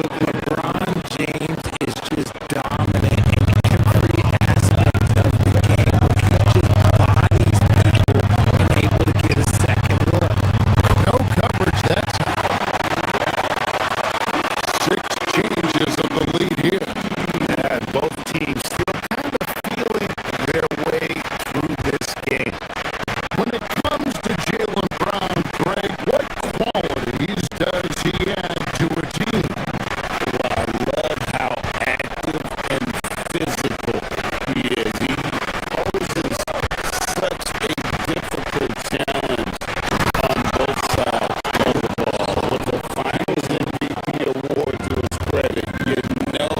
LeBron James is just dominant in every aspect of the game. He just bodies people and able to get a second look. No coverage that time. 6 changes of the lead here. Yeah, both teams still kind of feeling their way through this game. When it comes to Jaylen Brown, Greg, what qualities does he add to a team? Well, I love how active and physical he is. He poses such a difficult challenge on both sides of the ball. With the Finals MVP award to his credit, you know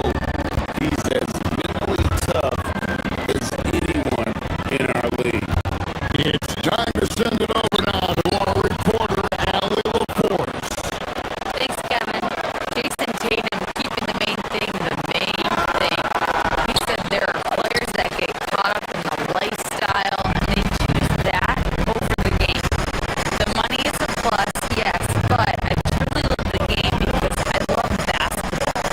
he's as mentally tough as anyone in our league. It's time to send it over now to our reporter, Allie LaForce. Thanks, Kevin. Jason Tatum keeping the main thing the main thing. He said there are players that get caught up in the lifestyle and they choose that over the game. The money is a plus, yes, but I truly love the game because I love basketball,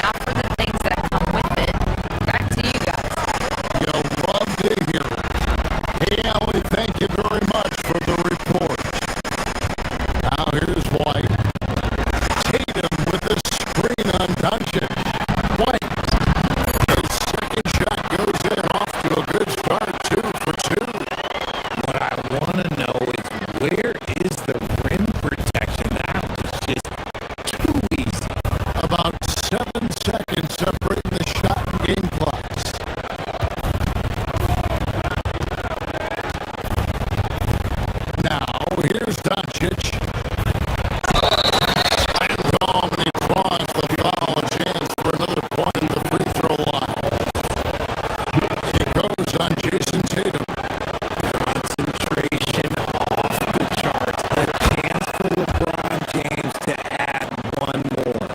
not for the things that come with it. Back to you guys. You'll love to hear it. Hey, Allie, thank you very much for the report. Now here's White. Tatum with the screen on Doncic. White. His second shot goes in, off to a good start, 2 for 2. What I want to know is where is the rim protection? That was just too easy. About 7 seconds separating the shot and game clocks. Now, here's Doncic. Time call when he draws the foul. A chance for another point at the free throw line. It goes on Jason Tatum. Concentration off the charts. A chance for LeBron James to add one more.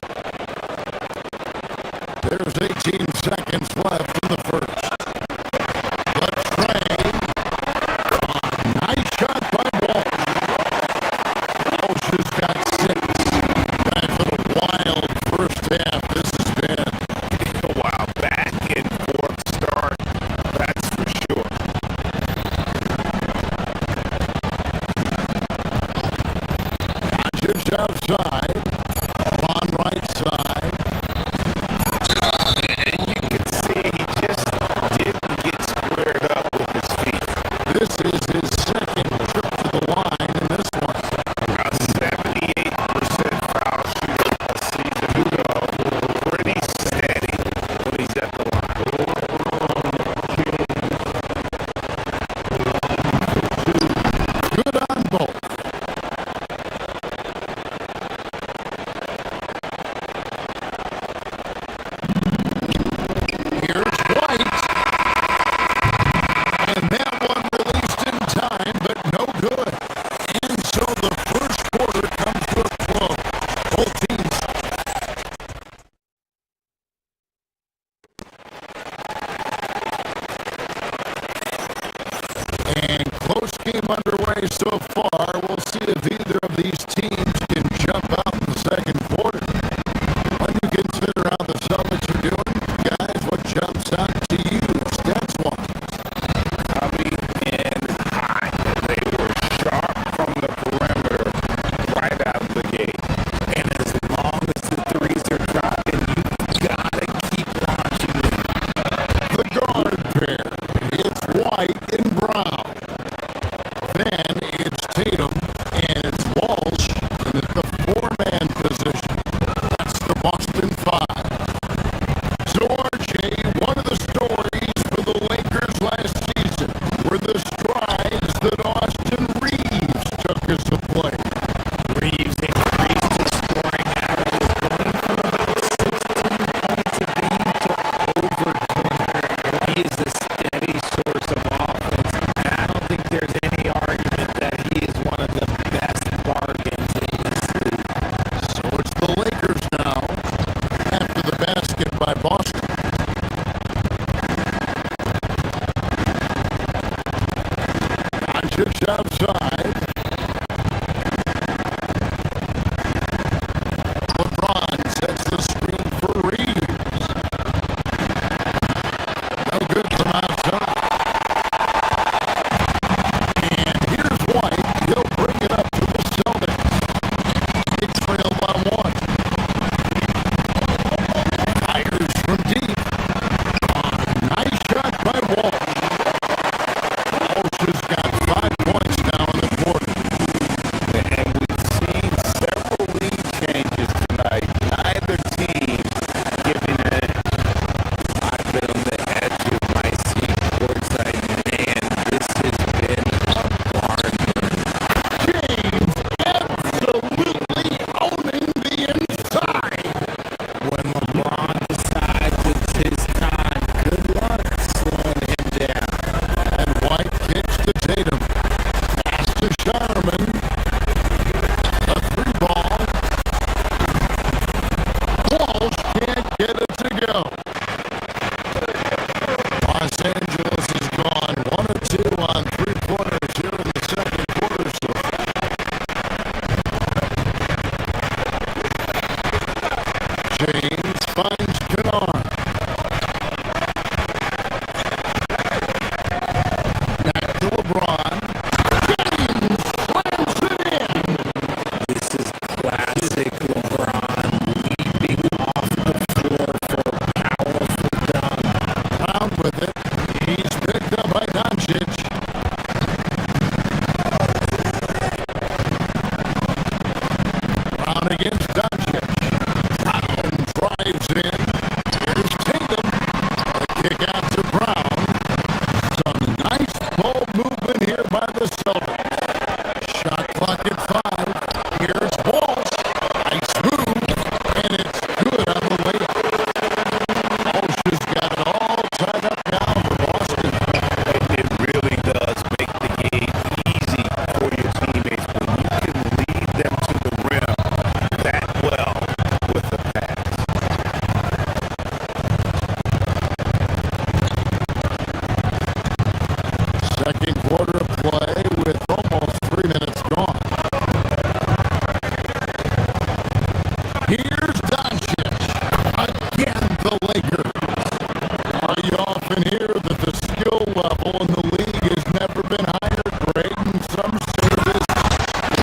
There's 18 seconds left in the first. The trade. Nice shot by Walsh. Walsh has got 6. Back for the wild first half this has been. Wow, back and forth start, that's for sure. Doncic outside. On right side. And you can see he just didn't get squared up with his feet. This is his second trip to the James finds Kennard. Back to LeBron. James slams it in. This is classic LeBron leaping off the floor for a powerful dunk. Brown with it. He's picked up by Doncic. Brown against Doncic. Brown drives in. Here's Tatum. A kick out to Brown. Some nice ball movement here by the Celtics. Shot clock at 5. Here's Walsh. Nice move. And it's good on the layup. Walsh has got it all tied up now for Boston. It really does make the game easy for your teammates when you can lead them to the rim that well with the pass. Second quarter of play with almost 3 minutes gone. Here's Doncic. Again, the Lakers. You often hear that the skill level in the league has never been higher, Greg, and some say this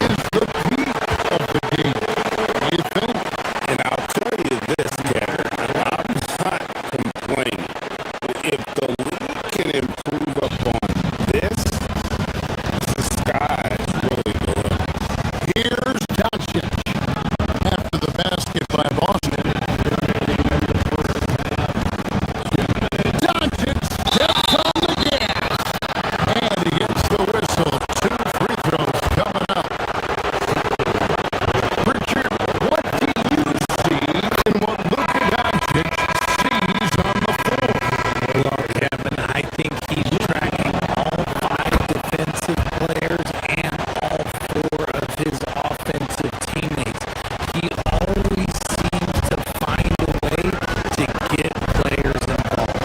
is the peak of the game. What do you think? And I'll tell you this, Gary, I'm not complaining. If the league can improve upon this, the sky's really the limit. Here's Doncic. After the basket by Boston. Doncic steps on the gas. And he gets the whistle. 2 free throws coming up. Richard, what do you see in what Luka Doncic sees on the floor? Well, Kevin, I think he's tracking all 5 defensive players and all 4 of his offensive teammates. He always seems to find a way to get players involved.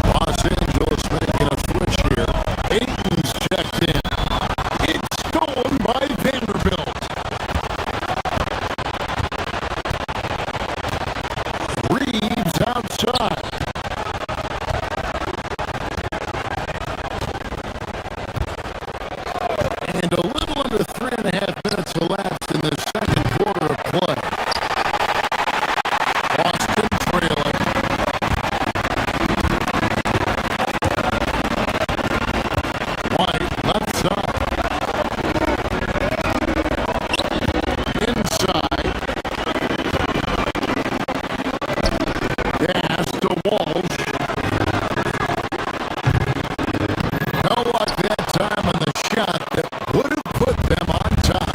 Los Angeles making a switch here. Ayton's checked in. It's stolen by Vanderbilt. Reeves outside. And a little under 3.5 minutes elapsed in the second quarter of play. Boston trailing. White left side. Inside. Gas to Walsh. No luck that time on the shot that would have put them on top.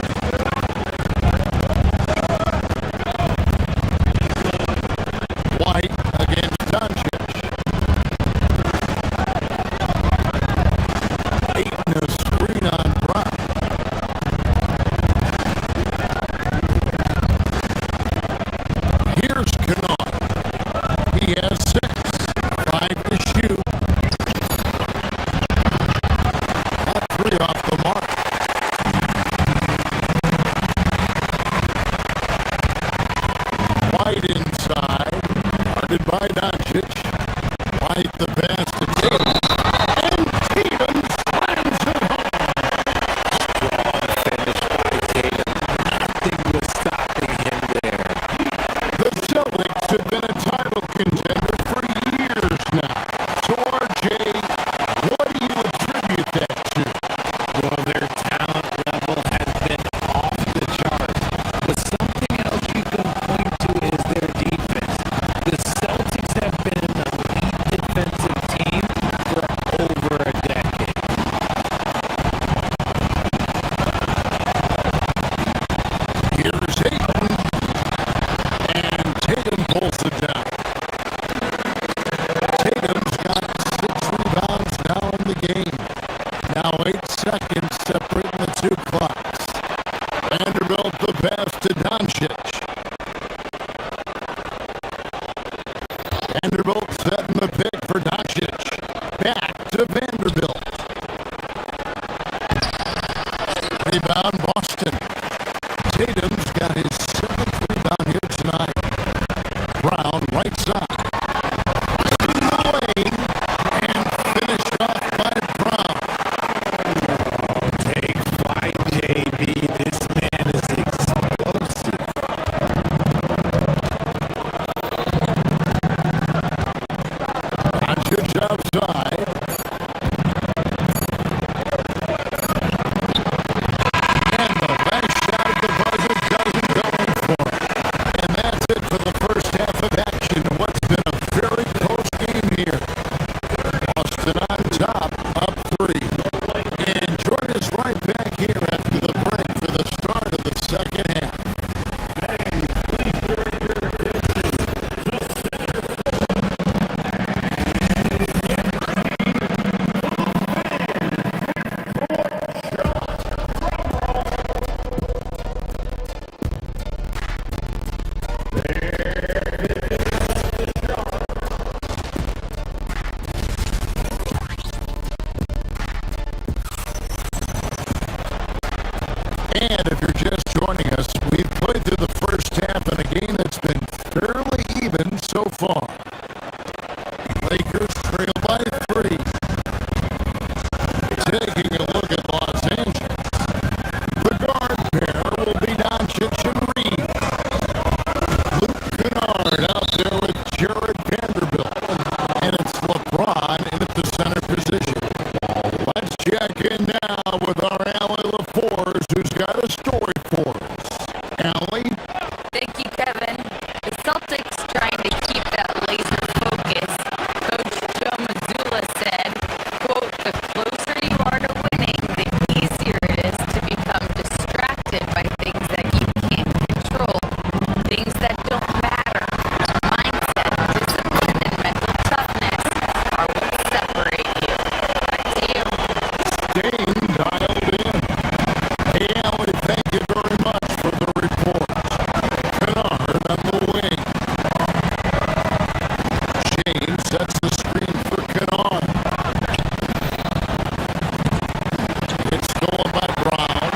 White against Doncic. Ayton a screen on Brown. Here's Kennard. He has 6. 5 to shoot. Got 3 off the mark. White inside. Guarded by Doncic. White the pass to Tatum. And Tatum slams it home. Strong finish by Tatum. Nothing was stopping him there. The Celtics have been a title contender for years now. So, RJ, what do you attribute that to? Well, their talent level has been off the charts. But something else you can point to is their defense. The Celtics half in a game that's been fairly even so far. Lakers trail by 3. Taking a look at Los Angeles. The guard pair will be Doncic and Reed. Luke Kennard out there with Jared Vanderbilt. And it's LeBron in at the center position. Let's check in now with our Allie LaForce, who's got a story for us. Allie? Thank you, Kevin. The Celtics trying to keep that laser focus. Coach Joe Mazzulla said, quote, the closer you are to winning, the easier it is to become distracted by things that you can't control, things that don't matter. Mindset, discipline, and mental toughness are what separate you. Back to you. Staying dialed in. Hey, Allie, thank you very much for the report. Kennard on the wing. James sets the screen for Kennard. It's stolen by Brown.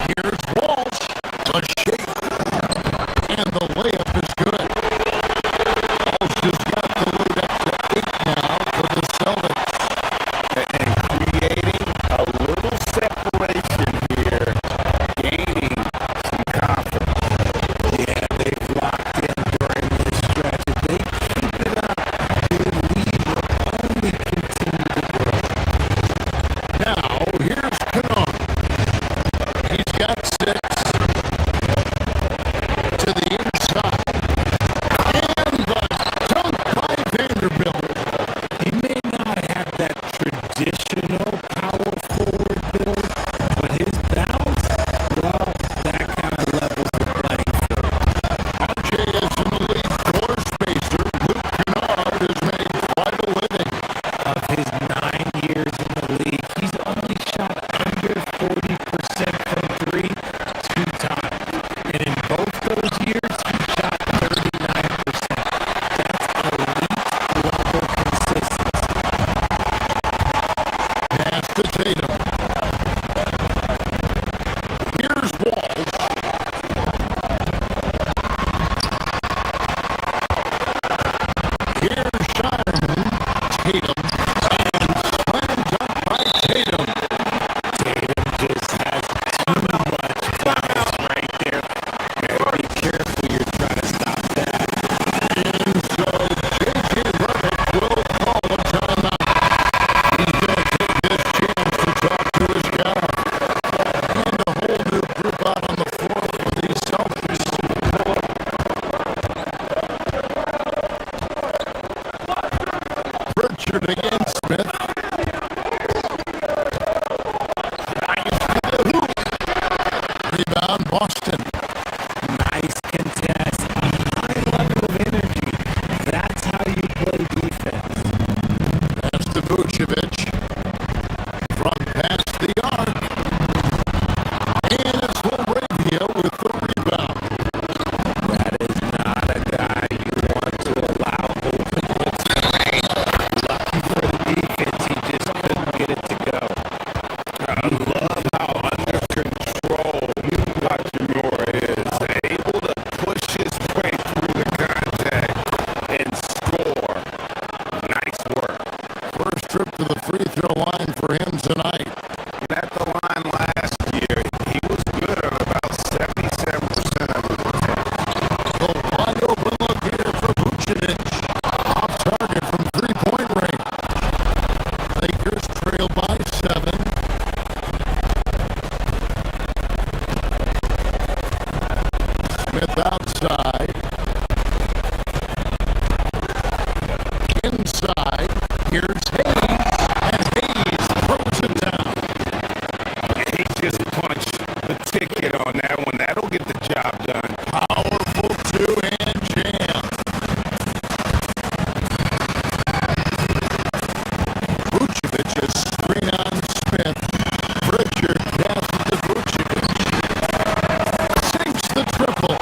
Here's Walsh. A shake. And the layup is good. Walsh has got the lead up to 8 now for the Celtics. And creating a little separation here, gaining some confidence. Yeah, they've locked in during this stretch. If they keep it up, their lead will only continue to grow. Now, here's Kennard. He's got 6 to the inside. And the dunk by Vanderbilt. He may not have that traditional power forward build, but his bounce, well, that kind of levels the playing field. RJ is in the lead floor spacer. Luke Kennard has made quite a living. Of his 9 years in the league, he's only shot under 40% from 3 2 times. And in both those years, he shot 39%. That's elite level consistency. Pass to Tatum. Here's Walsh. Here's Shireman. Tatum. And slam dunk by Tatum. Tatum just has too much class right there. Better be careful you're trying to stop that. And so J.J. Redick will call a timeout. He's going to take this chance to talk to his guy. And a whole new group out on the floor for these Celtics. Pritchard against Smith. Drives to the hoop. Rebound Boston. Nice contest, a high level of energy. That's how you play defense. Pass to Vucevic. From past the arc. And it's Laravia with the rebound. That is not a guy you want to allow open with strength. Lucky for the defense, he just couldn't get it to go. I love how under control Hachimura is, able to push his way through the contact and score. Nice work. First trip to the free throw line for him tonight. At the line last year, he was good at about 77% of his attempts. The wide open look here for Vucevic. Off target from three-point range. Lakers trail by 7. Smith outside. Inside. Here's Hayes. And Hayes throws it down. He just punched the ticket on that one. That'll get the job done. Powerful two-hand jam. Vucevic is screen on Smith. Pritchard passes to Vucevic. Sinks the triple.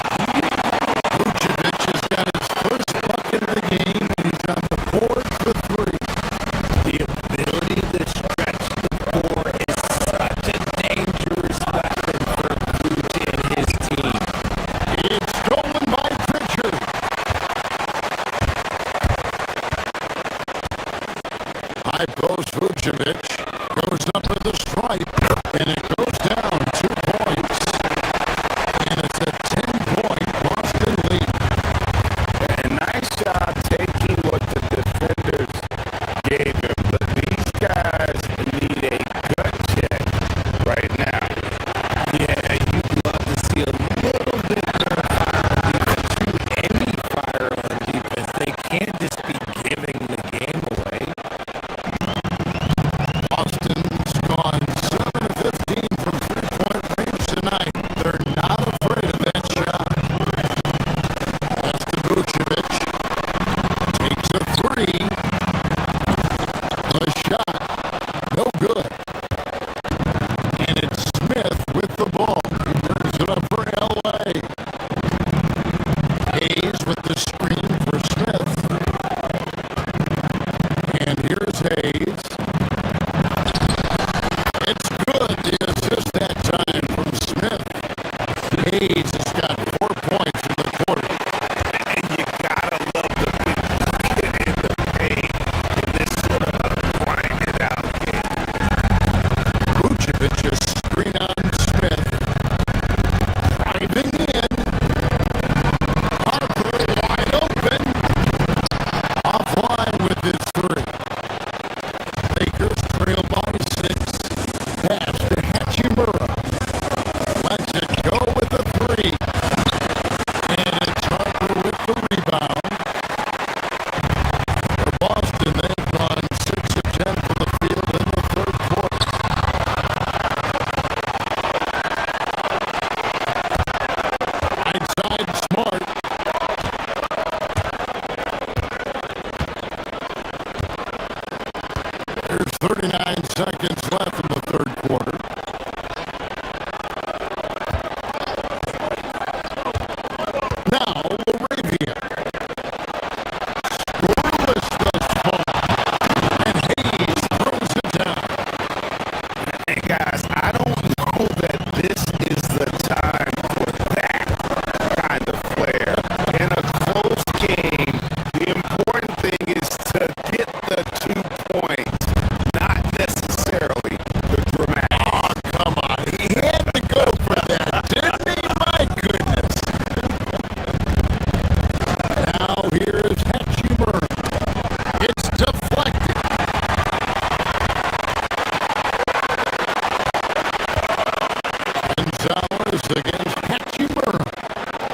against Hachimer.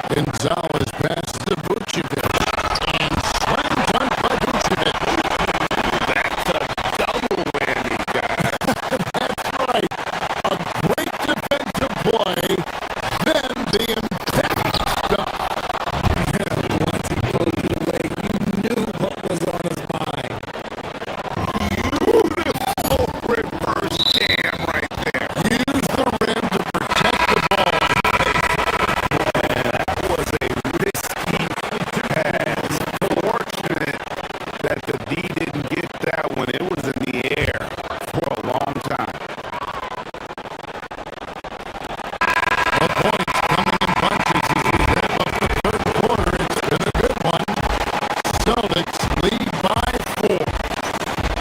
Gonzalez passes to Vucevic. And slam dunk by Vucevic. That's a double whammy, guys. That's right. A great defensive play. Then the emphatic dunk. Once he pulled it away, you knew what was on his mind. Beautiful reverse jam right there. Use the rim to protect the ball. That was a risky pass. Fortunate that the D didn't get that one. It was in the air for a long time. The points coming in bunches as we wrap up the third quarter. It's been a good one. Celtics lead by 4.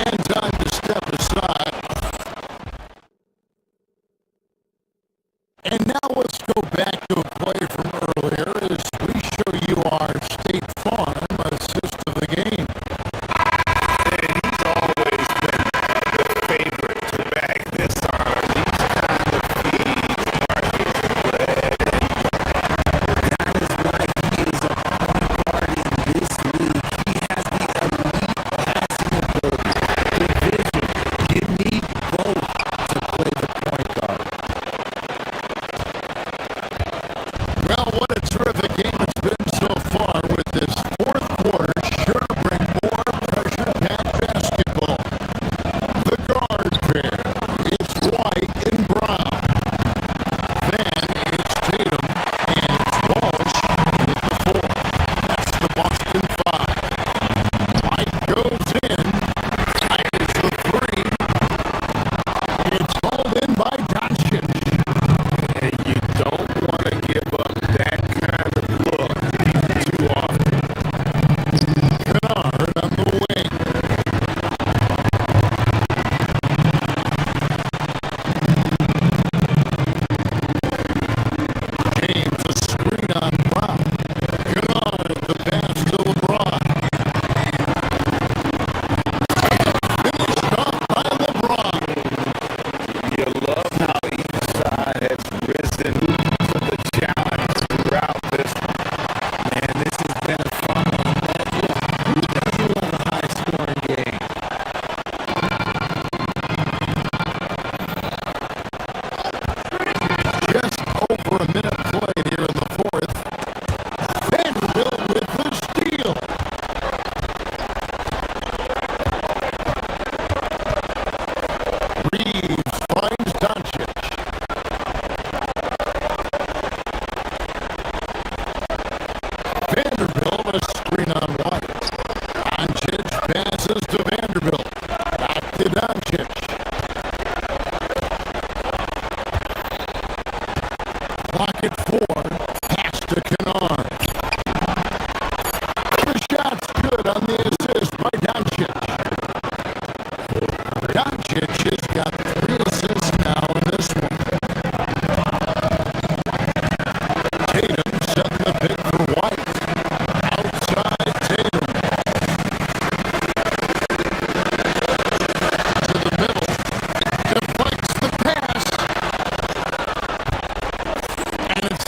And time to step aside. And now let's go back to a play from earlier as we show you our State Farm assist of the game. And he's always been the favorite to bag this on. These kind of feeds are his bread. That is why he is a point guard in this league. He has the elite passing ability, the vision. You need both to play the point guard. Well, what a terrific game it's been so far with this fourth quarter. Sure to bring more pressure-packed basketball. The guard pair is White and Brown. Then it's Tatum and it's Walsh with the 4. That's the Boston 5. White goes in, fires the 3. It's hauled in by Doncic. And you don't want to give up that kind of look too often. Kennard on the wing. James a screen on Brown. Kennard the pass to LeBron. Finished off by LeBron. You love how each side has risen to the challenge throughout this. Man, this has been a fun one. Who doesn't love a high-scoring game? Just over a minute played here in the fourth. Vanderbilt with the steal. Reeves finds Doncic. Vanderbilt a screen on White. Doncic passes to Vanderbilt. Back to Doncic. Clock at 4. Pass to Kennard. The shot's good on the assist by Doncic. Doncic has got 3 assists now in this one. Tatum setting the pick for White. Outside Tatum. To the middle. Deflects the pass. And it's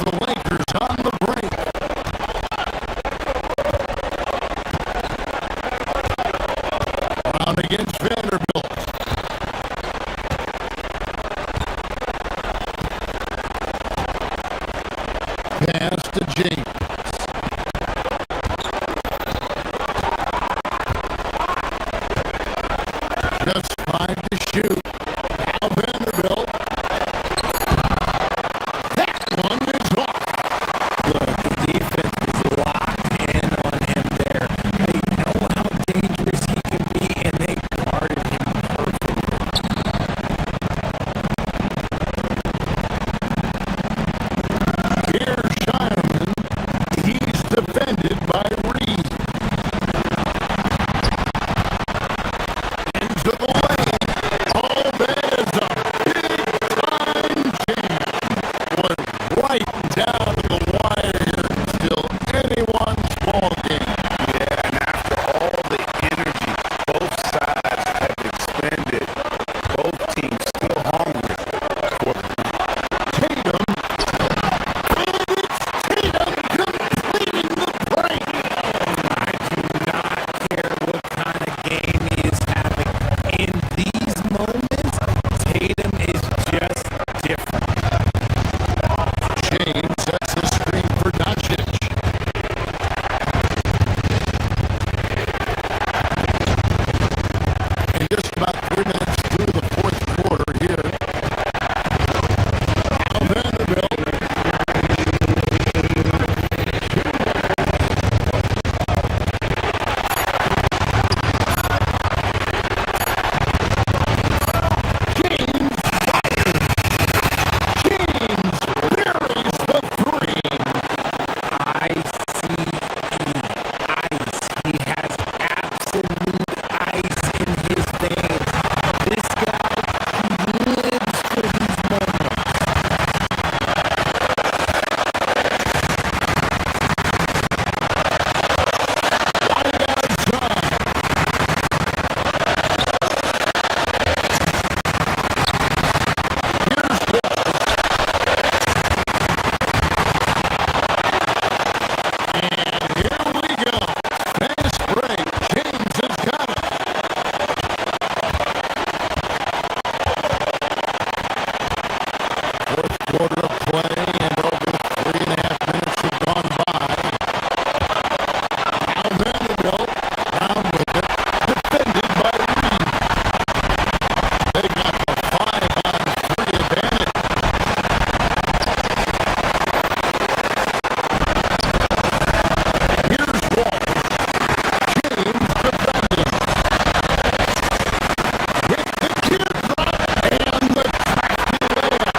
quarter of play and over 3.5 minutes have gone by. Al Vanderbilt, Brown with it, defended by Reed. They got the 5-on-3 advantage. Here's Walsh. James defending. With the teardrop and the crafty layup.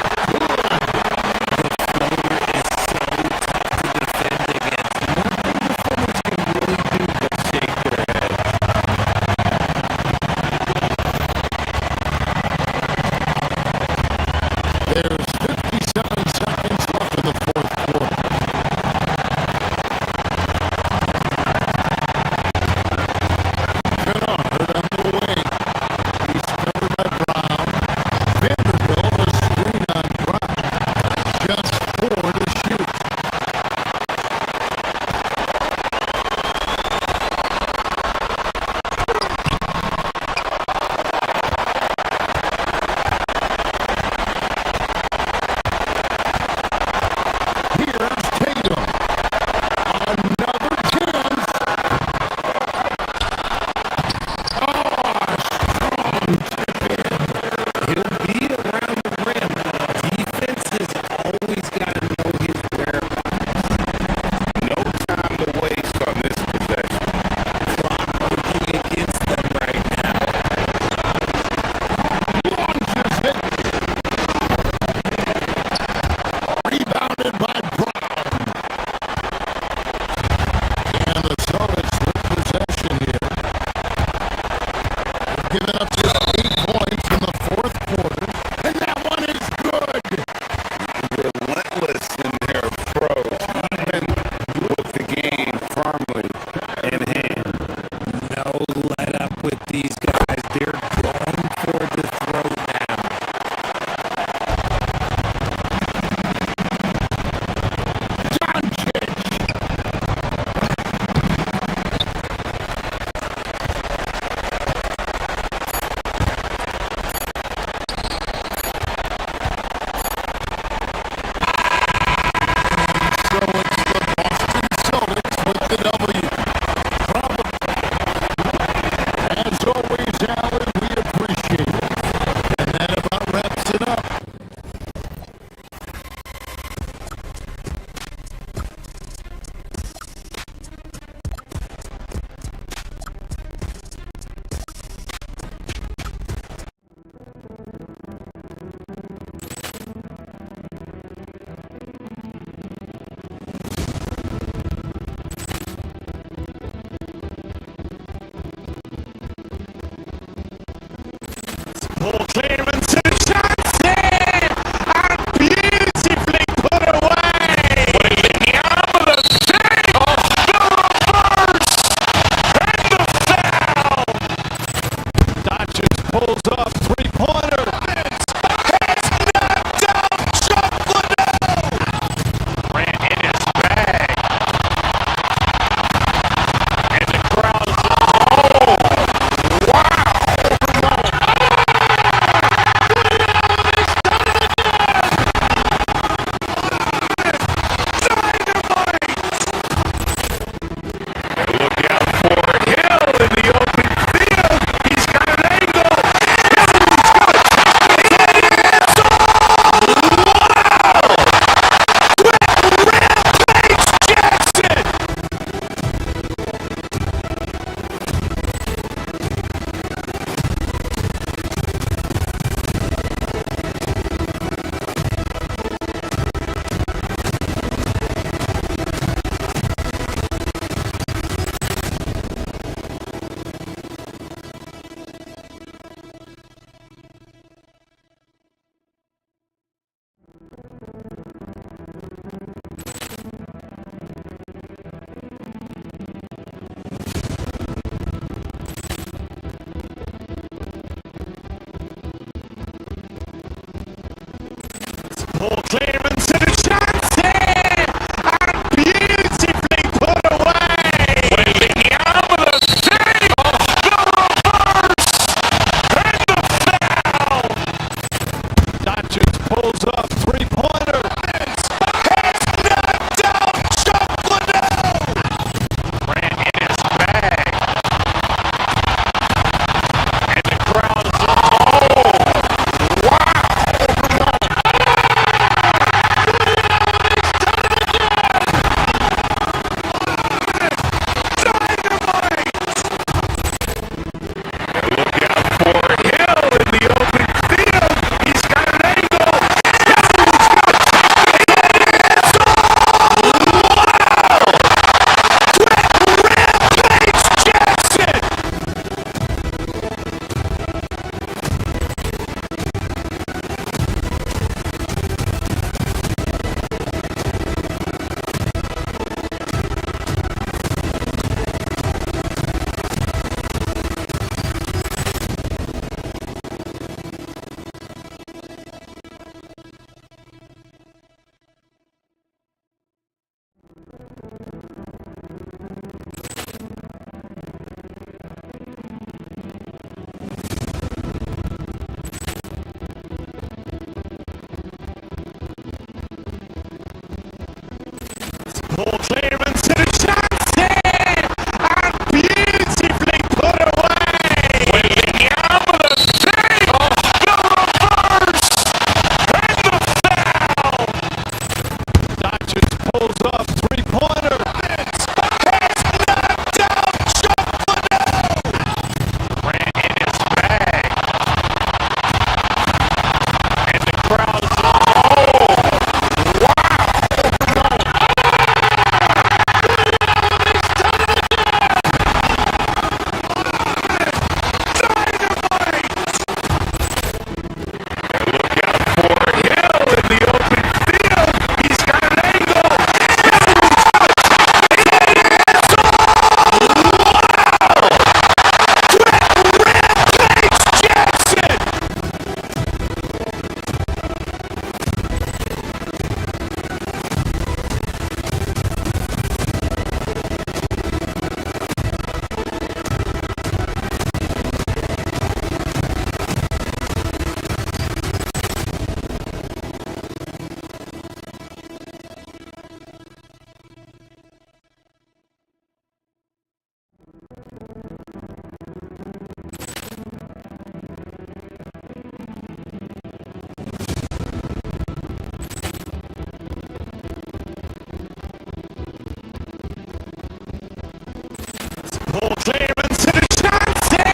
Ball clearance to the Johnson!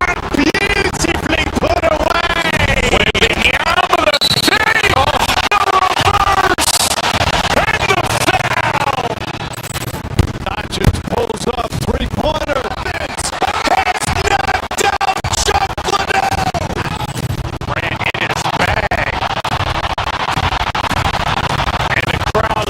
And beautifully put away! Wembenyama the save! The reverse! And the foul! Doncic pulls up, three-pointer. It's knocked out Chuck Liddell! Ran in his bag. And the crowd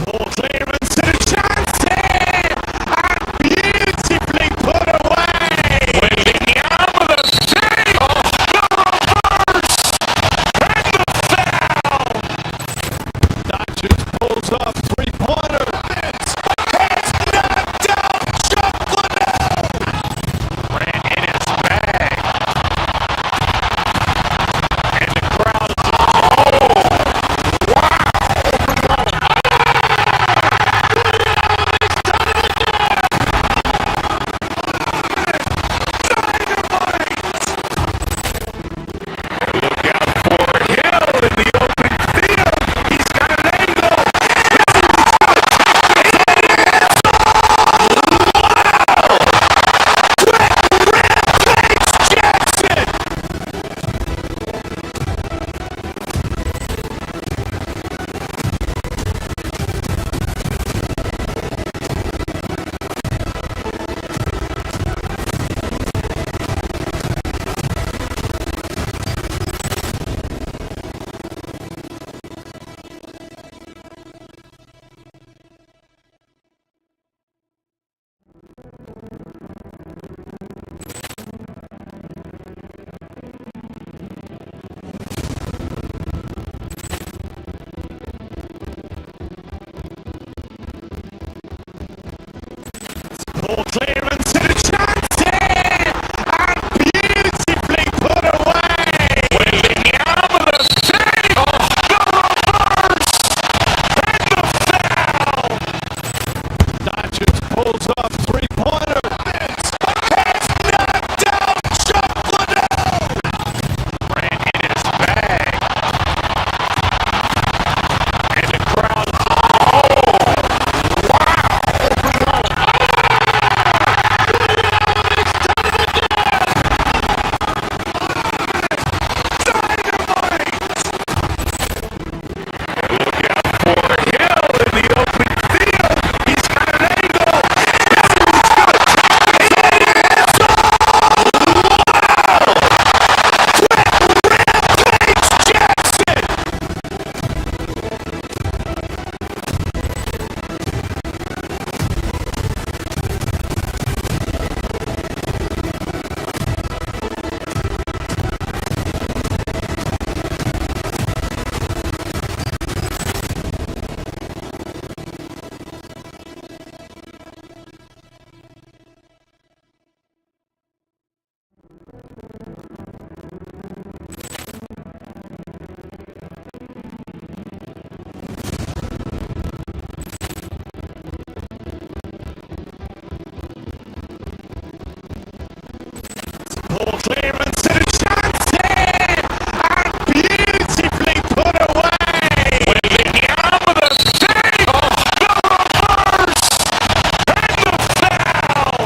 ball clearance to the Johnson! And beautifully put away! Wembenyama the save! The reverse! And the foul! Doncic pulls up, three-pointer. It's knocked out Chuck Liddell! Ran in his bag. And the crowd look out for Hill in the open field. He's got an angle. Jackson! Ball clearance to the Johnson! And beautifully put away! Wembenyama the save! The reverse! And the foul! Doncic pulls up, three-pointer. It's knocked out Chuck Liddell! Ran in his bag. And the crowd look out for Hill in the open field. He's got an angle. Jackson! Ball clearance to the Johnson! And beautifully put away! Wembenyama the save! The reverse! And the foul!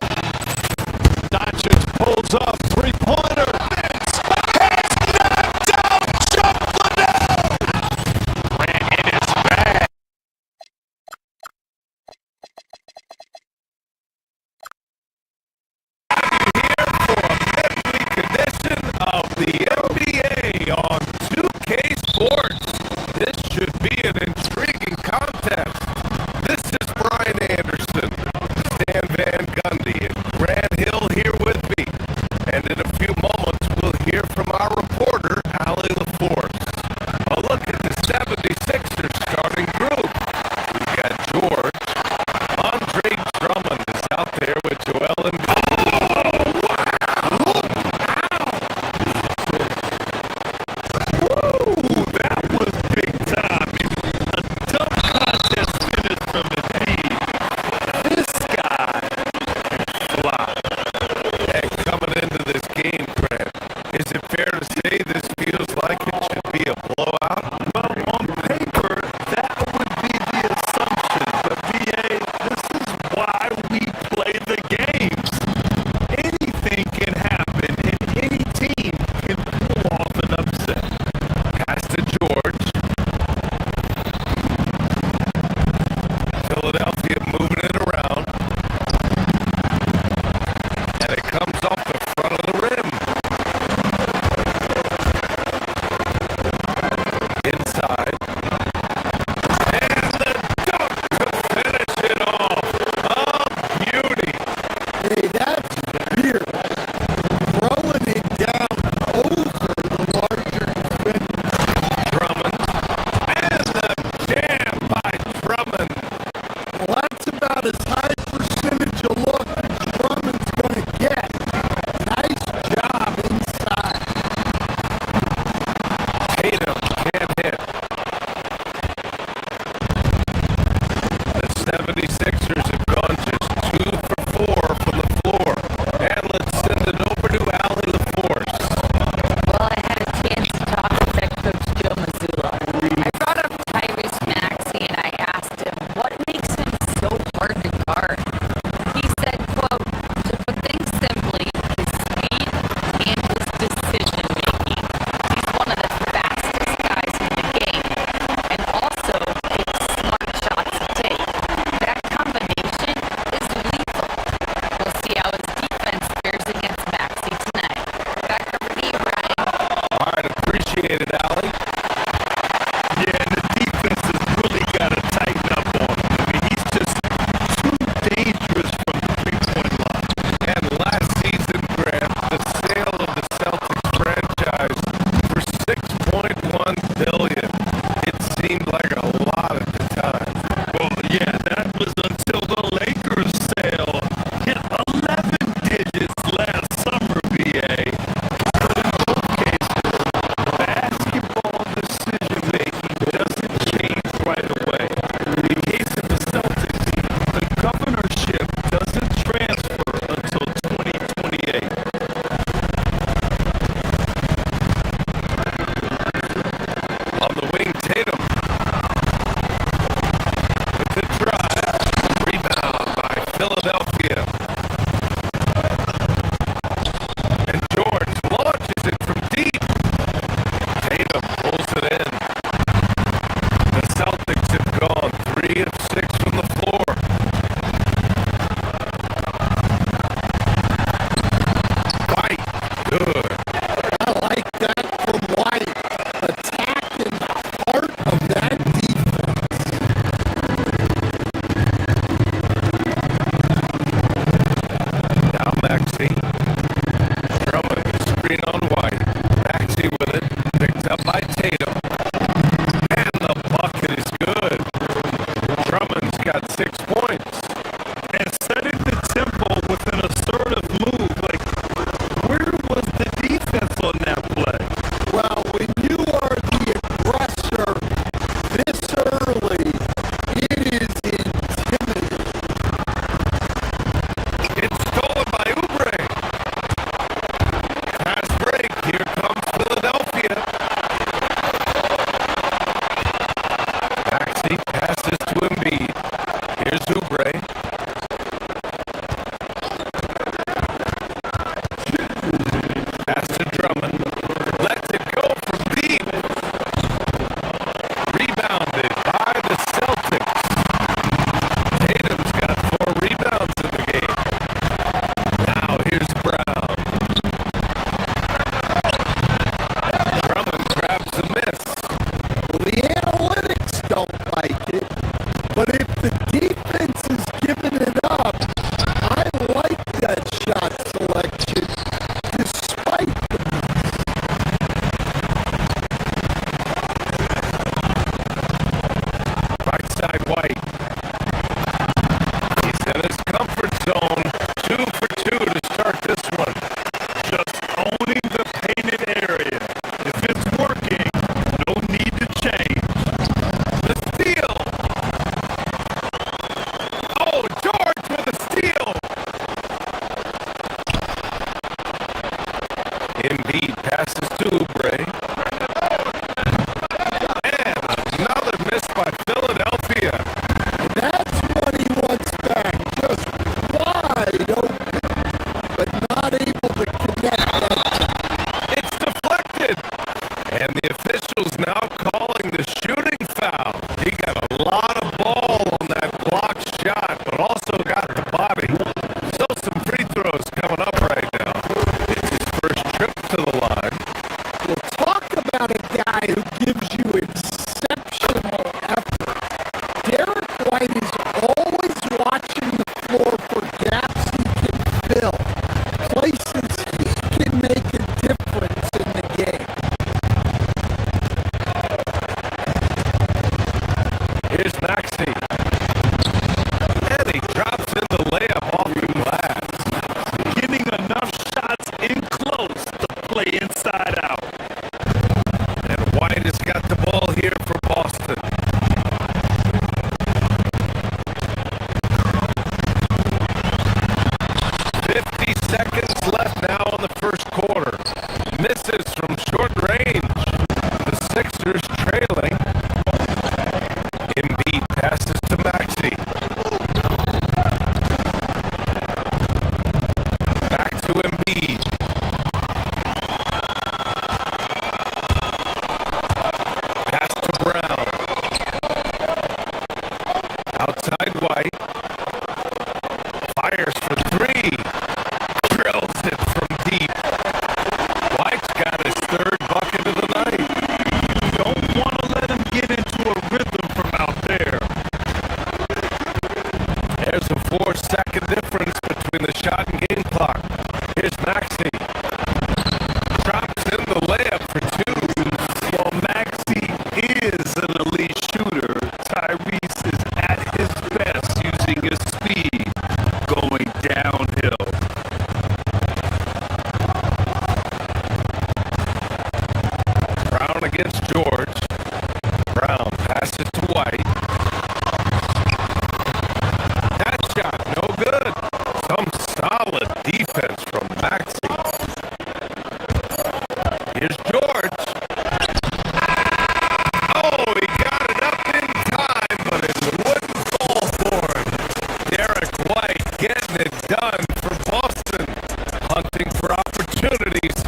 Doncic pulls up, three-pointer. It's knocked out Chuck Liddell! Embiid passes to Oubre. And another miss by Philadelphia. That's what he wants back. Just wide open, but not able to connect that. It's deflected. And the officials now calling the shooting foul. He got a lot of ball on that blocked shot, but also got the body. Still some free throws coming up right now. It's his first trip to the line. Well, talk about a guy who gives you exceptional effort. Derek White is always watching the floor for gaps he can fill, places he can make a difference in the game. Here's Maxey. And he drops in the layup off the glass. Getting enough shots in close to play inside out. And White has got the ball here for Boston. Seconds left now in the first quarter. Misses from short range. The Sixers trailing. Embiid passes to Maxey. Back to Embiid. Pass to Brown. Outside White. Fires for three. Drills it from deep. White's got his third bucket of the night. Don't want to let him get into a rhythm from out there. There's a 4-second difference between the shot and game clock. Here's Maxey. Drops in the layup for two. Well, Maxey is an elite shooter. Tyrese is at his best using his speed going downhill. Brown against George. Brown passes to White. That shot, no good. Some solid defense from Maxey. Here's George. Oh, he got it up in time, but it wouldn't fall for him. Derek White getting it done for Boston. Hunting for opportunities.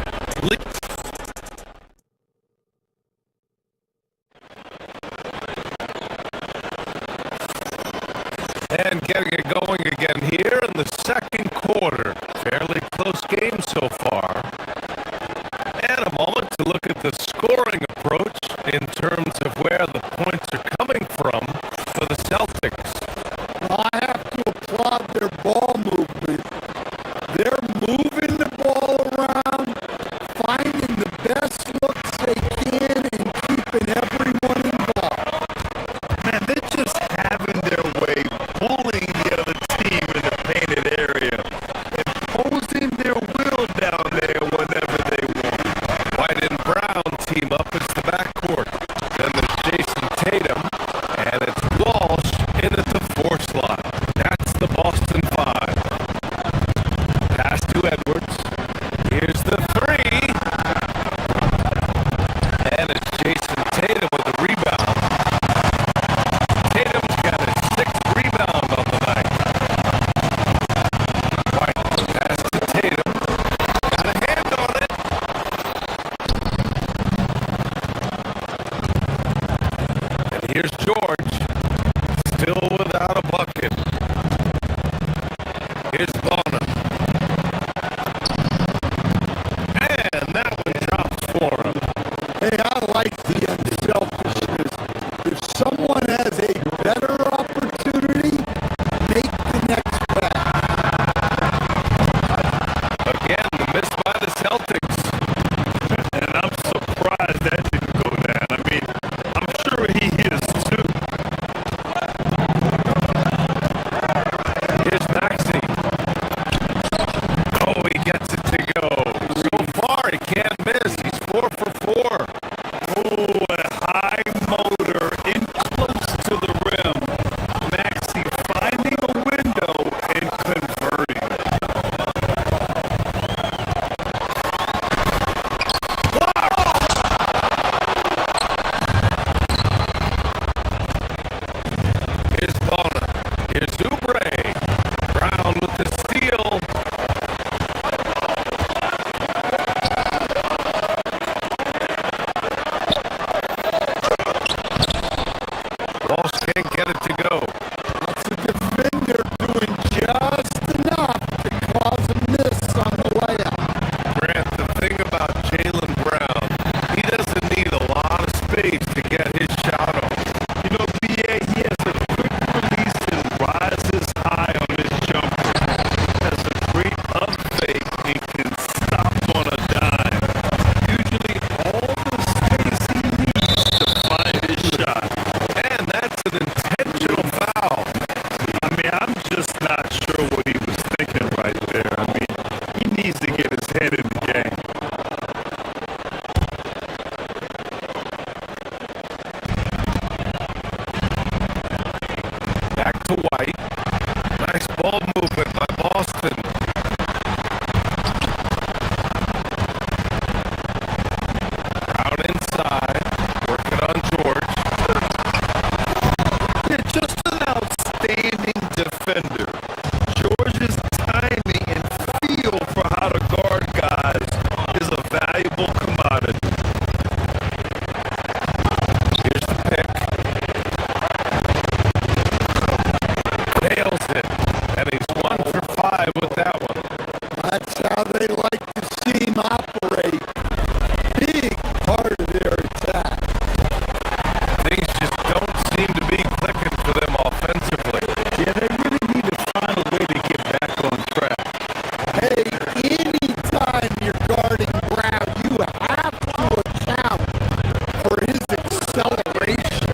And getting it going again here in the second quarter. Fairly close game so far. And a moment to look at the scoring approach in terms of where the points are coming from for the Celtics. Well, I have to applaud their ball movement. They're moving the ball around, finding the best looks they can, and keeping everyone involved. Man, they're just having their way, pulling the other team in the painted area, imposing their will down head in the game. Back to White. Nice ball movement by Boston. Brown inside. Working on George. Yeah, just an outstanding defender. George's timing and feel for how to guard guys is a valuable commodity. Here's the pick. Nails it. And he's 1 for 5 with that one. That's how they like to see him operate. Big part of their attack. Things just don't seem to be clicking for them offensively. Yeah, they really need to find a way to get back on track. Hey, anytime you're guarding Brown, you have to account for his acceleration.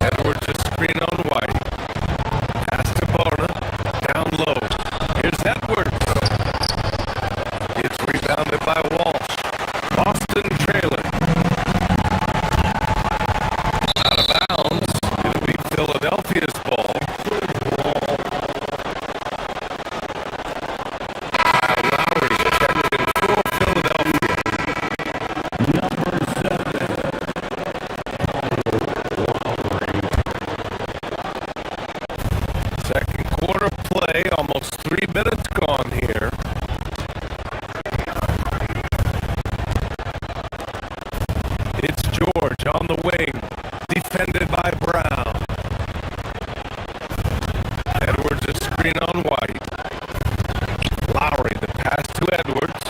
Edwards a screen on White. Pass to Bona. Down low. Here's Edwards. It's rebounded by Walsh. Boston trailing. Out of bounds. It'll be Philadelphia's ball. Kyle Lowry checking in for Philadelphia. Number 7. Second quarter play. Almost 3 minutes gone here. It's George on the wing, defended by Brown. Edwards a screen on White. Lowry the pass to Edwards.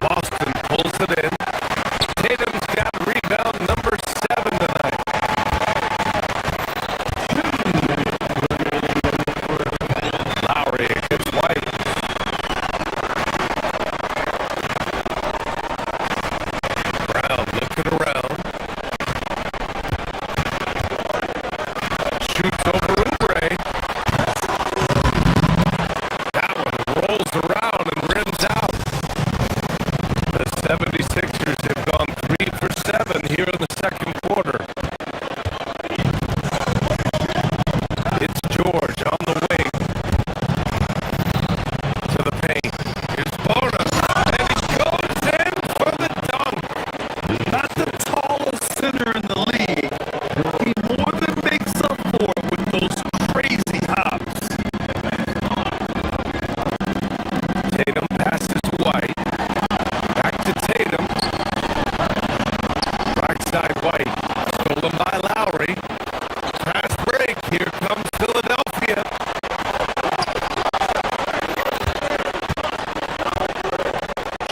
Boston pulls it in. Tatum's got rebound number 7 tonight. Lowry against White. Brown looking around. Shoots over Oubre. That one rolls around and rims out. The 76ers have gone 3 for 7 here in the second quarter. It's George on the wing. To the paint. Here's Bona. And he goes in for the dunk. Not the tallest center in the league. He more than makes up for it with those crazy hops. Tatum passes to White. Back to Tatum. Right side White. Stolen by Lowry. Fast break. Here comes Philadelphia.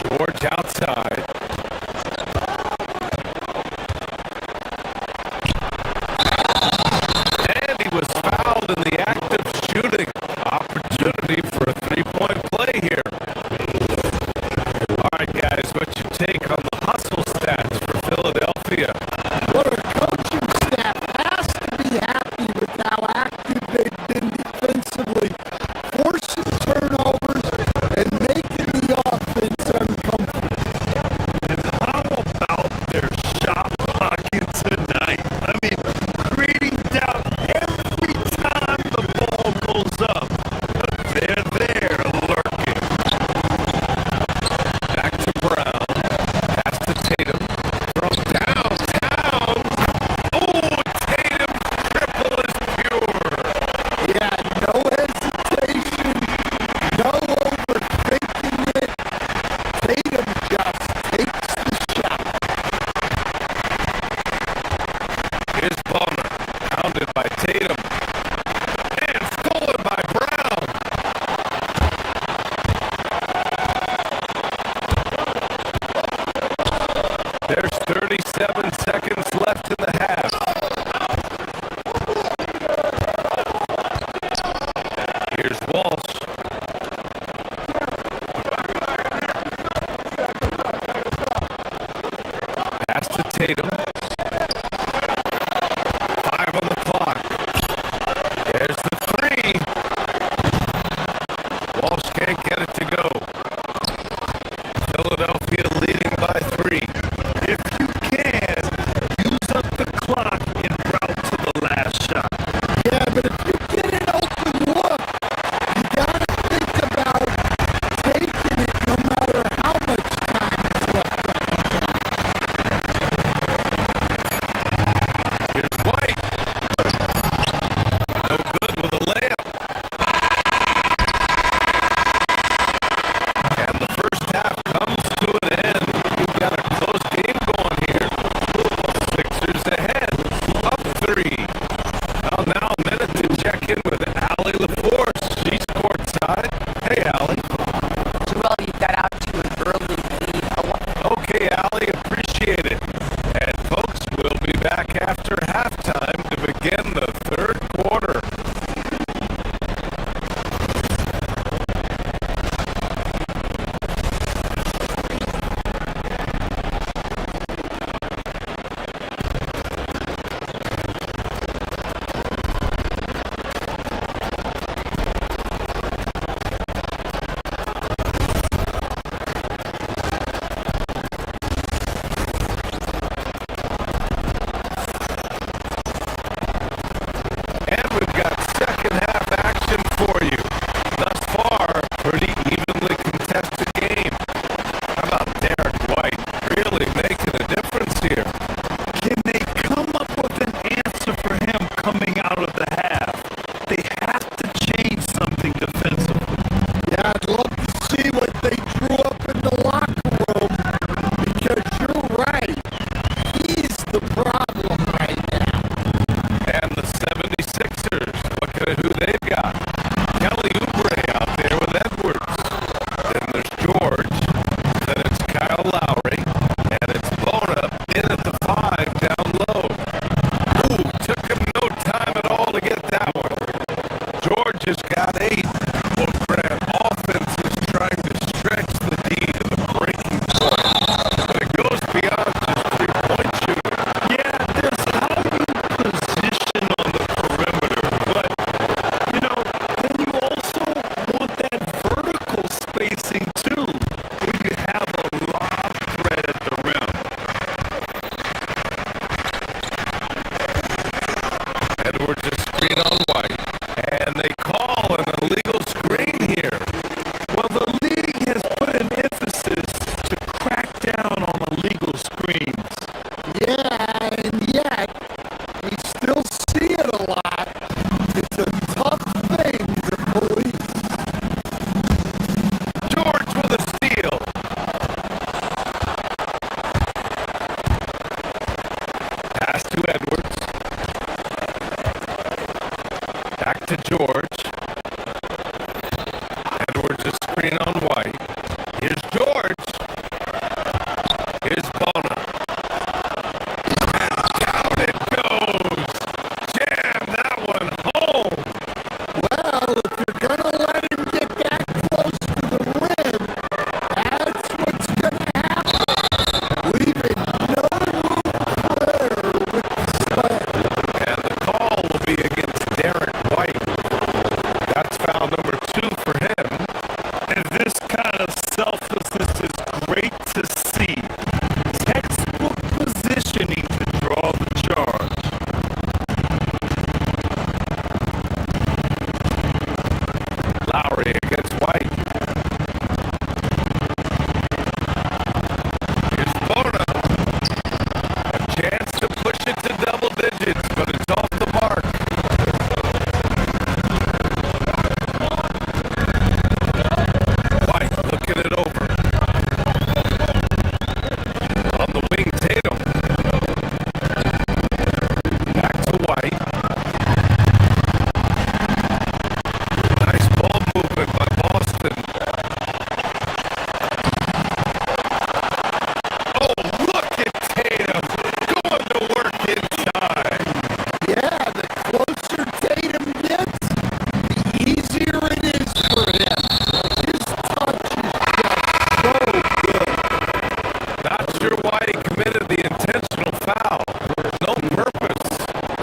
George outside. And he was fouled in the act of shooting. Opportunity for a 3-point play here. All right, guys, what's your take on the hustle stats for Philadelphia? But our coaching staff has to be happy with how active they've been defensively, forcing turnovers and making the offense uncomfortable. And how about their shot pocket tonight? I mean, creating doubt every time the ball goes up. But they're there lurking. Back to Brown. Pass to Tatum. From downtown. Oh, Tatum's triple is pure. Yeah, no hesitation, no overthinking it. Tatum just takes the shot. Here's Bona. Pounded by Tatum. And stolen by Brown. There's 37 seconds left in the half. Here's Walsh. Pass to Tatum. 5 on the clock. There's the 3. Walsh can't get it to go. Screen on White. Here's George. Here's Bona. And down it goes. Jam that one home. Well, if you're going to let him get that close to the rim, that's what's going to happen. Leaving no room for error with the slam. And the call will be against Derek White. That's foul number 2 for him. And this kind of selflessness is great to see. Textbook positioning to draw the charge. Lowry against White. Here's Bona. A chance to push it to double digits, but it's off the mark. White looking it over. On the wing, Tatum. Back to White. Nice ball movement by Boston. Oh, look at Tatum going to work inside. Yeah, the closer Tatum gets, the easier it is for him. His touch is just so good. Not sure why he committed the intentional foul. No purpose.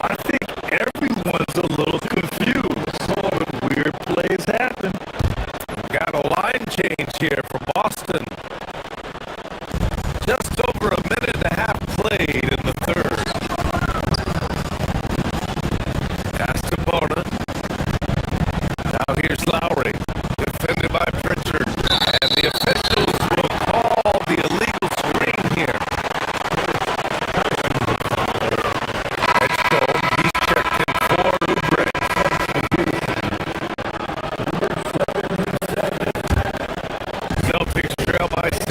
I think everyone's a little confused. Sort of weird plays happen. Got a line change here for Boston. Just over a minute and a half played in the third. Pass to Bona. Now here's Lowry, defended by Pritchard. And the officials will call the illegal screen here. It's Cole. He's checked in for Oubre. Celtics trail by 6.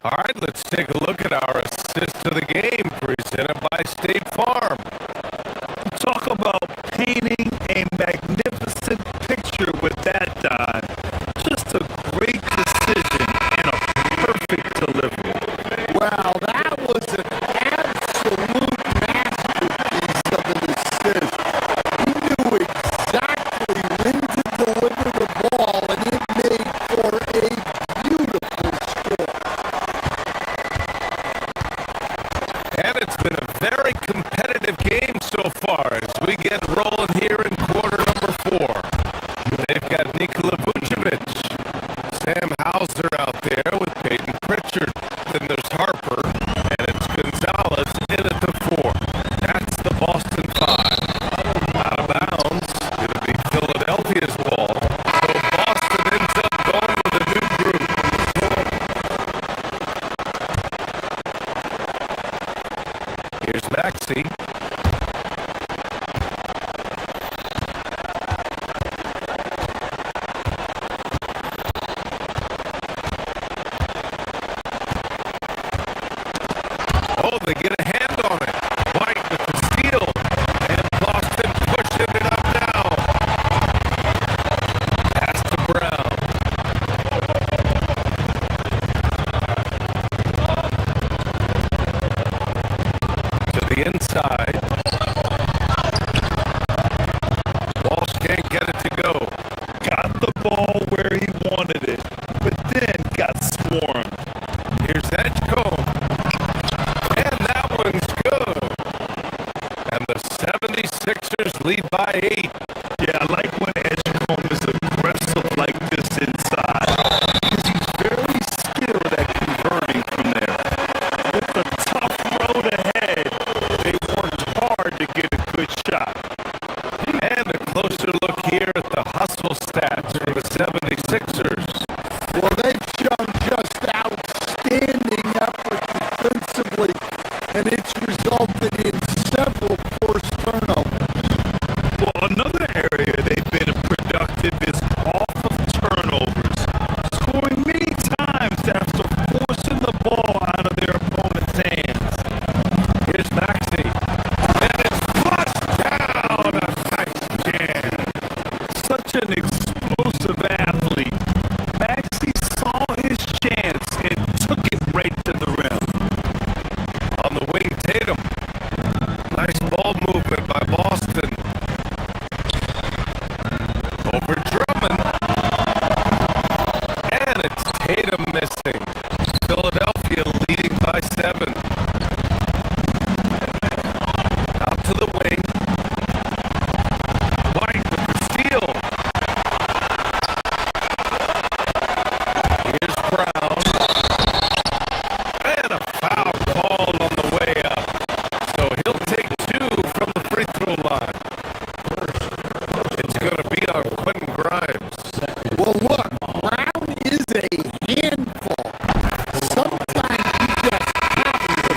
All right, let's take a look at our assist to the game presented by State Farm. Talk about painting a magnificent picture with that dive. Just a great decision and a perfect delivery. Wow, that was an absolute masterpiece of an assist. He knew exactly when to deliver the ball, and it made for a beautiful score. And it's been a very competitive game so far as we get rolling here in quarter number 4. They've got Nikola Vucevic, Sam Hauser out there with Peyton Pritchard. Then there's Harper, and it's Gonzalez in at the 4. That's the Boston 5. Out of bounds, going to be Philadelphia's ball. So Boston ends up going with a new group. Here's Maxey. Oh, they get a hand on it. White with the steal. And Boston pushing it up now. Pass to Brown. To the inside. Walsh can't get it to go. Got the ball where he wanted it, but then got swarmed. Here's Edgecombe. And that one's good. And the 76ers lead by 8. Yeah, I like when Edgecombe is aggressive like this inside, because he's very skilled at converting from there. With the tough road ahead, they worked hard to get a good shot. And a closer look here at the hustle stats for the 76ers. Well, they've shown just outstanding effort defensively, and it's resulted in several forced turnovers. Well, another area they've been productive is off of turnovers, scoring many times after forcing the ball out of their opponent's hands. Here's Maxey. And it's flushed down. A nice jam. Such an explosive athlete. Maxey saw his chance and took it right to the rim. On the wing, Tatum. Nice ball movement by Boston. Over Drummond. And it's Tatum missing. Philadelphia leading by 7. Out to the wing. White with the steal. Here's Brown. And a foul called on the way up. So he'll take 2 from the free throw line. It's going to be on Quentin Grimes. Well, look, Brown is a handful. Sometimes you just have to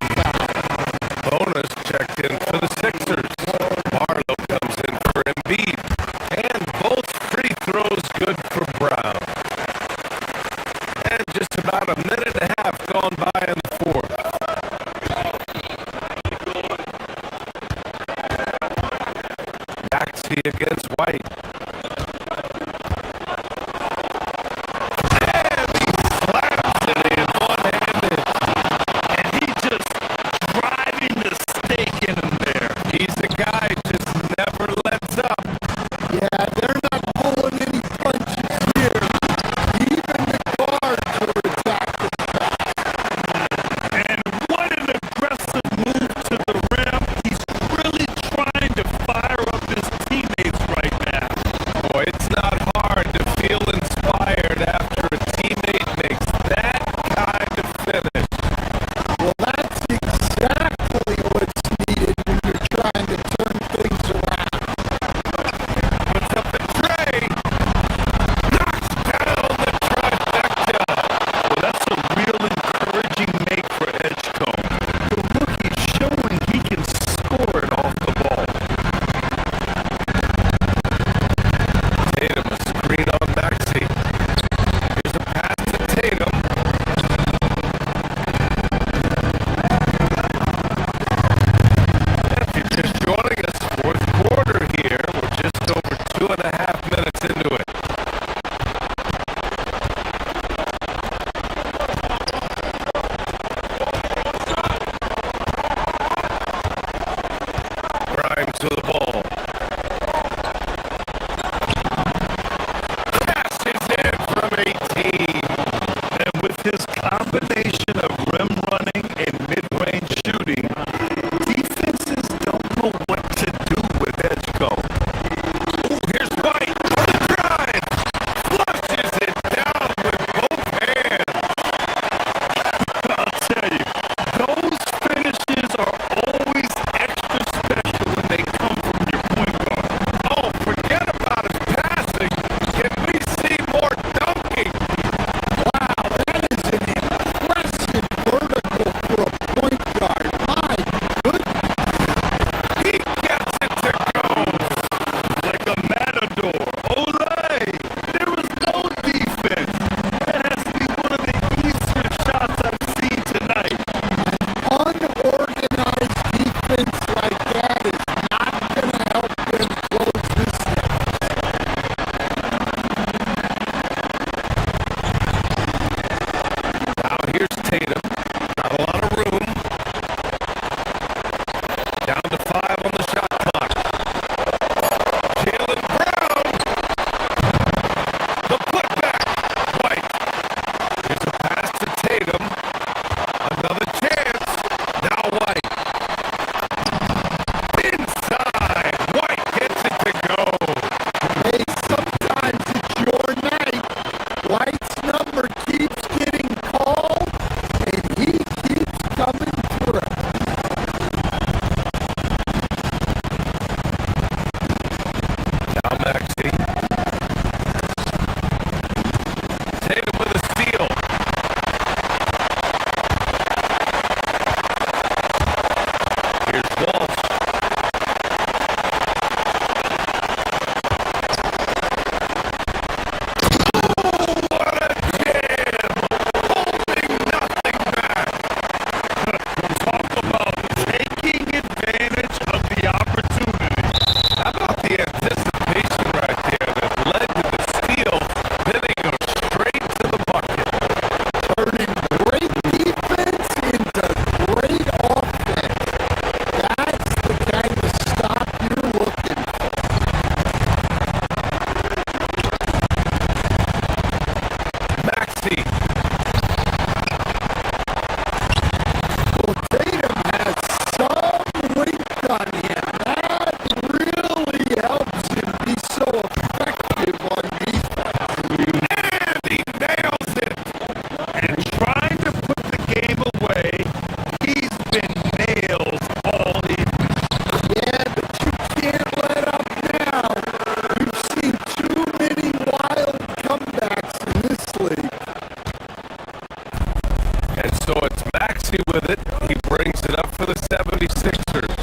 Maxey with it. He brings it up for the 76ers.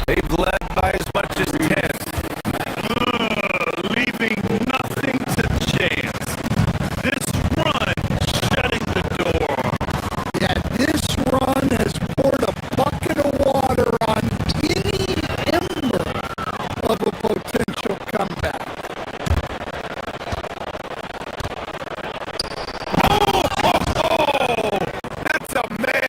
They've led by as much as 10. Leaving nothing to chance. This run shutting the door. Yeah, this run has poured a bucket of water on any ember of a potential comeback. That's a man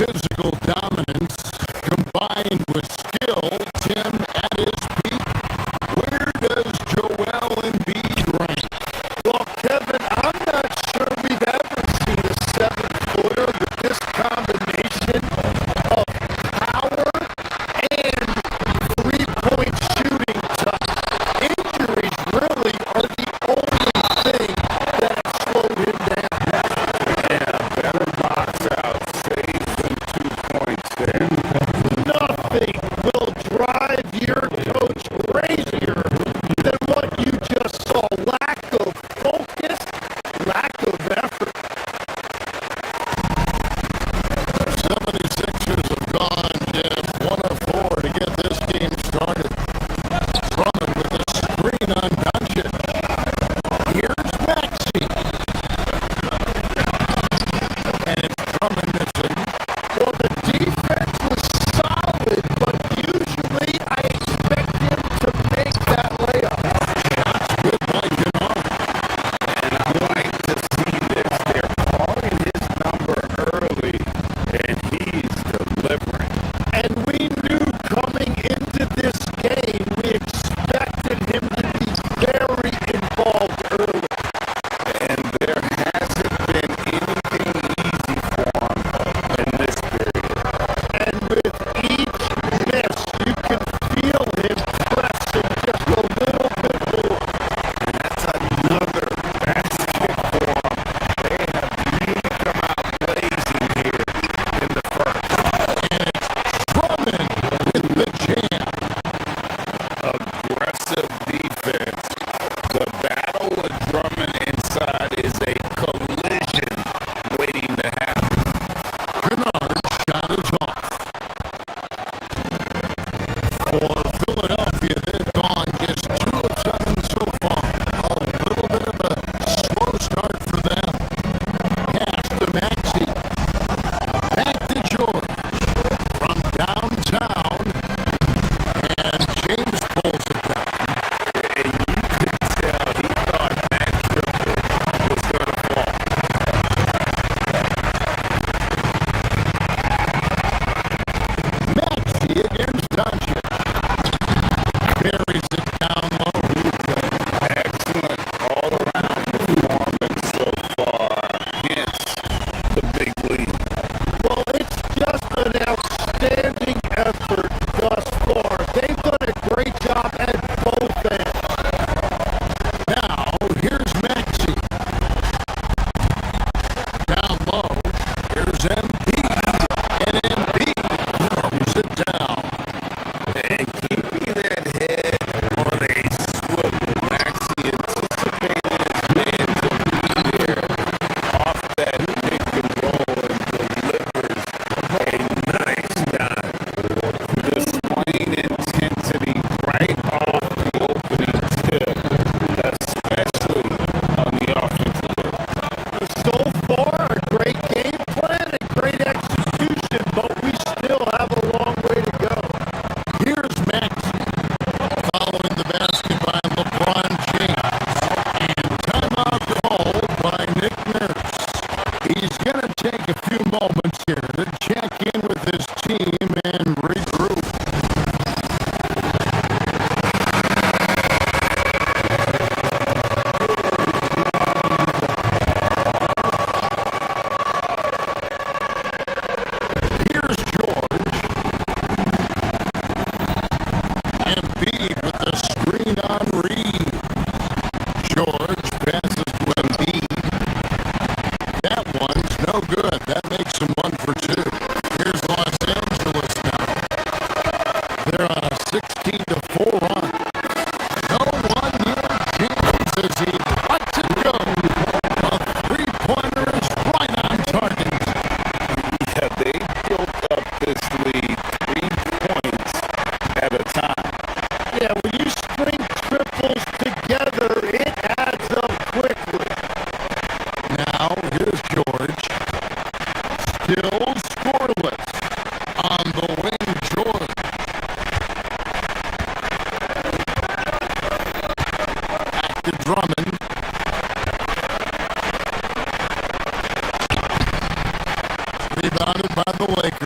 physical dominance combined with skill, Tim, at his peak, where does Joel Embiid rank? Well, Kevin, I'm not sure we've ever seen a 7-footer with this combination of power and three-point shooting touch. Injuries really are the only thing that have slowed him down. Yeah, better box out, saves and 2 points there. Nothing will drive your coach crazier than what you just saw. Lack of focus, lack of effort. 76ers have gone just 1 of 4 to get this game started. Drummond with a screen on Doncic. Here's Maxey. And it's Drummond missing. Well, the defense was solid, but usually I expect him to make that layup. That's good by Jamal. And I like to see this. They're calling his number early, and he's delivering. And we knew coming into this game, we expected him to be very involved early. And there hasn't been anything easy for him in this period. And with each miss, you can feel him pressing just a little bit more. That's another basket for him. They have really come out blazing here in the first. Drummond with the jam. Aggressive defense. The battle with Drummond inside is a collision waiting to happen. Kennard's shot is off. For Philadelphia, they've gone just 2 of 7 so far. A little bit of a slow start for them. Pass to Maxey. Back to George. From downtown. And James pulls it down. And you could tell he thought that triple was going to fall. Maxey against Doncic. Carries it down low. Excellent all-around performance so far. Hence the big lead. Well, it's just an outstanding effort thus far. They've done a great job at both ends. Now, here's Maxey. Down low, here's Embiid. And Embiid throws it down. And keeping that head on a swivel, Maxey anticipated his man to be there off that pick and roll and delivers a nice dime. Displaying intensity right off the opening tip, especially on the offensive end. So far, a great game plan and great execution, but we still have a long way to go. Here's Maxey, following the basket by LeBron James, and timeout called by Nick Nurse. He's going to take a few moments here to check in with his team and regroup. Here's George. Embiid with the screen on Reed. George passes to Embiid. That one's no good. That makes him 1 for 2. Here's Los Angeles now. They're on a 16-4 run. No one near James as he lets it go. A three-pointer is right on target. Yeah, they built up this lead 3 points at a time. Yeah, when you string triples together, it adds up quickly. Now, here's George. Still scoreless. On the wing, George. Back to Drummond. Rebounded by the Lakers.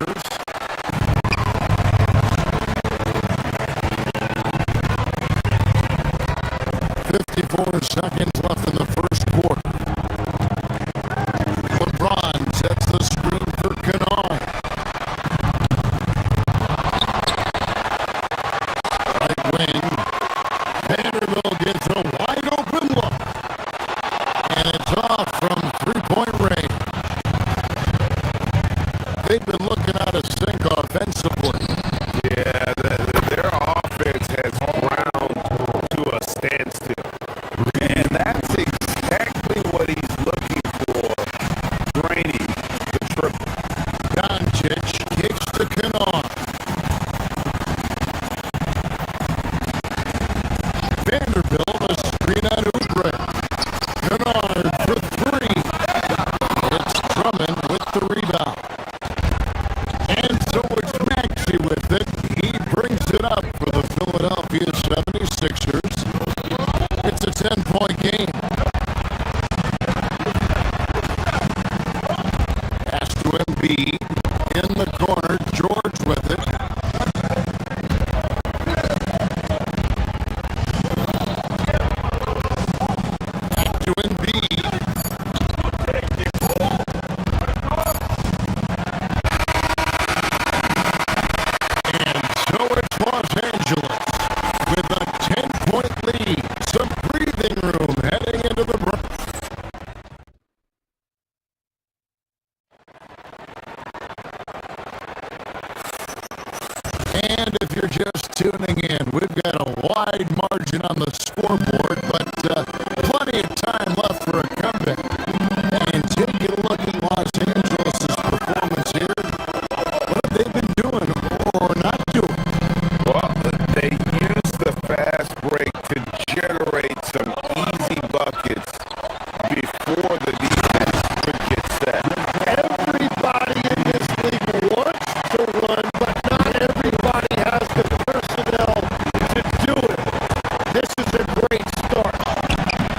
And if you're just tuning in, we've got a wide margin on the scoreboard, but plenty of time left for a comeback. And take a look at Los Angeles' performance here. What have they been doing or not doing? Well, they used the fast break to generate some easy buckets before the defense could get set. Everybody in this league wants to run, but not everybody has the personnel to do it. This is a great start.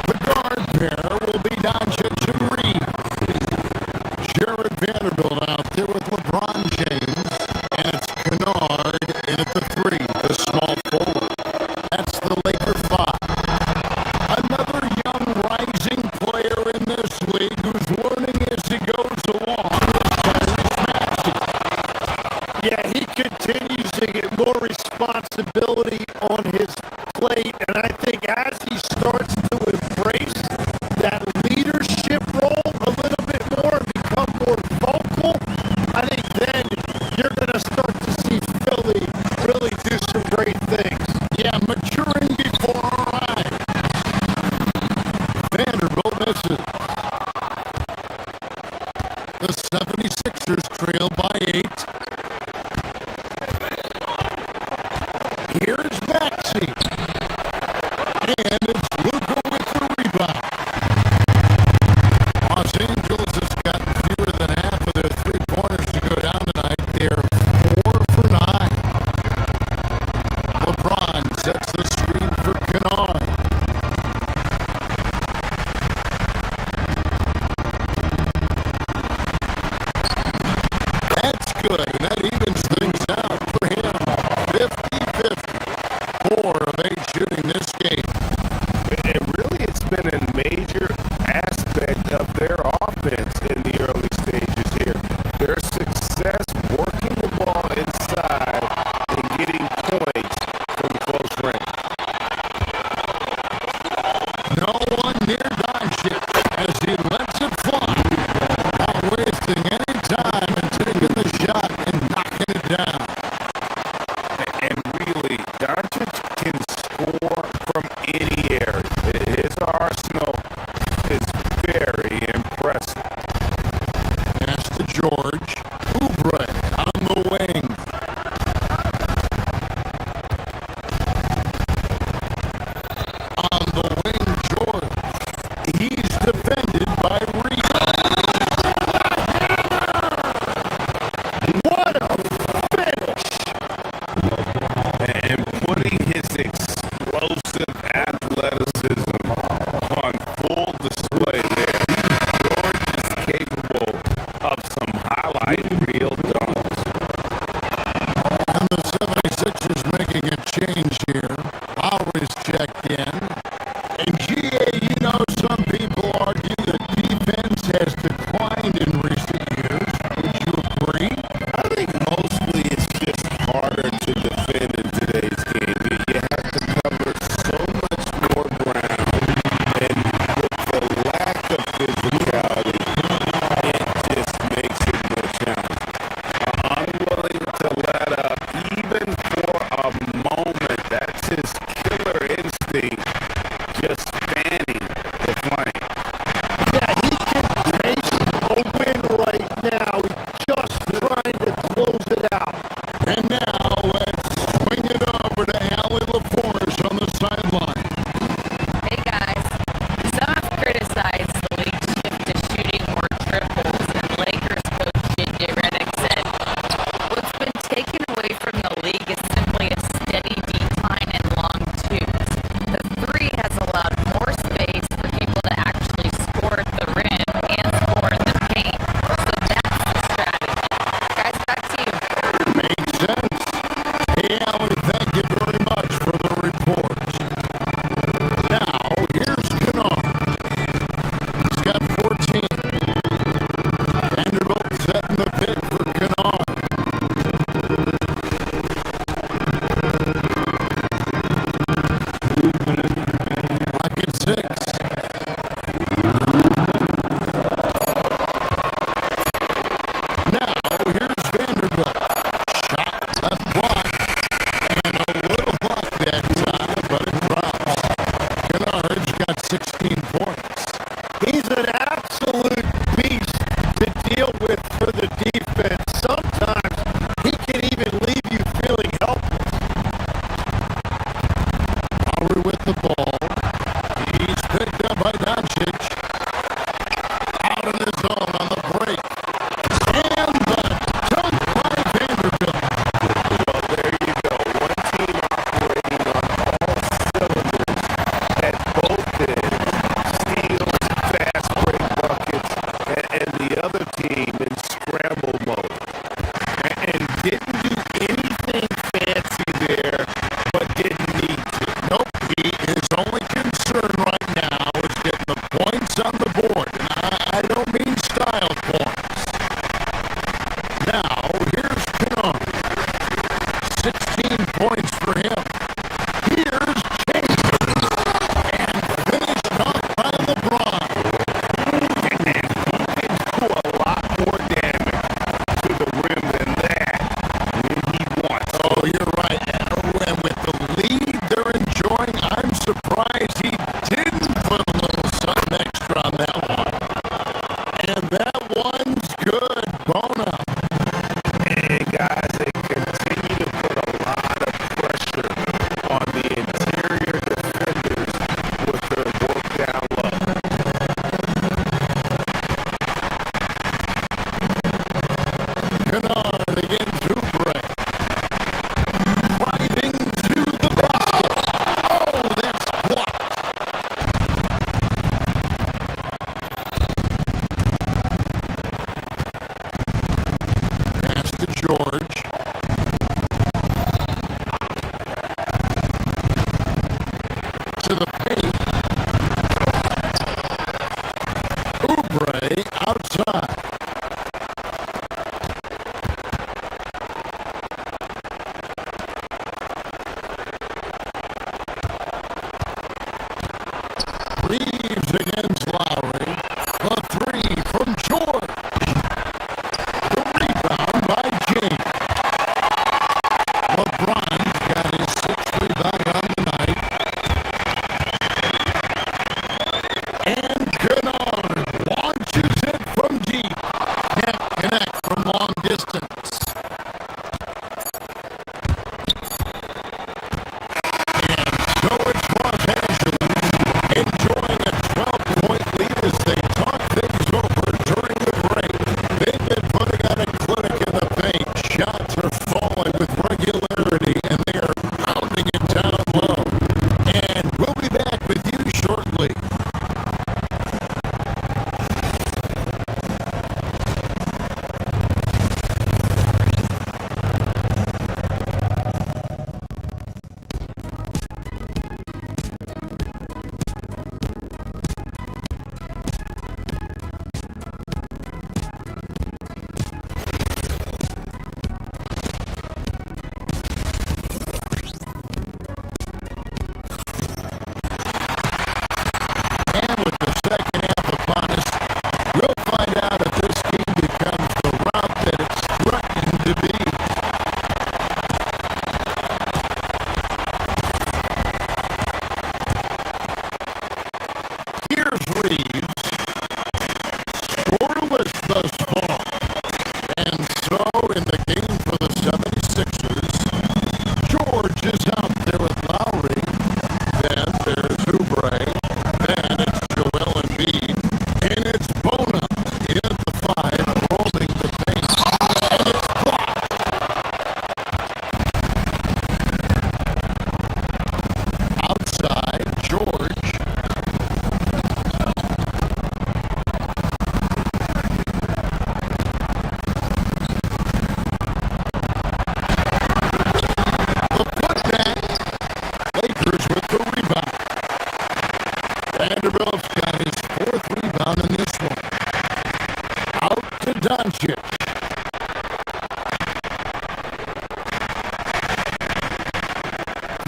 The guard pair will be Doncic and Reed. Jared Vanderbilt out there with LeBron James, and it's Kennard in at the 3, the small forward. That's the Laker 5. Another young rising player in this league who's learning as he goes along is Tyrese Maxey. Yeah, he continues to get more responsibility on his plate, and I think as he starts to embrace that leadership role a little bit more and become more vocal, I think then you're going to start to see Philly really do some great things. Yeah, maturing before our eyes. Vanderbilt misses. The 76ers trail by 8. Here's Maxey. And it's Luka with the rebound. Los Angeles has got fewer than half of their three-pointers to go down tonight. They're 4 for 9. LeBron sets the screen for Kennard. That's good. And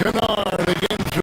Kennard against